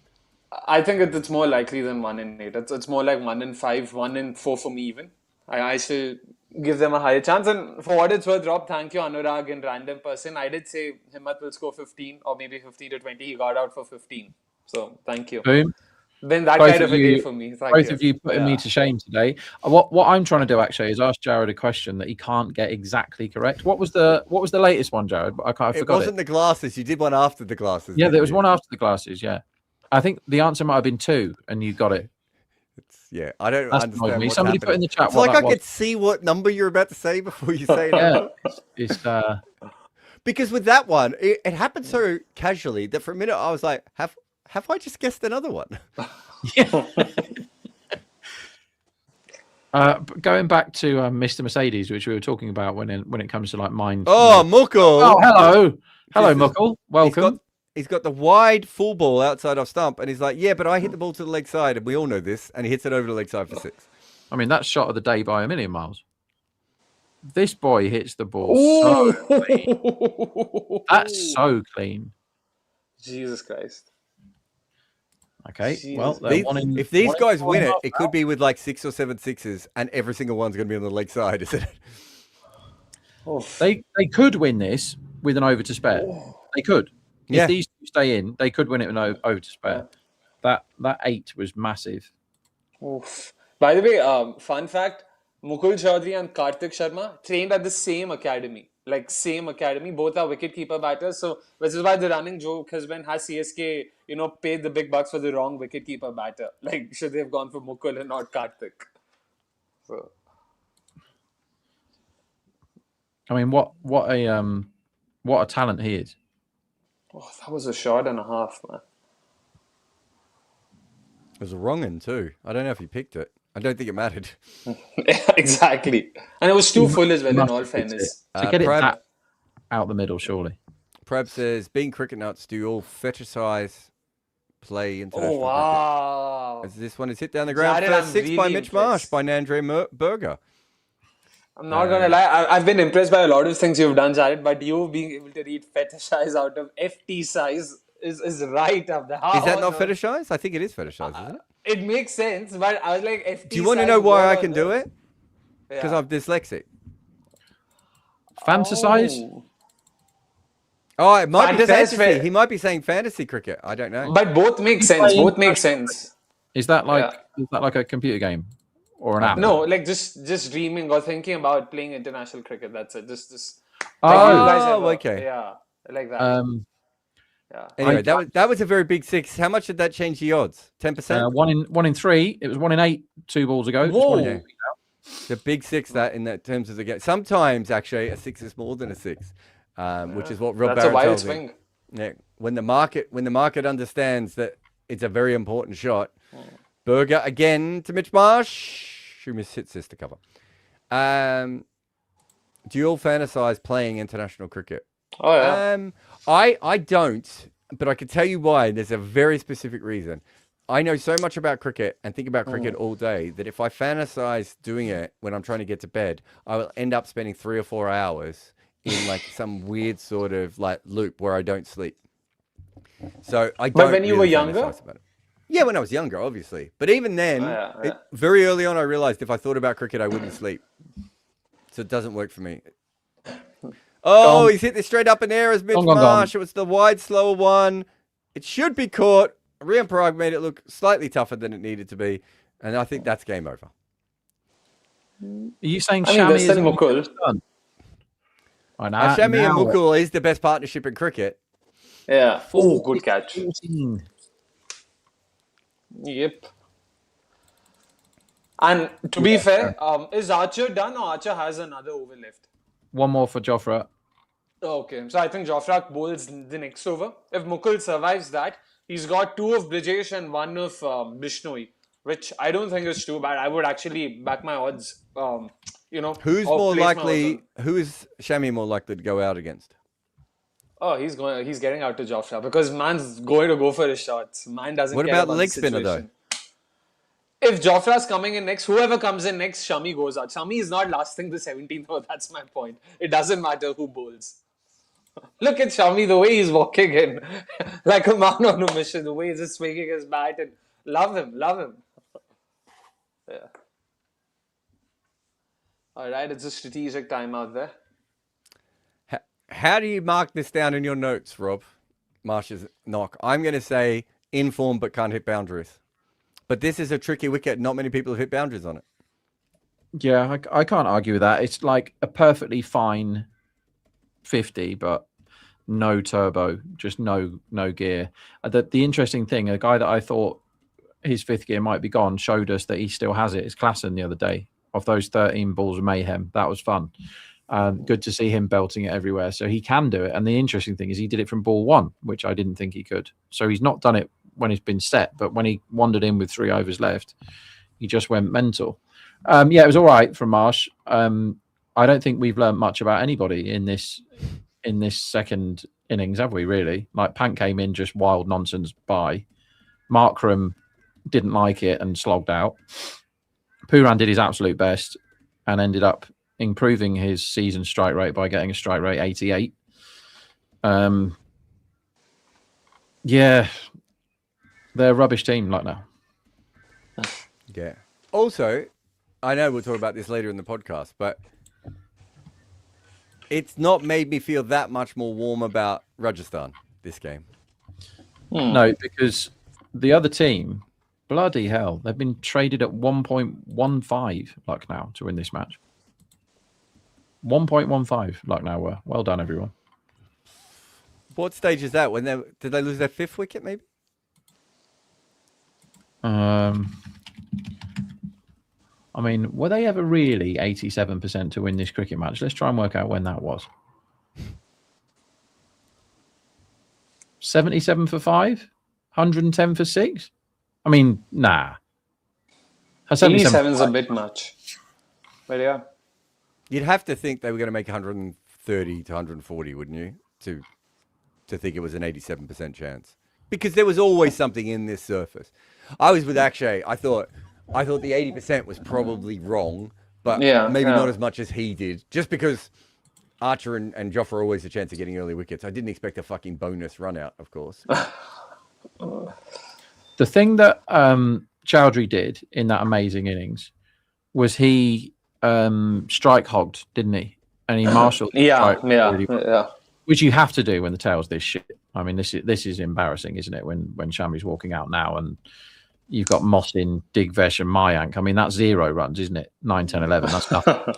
[SPEAKER 1] I think it's more likely than 1 in 8. It's more like 1 in 5, 1 in 4 for me even. I still give them a higher chance. And for what it's worth, Rob, thank you, Anurag and random person. I did say Himmat will score 15 or maybe 15 to 20. He got out for 15. So thank you.
[SPEAKER 5] Boom.
[SPEAKER 1] Been that kind of a day for me.
[SPEAKER 5] Both of you putting me to shame today. What I'm trying to do actually is ask Jared a question that he can't get exactly correct. What was the latest one, Jared? I forgot.
[SPEAKER 3] It wasn't the glasses. You did one after the glasses.
[SPEAKER 5] Yeah, there was one after the glasses. Yeah, I think the answer might have been 2, and you got it.
[SPEAKER 3] I don't understand. What's
[SPEAKER 5] Somebody
[SPEAKER 3] happening.
[SPEAKER 5] put in the chat.
[SPEAKER 3] It's like I could see what number you're about to say before you say it.
[SPEAKER 5] Yeah, it's
[SPEAKER 3] because with that one, it happened so casually that for a minute I was like, have I just guessed another one?
[SPEAKER 5] Yeah. Going back to Mr. Mercedes, which we were talking about when it comes to like mind.
[SPEAKER 3] Oh, Mukul!
[SPEAKER 5] Oh, hello, Mukul. Welcome.
[SPEAKER 3] He's got the wide full ball outside off stump, and he's like, yeah, but I hit the ball to the leg side, and we all know this, and he hits it over the leg side for 6.
[SPEAKER 5] I mean, that's shot of the day by a million miles. This boy hits the ball so clean. That's so clean.
[SPEAKER 1] Jesus Christ.
[SPEAKER 5] Okay, well,
[SPEAKER 3] if these guys win it, it could be with like 6 or 7 sixes, and every single one's going to be on the leg side, isn't it?
[SPEAKER 5] They could win this with an over to spare. They could. If these two stay in, they could win it with an over to spare. That 8 was massive.
[SPEAKER 1] Oof. By the way, fun fact, Mukul Chaudhary and Karthik Sharma trained at the same academy. Like same academy, both are wicketkeeper batters. So which is why the running joke has been, has CSK, paid the big bucks for the wrong wicketkeeper batter? Like, should they have gone for Mukul and not Karthik? So
[SPEAKER 5] I mean, what a talent he is.
[SPEAKER 1] that was a shot and a half, man.
[SPEAKER 3] It was a wrong one too. I don't know if he picked it. I don't think it mattered.
[SPEAKER 1] Exactly. And it was too full as well, in
[SPEAKER 5] Must
[SPEAKER 1] all
[SPEAKER 5] have picked
[SPEAKER 1] fairness.
[SPEAKER 5] it. To get it
[SPEAKER 3] Prab-
[SPEAKER 5] that out the middle, surely.
[SPEAKER 3] Prab says, being cricket nuts, do you all fetishize play international
[SPEAKER 1] Oh, wow.
[SPEAKER 3] cricket? As this one is hit down the ground.
[SPEAKER 1] Jared,
[SPEAKER 3] First
[SPEAKER 1] I'm
[SPEAKER 3] six by
[SPEAKER 1] really
[SPEAKER 3] Mitch Marsh
[SPEAKER 1] impressed.
[SPEAKER 3] by Nandre Berger.
[SPEAKER 1] I'm not gonna lie, I've been impressed by a lot of things you've done, Jared, but you being able to read fetishize out of FT size is right up there.
[SPEAKER 3] Is that not fetishized? I think it is fetishized, isn't it?
[SPEAKER 1] It makes sense, but I was like, FT
[SPEAKER 3] Do you want to
[SPEAKER 1] size,
[SPEAKER 3] know why
[SPEAKER 1] what
[SPEAKER 3] I can
[SPEAKER 1] on
[SPEAKER 3] do
[SPEAKER 1] earth?
[SPEAKER 3] it? Because
[SPEAKER 1] Yeah.
[SPEAKER 3] I'm dyslexic.
[SPEAKER 5] Fantasize?
[SPEAKER 3] Oh, it might be
[SPEAKER 1] Fantasize
[SPEAKER 3] fantasy.
[SPEAKER 1] fair.
[SPEAKER 3] He might be saying fantasy cricket. I don't know.
[SPEAKER 1] But both make sense. Both make sense.
[SPEAKER 5] Is that like a computer game or an app?
[SPEAKER 1] No, like just dreaming or thinking about playing international cricket. That's it. Just
[SPEAKER 5] Oh,
[SPEAKER 1] like you guys ever-
[SPEAKER 3] okay.
[SPEAKER 1] Yeah, like that. Yeah.
[SPEAKER 3] Anyway, that was a very big six. How much did that change the odds? 10%?
[SPEAKER 5] one in 3. It was 1 in 8 2 balls ago. It was 1 in
[SPEAKER 1] Whoa.
[SPEAKER 5] 3 now.
[SPEAKER 3] The big six that in that terms of the game. Sometimes actually a six is more than a six, which is what Rob
[SPEAKER 1] That's a
[SPEAKER 3] Barron
[SPEAKER 1] wild
[SPEAKER 3] tells me.
[SPEAKER 1] swing.
[SPEAKER 3] Yeah, when the market understands that it's a very important shot. Berger again to Mitch Marsh, who hits this to cover. Do you all fantasize playing international cricket?
[SPEAKER 1] Oh yeah.
[SPEAKER 3] I don't, but I can tell you why. There's a very specific reason. I know so much about cricket and think about cricket all day that if I fantasize doing it when I'm trying to get to bed, I will end up spending 3 or 4 hours in like some weird sort of like loop where I don't sleep. So I don't.
[SPEAKER 1] But when you were
[SPEAKER 3] really
[SPEAKER 1] younger?
[SPEAKER 3] fantasize about it. Yeah, when I was younger, obviously. But even then,
[SPEAKER 1] Yeah.
[SPEAKER 3] very early on, I realized if I thought about cricket, I wouldn't sleep. So it doesn't work for me. Oh, he's hit this straight up in air as Mitch
[SPEAKER 5] Gone.
[SPEAKER 3] Marsh. It was the wide, slower one. It should be caught. Rian Parag made it look slightly tougher than it needed to be. And I think that's game over.
[SPEAKER 5] Are you saying
[SPEAKER 1] I mean,
[SPEAKER 5] Shami
[SPEAKER 1] there's
[SPEAKER 5] is
[SPEAKER 1] still Mukul.
[SPEAKER 5] I know.
[SPEAKER 3] Shami and Mukul is the best partnership in cricket.
[SPEAKER 1] Yeah. Oh, good catch.
[SPEAKER 5] 14.
[SPEAKER 1] Yep. And to be fair, is Archer done or Archer has another over left?
[SPEAKER 5] One more for Jofra.
[SPEAKER 1] Okay, so I think Jofra bowls the next over. If Mukul survives that, he's got 2 of Brijesh and 1 of Bishnoi, which I don't think is too bad. I would actually back my odds.
[SPEAKER 3] Who's
[SPEAKER 1] or
[SPEAKER 3] more
[SPEAKER 1] place my odds
[SPEAKER 3] likely?
[SPEAKER 1] on-
[SPEAKER 3] Who is Shami more likely to go out against?
[SPEAKER 1] Oh, he's getting out to Jofra because man's going to go for his shots. Man doesn't
[SPEAKER 3] What
[SPEAKER 1] care
[SPEAKER 3] about
[SPEAKER 1] about
[SPEAKER 3] leg
[SPEAKER 1] the
[SPEAKER 3] spinner, though?
[SPEAKER 1] situation. If Jofra's coming in next, whoever comes in next, Shami goes out. Shami is not lasting the 17th over. That's my point. It doesn't matter who bowls. Look at Shami, the way he's walking in. Like a man on a mission. The way he's just swinging his bat. And love him. Yeah. All right, it's a strategic time out there.
[SPEAKER 3] How do you mark this down in your notes, Rob? Marsh's knock. I'm going to say in form but can't hit boundaries. But this is a tricky wicket. Not many people have hit boundaries on it.
[SPEAKER 5] Yeah, I can't argue with that. It's like a perfectly fine 50, but no turbo, just no gear. The interesting thing, a guy that I thought his 5th gear might be gone showed us that he still has it. Is Klassen the other day of those 13 balls of mayhem. That was fun. Good to see him belting it everywhere. So he can do it. And the interesting thing is he did it from ball 1, which I didn't think he could. So he's not done it when it's been set, but when he wandered in with 3 overs left, he just went mental. Yeah, it was all right from Marsh. I don't think we've learned much about anybody in this second innings, have we? Really? Like Pant came in just wild nonsense by. Markram didn't like it and slogged out. Pooran did his absolute best and ended up improving his season strike rate by getting a strike rate 88. Yeah, they're a rubbish team, Lucknow.
[SPEAKER 3] Yeah. Also, I know we'll talk about this later in the podcast, but it's not made me feel that much more warm about Rajasthan this game.
[SPEAKER 5] No, because the other team Bloody hell. They've been traded at 1.15 Lucknow to win this match. 1.15 Lucknow were. Well done, everyone.
[SPEAKER 3] What stage is that? Did they lose their 5th wicket, maybe?
[SPEAKER 5] I mean, were they ever really 87% to win this cricket match? Let's try and work out when that was. 77 for 5? 110 for 6? I mean, nah.
[SPEAKER 1] 87 is a bit much. But yeah.
[SPEAKER 3] You'd have to think they were going to make 130 to 140, wouldn't you? To think it was an 87% chance. Because there was always something in this surface. I was with Akshay. I thought the 80% was probably wrong, but maybe not as much as he did. Just because Archer and Jofra are always a chance of getting early wickets. I didn't expect a fucking bonus run out, of course.
[SPEAKER 5] The thing that Chowdhury did in that amazing innings was he strike hogged, didn't he? And he marshalled. Really well, which you have to do when the tail's this shit. I mean, this is embarrassing, isn't it? When Shami's walking out now and you've got Mohsin, Digvesh, and Mayank. I mean, that's 0 runs, isn't it? 9, 10, 11. That's nothing.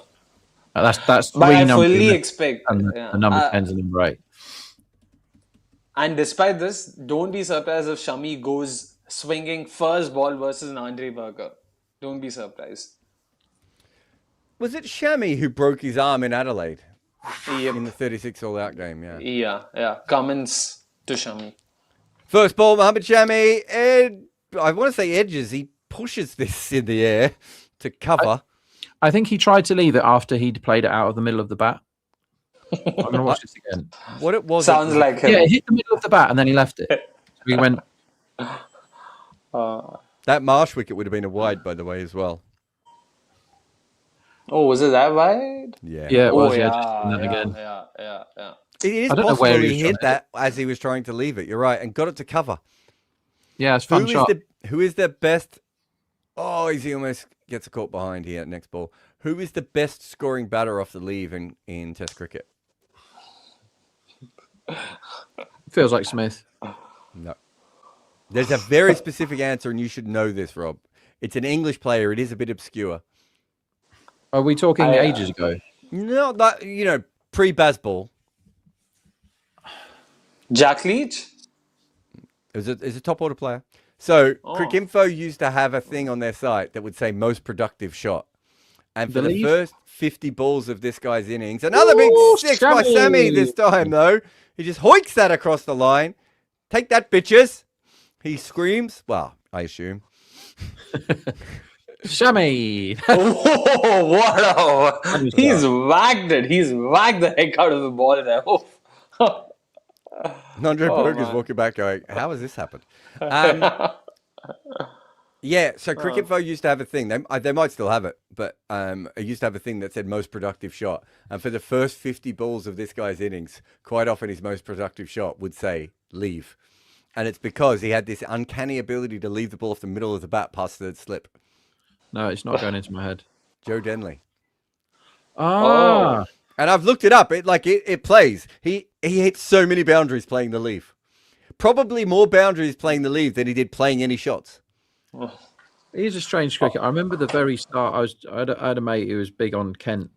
[SPEAKER 5] That's
[SPEAKER 1] but
[SPEAKER 5] three
[SPEAKER 1] I
[SPEAKER 5] numbers.
[SPEAKER 1] fully expect.
[SPEAKER 5] And the number 10's and number 8.
[SPEAKER 1] And despite this, don't be surprised if Shami goes swinging first ball versus an Andre Berger. Don't be surprised.
[SPEAKER 3] Was it Shami who broke his arm in Adelaide?
[SPEAKER 1] Yep.
[SPEAKER 3] In the 36 all-out game, yeah.
[SPEAKER 1] Yeah. Cummins to Shami.
[SPEAKER 3] First ball, Mohammad Shami. I want to say edges. He pushes this in the air to cover.
[SPEAKER 5] I think he tried to leave it after he'd played it out of the middle of the bat. I'm going to watch this again.
[SPEAKER 3] What it was...
[SPEAKER 1] Sounds like him.
[SPEAKER 5] Yeah, it hit the middle of the bat and then he left it. So he went...
[SPEAKER 3] That Marsh wicket would have been a wide, by the way, as well.
[SPEAKER 1] Oh, was it that wide?
[SPEAKER 3] Yeah.
[SPEAKER 5] Yeah, it was.
[SPEAKER 1] Yeah.
[SPEAKER 3] It is
[SPEAKER 5] I don't know
[SPEAKER 3] possible
[SPEAKER 5] where
[SPEAKER 3] he
[SPEAKER 5] he was
[SPEAKER 3] hit
[SPEAKER 5] trying
[SPEAKER 3] that as he was trying to leave it. You're right. And got it to cover.
[SPEAKER 5] Yeah, it's a fun shot.
[SPEAKER 3] Who is the best... Oh, he almost gets caught behind here next ball. Who is the best scoring batter off the leave in Test cricket?
[SPEAKER 5] Feels like Smith.
[SPEAKER 3] No. There's a very specific answer, and you should know this, Rob. It's an English player. It is a bit obscure.
[SPEAKER 5] Are we talking ages ago?
[SPEAKER 3] No, that, pre-Bazball.
[SPEAKER 1] Jack Leach?
[SPEAKER 3] It was a top order player. So Cricinfo used to have a thing on their site that would say most productive shot. And for the first 50 balls of this guy's innings, another big six by Sammy this time, though. He just hoiks that across the line. Take that, bitches. He screams. Well, I assume.
[SPEAKER 5] Shami.
[SPEAKER 1] Oh, wow. He's whacked it. He's whacked the heck out of the ball there.
[SPEAKER 3] Andre Berger's walking back going, how has this happened? Yeah, so Cricinfo used to have a thing. They might still have it, but it used to have a thing that said most productive shot. And for the first 50 balls of this guy's innings, quite often his most productive shot would say leave. And it's because he had this uncanny ability to leave the ball off the middle of the bat past third slip.
[SPEAKER 5] No, it's not going into my head.
[SPEAKER 3] Joe Denley.
[SPEAKER 5] Ah.
[SPEAKER 3] And I've looked it up. It plays. He hit so many boundaries playing the leave. Probably more boundaries playing the leave than he did playing any shots.
[SPEAKER 5] He's a strange cricketer. I remember the very start. I had a mate who was big on Kent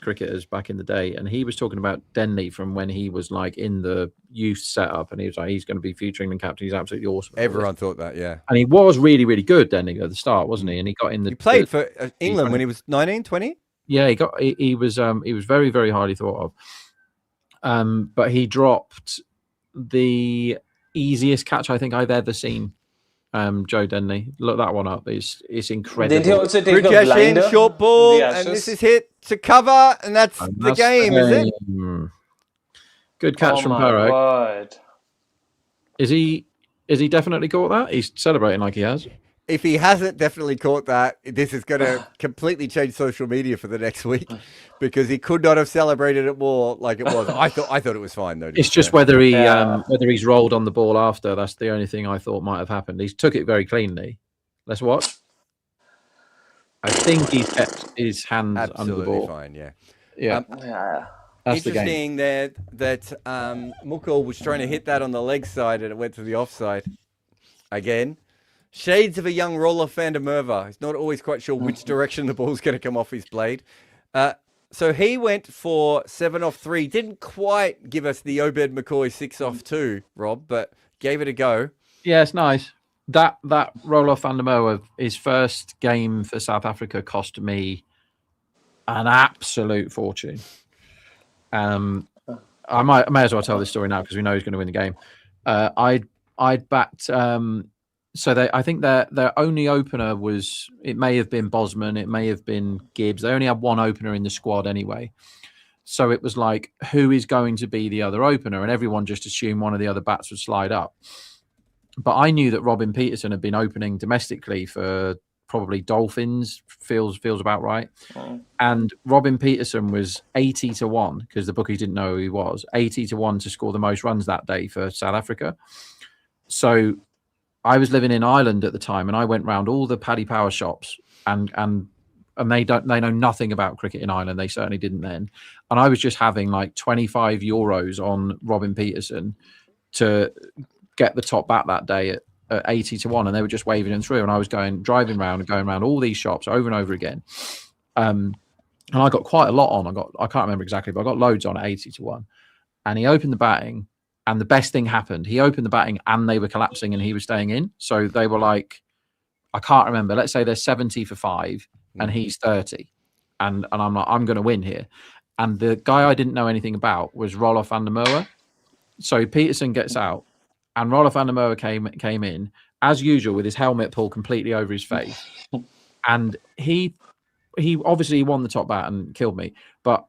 [SPEAKER 5] cricketers back in the day, and he was talking about Denley from when he was like in the youth setup, and he was like, he's going to be featuring the captain. He's absolutely awesome.
[SPEAKER 3] Everyone thought that, yeah.
[SPEAKER 5] And he was really, really good, Denley, at the start, wasn't he? And he got in the.
[SPEAKER 3] He played for England when he was 19, 20.
[SPEAKER 5] Yeah, he was very, very highly thought of. But he dropped the easiest catch I think I've ever seen. Joe Denley, look that one up. It's incredible.
[SPEAKER 1] Did he also take a
[SPEAKER 3] Bridgesh
[SPEAKER 1] blinder?
[SPEAKER 3] in, short ball, and this is hit to cover, and that's the game, is it?
[SPEAKER 5] Good catch from Parag. Is he definitely caught that? He's celebrating like he has.
[SPEAKER 3] If he hasn't definitely caught that, this is going to completely change social media for the next week because he could not have celebrated it more like it was. I thought it was fine though.
[SPEAKER 5] It's just whether he's rolled on the ball after. That's the only thing I thought might have happened. He's took it very cleanly. Let's watch. I think he's kept his hands under the ball.
[SPEAKER 3] Fine, yeah.
[SPEAKER 5] That's
[SPEAKER 3] interesting there that Mukul was trying to hit that on the leg side and it went to the offside again. Shades of a young Roloff van der Merwe. He's not always quite sure which direction the ball's going to come off his blade. So he went for 7 off 3. Didn't quite give us the Obed McCoy 6 off 2, Rob, but gave it a go.
[SPEAKER 5] Yeah, it's nice. That Roloff van der Merwe, his first game for South Africa, cost me an absolute fortune. I may as well tell this story now because we know he's going to win the game. I'd backed. I think their only opener was, it may have been Bosman, it may have been Gibbs. They only had one opener in the squad anyway. So it was like, who is going to be the other opener? And everyone just assumed one of the other bats would slide up. But I knew that Robin Peterson had been opening domestically for probably Dolphins, feels about right. And Robin Peterson was 80-1 because the bookies didn't know who he was, 80-1 to score the most runs that day for South Africa. So I was living in Ireland at the time, and I went round all the Paddy Power shops, and they know nothing about cricket in Ireland. They certainly didn't then. And I was just having like 25 euros on Robin Peterson to get the top bat that day at 80-1, and they were just waving him through. And I was driving around and going around all these shops over and over again. And I got quite a lot on. I can't remember exactly, but I got loads on at 80-1. And he opened the batting, and the best thing happened. He opened the batting and they were collapsing and he was staying in. So they were like, I can't remember. Let's say they're 70 for 5 and he's 30. And I'm like, I'm going to win here. And the guy I didn't know anything about was Roloff van der Merwe. So Peterson gets out and Roloff van der Merwe came in, as usual, with his helmet pulled completely over his face. And he obviously won the top bat and killed me. But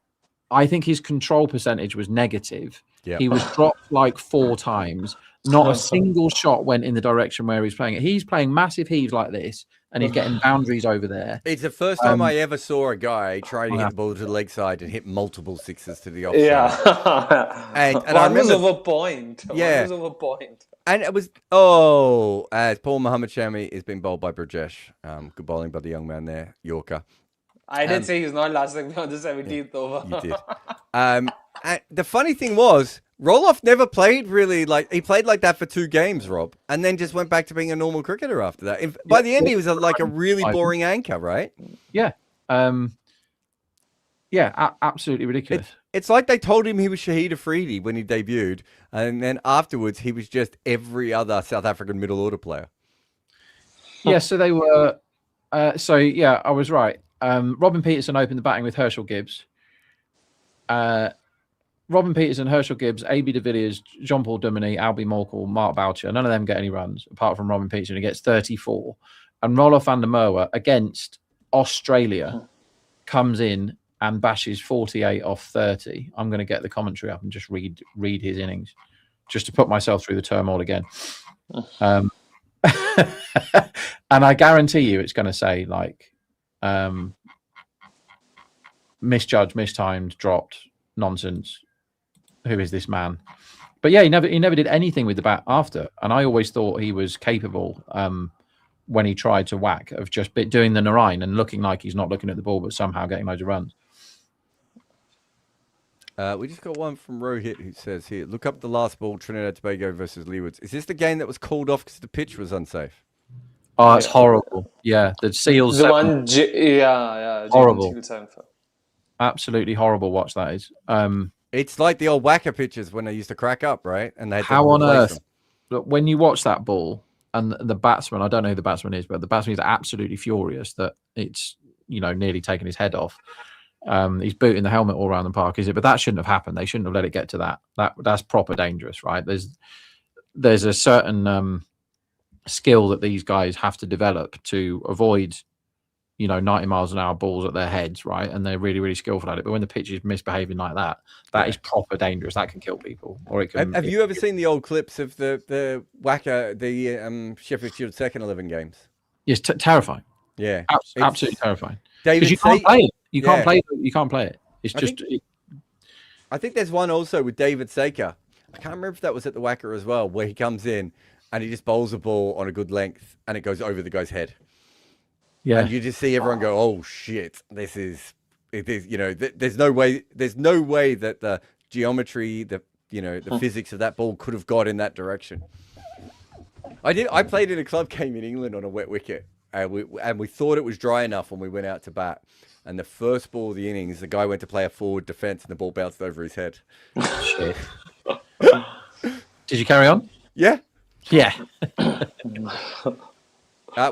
[SPEAKER 5] I think his control percentage was negative. Yep. He was dropped like 4 times. Not a single shot went in the direction where he's playing it. He's playing massive heaves like this, and he's getting boundaries over there.
[SPEAKER 3] It's the first time I ever saw a guy try to hit the ball to the leg side and hit multiple sixes to the offside.
[SPEAKER 1] Yeah.
[SPEAKER 3] and
[SPEAKER 1] one
[SPEAKER 3] I remember,
[SPEAKER 1] was over point.
[SPEAKER 3] Yeah.
[SPEAKER 1] One was over point.
[SPEAKER 3] And it was, as Paul Muhammad Shami has been bowled by Brajesh. Good bowling by the young man there, Yorker.
[SPEAKER 1] I did say he's not lasting beyond the 17th over.
[SPEAKER 3] You did. And the funny thing was, Roloff never played really he played like that for 2 games, Rob, and then just went back to being a normal cricketer after that. By the end, he was like a really boring anchor, right?
[SPEAKER 5] Yeah. Absolutely ridiculous.
[SPEAKER 3] It's like they told him he was Shahid Afridi when he debuted, and then afterwards he was just every other South African middle order player.
[SPEAKER 5] Yeah, so they were. I was right. Robin Peterson opened the batting with Herschel Gibbs. Robin Peterson, Herschel Gibbs, A.B. de Villiers, Jean-Paul Duminy, Albie Morkel, Mark Boucher. None of them get any runs apart from Robin Peterson, who gets 34. And Roloff van der Merwe against Australia comes in and bashes 48 off 30. I'm going to get the commentary up and just read his innings just to put myself through the turmoil again. And I guarantee you it's going to say misjudged, mistimed, dropped, nonsense. Who is this man? But yeah, he never did anything with the bat after. And I always thought he was capable when he tried to whack of just doing the Narayan and looking like he's not looking at the ball, but somehow getting loads of runs.
[SPEAKER 3] We just got one from Rohit who says here, look up the last ball, Trinidad Tobago versus Leewards. Is this the game that was called off because the pitch was unsafe?
[SPEAKER 5] Oh, it's horrible. Yeah, the Seals.
[SPEAKER 1] The one,
[SPEAKER 5] horrible. Absolutely horrible watch that is.
[SPEAKER 3] It's like the old whacker pitches when they used to crack up, right? And they had
[SPEAKER 5] how on earth? Look, when you watch that ball and the batsman, I don't know who the batsman is, but the batsman is absolutely furious that it's nearly taken his head off. He's booting the helmet all around the park, is it? But that shouldn't have happened. They shouldn't have let it get to that. That's proper dangerous, right? There's a certain skill that these guys have to develop to avoid 90 miles an hour balls at their heads, right? And they're really, really skillful at it. But when the pitch is misbehaving like that, that is proper dangerous. That can kill people. Or it can.
[SPEAKER 3] Have you ever seen the old clips of the whacker, the Sheffield Shield second 11 games?
[SPEAKER 5] It's terrifying.
[SPEAKER 3] Yeah,
[SPEAKER 5] absolutely terrifying.
[SPEAKER 3] Because
[SPEAKER 5] you can't play it. You can't play it. You can't play it. It's
[SPEAKER 3] I think there's one also with David Saker. I can't remember if that was at the whacker as well, where he comes in and he just bowls a ball on a good length and it goes over the guy's head. Yeah, and you just see everyone go, "Oh shit! This is it is." There's no way that the geometry, the physics of that ball could have got in that direction. I played in a club game in England on a wet wicket, and we thought it was dry enough when we went out to bat. And the first ball of the innings, the guy went to play a forward defence, and the ball bounced over his head.
[SPEAKER 5] Shit. Did you carry on?
[SPEAKER 3] Yeah.
[SPEAKER 5] Yeah.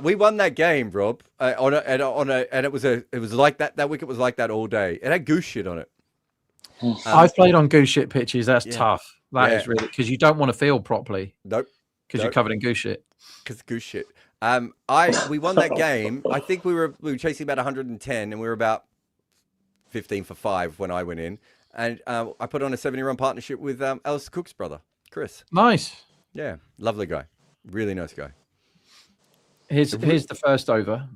[SPEAKER 3] We won that game, Rob. And it was like that. That wicket was like that all day. It had goose shit on it.
[SPEAKER 5] I've played on goose shit pitches. That's
[SPEAKER 3] Yeah.
[SPEAKER 5] tough. That is really, because you don't want to field properly
[SPEAKER 3] Nope.
[SPEAKER 5] because you're covered in goose shit.
[SPEAKER 3] Because goose shit. We won that game. I think we were chasing about 110, and we were about 15 for 5 when I went in. And I put on a 70-run partnership with Alistair Cook's brother, Chris.
[SPEAKER 5] Nice.
[SPEAKER 3] Yeah, lovely guy. Really nice guy.
[SPEAKER 5] Here's the first over.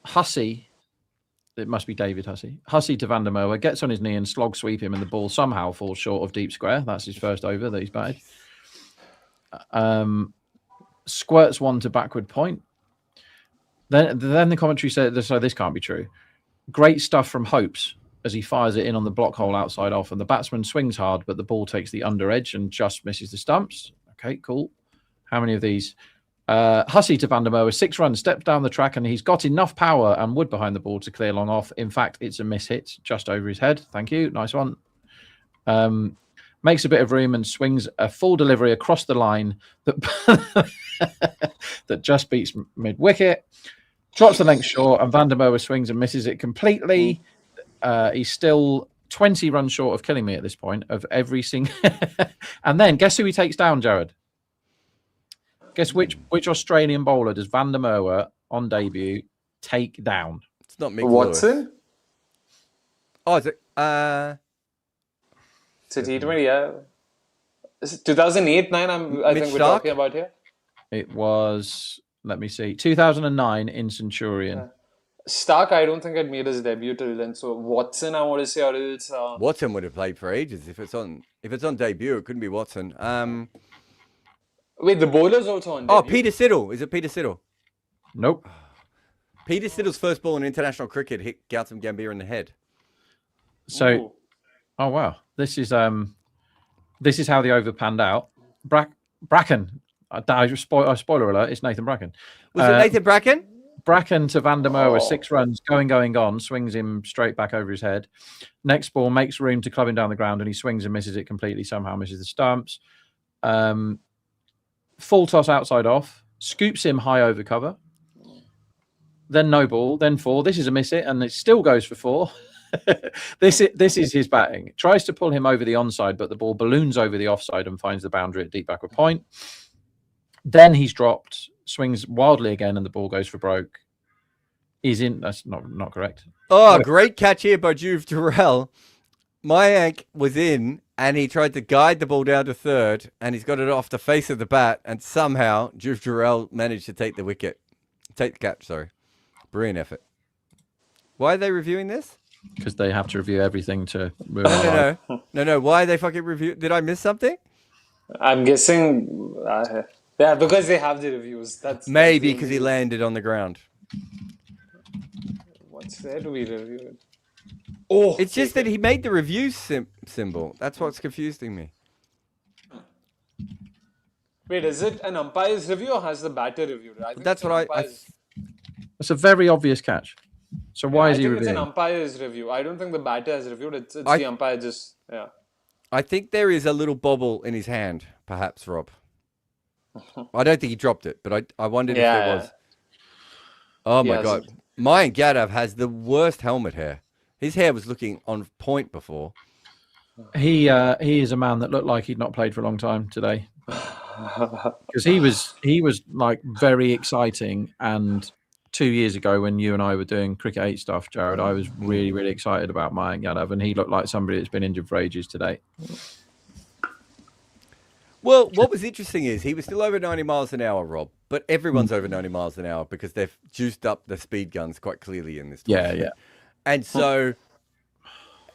[SPEAKER 5] Hussey, it must be David Hussey. Hussey to Van der Merwe, gets on his knee and slog sweep him, and the ball somehow falls short of deep square. That's his first over that he's batted. Squirts one to backward point. Then the commentary said, so this can't be true. Great stuff from Hopes as he fires it in on the block hole outside off, and the batsman swings hard, but the ball takes the under edge and just misses the stumps. Okay, cool. How many of these? Hussey to Van der Merwe, 6 runs, steps down the track, and he's got enough power and wood behind the ball to clear long off. In fact, it's a miss hit just over his head. Thank you. Nice one. Makes a bit of room and swings a full delivery across the line that that just beats mid-wicket. Drops the length short, and Van der Merwe swings and misses it completely. He's still 20 runs short of killing me at this point of every single... And then, guess who he takes down, Jared? Guess which Australian bowler does Van der Merwe, on debut, take down?
[SPEAKER 3] It's not Mick
[SPEAKER 1] Watson?
[SPEAKER 3] Lewis. Oh, is it?
[SPEAKER 1] It's a T20, yeah. Is it 2008, 9, I
[SPEAKER 3] Mitch
[SPEAKER 1] think we're
[SPEAKER 3] Stark?
[SPEAKER 1] talking about here.
[SPEAKER 5] It was, let me see, 2009 in Centurion.
[SPEAKER 1] Yeah. Stark, I don't think had made his debut till then. So Watson, I want to say, or else...
[SPEAKER 3] Watson would have played for ages if it's on debut. It couldn't be Watson.
[SPEAKER 1] Wait, the bowler's also on debut?
[SPEAKER 3] Oh, Peter Siddle. Is it Peter Siddle?
[SPEAKER 5] Nope.
[SPEAKER 3] Peter Siddle's first ball in international cricket hit Gautam Gambhir in the head.
[SPEAKER 5] So,
[SPEAKER 1] Ooh.
[SPEAKER 5] oh wow, this is how the over panned out. Bracken. Spoiler alert! It's Nathan Bracken.
[SPEAKER 3] Was it Nathan Bracken?
[SPEAKER 5] Bracken to Van der Merwe,
[SPEAKER 1] Oh.
[SPEAKER 5] 6 runs, going, gone, swings him straight back over his head. Next ball makes room to club him down the ground, and he swings and misses it completely. Somehow misses the stumps. Full toss outside off, scoops him high over cover. Then no ball, then 4. This is a miss it, and it still goes for 4. This is his batting. Tries to pull him over the onside, but the ball balloons over the offside and finds the boundary at deep backward point. Then he's dropped, swings wildly again, and the ball goes for broke. He's in. That's not correct.
[SPEAKER 3] Oh, great catch here by Juve Durrell. Mayank was in, and he tried to guide the ball down to third, and he's got it off the face of the bat, and somehow Juve Durrell managed to take the catch. Sorry, brilliant effort. Why are they reviewing this?
[SPEAKER 5] Because they have to review everything to.
[SPEAKER 3] No. Why are they fucking review? Did I miss something?
[SPEAKER 1] I'm guessing... yeah, because they have the reviews. That's
[SPEAKER 3] Maybe because he landed on the ground.
[SPEAKER 1] What's there to be reviewed? Oh,
[SPEAKER 3] It's just that he made the review symbol. That's what's confusing me.
[SPEAKER 1] Wait, is it an umpire's review or has the batter reviewed it? I think
[SPEAKER 3] That's
[SPEAKER 1] it's an
[SPEAKER 3] what I
[SPEAKER 1] umpire's-
[SPEAKER 5] It's a very obvious catch. So why
[SPEAKER 1] I
[SPEAKER 5] is he
[SPEAKER 1] think it's an
[SPEAKER 5] reviewing?
[SPEAKER 1] umpire's review. I don't think the batter has reviewed it. It's
[SPEAKER 3] I-
[SPEAKER 1] the umpire just... Yeah.
[SPEAKER 3] I think there is a little bobble in his hand, perhaps, Rob. I don't think he dropped it, but I wondered if there was. Oh my
[SPEAKER 1] Yes.
[SPEAKER 3] god. Mayan Gadav has the worst helmet hair. His hair was looking on point before.
[SPEAKER 5] He is a man that looked like he'd not played for a long time today. Because he was like very exciting, and 2 years ago when you and I were doing Cricket 8 stuff, Jared, I was really, really excited about Mayank Yadav, and he looked like somebody that's been injured for ages today.
[SPEAKER 3] Well, what was interesting is he was still over 90 miles an hour, Rob, but everyone's over 90 miles an hour because they've juiced up the speed guns quite clearly in this.
[SPEAKER 5] Yeah,
[SPEAKER 3] tournament.
[SPEAKER 5] yeah.
[SPEAKER 3] And so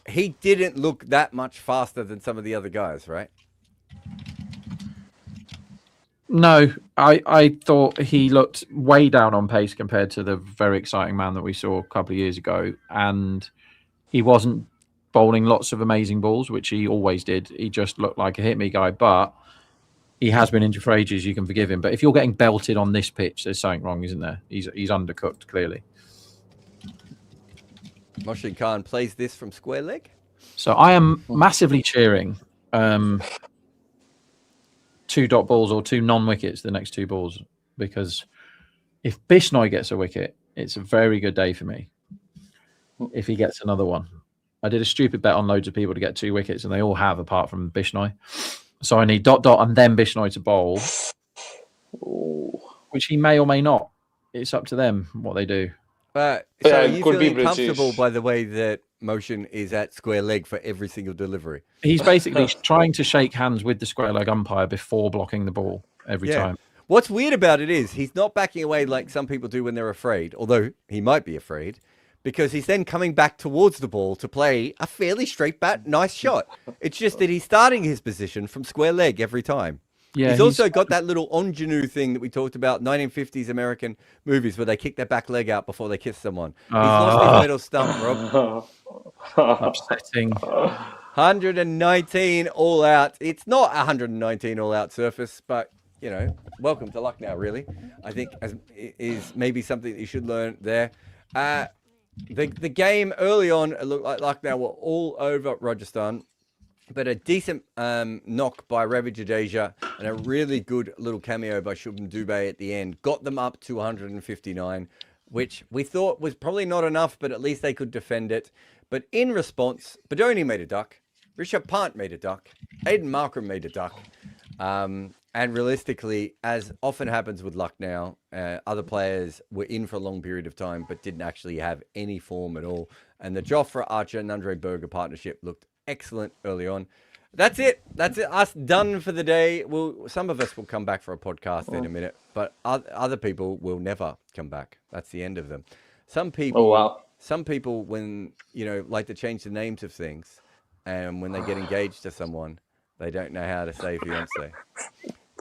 [SPEAKER 3] he didn't look that much faster than some of the other guys, right?
[SPEAKER 5] No, I thought he looked way down on pace compared to the very exciting man that we saw a couple of years ago. And he wasn't bowling lots of amazing balls, which he always did. He just looked like a hit me guy. But he has been injured for ages, you can forgive him. But if you're getting belted on this pitch, there's something wrong, isn't there? He's undercooked, clearly.
[SPEAKER 3] Moshin Khan plays this from square leg.
[SPEAKER 5] So I am massively cheering 2 dot balls or 2 non-wickets, the next 2 balls, because if Bishnoi gets a wicket, it's a very good day for me. If he gets another one. I did a stupid bet on loads of people to get 2 wickets, and they all have apart from Bishnoi. So I need dot and then Bishnoi to bowl, which he may or may not. It's up to them what they do.
[SPEAKER 3] But
[SPEAKER 1] Yeah,
[SPEAKER 3] so are
[SPEAKER 1] it
[SPEAKER 3] you
[SPEAKER 1] could be
[SPEAKER 3] feeling comfortable
[SPEAKER 1] British.
[SPEAKER 3] by the way that Motion is at square leg for every single delivery?
[SPEAKER 5] He's basically trying to shake hands with the square leg umpire before blocking the ball every time.
[SPEAKER 3] What's weird about it is he's not backing away like some people do when they're afraid, although he might be afraid, because he's then coming back towards the ball to play a fairly straight bat, nice shot. It's just that he's starting his position from square leg every time.
[SPEAKER 5] Yeah,
[SPEAKER 3] he's also got that little ingenue thing that we talked about, 1950s American movies where they kick their back leg out before they kiss someone. He's lost his middle stump, Rob.
[SPEAKER 5] upsetting.
[SPEAKER 3] 119 all out. It's not 119 all out surface, but you know, welcome to Lucknow, really. I think is maybe something that you should learn there. The game early on, it looked like Lucknow were all over Rajasthan, but a decent knock by Ravi Jadeja and a really good little cameo by Shubham Dubey at the end got them up to 159, which we thought was probably not enough, but at least they could defend it. But in response, Badoni made a duck, Rishabh Pant made a duck, Aiden Markram made a duck. And realistically, as often happens with Lucknow, other players were in for a long period of time, but didn't actually have any form at all. And the Jofra Archer and Andre Berger partnership looked excellent early on. That's it. That's it. Us done for the day. Some of us will come back for a podcast in a minute, but other people will never come back. That's the end of them. Some people, when like to change the names of things, and when they get engaged to someone, they don't know how to say fiance.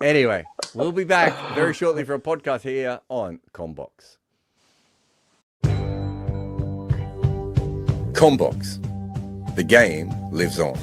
[SPEAKER 3] Anyway, we'll be back very shortly for a podcast here on Combox. Combox. The game lives on.